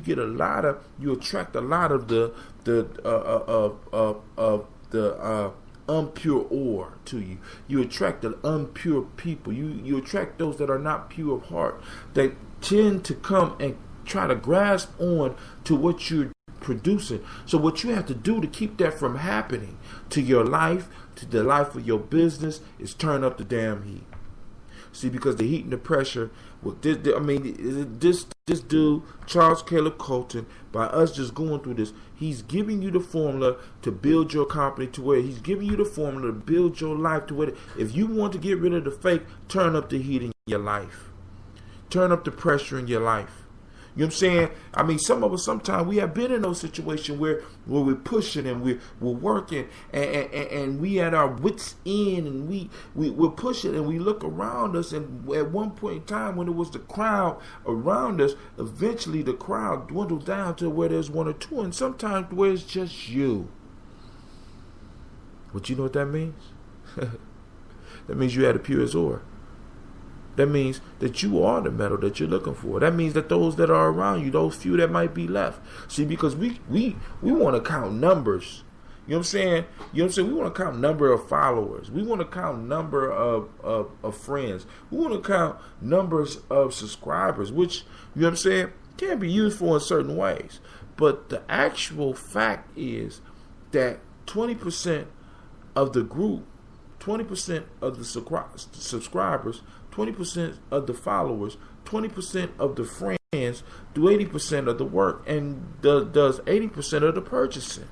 G: attract a lot of the unpure ore to you. You attract the unpure people. You attract those that are not pure of heart, that tend to come and try to grasp on to what you're producing. So what you have to do to keep that from happening to your life, to the life of your business, is turn up the damn heat. See, because the heat and the pressure, this dude, Charles Caleb Colton, by us just going through this, he's giving you the formula to build your company to where he's giving you the formula to build your life to where, if you want to get rid of the fake, turn up the heat in your life. Turn up the pressure in your life. You know what I'm saying? I mean, some of us, sometimes we have been in those situations where we're pushing and we're working and we at our wits' end, and we're pushing, and we look around us, and at one point in time when it was the crowd around us, eventually the crowd dwindled down to where there's one or two, and sometimes where it's just you. But you know what that means? That means you had a pure ore. That means that you are the metal that you're looking for. That means that those that are around you, those few that might be left. See, because we want to count numbers. You know what I'm saying? You know what I'm saying? We want to count number of followers. We want to count number of friends. We want to count numbers of subscribers, which, you know what I'm saying, can be useful in certain ways. But the actual fact is that 20% of the group, 20% of the subscribers, 20% of the followers, 20% of the friends do 80% of the work and does 80% of the purchasing.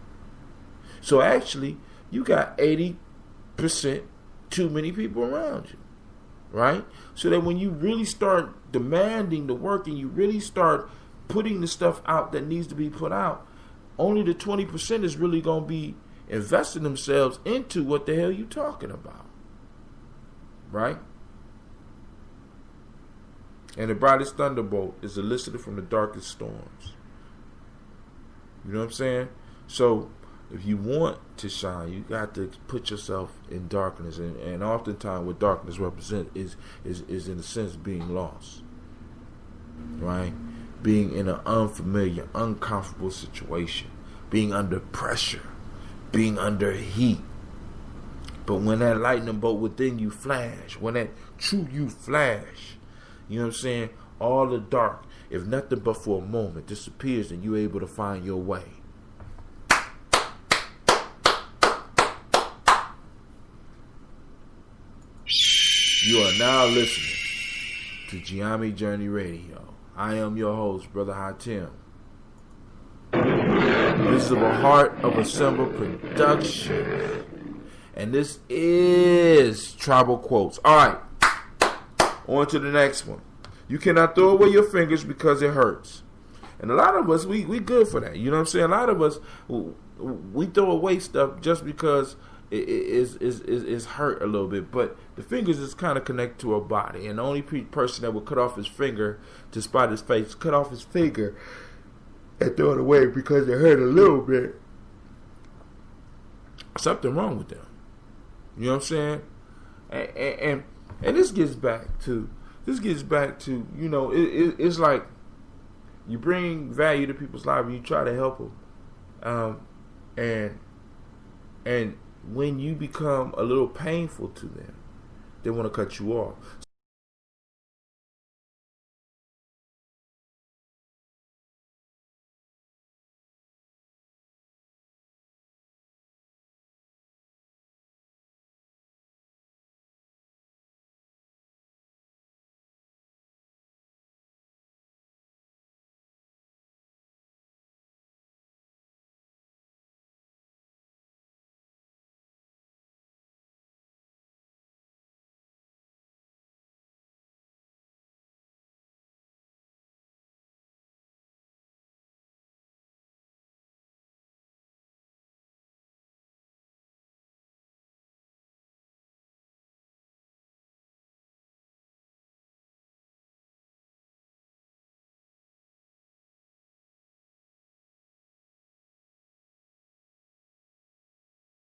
G: So actually, you got 80% too many people around you, right? So that when you really start demanding the work and you really start putting the stuff out that needs to be put out, only the 20% is really going to be investing themselves into what the hell you talking about, right? And the brightest thunderbolt is elicited from the darkest storms. You know what I'm saying? So if you want to shine, you got to put yourself in darkness. And oftentimes what darkness represents is in a sense being lost. Right? Being in an unfamiliar, uncomfortable situation. Being under pressure. Being under heat. But when that lightning bolt within you flash, when that true you flash, you know what I'm saying, all the dark, if nothing but for a moment, disappears, and you're able to find your way. You are now listening to Gye-Nyame Journey Radio. I am your host, Brother Hatim. This is a Heart of a Symbol production. And this is Tribal Quotes. All right. On to the next one. You cannot throw away your fingers because it hurts. And a lot of us, we good for that. You know what I'm saying? A lot of us, we throw away stuff just because it is hurt a little bit. But the fingers is kind of connected to our body. And the only person that would cut off his finger to spite his face, cut off his finger and throw it away because it hurt a little bit, something wrong with them. You know what I'm saying? And this gets back to, you know, it's like you bring value to people's lives and you try to help them. And when you become a little painful to them, they want to cut you off.